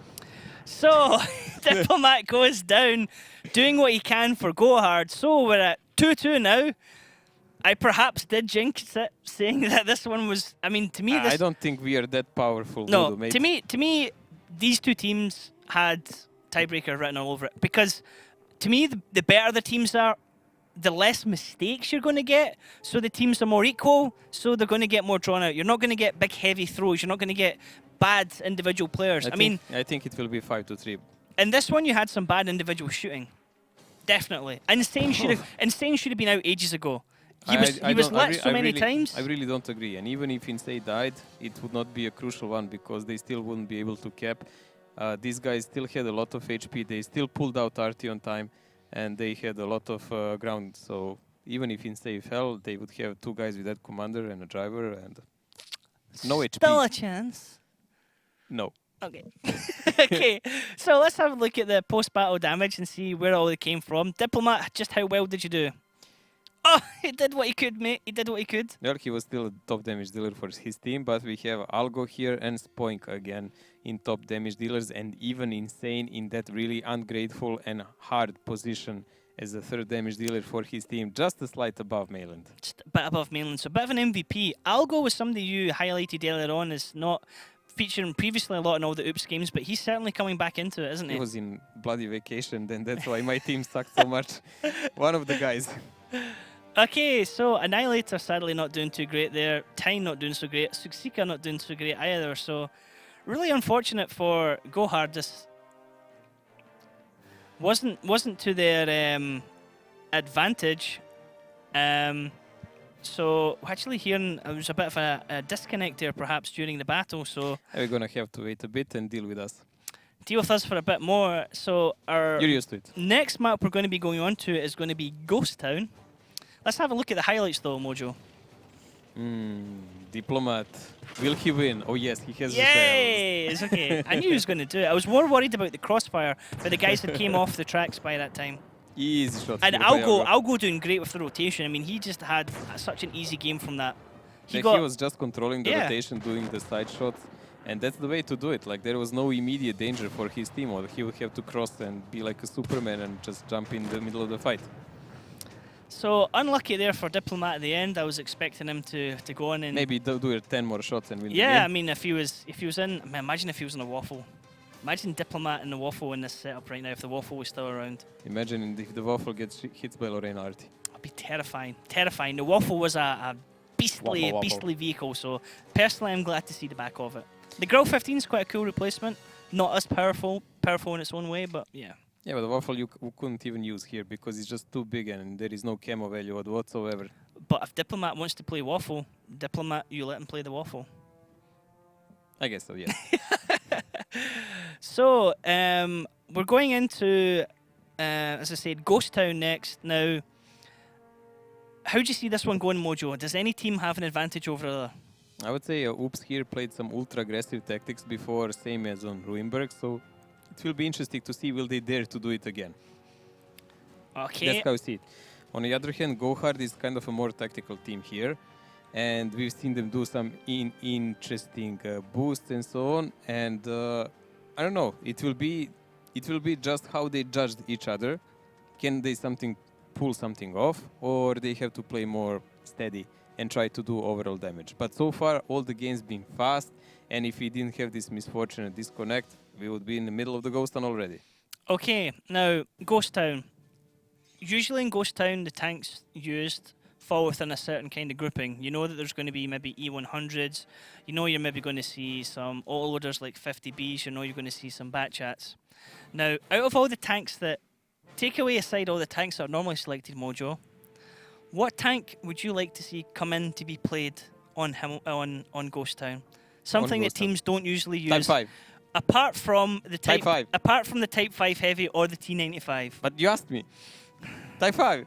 So, Diplomat goes down, doing what he can for Gohard. So, we're at 2-2 now. I perhaps did jinx it, saying that this one was... I mean, to me, this... I don't think we are that powerful. No, Voodoo, mate. to me, these two teams had tiebreaker written all over it. Because, to me, the better the teams are, the less mistakes you're going to get. So the teams are more equal, so they're going to get more drawn out. You're not going to get big, heavy throws. You're not going to get bad individual players. I mean, I think it will be 5-3. In this one, you had some bad individual shooting. Definitely. Insane should have been out ages ago. He was lit so many times. I really don't agree. And even if Insane died, it would not be a crucial one because they still wouldn't be able to cap. These guys still had a lot of HP. They still pulled out RT on time, and they had a lot of ground. So even if Insane fell, they would have 2 guys with that commander and a driver and no HP. Still a chance. No. Okay. Okay, so let's have a look at the post-battle damage and see where all it came from. Diplomat, just how well did you do? Oh, he did what he could, mate. He did what he could. Well, he was still a top damage dealer for his team, but we have Algo here and Spoink again in top damage dealers, and even Insane in that really ungrateful and hard position as the 3rd damage dealer for his team, just a slight above Mayland. Just a bit above Mayland, so a bit of an MVP. Algo was somebody you highlighted earlier on as not featuring previously a lot in all the Oops games, but he's certainly coming back into it, isn't he? He was in bloody vacation, then that's why my team sucked so much. One of the guys. Okay, so Annihilator sadly not doing too great there. Tyne not doing so great. Suxika not doing so great either. So really unfortunate for Gohard. This wasn't to their advantage. So actually hearing there was a bit of a disconnect there perhaps during the battle, so We're gonna have to wait a bit and deal with us. Deal with us for a bit more. So our You're used to it. next map we're going to be going on to is going to be Ghost Town. Let's have a look at the highlights though, Mojo. Diplomat. Will he win? Oh yes, he has Yay! It's okay. I knew he was going to do it. I was more worried about the crossfire, but the guys had came off the tracks by that time. Easy shot. And Algo doing great with the rotation. I mean, he just had such an easy game from that. He was just controlling the Yeah. rotation, doing the side shots, and that's the way to do it. Like there was no immediate danger for his team, or he would have to cross and be like a Superman and just jump in the middle of the fight. So unlucky there for Diplomat at the end. I was expecting him to go on and Maybe do 10 more shots and win the yeah. game. I mean, if he was in, I mean, imagine if he was in a waffle. Imagine Diplomat in the waffle in this setup right now. If the waffle was still around, Imagine if the waffle gets hit by Lorena Arti. it'd be terrifying. Terrifying. The waffle was a beastly, Waffle. beastly vehicle. So personally, I'm glad to see the back of it. The Grill 15 is quite a cool replacement. Not as powerful in its own way, but yeah. Yeah, but the waffle you couldn't even use here because it's just too big and there is no camo value whatsoever. But if Diplomat wants to play waffle, Diplomat, you let him play the waffle. I guess so, yeah. So we're going into, as I said, Ghost Town next. Now, how do you see this one going, Mojo? Does any team have an advantage over the other? I would say Oops here played some ultra aggressive tactics before, same as on Ruinberg, so it will be interesting to see will they dare to do it again. Okay. That's how I see it. On the other hand, Go Hard is kind of a more tactical team here, and we've seen them do some interesting boosts and so on. And I don't know, it will be just how they judged each other. Can they pull something off, or they have to play more steady and try to do overall damage? But so far, all the games been fast, and if we didn't have this misfortune and disconnect, we would be in the middle of the Ghost Town already. Okay, now Ghost Town. Usually in Ghost Town, the tanks used fall within a certain kind of grouping. You know that there's going to be maybe E100s. You know you're maybe going to see some autoloaders like 50Bs. You know you're going to see some Batchats. Now, out of all the tanks that, take away aside all the tanks that are normally selected, Mojo, what tank would you like to see come in to be played on Ghost Town? Something that Ghost Town. teams don't usually use. Type 5. Apart from the Type 5. Apart from the Type 5 Heavy or the T95. But you asked me. Type 5.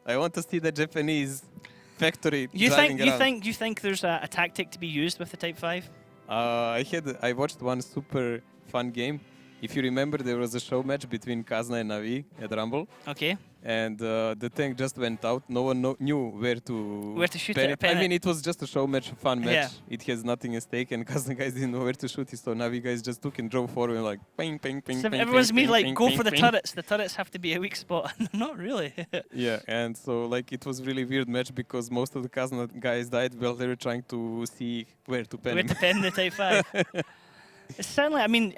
I want to see the Japanese factory driving around. You think there's a tactic to be used with the Type 5? I watched one super fun game. If you remember, there was a show match between Kazna and Navi at Rumble. Okay. And the tank just went out. No one knew where to shoot pen it. I mean, it was just a show match, a fun match. Yeah. It has nothing at stake, and Kazna guys didn't know where to shoot it. So Navi guys just took and drove forward and like, ping, ping, ping, So ping, everyone's ping, me ping, like, ping, go ping, for the ping. turrets. The turrets have to be a weak spot. Not really. Yeah, and so like it was really weird match because most of the Kazna guys died while they were trying to see where to pen Where him. to pen the Type 5. It's certainly, I mean,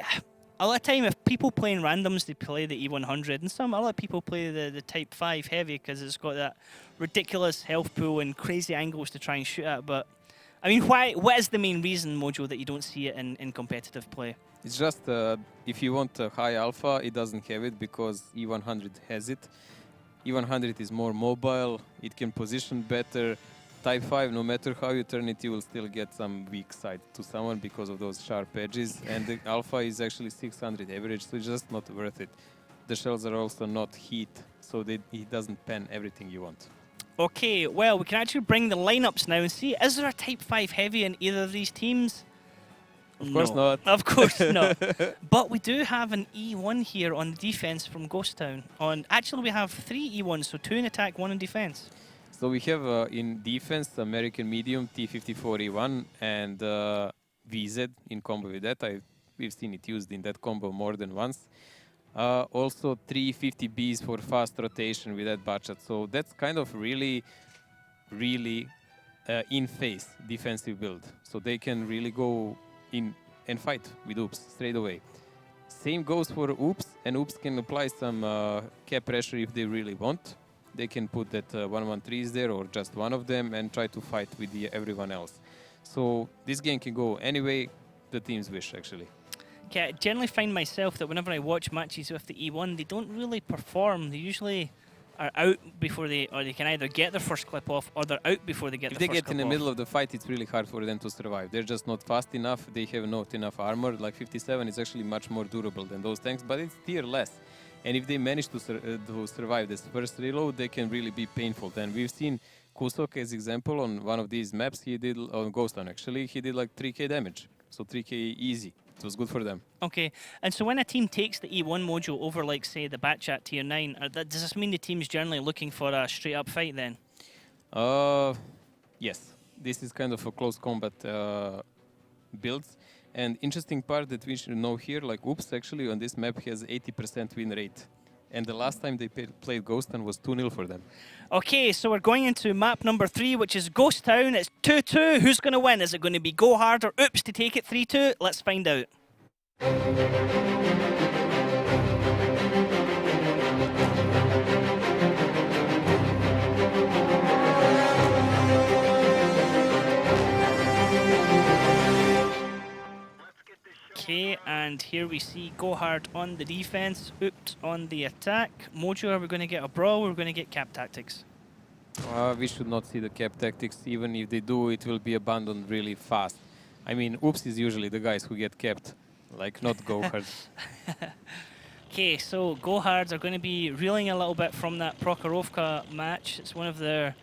a lot of time if people playing randoms, they play the E100, and a lot of people play the Type 5 Heavy because it's got that ridiculous health pool and crazy angles to try and shoot at. But, I mean, what is the main reason, Mojo, that you don't see it in competitive play? It's just if you want a high alpha, it doesn't have it because E100 has it. E100 is more mobile, it can position better. Type 5, no matter how you turn it, you will still get some weak side to someone because of those sharp edges. And the alpha is actually 600 average, so it's just not worth it. The shells are also not heat, so it doesn't pen everything you want. Okay, well, we can actually bring the lineups now and see, is there a Type 5 Heavy in either of these teams? Of course not. Of course not. But we do have an E1 here on defense from Ghost Town. Actually, we have 3 E1s, so 2 in attack, 1 in defense. So we have in defense American Medium, T54E1 and VZ in combo with that. We've seen it used in that combo more than once. Also 3 50Bs for fast rotation with that Bachat. So that's kind of really in-phase defensive build. So they can really go in and fight with Oops straight away. Same goes for Oops, and Oops can apply some cap pressure if they really want. They can put that 1-1-3s there or just one of them and try to fight with everyone else. So this game can go any way the teams wish, actually. Okay, I generally find myself that whenever I watch matches with the E1, they don't really perform. They usually are out before or they can either get their first clip off or they're out before they get If their they first get in clip the off. middle of the fight, it's really hard for them to survive. They're just not fast enough. They have not enough armor. Like 57 is actually much more durable than those tanks, but it's tier less. And if they manage to survive this first reload, they can really be painful. Then we've seen Kusok as example on one of these maps. He did on Ghost Town actually. He did like 3k damage, so 3k easy. It was good for them. Okay, and so when a team takes the E1 mojo over, like, say, the Batchat Tier 9, does this mean the team's generally looking for a straight-up fight then? Yes. This is kind of a close combat builds. And interesting part that we should know here, like Oops actually on this map has 80% win rate. And the last time they played Ghost Town was 2-0 for them. Okay, so we're going into map number 3, which is Ghost Town. It's 2-2. Who's going to win? Is it going to be Go Hard or Oops to take it 3-2? Let's find out. Okay, and here we see Go Hard on the defense, Oops on the attack. Mojo, are we going to get a brawl or are we going to get cap tactics? We should not see the cap tactics. Even if they do, it will be abandoned really fast. I mean, Oops is usually the guys who get kept, like not Go Hard. Okay, so Go Hards are going to be reeling a little bit from that Prokhorovka match. It's one of their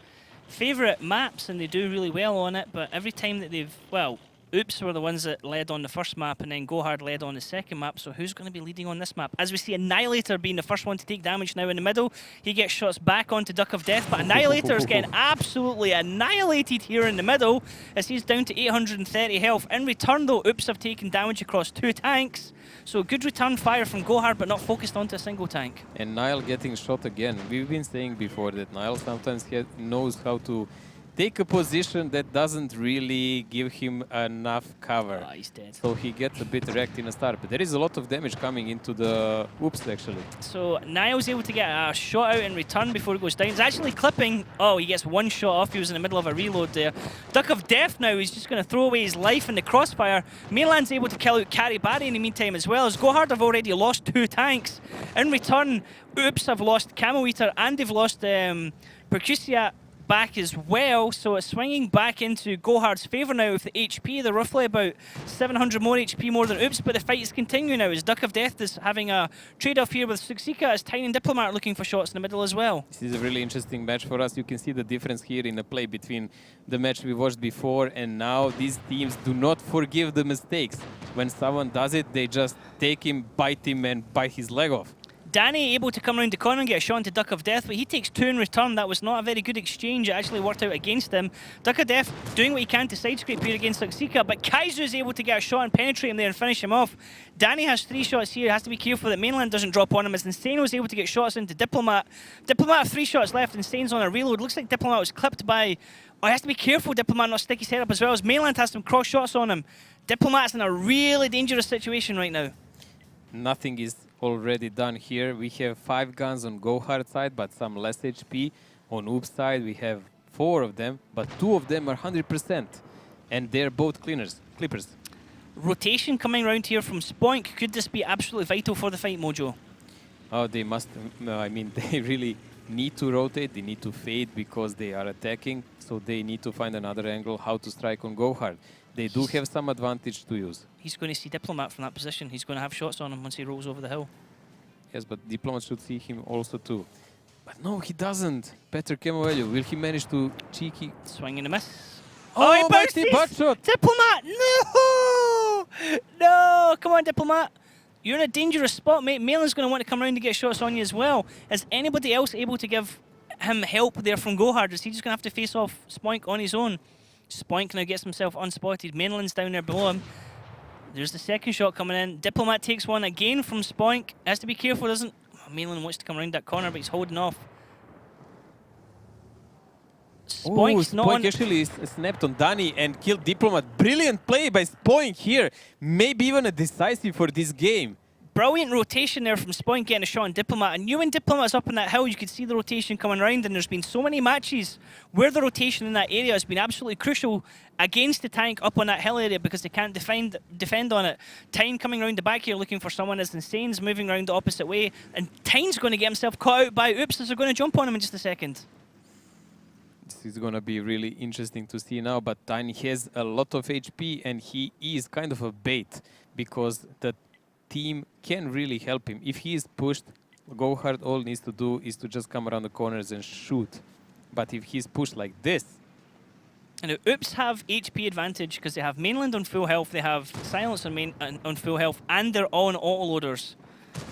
favorite maps and they do really well on it, but every time that they've, well, Oops were the ones that led on the first map and then Go Hard led on the second map, so who's going to be leading on this map? As we see Annihilator being the first one to take damage now in the middle. He gets shots back onto Duck of Death, but Annihilator is getting absolutely annihilated here in the middle as he's down to 830 health. In return though, Oops have taken damage across 2 tanks, so good return fire from Go Hard but not focused onto a single tank. And Nile getting shot again. We've been saying before that Nile sometimes knows how to take a position that doesn't really give him enough cover. He's dead. So he gets a bit wrecked in a start, but there is a lot of damage coming into the Oops actually. So Niall's able to get a shot out in return before it goes down. He's actually clipping. Oh, he gets one shot off. He was in the middle of a reload there. Duck of Death now, he's just going to throw away his life in the crossfire. Mainland's able to kill out Carry Barry in the meantime as well, as Go Hard have already lost 2 tanks. In return, Oops have lost Camo Eater and they've lost Percusia back as well, so it's swinging back into Go Hard's favour now with the HP. They're roughly about 700 more HP more than Oops, but the fight is continuing now as Duck of Death is having a trade-off here with Suksika as Tiny and Diplomat are looking for shots in the middle as well. This is a really interesting match for us. You can see the difference here in the play between the match we watched before and now. These teams do not forgive the mistakes. When someone does it, they just take him, bite him and bite his leg off. Danny able to come around the corner and get a shot into Duck of Death, but he takes 2 in return. That was not a very good exchange. It actually worked out against him. Duck of Death doing what he can to side scrape here against Suksika, but Kaizu is able to get a shot and penetrate him there and finish him off. Danny has 3 shots here. Has to be careful that Mainland doesn't drop on him as Insano is able to get shots into Diplomat. Diplomat have 3 shots left. Insane's on a reload. Looks like Diplomat was clipped by... Oh, he has to be careful, Diplomat, not stick his head up as well, as Mainland has some cross shots on him. Diplomat's in a really dangerous situation right now. Nothing is already done here. We have 5 guns on Go Hard side, but some less HP. On Oops side, we have 4 of them, but 2 of them are 100%. And they're both clippers. Rotation coming around here from Spoink. Could this be absolutely vital for the fight, Mojo? Oh, they must. I mean, they really need to rotate. They need to fade because they are attacking. So they need to find another angle how to strike on Go Hard. They do have some advantage to use. He's going to see Diplomat from that position. He's going to have shots on him once he rolls over the hill. Yes, but Diplomat should see him also too. But no, he doesn't. Peter Kemoelio, will he manage to cheeky... Swing and a miss. Oh, he bounces! butt shot! Diplomat! No! No! Come on, Diplomat. You're in a dangerous spot, mate. Malin's going to want to come around to get shots on you as well. Is anybody else able to give him help there from Go Hard? Is he just going to have to face off Spoink on his own? Spoink now gets himself unspotted. Mainland's down there below him. There's the second shot coming in. Diplomat takes one again from Spoink. Has to be careful, doesn't... Oh, Mainland wants to come around that corner, but he's holding off. Spoink's not Spoink actually snapped on Danny and killed Diplomat. Brilliant play by Spoink here. Maybe even a decisive for this game. Brilliant rotation there from Spoink getting a shot on Diplomat. And you when Diplomat's up on that hill, you could see the rotation coming around, and there's been so many matches where the rotation in that area has been absolutely crucial against the tank up on that hill area because they can't defend on it. Tyne coming around the back here looking for someone as Insane's moving around the opposite way, and Tyne's going to get himself caught out by Oops as they're going to jump on him in just a second. This is going to be really interesting to see now, but Tyne has a lot of HP and he is kind of a bait because the team can really help him. If he is pushed, Go Hard all needs to do is to just come around the corners and shoot. But if he's pushed like this... And Oops have HP advantage because they have Mainland on full health, they have Silence on full health, and they're all on auto-loaders.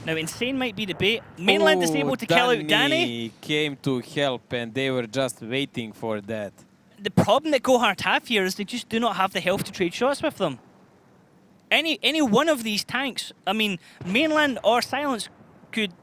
Now, Insane might be the bait. Mainland is able to kill out Danny. Came to help and they were just waiting for that. The problem that Go Hard have here is they just do not have the health to trade shots with them. Any one of these tanks, I mean, Mainland or Silence could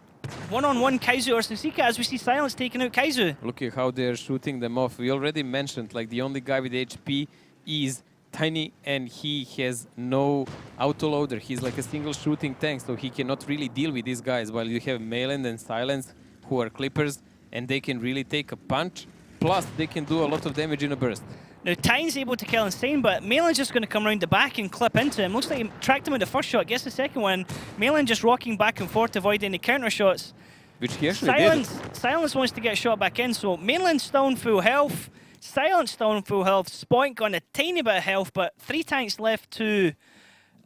one-on-one Kaizu or Susika as we see Silence taking out Kaizu. Look at how they're shooting them off. We already mentioned, like, the only guy with HP is Tiny, and he has no autoloader. He's like a single shooting tank, so he cannot really deal with these guys, while you have Mainland and Silence, who are clippers, and they can really take a punch, plus they can do a lot of damage in a burst. Now, Tyne's able to kill Insane, but Mainland's just going to come around the back and clip into him. Looks like he tracked him with the first shot, gets the second one. Mainland just rocking back and forth to avoid any counter shots. Which he actually did. Silence wants to get shot back in, so Mainland's still on full health. Silence still on full health. Spoink on a tiny bit of health, but 3 tanks left to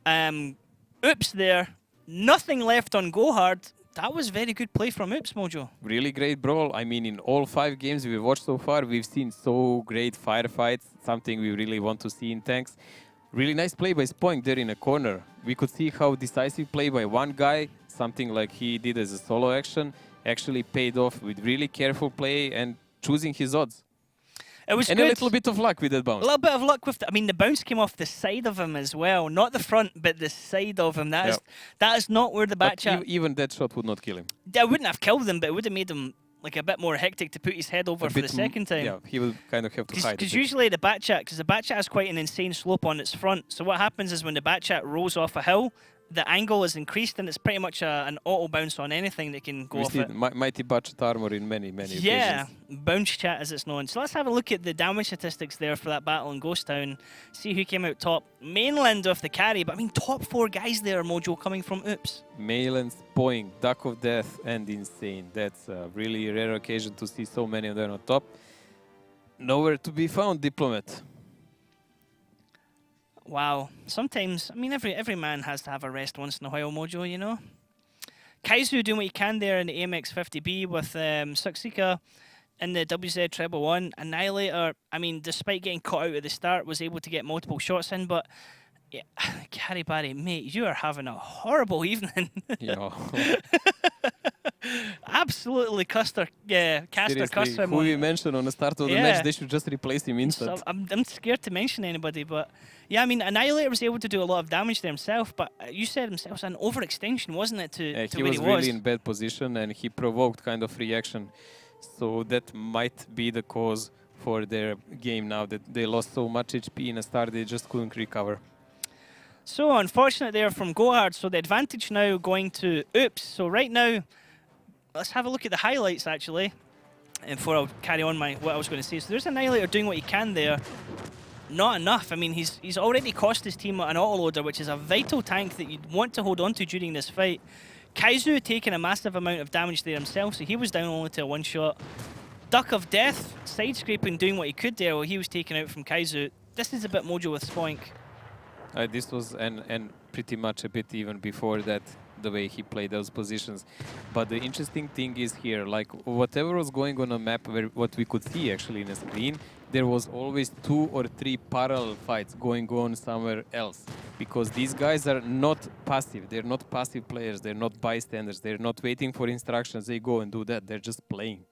Oops there. Nothing left on Go Hard. That was very good play from Oops, Mojo. Really great brawl. I mean, in all 5 games we've watched so far, we've seen so great firefights, something we really want to see in tanks. Really nice play by Spoink there in a corner. We could see how decisive play by one guy, something like he did as a solo action, actually paid off with really careful play and choosing his odds. It was and good. A little bit of luck with that bounce. A little bit of luck with the, I mean, the bounce came off the side of him as well. Not the front, but the side of him. That is not where the back chat... Even that shot would not kill him. I wouldn't have killed him, but it would have made him like a bit more hectic to put his head over for the second time. Yeah, he would kind of have to hide. Because usually the back chat, because the back chat has quite an insane slope on its front. So what happens is when the back chat rolls off a hill, the angle is increased and it's pretty much an auto bounce on anything that can go off it. Mighty Batchet armor in many occasions. Yeah, bounce chat as it's known. So let's have a look at the damage statistics there for that battle in Ghost Town. See who came out top. Mainland off the carry, but I mean top 4 guys there, Mojo, coming from Oops. Mainland, Spoink, Duck of Death and Insane. That's a really rare occasion to see so many of them on top. Nowhere to be found, Diplomat. Wow. Sometimes, I mean, every man has to have a rest once in a while, Mojo, you know? Kaizu doing what he can there in the AMX 50B with Suxika in the WZ Treble 1. Annihilator, I mean, despite getting caught out at the start, was able to get multiple shots in, but yeah, Carry Barry, mate, you are having a horrible evening. Yeah. Absolutely Caster him. Who you mentioned on the start of the match, they should just replace him instant. So I'm scared to mention anybody, but yeah, I mean, Annihilator was able to do a lot of damage to himself, but you said himself was an overextension, wasn't it, to where he was? He was really in bad position and he provoked kind of reaction. So that might be the cause for their game now, that they lost so much HP in a start, they just couldn't recover. So unfortunate there from Gohard, so the advantage now going to Oops. So right now, let's have a look at the highlights actually, and before I'll carry on what I was going to say. So there's Annihilator doing what he can there. Not enough. I mean, he's already cost his team an autoloader, which is a vital tank that you'd want to hold on to during this fight. Kaizu taking a massive amount of damage there himself, so he was down only to a 1-shot. Duck of Death, side-scraping, doing what he could there while he was taken out from Kaizu. This is a bit Mojo with Spoink. This was, and pretty much a bit even before that, the way he played those positions. But the interesting thing is here, like whatever was going on a map, what we could see actually in a screen, there was always 2 or 3 parallel fights going on somewhere else. Because these guys are not passive, they're not passive players, they're not bystanders, they're not waiting for instructions, they go and do that, they're just playing.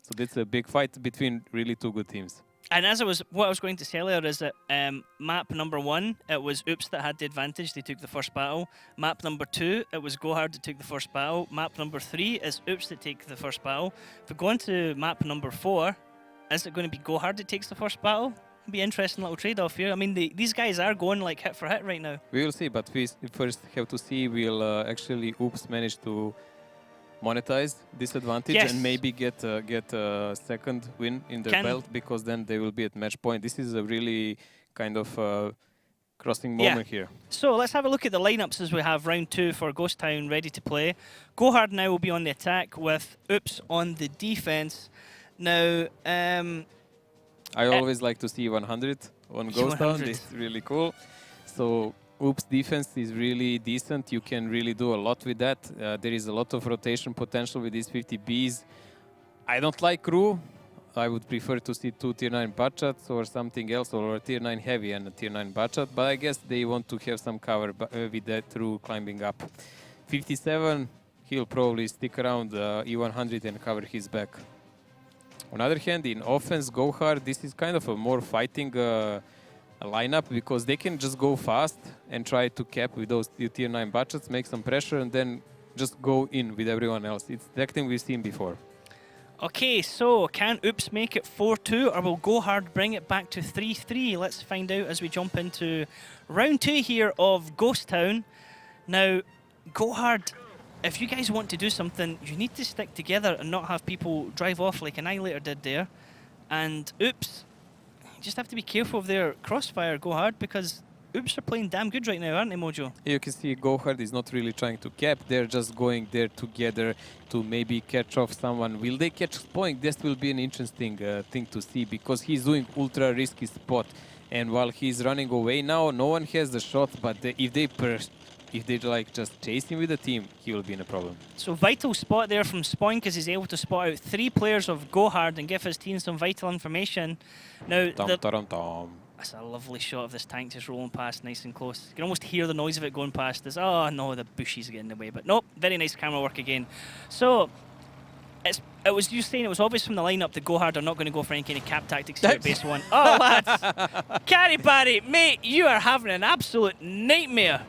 So that's a big fight between really 2 good teams. And what I was going to say earlier is that map number 1, it was Oops that had the advantage, they took the first battle. Map number 2, it was Gohard that took the first battle. Map number 3 is Oops that take the first battle. If we go on to map number 4, is it going to be Gohard that takes the first battle? Be interesting little trade-off here. I mean, these guys are going like hit for hit right now. We will see, but we first have to see will actually Oops manage to monetize this advantage and maybe get a second win in their belt, because then they will be at match point. This is a really kind of crossing moment here. So let's have a look at the lineups as we have round 2 for Ghost Town ready to play. Gohard now will be on the attack with Oops on the defense. Now, I always like to see 100 on Ghost Town. This is really cool. So Oops defense is really decent. You can really do a lot with that. There is a lot of rotation potential with these 50Bs. I don't like crew. I would prefer to see 2 tier 9 Bachats or something else, or a tier 9 heavy and a tier 9 Bachat, but I guess they want to have some cover with that through climbing up. 57, he'll probably stick around E100 and cover his back. On the other hand, in offense, Gohard, this is kind of a more fighting lineup, because they can just go fast and try to cap with those tier 9 Bachats, make some pressure, and then just go in with everyone else. It's that thing we've seen before. Okay, so can Oops make it 4-2, or will Gohard bring it back to 3-3? Let's find out as we jump into round 2 here of Ghost Town. Now, Gohard, if you guys want to do something, you need to stick together and not have people drive off like Annihilator did there. And Oops, you just have to be careful of their crossfire, Gohard, because Oops are playing damn good right now, aren't they, Mojo? You can see Gohard is not really trying to cap. They're just going there together to maybe catch off someone. Will they catch Spoink? This will be an interesting thing to see, because he's doing ultra risky spot. And while he's running away now, no one has the shot, but if they like just chase him with the team, he will be in a problem. So vital spot there from Spoink, as he's able to spot out 3 players of Gohard and give his team some vital information. Now, that's a lovely shot of this tank just rolling past nice and close. You can almost hear the noise of it going past. There's, oh no, the bushes get in the way. But nope, very nice camera work again. So, it was you saying it was obvious from the lineup that Gohard are not going to go for any kind of cap tactics here at base 1. Oh, lads! Carry Barry, mate, you are having an absolute nightmare.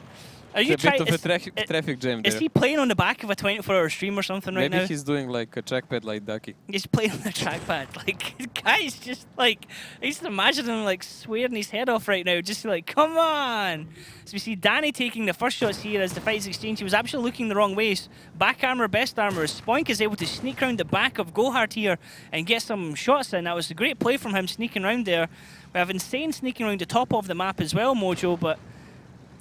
Are you it's a bit of a traffic jam there. Is he playing on the back of a 24-hour stream or something right now? Maybe he's doing like a trackpad like Ducky. He's playing on the trackpad. Like, guys, just like, I just imagine him like swearing his head off right now. Just like, come on. So we see Danny taking the first shots here as the fights exchange. He was actually looking the wrong ways. Back armor, best armor. Spoink is able to sneak around the back of Gohard here and get some shots in. That was a great play from him sneaking around there. We have Insane sneaking around the top of the map as well, Mojo, but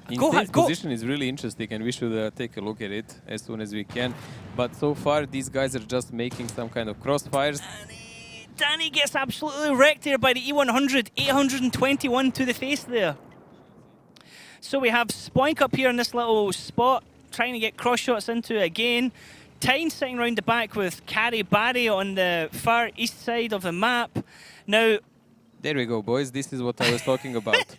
Insane's position is really interesting, and we should take a look at it as soon as we can. But so far, these guys are just making some kind of crossfires. Danny gets absolutely wrecked here by the E100, 821 to the face there. So we have Spoink up here in this little spot, trying to get cross shots into it again. Tyne sitting around the back with Carry Barry on the far east side of the map. Now, there we go, boys. This is what I was talking about.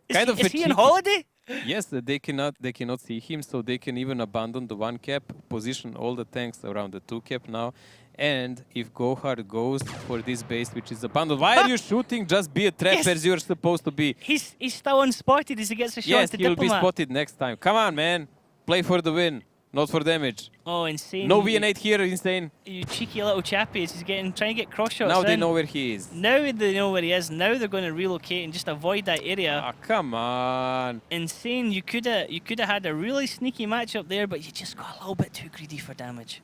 Is he on holiday? Yes, they cannot see him, so they can even abandon the 1 cap, position all the tanks around the 2 cap now. And if Gohard goes for this base, which is abandoned, why are you shooting? Just be a trap as you're supposed to be. He's still unspotted as he gets a shot yes, to he'll Diplomat. be spotted next time. Come on, man. Play for the win, not for damage. Oh, Insane. No VN8 here, Insane. You cheeky little chappy. He's trying to get cross shots Now they in. know where he is. Now they know where he is. Now they're going to relocate and just avoid that area. Ah, come on. Insane. You could have had a really sneaky matchup there, but you just got a little bit too greedy for damage.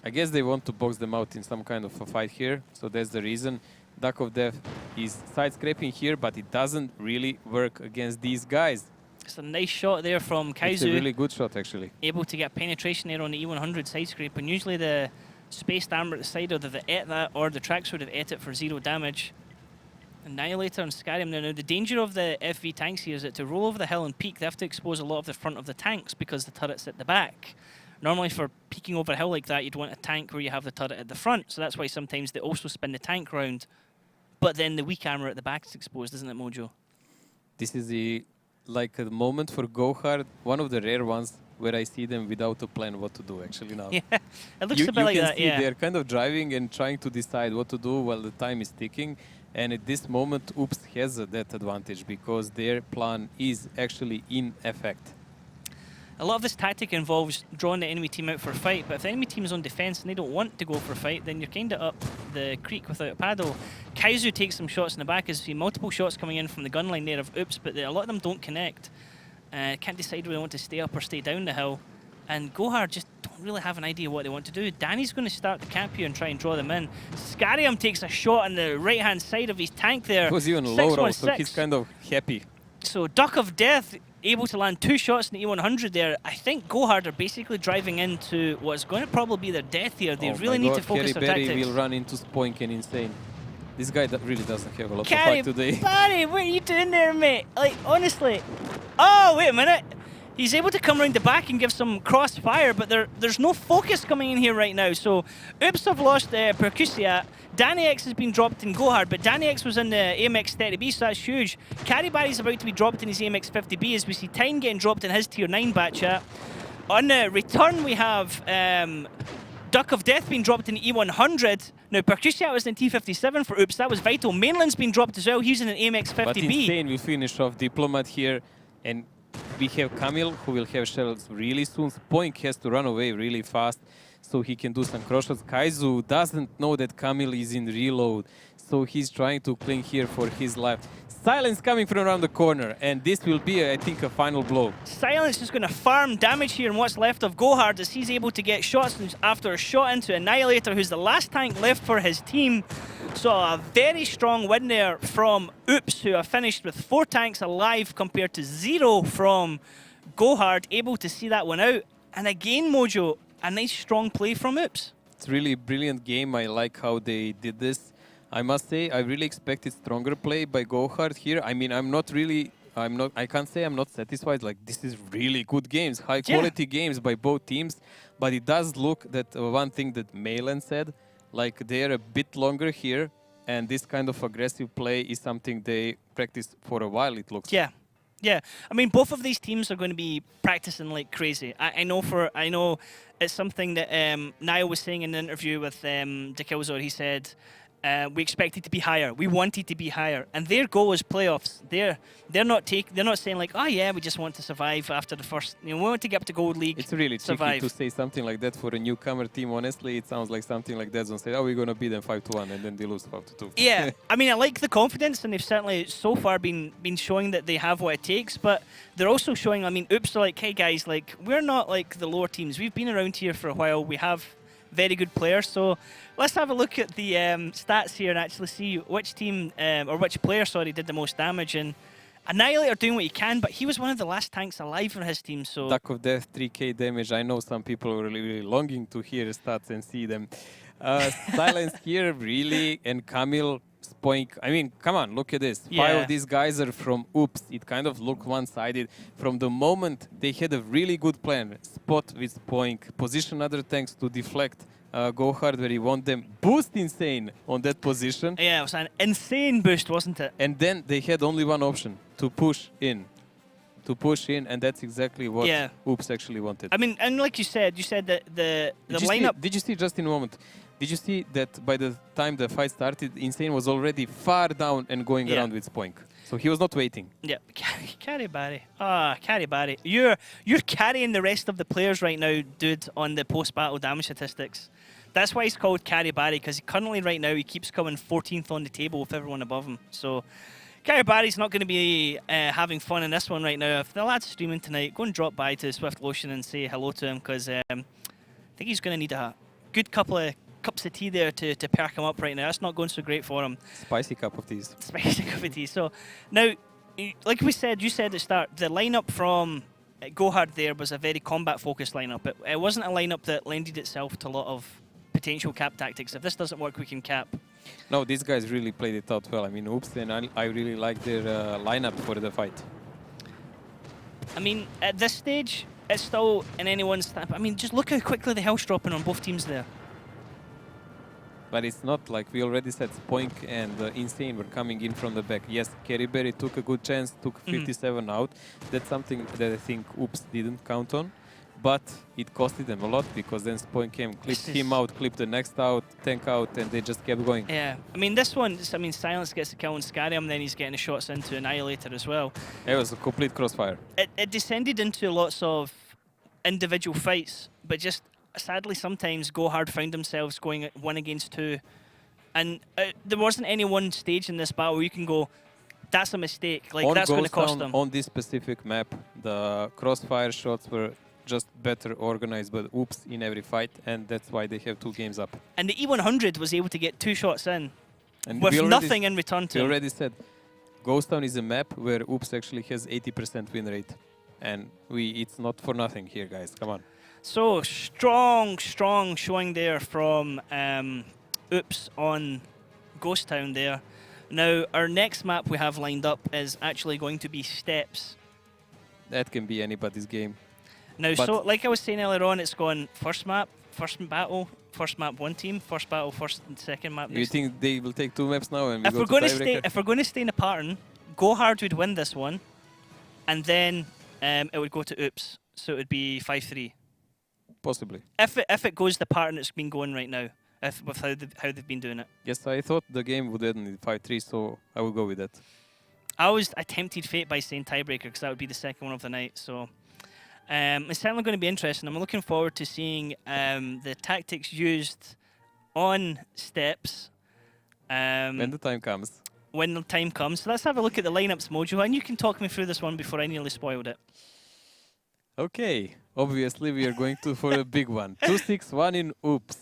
I guess they want to box them out in some kind of a fight here, so that's the reason. Duck of Death is side-scraping here, but it doesn't really work against these guys. It's a nice shot there from Kaizu. It's a really good shot, actually. Able to get penetration there on the E100 side-scrape, and usually the spaced armor at the side either the ate that or the tracks would have ate it for 0 damage. Annihilator and Skyrim now. The danger of the FV tanks here is that to roll over the hill and peek, they have to expose a lot of the front of the tanks because the turret's at the back. Normally for peeking over a hill like that, you'd want a tank where you have the turret at the front, so that's why sometimes they also spin the tank round. But then the weak armor at the back is exposed, isn't it, Mojo? This is the moment for Gohard, one of the rare ones where I see them without a plan what to do actually now. Yeah, it looks a bit like that, yeah. They're kind of driving and trying to decide what to do while the time is ticking. And at this moment, Oops has that advantage because their plan is actually in effect. A lot of this tactic involves drawing the enemy team out for a fight, but if the enemy team is on defense and they don't want to go for a fight, then you're kind of up the creek without a paddle. Kaizu takes some shots in the back. As you see multiple shots coming in from the gun line there of Oops, but a lot of them don't connect. Can't decide whether they want to stay up or stay down the hill. And Gohard just don't really have an idea what they want to do. Danny's going to start the cap here and try and draw them in. Scarium takes a shot on the right-hand side of his tank there. It was even low, so he's kind of happy. So Duck of Death able to land 2 shots in the E100 there. I think Gohard are basically driving into what's going to probably be their death here. They really need to focus their tactics. Carry will run into Spoink and Insane. This guy really doesn't have a lot of fight today. Barry, what are you doing there, mate? Like, honestly. Oh, wait a minute. He's able to come around the back and give some crossfire, but there's no focus coming in here right now. So, Oops have lost Percusia. Danny X has been dropped in Gohard, but Danny X was in the AMX 30B, so that's huge. Caribari's about to be dropped in his AMX 50B as we see Tyne getting dropped in his Tier 9 Batchat. On the return, we have Duck of Death being dropped in E100. Now, Percusia was in T57 for Oops. That was vital. Mainland's been dropped as well. He's in an AMX 50B. But Insane will finish off Diplomat here, and we have Camille, who will have shells really soon. Spoink has to run away really fast so he can do some cross shots. Kaizu doesn't know that Camille is in reload, so he's trying to cling here for his life. Silence coming from around the corner, and this will be, I think, a final blow. Silence is going to farm damage here in what's left of Gohard as he's able to get shots after a shot into Annihilator, who's the last tank left for his team. So a very strong win there from Oops, who have finished with 4 tanks alive compared to 0 from Gohard, able to see that one out. And again, Mojo, a nice strong play from Oops. It's really a brilliant game. I like how they did this. I must say, I really expected stronger play by Gohard here. I mean, I can't say I'm not satisfied. Like, this is really good games, high quality games by both teams. But it does look that one thing that Maylan said, like they're a bit longer here, and this kind of aggressive play is something they practiced for a while, it looks. Yeah. Yeah, I mean, both of these teams are going to be practicing like crazy. I know it's something that Niall was saying in an interview with Dekilzor. He said, we expected to be higher. We wanted to be higher, and their goal is playoffs. They're not saying like, oh yeah, we just want to survive after the first. We want to get up to Gold League. It's really tricky to say something like that for a newcomer team. Honestly, it sounds like something like that. Don't say, oh, we're gonna beat them 5-1, and then they lose 5-2. Yeah, I mean, I like the confidence, and they've certainly so far been showing that they have what it takes. But they're also showing. I mean, Oops are like, hey guys, like we're not like the lower teams. We've been around here for a while. We have very good players. So let's have a look at the stats here and actually see which team or which player, sorry, did the most damage. And Annihilator doing what he can, but he was one of the last tanks alive for his team. So Duck of Death, 3k damage. I know some people are really longing to hear stats and see them. Silence here, really, and Camille, Spoink. I mean, come on, look at this. 5 of these guys are from Oops. It kind of looked one-sided. From the moment they had a really good plan, spot with Spoink, position other tanks to deflect Gohard where he want them, boost Insane on that position. Yeah, it was an insane boost, wasn't it? And then they had only one option, to push in. And that's exactly what Oops actually wanted. I mean, and like you said that the lineup... Did you see, just in a moment, did you see that by the time the fight started, Insane was already far down and going around with Spoink? So he was not waiting. Yeah, Caribari. Caribari. You're carrying the rest of the players right now, dude, on the post-battle damage statistics. That's why he's called Caribari, because currently right now he keeps coming 14th on the table with everyone above him. So Caribari's not going to be having fun in this one right now. If the lad's streaming tonight, go and drop by to Swift Lotion and say hello to him, because I think he's going to need a good couple of cups of tea there to perk him up right now. That's not going so great for him. Spicy cup of tea. Spicy cup of tea. So now, like we said, you said at the start, the lineup from Gohard there was a very combat-focused lineup. It wasn't a lineup that lended itself to a lot of potential cap tactics. If this doesn't work, we can cap. No, these guys really played it out well. I mean, Oops, and I really like their lineup for the fight. I mean, at this stage, it's still in anyone's... I mean, just look how quickly the health's dropping on both teams there. But it's not like we already said, Spoink and Insane were coming in from the back. Yes, Caribari took a good chance, took 57 out. That's something that I think Oops didn't count on. But it costed them a lot, because then Spoink came, clipped him out, clipped the next out, tank out, and they just kept going. Yeah, I mean, this one, Silence gets the kill on Scarium, then he's getting the shots into Annihilator as well. It was a complete crossfire. It descended into lots of individual fights, but just sadly sometimes Gohard found themselves going 1 against 2 And there wasn't any one stage in this battle where you can go, that's a mistake. Like, on that's going to Ghost cost Town, them. on this specific map, the crossfire shots were just better organized, but oops in every fight, and that's why they have 2 games up. And the E100 was able to get 2 shots in And with we already nothing in return to We him. already said Ghost Town is a map where oops actually has 80% win rate, and it's not for nothing here, guys. Come on. So strong showing there from Oops on Ghost Town there. Now, our next map we have lined up is actually going to be Steps. That can be anybody's game. Now, But so like I was saying earlier on, it's gone first map, first battle, first map one team, first battle, first and second map. You think they will take 2 maps now and we If go we're to going to stay, tiebreaker? if we're going to stay in the pattern, Go Hard would win this one, and then it would go to Oops, so it would be 5-3. Possibly. If it goes the pattern it's been going right now, with how they've been doing it. Yes, I thought the game would end in 5-3, so I will go with that. I tempted fate by saying tiebreaker because that would be the second one of the night. So it's certainly going to be interesting. I'm looking forward to seeing the tactics used on Steps When the time comes. When the time comes. So let's have a look at the lineups, Mojo, and you can talk me through this one before I nearly spoiled it. Okay, obviously we are going for a big one. 2-6-1 in Oops.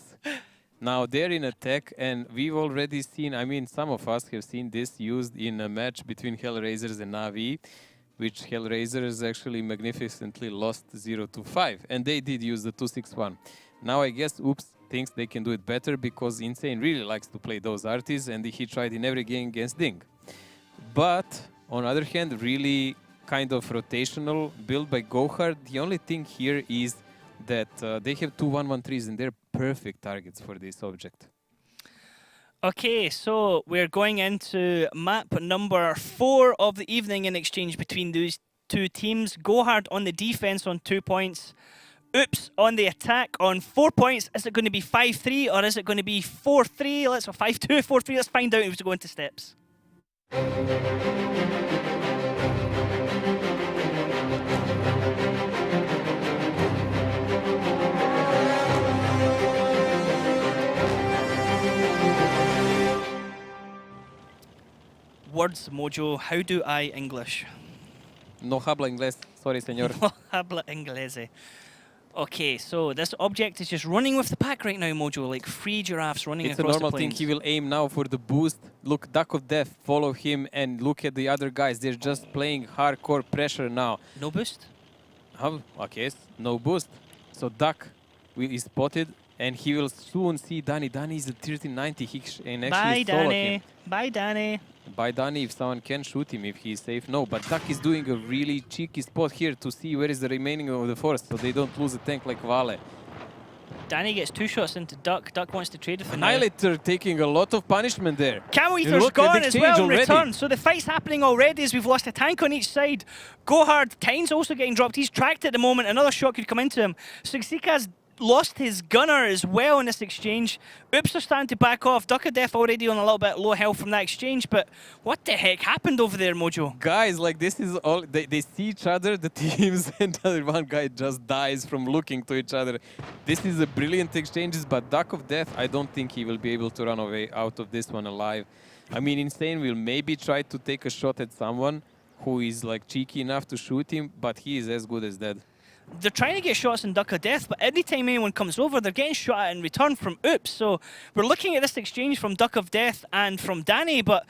Now they're in attack, and we've already seen, I mean, some of us have seen this used in a match between Hellraisers and Navi, which Hellraisers actually magnificently lost 0-5, and they did use the 2-6-1. Now I guess Oops thinks they can do it better because Insane really likes to play those artists, and he tried in every game against Ding. But on the other hand, really kind of rotational build by Gohard. The only thing here is that they have 2 1-1-3s and they're perfect targets for this object. Okay, so we're going into map number 4 of the evening in exchange between those 2 teams. Gohard on the defense on 2 points. Oops on the attack on 4 points. Is it going to be 5-3 or is it going to be 4-3? Let's go 5-2, 4-3. Let's find out who's going to Steps. Words, Mojo. How do I English? No habla inglés. Sorry, señor. No habla inglese. Okay, so this object is just running with the pack right now, Mojo, like 3 giraffes running It's a across the normal thing. plains. He will aim now for the boost. Look, Duck of Death, follow him, and look at the other guys. They're just playing hardcore pressure now. No boost? Okay, no boost. So Duck is spotted, and he will soon see Danny. Danny is at 1390. And actually Bye, Danny. Bye, Danny. By Danny, if someone can shoot him, if he's safe. No, but Duck is doing a really cheeky spot here to see where is the remaining of the force, so they don't lose a tank like Vale. Danny gets 2 shots into Duck. Duck wants to trade with him now. Annihilator taking a lot of punishment there. Camo You Eater's look at the gone as exchange well in already. return. So the fight's happening already as we've lost a tank on each side. Gohard, Tyne's also getting dropped. He's tracked at the moment. Another shot could come into him. Suxika's lost his gunner as well in this exchange. Oops are starting to back off. Duck of Death already on a little bit low health from that exchange, but what the heck happened over there, Mojo? Guys, like this is all, they see each other, the teams, and the other one guy just dies from looking to each other. This is a brilliant exchanges, but Duck of Death, I don't think he will be able to run away out of this one alive. I mean, Insane will maybe try to take a shot at someone who is like cheeky enough to shoot him, but he is as good as dead. They're trying to get shots in Duck of Death, but anytime anyone comes over, they're getting shot at in return from Oops. So we're looking at this exchange from Duck of Death and from Danny, but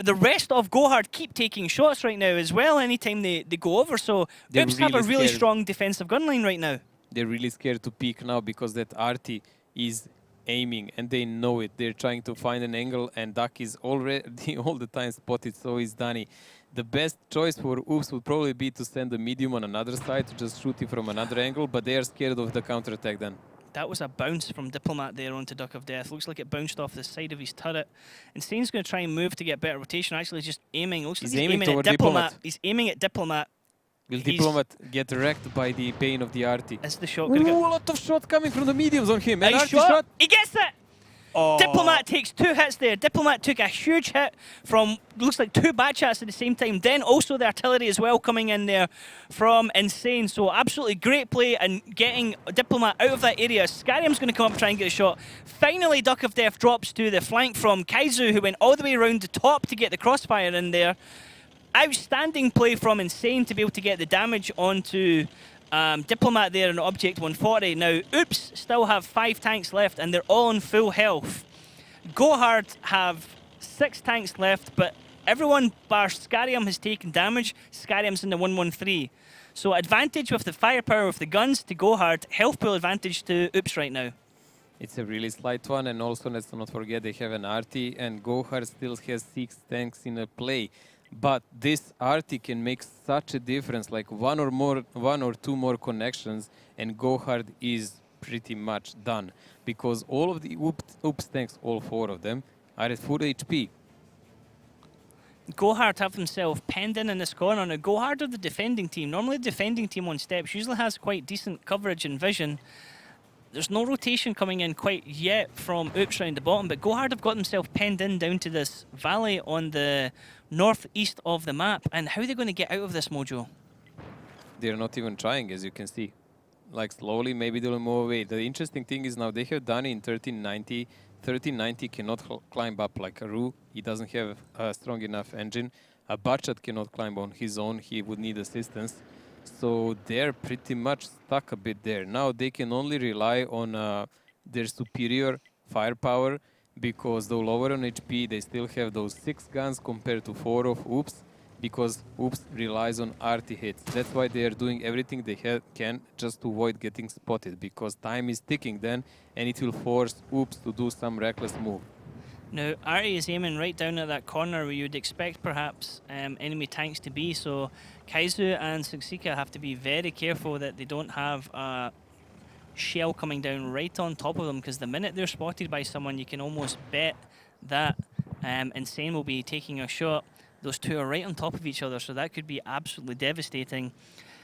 the rest of Gohard keep taking shots right now as well anytime they go over. So They're Oops have a really really scared. strong defensive gun line right now. They're really scared to peek now because that Artie is aiming and they know it. They're trying to find an angle and Duck is already all the time spotted, so is Danny. The best choice for Oops would probably be to send a medium on another side to just shoot it from another angle, but they are scared of the counterattack then. That was a bounce from Diplomat there onto Duck of Death. Looks like it bounced off the side of his turret. Insane's going to try and move to get better rotation. Actually, just aiming. Looks like he's aiming at Diplomat. He's aiming at Diplomat. Will Diplomat get wrecked by the pain of the Artie? Is the shot Ooh, a lot of shot coming from the mediums on him. Nice And Artie shot. He gets it! Diplomat takes 2 hits there. Diplomat took a huge hit from, looks like 2 back shots at the same time. Then also the artillery as well coming in there from Insane. So absolutely great play and getting Diplomat out of that area. Scarium's going to come up and try and get a shot. Finally, Duck of Death drops to the flank from Kaizu, who went all the way around the top to get the crossfire in there. Outstanding play from Insane to be able to get the damage onto Diplomat there in Object 140. Now, Oops still have 5 tanks left and they're all on full health. Gohard have 6 tanks left, but everyone bar Scarium has taken damage. Scarium's in the 113. So advantage with the firepower of the guns to Gohard, health pool advantage to Oops right now. It's a really slight one, and also let's not forget they have an arty, and Gohard still has 6 tanks in a play. But this arty can make such a difference, like one or two more connections, and Gohard is pretty much done. Because all of the Oops tanks, all 4 of them, are at full HP. Gohard have themselves penned in this corner. Now, Gohard are the defending team. Normally, the defending team on steps usually has quite decent coverage and vision. There's no rotation coming in quite yet from Oops around the bottom, but Gohard have got themselves penned in down to this valley on the northeast of the map. And how are they going to get out of this, Mojo? They're not even trying, as you can see. Like slowly, maybe they'll move away. The interesting thing is now they have Dani in 1390. 1390 cannot climb up like a Ru. He doesn't have a strong enough engine. A Bachat cannot climb on his own. He would need assistance. So they're pretty much stuck a bit there. Now they can only rely on their superior firepower, because though lower on HP, they still have those 6 guns compared to 4 of Oops, because Oops relies on arty hits. That's why they are doing everything they can just to avoid getting spotted, because time is ticking then, and it will force Oops to do some reckless move. Now, Arty is aiming right down at that corner where you would expect perhaps enemy tanks to be, so Kaizu and Suksika have to be very careful that they don't have a shell coming down right on top of them, because the minute they're spotted by someone, you can almost bet that Insane will be taking a shot. Those 2 are right on top of each other, so that could be absolutely devastating.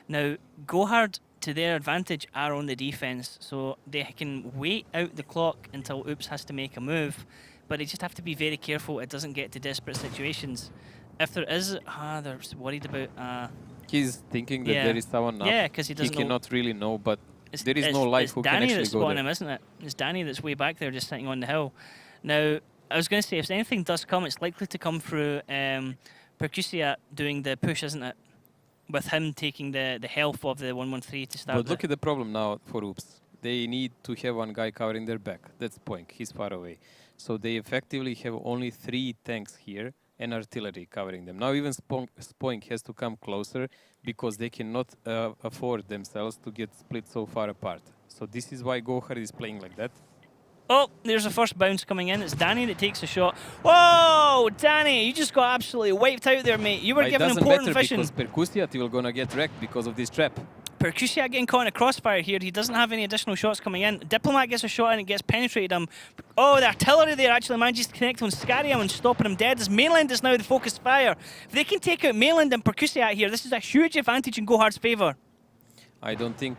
Now, Gohard, to their advantage, are on the defense, so they can wait out the clock until Oops has to make a move. But they just have to be very careful it doesn't get to desperate situations. If there is, they're worried about... He's thinking that there is someone up. Yeah, because he doesn't cannot really know, but there is no life who can actually go there. It's Danny that's spotting him, isn't it? It's Danny that's way back there just sitting on the hill. Now, I was going to say, if anything does come, it's likely to come through Percusia doing the push, isn't it? With him taking the health of the 113 to start. But look at the problem now for Oops. They need to have one guy covering their back. That's Spoink. He's far away. So they effectively have only 3 tanks here and artillery covering them. Now even Spoink has to come closer because they cannot afford themselves to get split so far apart. So this is why Gohard is playing like that. Oh, there's the first bounce coming in. It's Danny that takes a shot. Whoa, Danny, you just got absolutely wiped out there, mate. You were given important vision. Because Percusiat will gonna get wrecked because of this trap. Percusiat getting caught in a crossfire here. He doesn't have any additional shots coming in. Diplomat gets a shot and it gets penetrated him. Oh, the artillery there actually manages to connect on Scarium and stopping him dead. As Mainland is now the focused fire. If they can take out Mainland and Percusiat here, this is a huge advantage in Gohard's favour. I don't think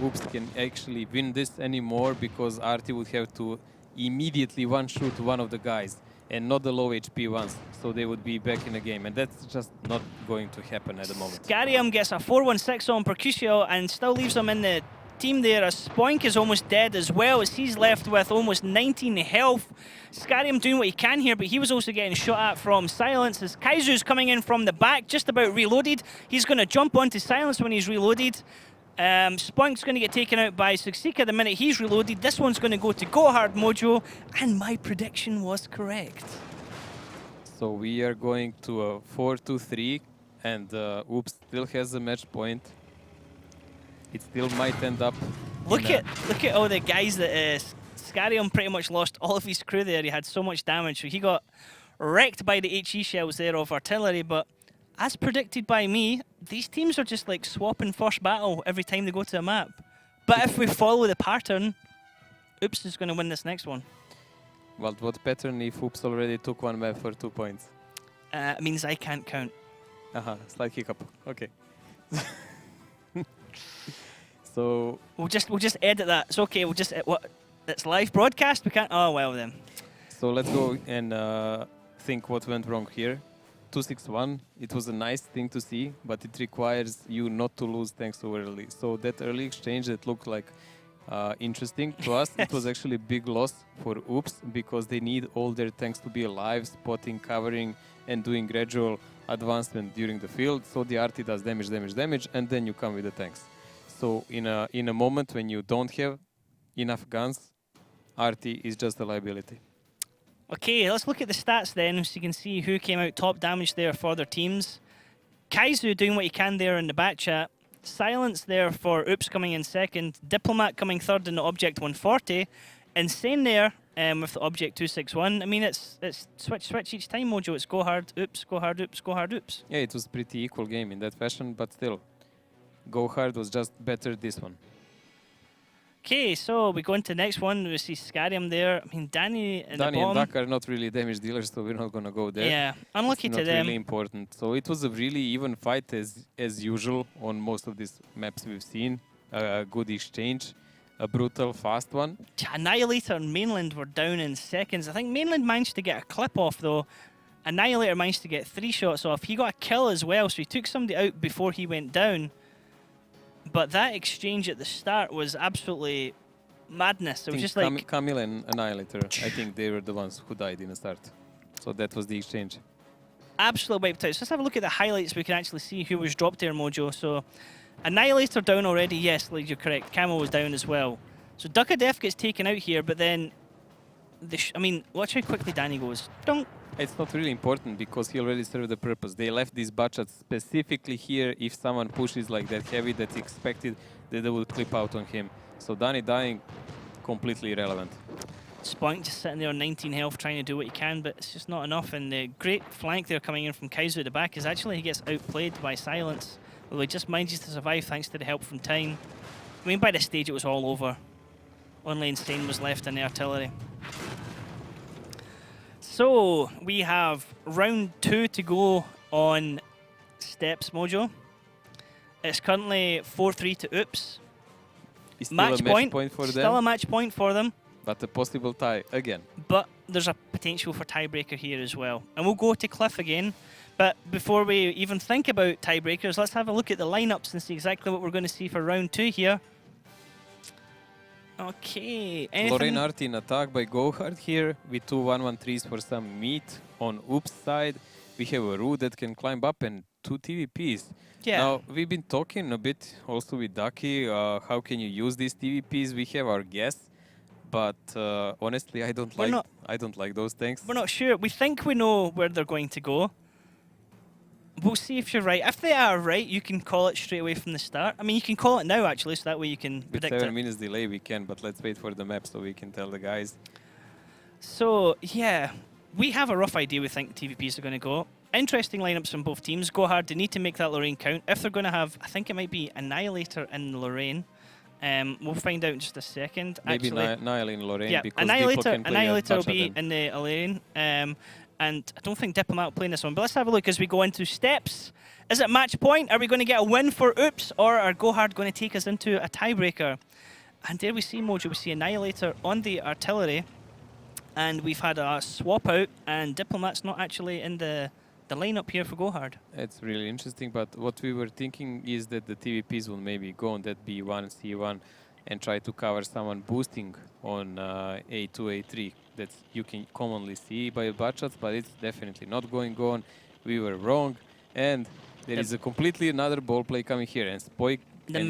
Oops can actually win this anymore because Arty would have to immediately one-shoot one of the guys and not the low HP ones, so they would be back in the game, and that's just not going to happen at the moment. Scarium gets a 416 on Percusio and still leaves him in the team there, as Spoink is almost dead as well, as he's left with almost 19 health. Scarium doing what he can here, but he was also getting shot at from Silence, as Kaizu's coming in from the back, just about reloaded. He's going to jump onto Silence when he's reloaded. Spoink's going to get taken out by Suksika the minute he's reloaded. This one's going to go to Gohard Mojo, and my prediction was correct. So we are going to a 4-2-3, and Oops still has a match point. It still might end up. Look at all the guys that Scarium pretty much lost all of his crew there. He had so much damage, so he got wrecked by the HE shells there of artillery, but as predicted by me, these teams are just like swapping first battle every time they go to a map. But if we follow the pattern, Oops is going to win this next one. Well, what pattern if Oops already took one map for 2 points? It means I can't count. Slight hiccup. Okay. So we'll just edit that. It's okay. We'll just It's live broadcast. We can't. Oh well then. So let's go and think what went wrong here. 2-6-1. It was a nice thing to see, but it requires you not to lose tanks so early. So that early exchange that looked like interesting to us, it was actually a big loss for Oops because they need all their tanks to be alive, spotting, covering, and doing gradual advancement during the field. So the RT does damage, damage, damage, and then you come with the tanks. So in a moment when you don't have enough guns, RT is just a liability. Okay, let's look at the stats then, so you can see who came out top damage there for their teams. Kaizu doing what he can there in the back chat. Silence there for Oops coming in second. Diplomat coming third in the Object 140. Insane there with the Object 261. I mean, it's switch each time, Mojo. It's go hard, Oops, go hard, Oops, go hard, Oops. Yeah, it was pretty equal game in that fashion, but still, go hard was just better this one. Okay, so we go into the next one. We see Scarium there. I mean, Danny and Duck are not really damage dealers, so we're not going to go there. Yeah, unlucky it's to them. Not really important. So it was a really even fight as usual on most of these maps we've seen. A good exchange, a brutal, fast one. Annihilator and Mainland were down in seconds. I think Mainland managed to get a clip off, though. Annihilator managed to get 3 shots off. He got a kill as well, so he took somebody out before he went down. But that exchange at the start was absolutely madness. It was just like Camille and Annihilator. I think they were the ones who died in the start. So that was the exchange. Absolutely wiped out. So let's have a look at the highlights. We can actually see who was dropped there, Mojo. So Annihilator down already. Yes, like you're correct. Camo was down as well. So Duck of Death gets taken out here, but then I mean, watch how quickly Danny goes. Dunk. It's not really important because he already served the purpose. They left these butchers specifically here if someone pushes like that heavy that's expected that they will clip out on him. So Danny dying, completely irrelevant. Spoink just sitting there on 19 health trying to do what he can, but it's just not enough. And the great flank there coming in from Kaizu at the back is actually he gets outplayed by Silence. Well, he just manages to survive thanks to the help from Time. I mean, by this stage it was all over. Only Insane was left in the artillery. So we have round 2 to go on Steps, Mojo. It's currently 4-3 to Oops. It's still a match point for them. Still a match point for them. But a possible tie again. But there's a potential for tiebreaker here as well. And we'll go to Cliff again. But before we even think about tiebreakers, let's have a look at the lineups and see exactly what we're going to see for round 2 here. Okay. Lorraine Art in attack by Gohard here with 2 1-1-3s for some meat. On Oops side, we have a Roo that can climb up and 2 TVPs. Yeah. Now, we've been talking a bit also with Ducky. How can you use these TVPs? We have our guess, but honestly, I don't like those things. We're not sure. We think we know where they're going to go. We'll see if you're right. If they are right, you can call it straight away from the start. I mean, you can call it now, actually, so that way you can predict it. With 7 minutes delay, we can, but let's wait for the map so we can tell the guys. So, yeah, we have a rough idea we think TVPs are going to go. Interesting lineups from both teams. Go hard. They need to make that Lorraine count. If they're going to have, I think it might be Annihilator in Lorraine. We'll find out in just a second. Maybe Nihil in Lorraine. Yeah, because Annihilator will be in the Lorraine. And I don't think Diplomat will play in this one. But let's have a look as we go into Steps. Is it match point? Are we going to get a win for Oops? Or are Go Hard going to take us into a tiebreaker? And there we see Mojo. We see Annihilator on the artillery. And we've had a swap out. And Diplomat's not actually in the lineup here for Go Hard. It's really interesting. But what we were thinking is that the TVPs will maybe go on that B1, C1 and try to cover someone boosting on A2, A3 that you can commonly see by butchers, but it's definitely not going on. We were wrong, and there is a completely another ball play coming here, and Spoink, the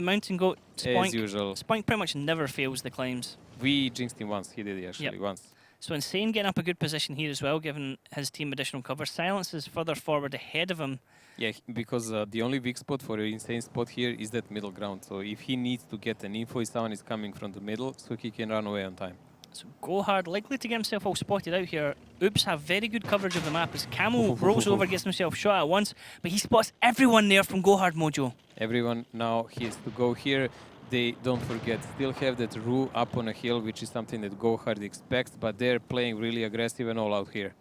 mountain goat, Spoink, as usual. Spoink pretty much never fails the climbs. We jinxed him once, he did actually once. So Insane getting up a good position here as well, giving his team additional cover. Silence is further forward ahead of him. Yeah, because the only weak spot for Insane spot here is that middle ground. So if he needs to get an info, someone is coming from the middle, so he can run away on time. So Go Hard likely to get himself all spotted out here. Oops have very good coverage of the map as Camo rolls over, gets himself shot at once, but he spots everyone there from Go Hard, Mojo. Everyone now he has to go here. They, don't forget, still have that Roo up on a hill, which is something that Go Hard expects, but they're playing really aggressive and all out here.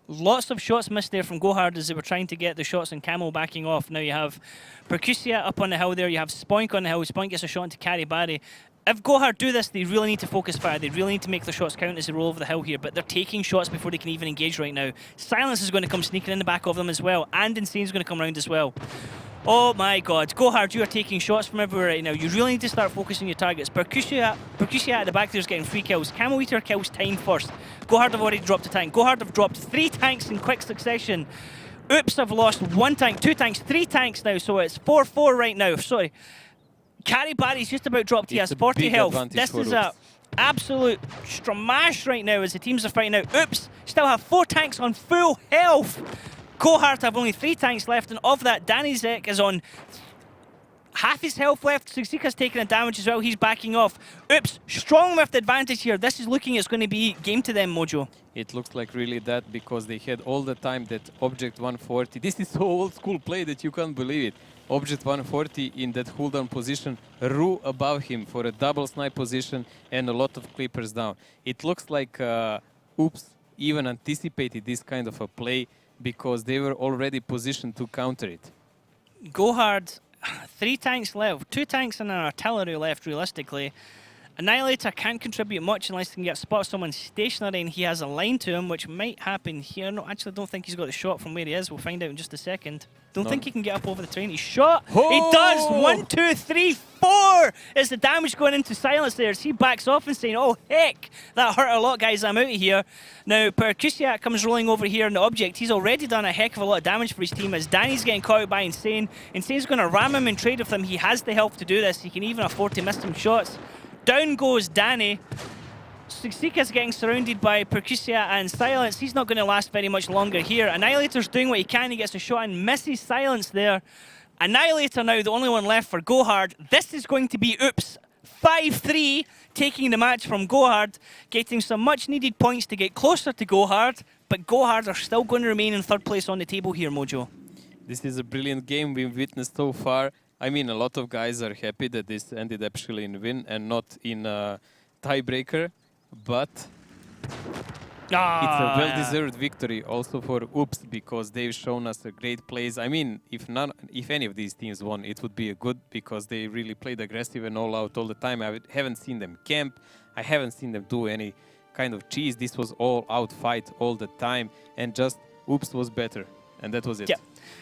Lots of shots missed there from Go Hard as they were trying to get the shots on Camo backing off. Now you have Percusia up on the hill there. You have Spoink on the hill. Spoink gets a shot into Carry Barry. if Gohard do this, they really need to focus fire. They really need to make their shots count as they roll over the hill here, but they're taking shots before they can even engage right now. Silence is going to come sneaking in the back of them as well, and Insane's going to come around as well. Oh my god, Gohard, you are taking shots from everywhere right now. You really need to start focusing your targets. Percusia at the back there is getting 3 kills. Camel Eater kills Time first. Gohard have already dropped a tank. Gohard have dropped 3 tanks in quick succession. Oops have lost 1 tank, 2 tanks, 3 tanks now, so it's 4-4 right now. Sorry. Carry Barry's just about dropped. He has 40 health. This is a absolute stramash right now as the teams are fighting out. Oops still have 4 tanks on full health. Gohard have only 3 tanks left, and of that, Danny Zek is on half his health left. Suxika's taking a damage as well. He's backing off. Oops, strong with the advantage here. This is looking, it's going to be game to them, Mojo. It looks like really that, because they had all the time that Object 140. This is so old school play that you can't believe it. Object 140 in that cooldown position, Ru above him for a double snipe position and a lot of clippers down. It looks like Oops even anticipated this kind of a play, because they were already positioned to counter it. Gohard, 3 tanks left, 2 tanks and an artillery left realistically. Annihilator can't contribute much unless he can get spot someone stationary, and he has a line to him, which might happen here. No, actually, don't think he's got the shot from where he is. We'll find out in just a second. Don't think he can get up over the train. He's shot. Oh! He does. 1, 2, 3, 4 is the damage going into Silence there. As he backs off and saying, oh, heck, that hurt a lot, guys. I'm out of here. Now, Percusiak comes rolling over here in the Object. He's already done a heck of a lot of damage for his team as Danny's getting caught out by Insane. Insane's going to ram him and trade with him. He has the health to do this. He can even afford to miss some shots. Down goes Danny. Suxika's getting surrounded by Percusia and Silence. He's not going to last very much longer here. Annihilator's doing what he can. He gets a shot and misses Silence there. Annihilator now the only one left for Gohard. This is going to be Oops. 5-3, taking the match from Gohard, getting some much needed points to get closer to Gohard, but Gohard are still going to remain in 3rd place on the table here, Mojo. This is a brilliant game we've witnessed so far. I mean, a lot of guys are happy that this ended actually in win and not in a tiebreaker, but it's a well-deserved victory also for Oops, because they've shown us a great plays. I mean, if any of these teams won, it would be a good, because they really played aggressive and all out all the time. I haven't seen them camp. I haven't seen them do any kind of cheese. This was all out fight all the time, and just Oops was better, and that was it. Yeah.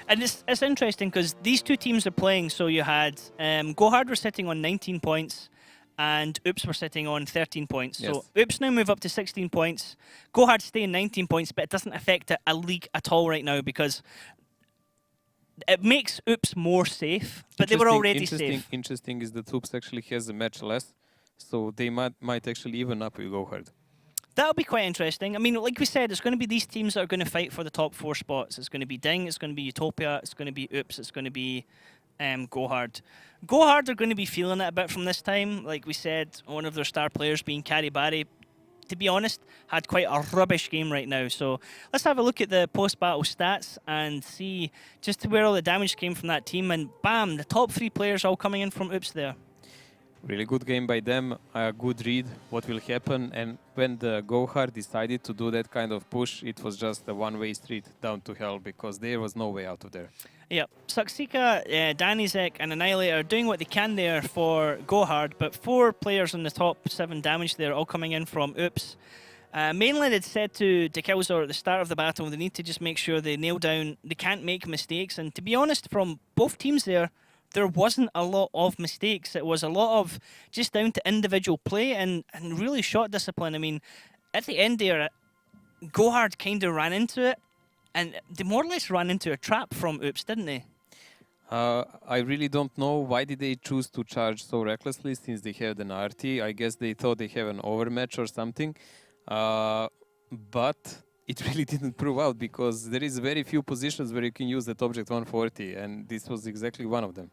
And it's interesting because these 2 teams are playing. So you had Gohard were sitting on 19 points and Oops were sitting on 13 points. Yes. So Oops now move up to 16 points. Gohard stay in 19 points, but it doesn't affect a league at all right now, because it makes Oops more safe, but they were already safe. Interesting is that Oops actually has a match less, so they might actually even up with Gohard. That'll be quite interesting. I mean, like we said, it's going to be these teams that are going to fight for the top 4 spots. It's going to be Ding, it's going to be Utopia, it's going to be Oops, it's going to be Gohard. Gohard are going to be feeling it a bit from this time. Like we said, one of their star players being Carrie Barry, to be honest, had quite a rubbish game right now. So let's have a look at the post-battle stats and see just where all the damage came from that team. And bam, the top 3 players all coming in from Oops there. Really good game by them, a good read what will happen, and when the Gohard decided to do that kind of push, it was just a one-way street down to hell, because there was no way out of there. Yeah, Suxika, Danizek and Annihilator are doing what they can there for Gohard, but 4 players in the top 7 damage there all coming in from Oops. Mainland had said to Killzor at the start of the battle they need to just make sure they nail down, they can't make mistakes, and to be honest, from both teams there wasn't a lot of mistakes. It was a lot of just down to individual play and really shot discipline. I mean, at the end there, Gohard kind of ran into it, and they more or less ran into a trap from Oops, didn't they? I really don't know why did they choose to charge so recklessly since they had an RT. I guess they thought they have an overmatch or something, but it really didn't prove out, because there is very few positions where you can use that Object 140, and this was exactly one of them.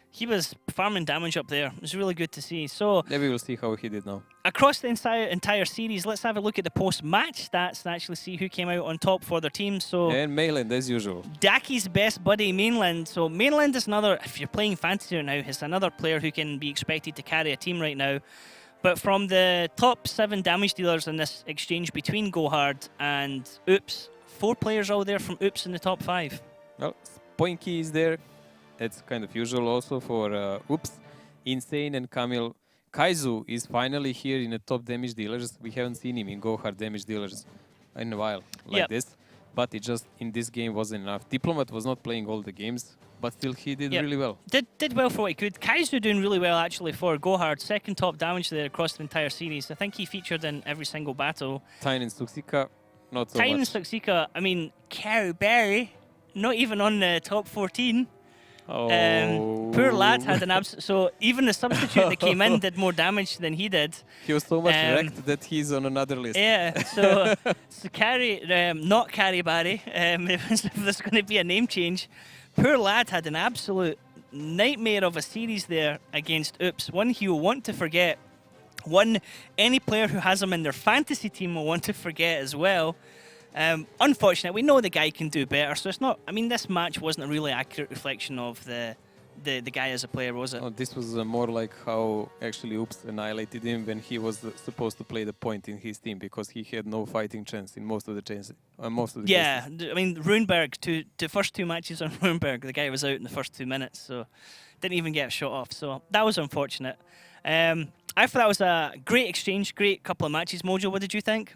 He was farming damage up there. It was really good to see. So yeah, we will see how he did now. Across the entire series, let's have a look at the post-match stats and actually see who came out on top for their team. So and Mainland, as usual. Daki's best buddy, Mainland. So Mainland is another, if you're playing Fantasy right now, is another player who can be expected to carry a team right now. But from the top 7 damage dealers in this exchange between Gohard and Oops, 4 players all there from Oops in the top 5. Well, Spoinky is there. It's kind of usual also for Oops. Insane and Camille Kaizu is finally here in the top damage dealers. We haven't seen him in Go Hard damage dealers in a while like this. But it just, in this game, wasn't enough. Diplomat was not playing all the games, but still he did really well. Did well for what he could. Kaizu doing really well, actually, for Go Hard. Second top damage there across the entire series. I think he featured in every single battle. Tyne and Suxika, not so Tyne and much. Suxika, I mean, Carberry, not even on the top 14. Oh. Poor lad had an so even the substitute that came in did more damage than he did. He was so much wrecked that he's on another list. Yeah, so not Carrie Barry, if there's going to be a name change. Poor lad had an absolute nightmare of a series there against Oops. One he will want to forget. One any player who has him in their fantasy team will want to forget as well. Unfortunately, we know the guy can do better, so it's not. I mean, this match wasn't a really accurate reflection of the guy as a player, was it? Oh, this was more like how actually Oops annihilated him when he was supposed to play the point in his team, because he had no fighting chance in most of the cases. I mean, Runeberg, the first two matches on Runeberg, the guy was out in the first 2 minutes, so didn't even get a shot off. So that was unfortunate. I thought that was a great exchange, great couple of matches. Mojo, what did you think?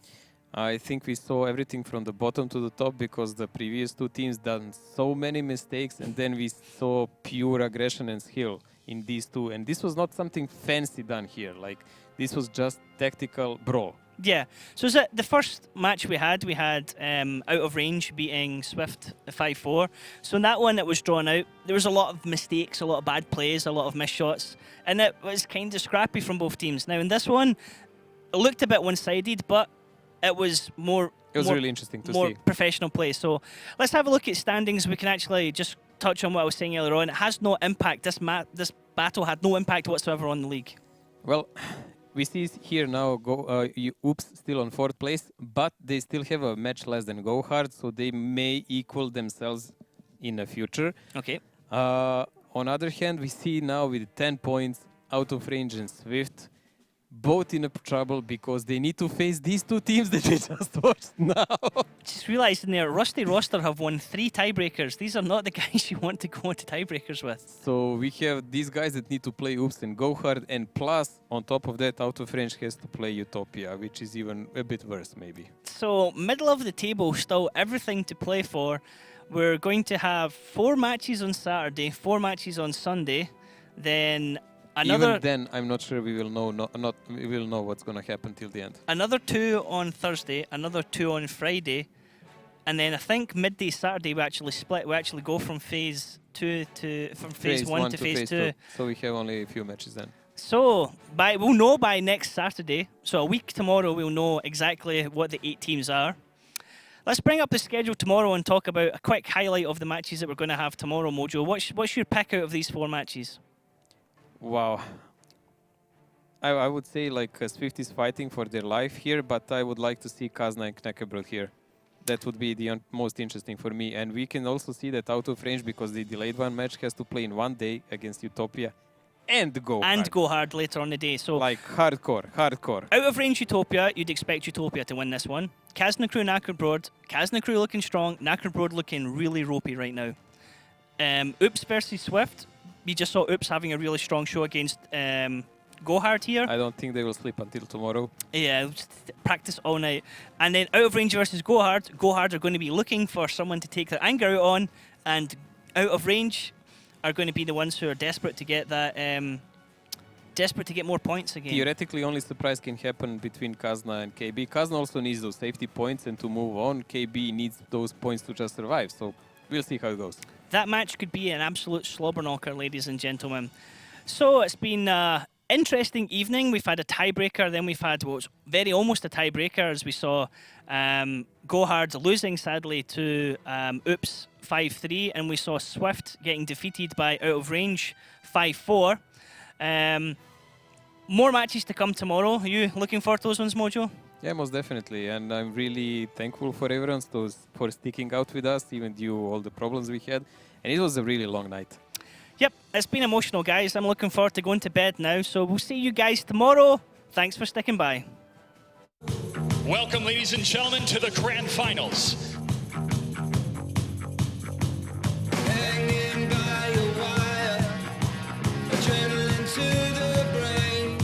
I think we saw everything from the bottom to the top, because the previous two teams done so many mistakes, and then we saw pure aggression and skill in these two. And this was not something fancy done here. Like, this was just tactical brawl. Yeah. So is it the first match we had Out of Range beating Swift 5-4. So in that one, it was drawn out. There was a lot of mistakes, a lot of bad plays, a lot of missed shots, and it was kind of scrappy from both teams. Now in this one, it looked a bit one-sided, but it was more. It was really interesting to see. More professional play. So let's have a look at standings. We can actually just touch on what I was saying earlier on. It has no impact. This battle had no impact whatsoever on the league. Well, we see here now Oops still on 4th place, but they still have a match less than Go Hard, so they may equal themselves in the future. Okay. On other hand, we see now with 10 points, Out of Range and Swift, both in trouble because they need to face these two teams that we just watched now. Just realising there, Rusty Roster have won 3 tiebreakers. These are not the guys you want to go into tiebreakers with. So we have these guys that need to play Oops and Go Hard, and plus, on top of that, Out of Range has to play Utopia, which is even a bit worse, maybe. So, middle of the table, still everything to play for. We're going to have 4 matches on Saturday, 4 matches on Sunday, then another. Even then, I'm not sure we will know. We will know what's going to happen till the end. Another 2 on Thursday, another 2 on Friday, and then I think midday Saturday we actually split. We actually go from phase 1 to phase 2. So we have only a few matches then. So we'll know by next Saturday. So a week tomorrow we'll know exactly what the 8 teams are. Let's bring up the schedule tomorrow and talk about a quick highlight of the matches that we're going to have tomorrow, Mojo. What's your pick out of these 4 matches? Wow. I would say like Swift is fighting for their life here, but I would like to see Kazna and Knackebrod here. That would be the most interesting for me. And we can also see that Out of Range, because they delayed one match, has to play in one day against Utopia and Go Hard. And Go Hard later on the day. So like hardcore. Out of Range Utopia, you'd expect Utopia to win this one. Kazna Crew, Knackebrod. Kazna Crew looking strong. Knackebrod looking really ropey right now. Oops versus Swift. We just saw Oops having a really strong show against Go Hard here. I don't think they will sleep until tomorrow. Yeah, practice all night. And then Out of Range versus Go Hard. Go Hard are going to be looking for someone to take their anger out on, and Out of Range are going to be the ones who are desperate to get that, desperate to get more points again. Theoretically, only surprise can happen between Kazna and KB. Kazna also needs those safety points and to move on. KB needs those points to just survive. So we'll see how it goes. That match could be an absolute slobber knocker, ladies and gentlemen. So it's been an interesting evening. We've had a tiebreaker, then we've had what was almost a tiebreaker, as we saw Go Hard losing sadly to Oops 5-3, and we saw Swift getting defeated by Out of Range 5-4. More matches to come tomorrow. Are you looking forward to those ones, Mojo? Yeah, most definitely. And I'm really thankful for everyone for sticking out with us, even due all the problems we had. And it was a really long night. Yep, it's been emotional, guys. I'm looking forward to going to bed now. So we'll see you guys tomorrow. Thanks for sticking by. Welcome, ladies and gentlemen, to the grand finals. Hanging by a wire, adrenaline to the brain.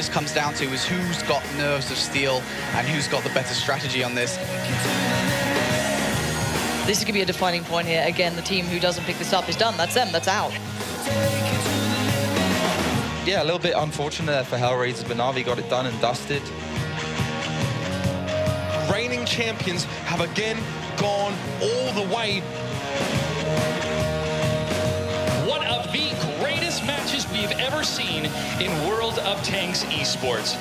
this comes down to is who's got nerves of steel and who's got the better strategy on this. This is going to be a defining point here. Again, the team who doesn't pick this up is done. That's them. That's out. Yeah, a little bit unfortunate there for Hellraiser, but Na'Vi got it done and dusted. Reigning champions have again gone all the way. One of the greatest matches we've ever seen in World of Tanks esports.